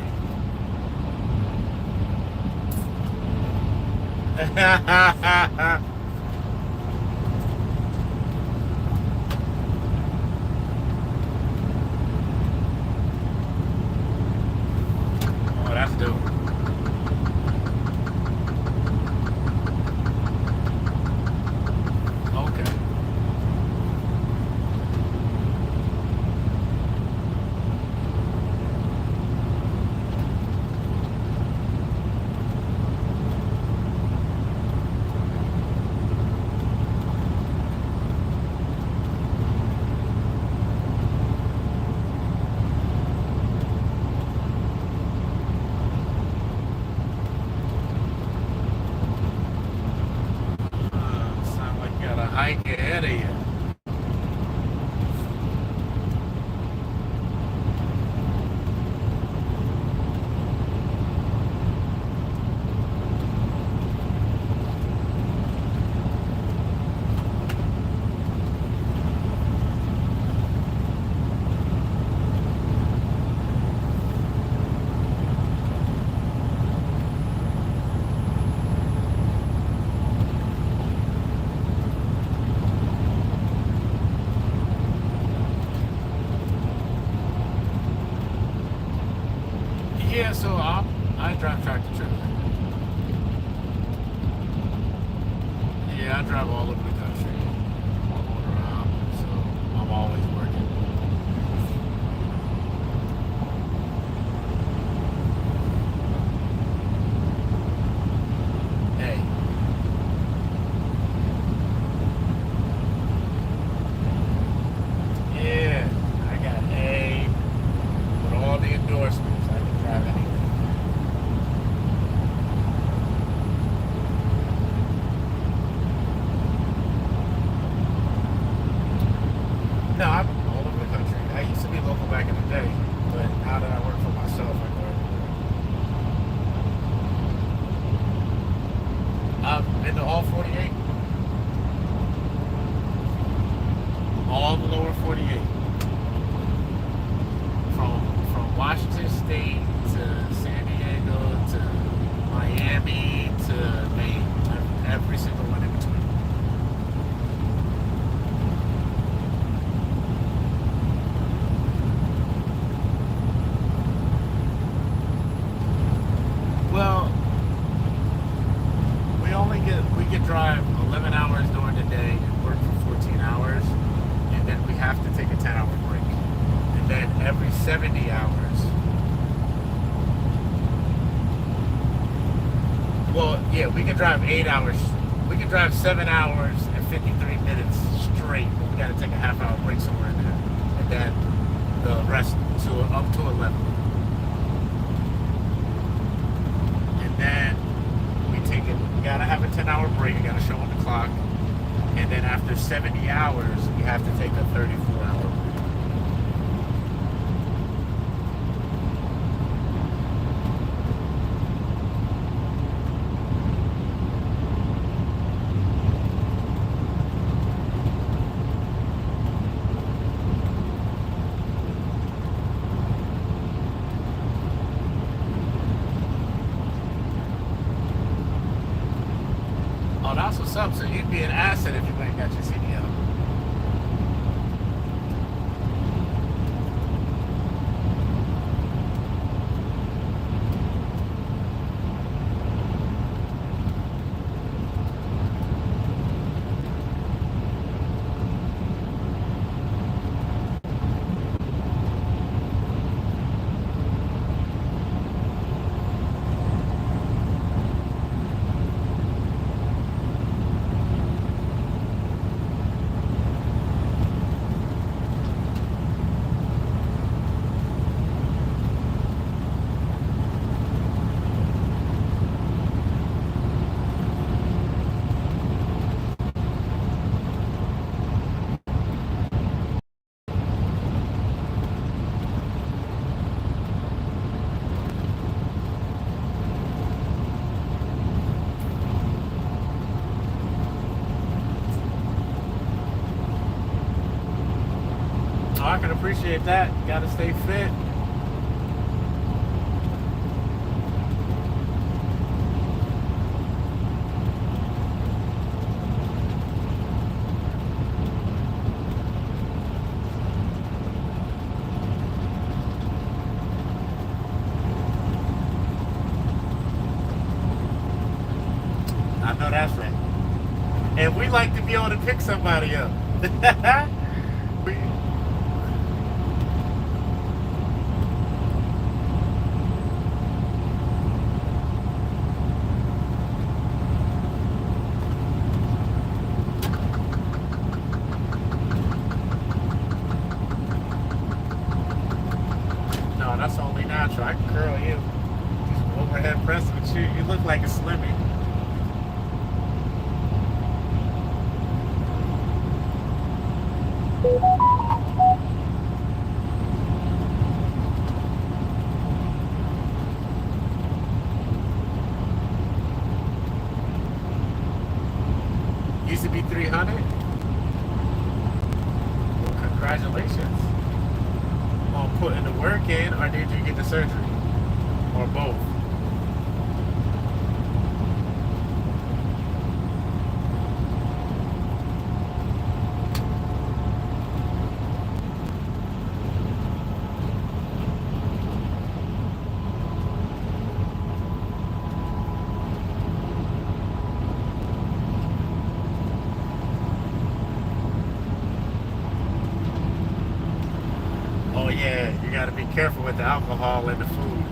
Yeah, so I drive tractor trailer. Yeah, I drive all over the country, all over around, so I'm always working. Hey. Yeah, I got A with all the endorsements. I can drive anything. No, I'm all over the country. I used to be local back in the day, but now that I work for myself, I go everywhere. I've been to all 48. All the lower 48. From Washington State to San Diego to Miami to Maine. Every single one in between. Well, we could drive 11 hours during the day and work for 14 hours, and then we have to take a 10-hour break. And then every 70 hours, well, yeah, we could drive 8 hours. We could drive 7 hours and 53 minutes straight, but we got to take a half-hour break somewhere in there. And then the rest up to 11. Then we gotta have a 10-hour break, we gotta show on the clock, and then after 70 hours, we have to take a 34-hour break. Oh, that's what's up. So you'd be an asset if you ain't got your CDL. Oh, I can appreciate that. Gotta stay fit. I know that's right. And we like to be able to pick somebody up. No, that's only natural. I can curl you. Just overhead press with you. You look like a Slimmy. Used to be 300. Well, congratulations on putting the work in, or did you get the surgery? Or both? careful with the alcohol and the food.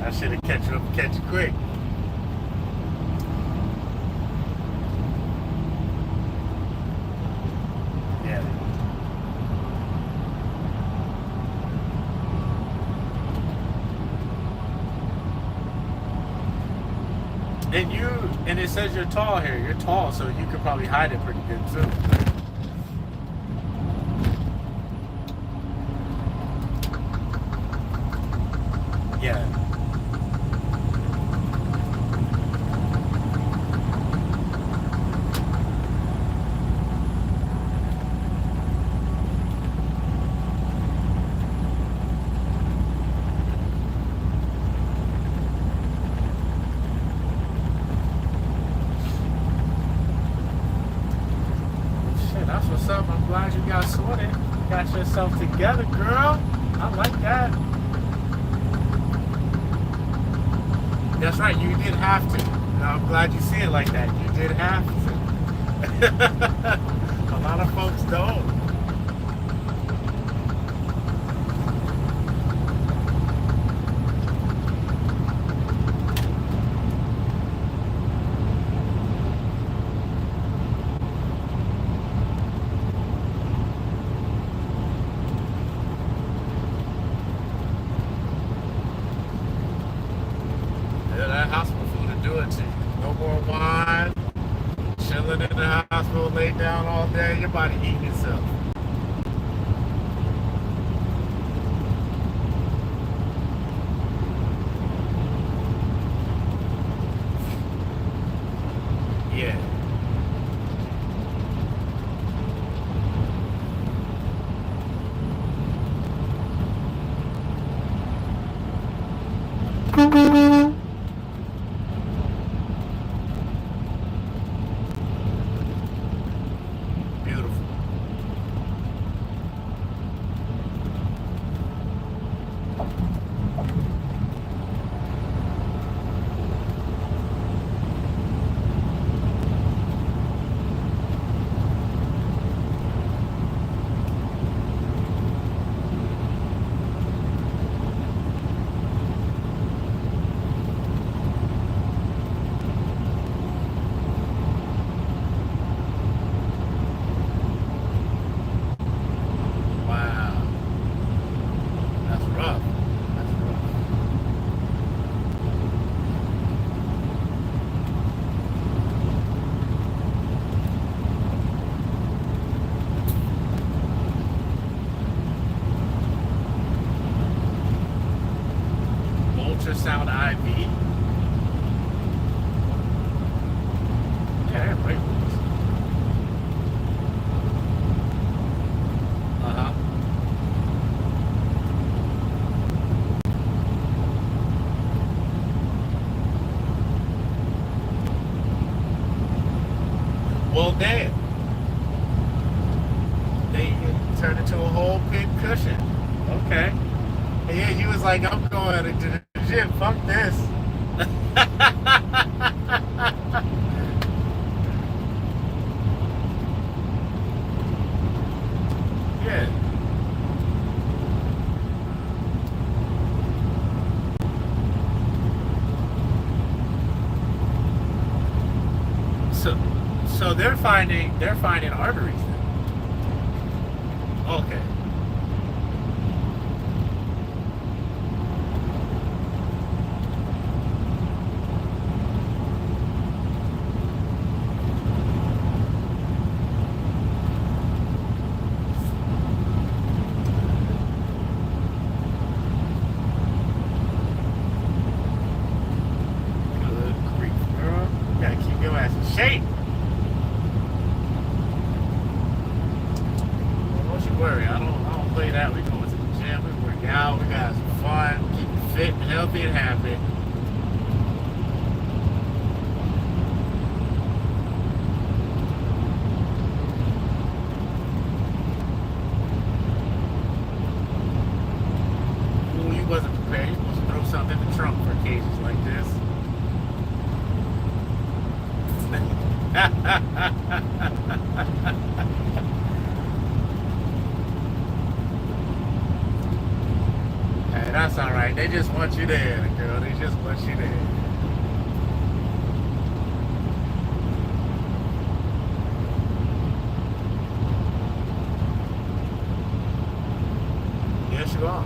That shit'll catch you quick. Yeah. And it says you're tall here. You're tall, so you could probably hide it pretty good too. Yeah. That's what's up. I'm glad you got sorted. You got yourself together, girl. I like that. That's right. You did have to. Now, I'm glad you see it like that. You did have to. A lot of folks don't. Down all day, your body eating itself. Yeah. Ultrasound IV. Yeah, they're great ones. Uh-huh. Well, damn. They turned into a whole big cushion. Okay. And yeah, he was like, I'm going to the gym, fuck this. Yeah. So they're finding arteries then. Okay. Shape. Don't you worry, I don't play that. We go to the gym, we work out, we got some fun, keep it fit and healthy and happy. Ooh, you wasn't prepared. You supposed to throw something in the trunk for occasions like this. that's all right. They just want you there, girl. They just want you there. Yes, you are.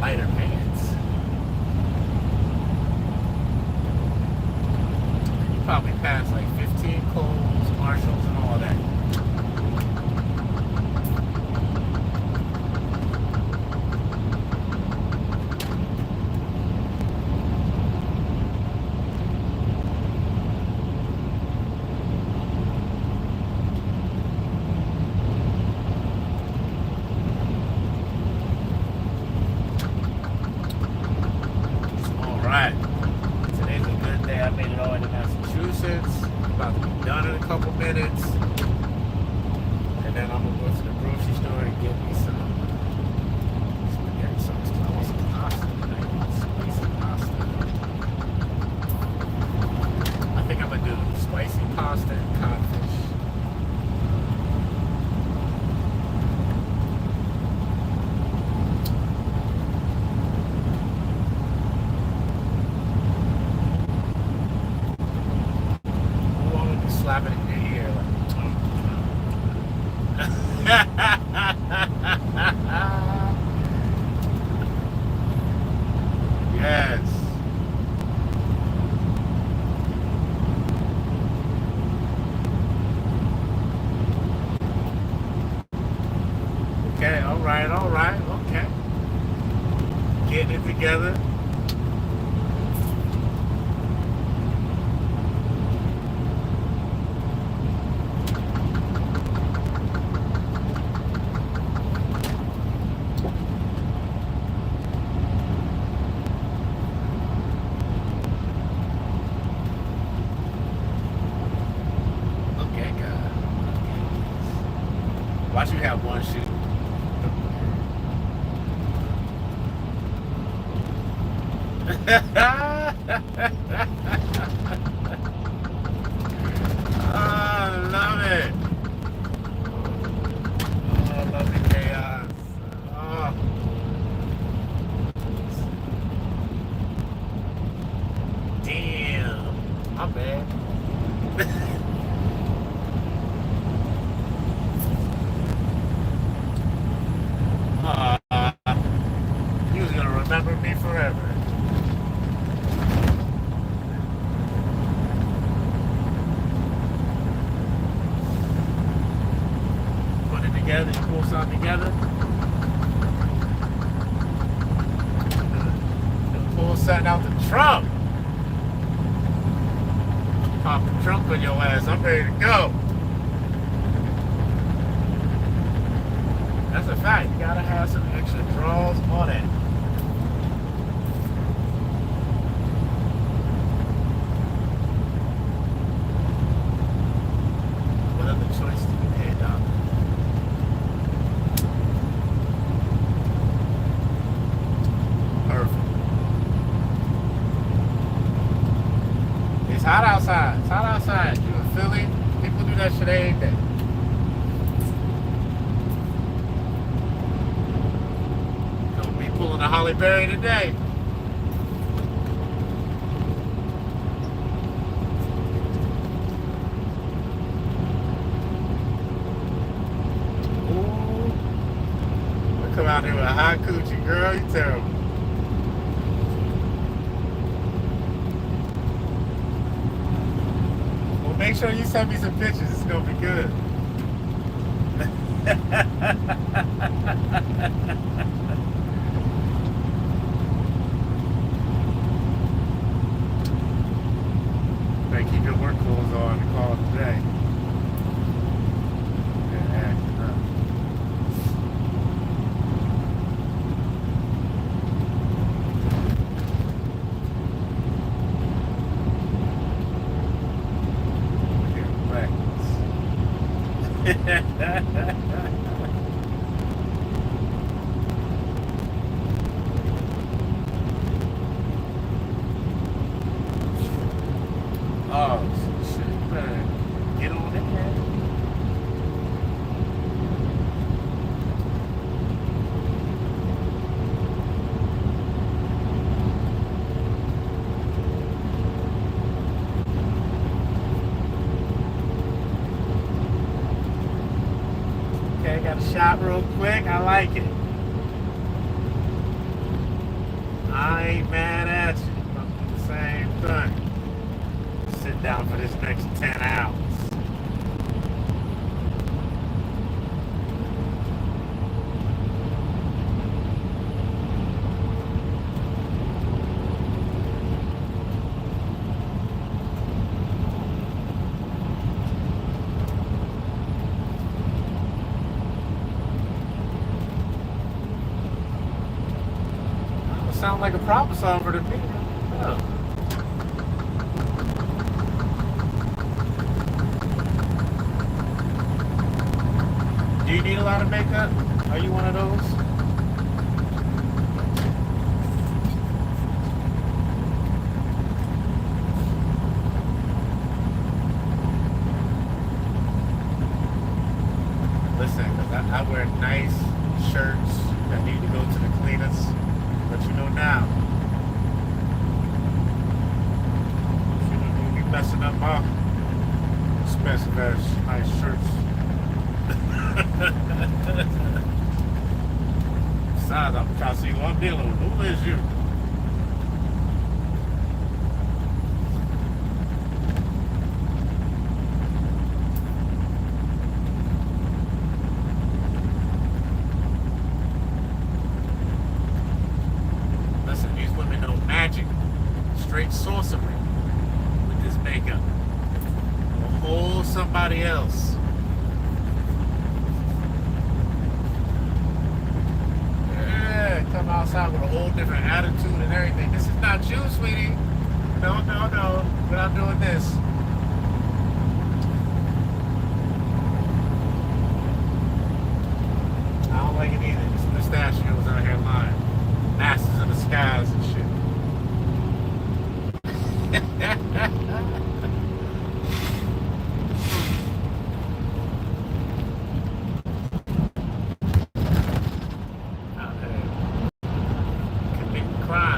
Lighter pants. You probably passed like 15 Kohl's, Marshalls, and all that. Alright. Today's a good day. I made it all the way to Massachusetts. About to be done in a couple minutes. And then I'm gonna go to the grocery store and get me some spaghetti sauce. I want some pasta tonight. Spicy pasta. I think I'm gonna do spicy pasta and codfish. Slap it in your ear like, yes. Okay, all right, okay. Getting it together. Watch you have one shoe. Oh, I love it. Oh, I love the chaos. Oh. Damn. I'm bad. He was gonna remember me forever. Put it together, you pull something together. Pull something out the trunk. Pop the trunk on your ass, I'm ready to go. That's a fact. You gotta have some extra draws on it. What other choice do you have, Doc? Perfect. It's hot outside. It's hot outside. You in Philly? People do that shit every day. Pulling a Holly Berry today. Ooh. I come out here with a hot coochie, girl. You terrible. Make sure you send me some pictures. It's gonna be good. Better keep your work clothes on and call it a day. Oh, shit. You better get on it, man. Okay, got a shot real quick. I like it. I ain't mad at you. I'm doing the same thing. Sit down for this next 10 hours. Sound like a problem solver to me. Oh. Do you need a lot of makeup? Are you one of those? Listen, 'cause I wear nice shirts that need to go to the cleaners. But you know now. You don't be messing up my expensive ass nice shirts. Besides, I'm trying to see who I'm dealing with. Who is you? Listen, these women know magic. Straight sorcery with this makeup. A whole somebody else. Come outside with a whole different attitude and everything. This is not you, sweetie. No, no, no. We're not doing this. I don't like it either. These pistachios out here lying. Masters of the skies and shit.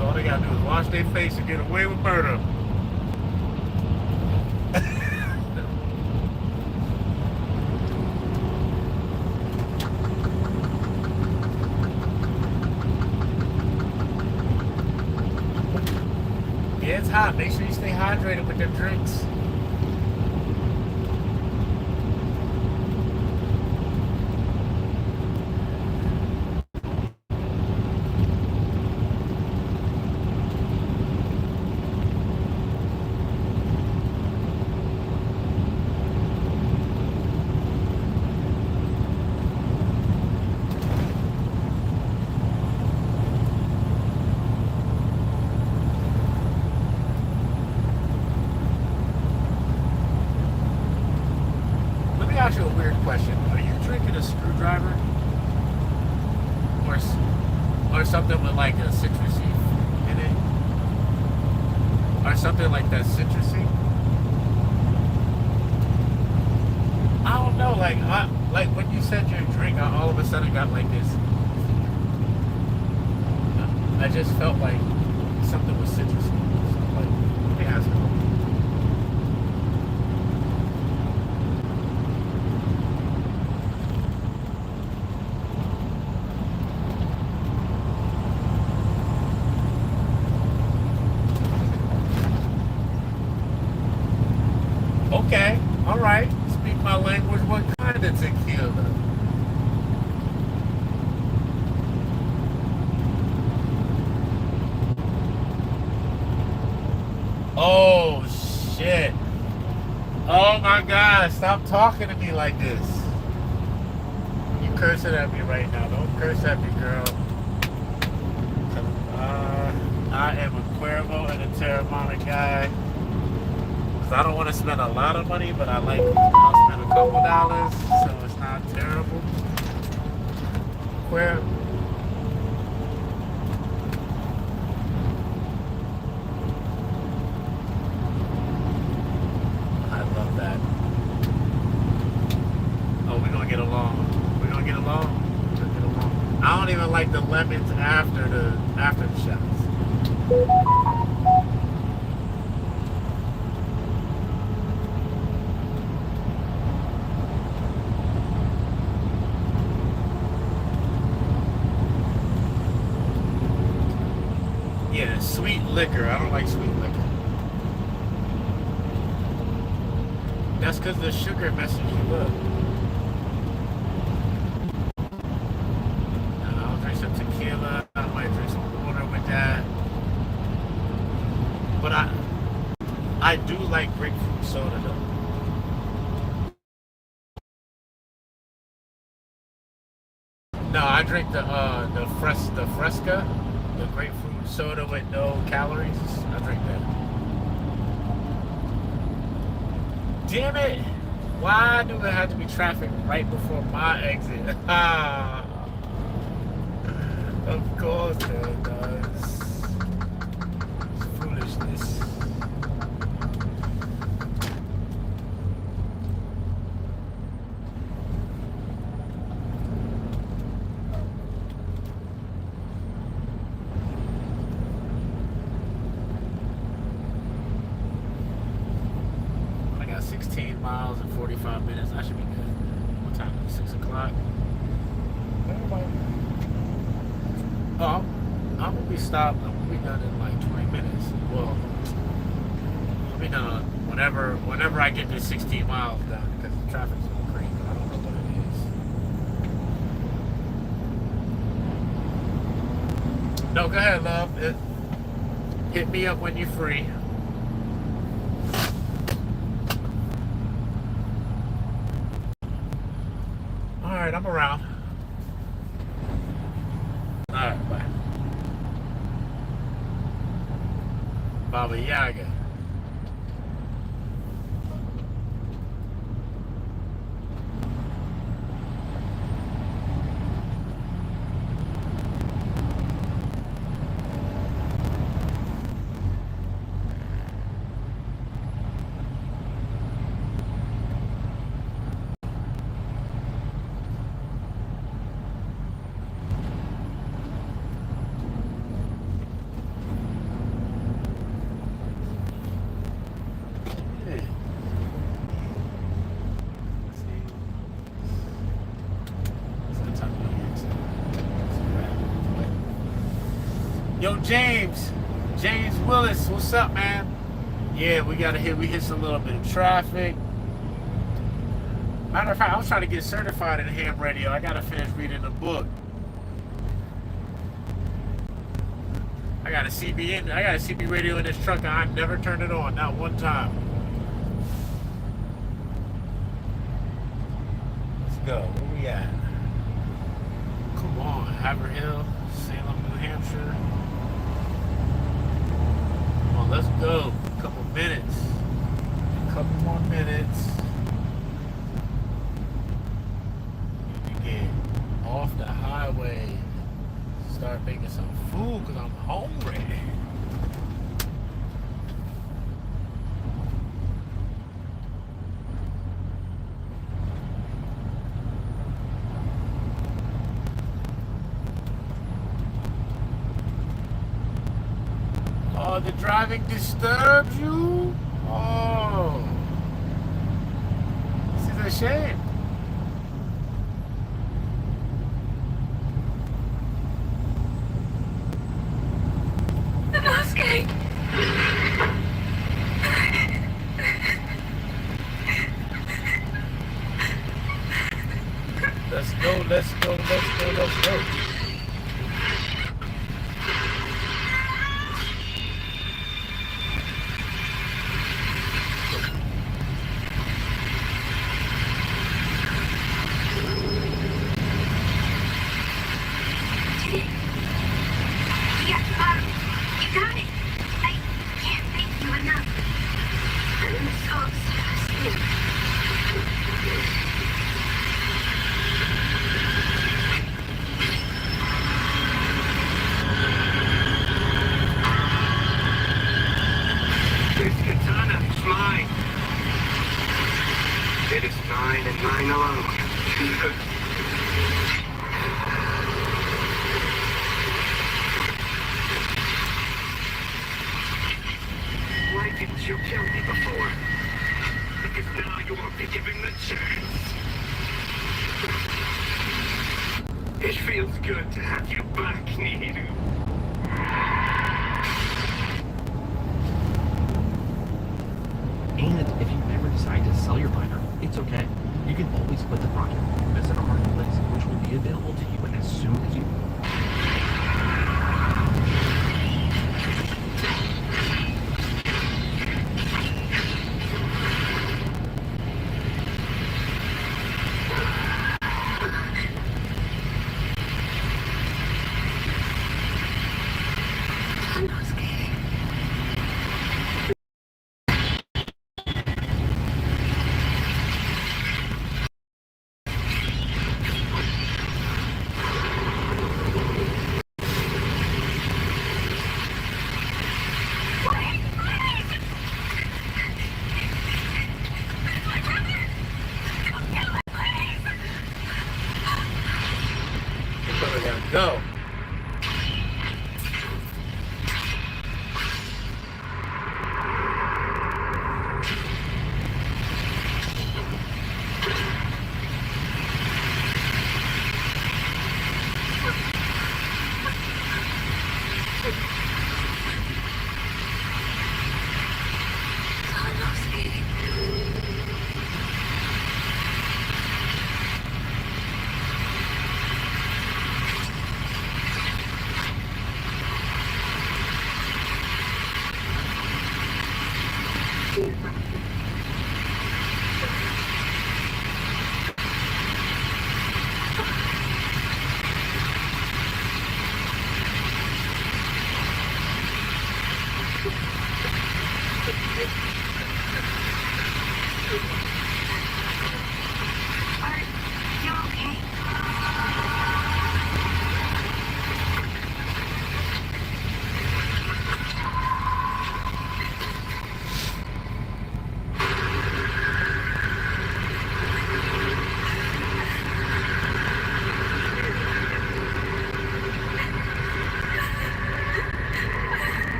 All they gotta do is wash their face and get away with murder. Yeah, it's hot. Make sure you stay hydrated with them drinks. Ask you a weird question. Are you drinking a screwdriver? Or something with like a citrusy in it? Or something like that citrusy? I don't know, like when you said your drink, I all of a sudden got like this. I just felt like something was citrusy. So like, let me ask you. Okay, all right. Speak my language. What kind of tequila? Oh shit! Oh my God! Stop talking to me like this. You cursing at me right now? Don't curse at me, girl. I am a Cuervo and a Terramana guy. Cause I don't want to spend a lot of money, but I'll spend a couple dollars, so it's not terrible. I love that. Oh, we're gonna get along. We're gonna get along. We're gonna get along. I don't even like the lemons after the shots. Yeah, sweet liquor. I don't like sweet liquor. That's because the sugar messes you up. I'll drink some tequila. I might drink some water with that. But I do like grapefruit soda though. No, I drink the Fresca, the grapefruit soda with no calories. I drink that. Damn it! Why do there have to be traffic right before my exit? Of course there does. Foolishness. I got 16 miles and 45 minutes. I should be good. What time is it? 6 o'clock? Oh, I'm gonna be stopped. I'm gonna be done in like 20 minutes. Well, I'll be done whenever I get this 16 miles done because the traffic's going crazy. I don't know what it is. No, go ahead, love. Hit me up when you're free. All right, I'm around. All right, bye. Baba Yaga. Yo, James Willis, what's up, man? Yeah, we hit some little bit of traffic. Matter of fact, I was trying to get certified in ham radio. I gotta finish reading the book. I got a CB radio in this truck, and I never turned it on, not one time. Let's go. Where we at? Come on, Haverhill, Salem, New Hampshire. Let's go. A couple minutes. A couple more minutes. Need to get off the highway. Start making some food because I'm hungry. Oh, the driving disturbs you? Oh. This is a shame. enough. I'm so exhausted. This katana is mine. It is mine and mine alone. Why didn't you kill me before? Because now you won't be given the chance. It feels good to have you back, Nihiru. And if you ever decide to sell your binder, it's okay. You can always put the project visit our marketplace, which will be available to you as soon as you. Go.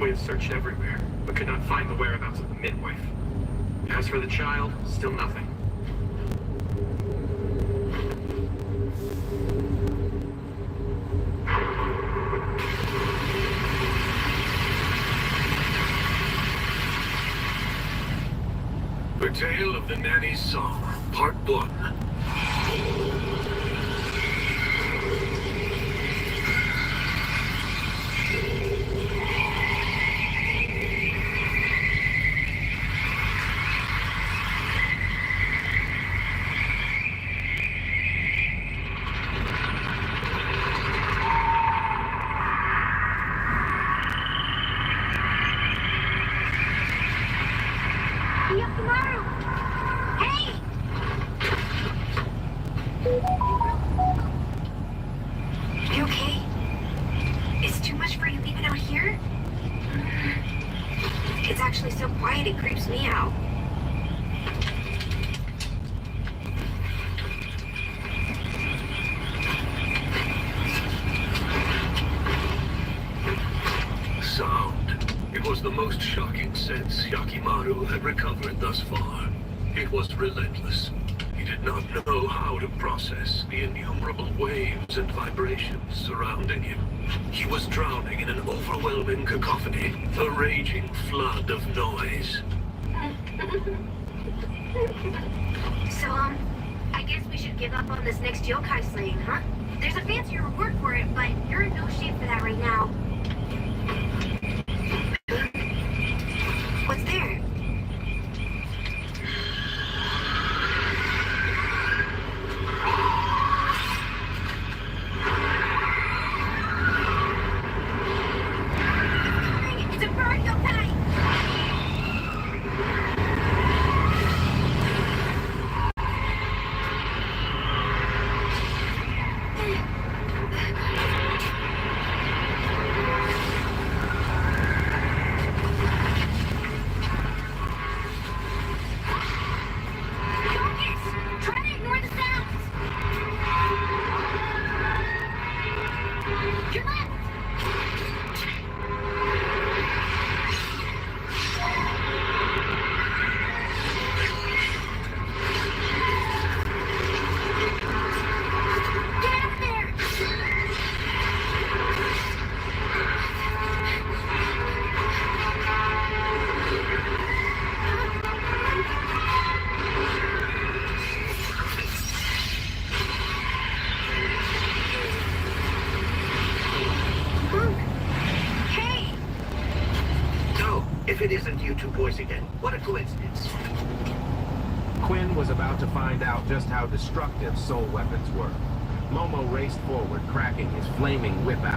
We have searched everywhere, but could not find the whereabouts of the midwife. As for the child, still nothing. The Tale of the Nanny's Song, Part 1. See you tomorrow. Hey! You okay? It's too much for you leaving out here? It's actually so quiet it creeps me out. Sound. It was the most shocking sense Yakimaru had recovered thus far. It was relentless. He did not know how to process the innumerable waves and vibrations surrounding him. He was drowning in an overwhelming cacophony, a raging flood of noise. So, I guess we should give up on this next yokai slaying, huh? There's a fancier word for it, but you're in no shape for that right now. What's there? It's a bird yokai! If it isn't you two boys again, what a coincidence. Quinn was about to find out just how destructive soul weapons were. Momo raced forward, cracking his flaming whip out.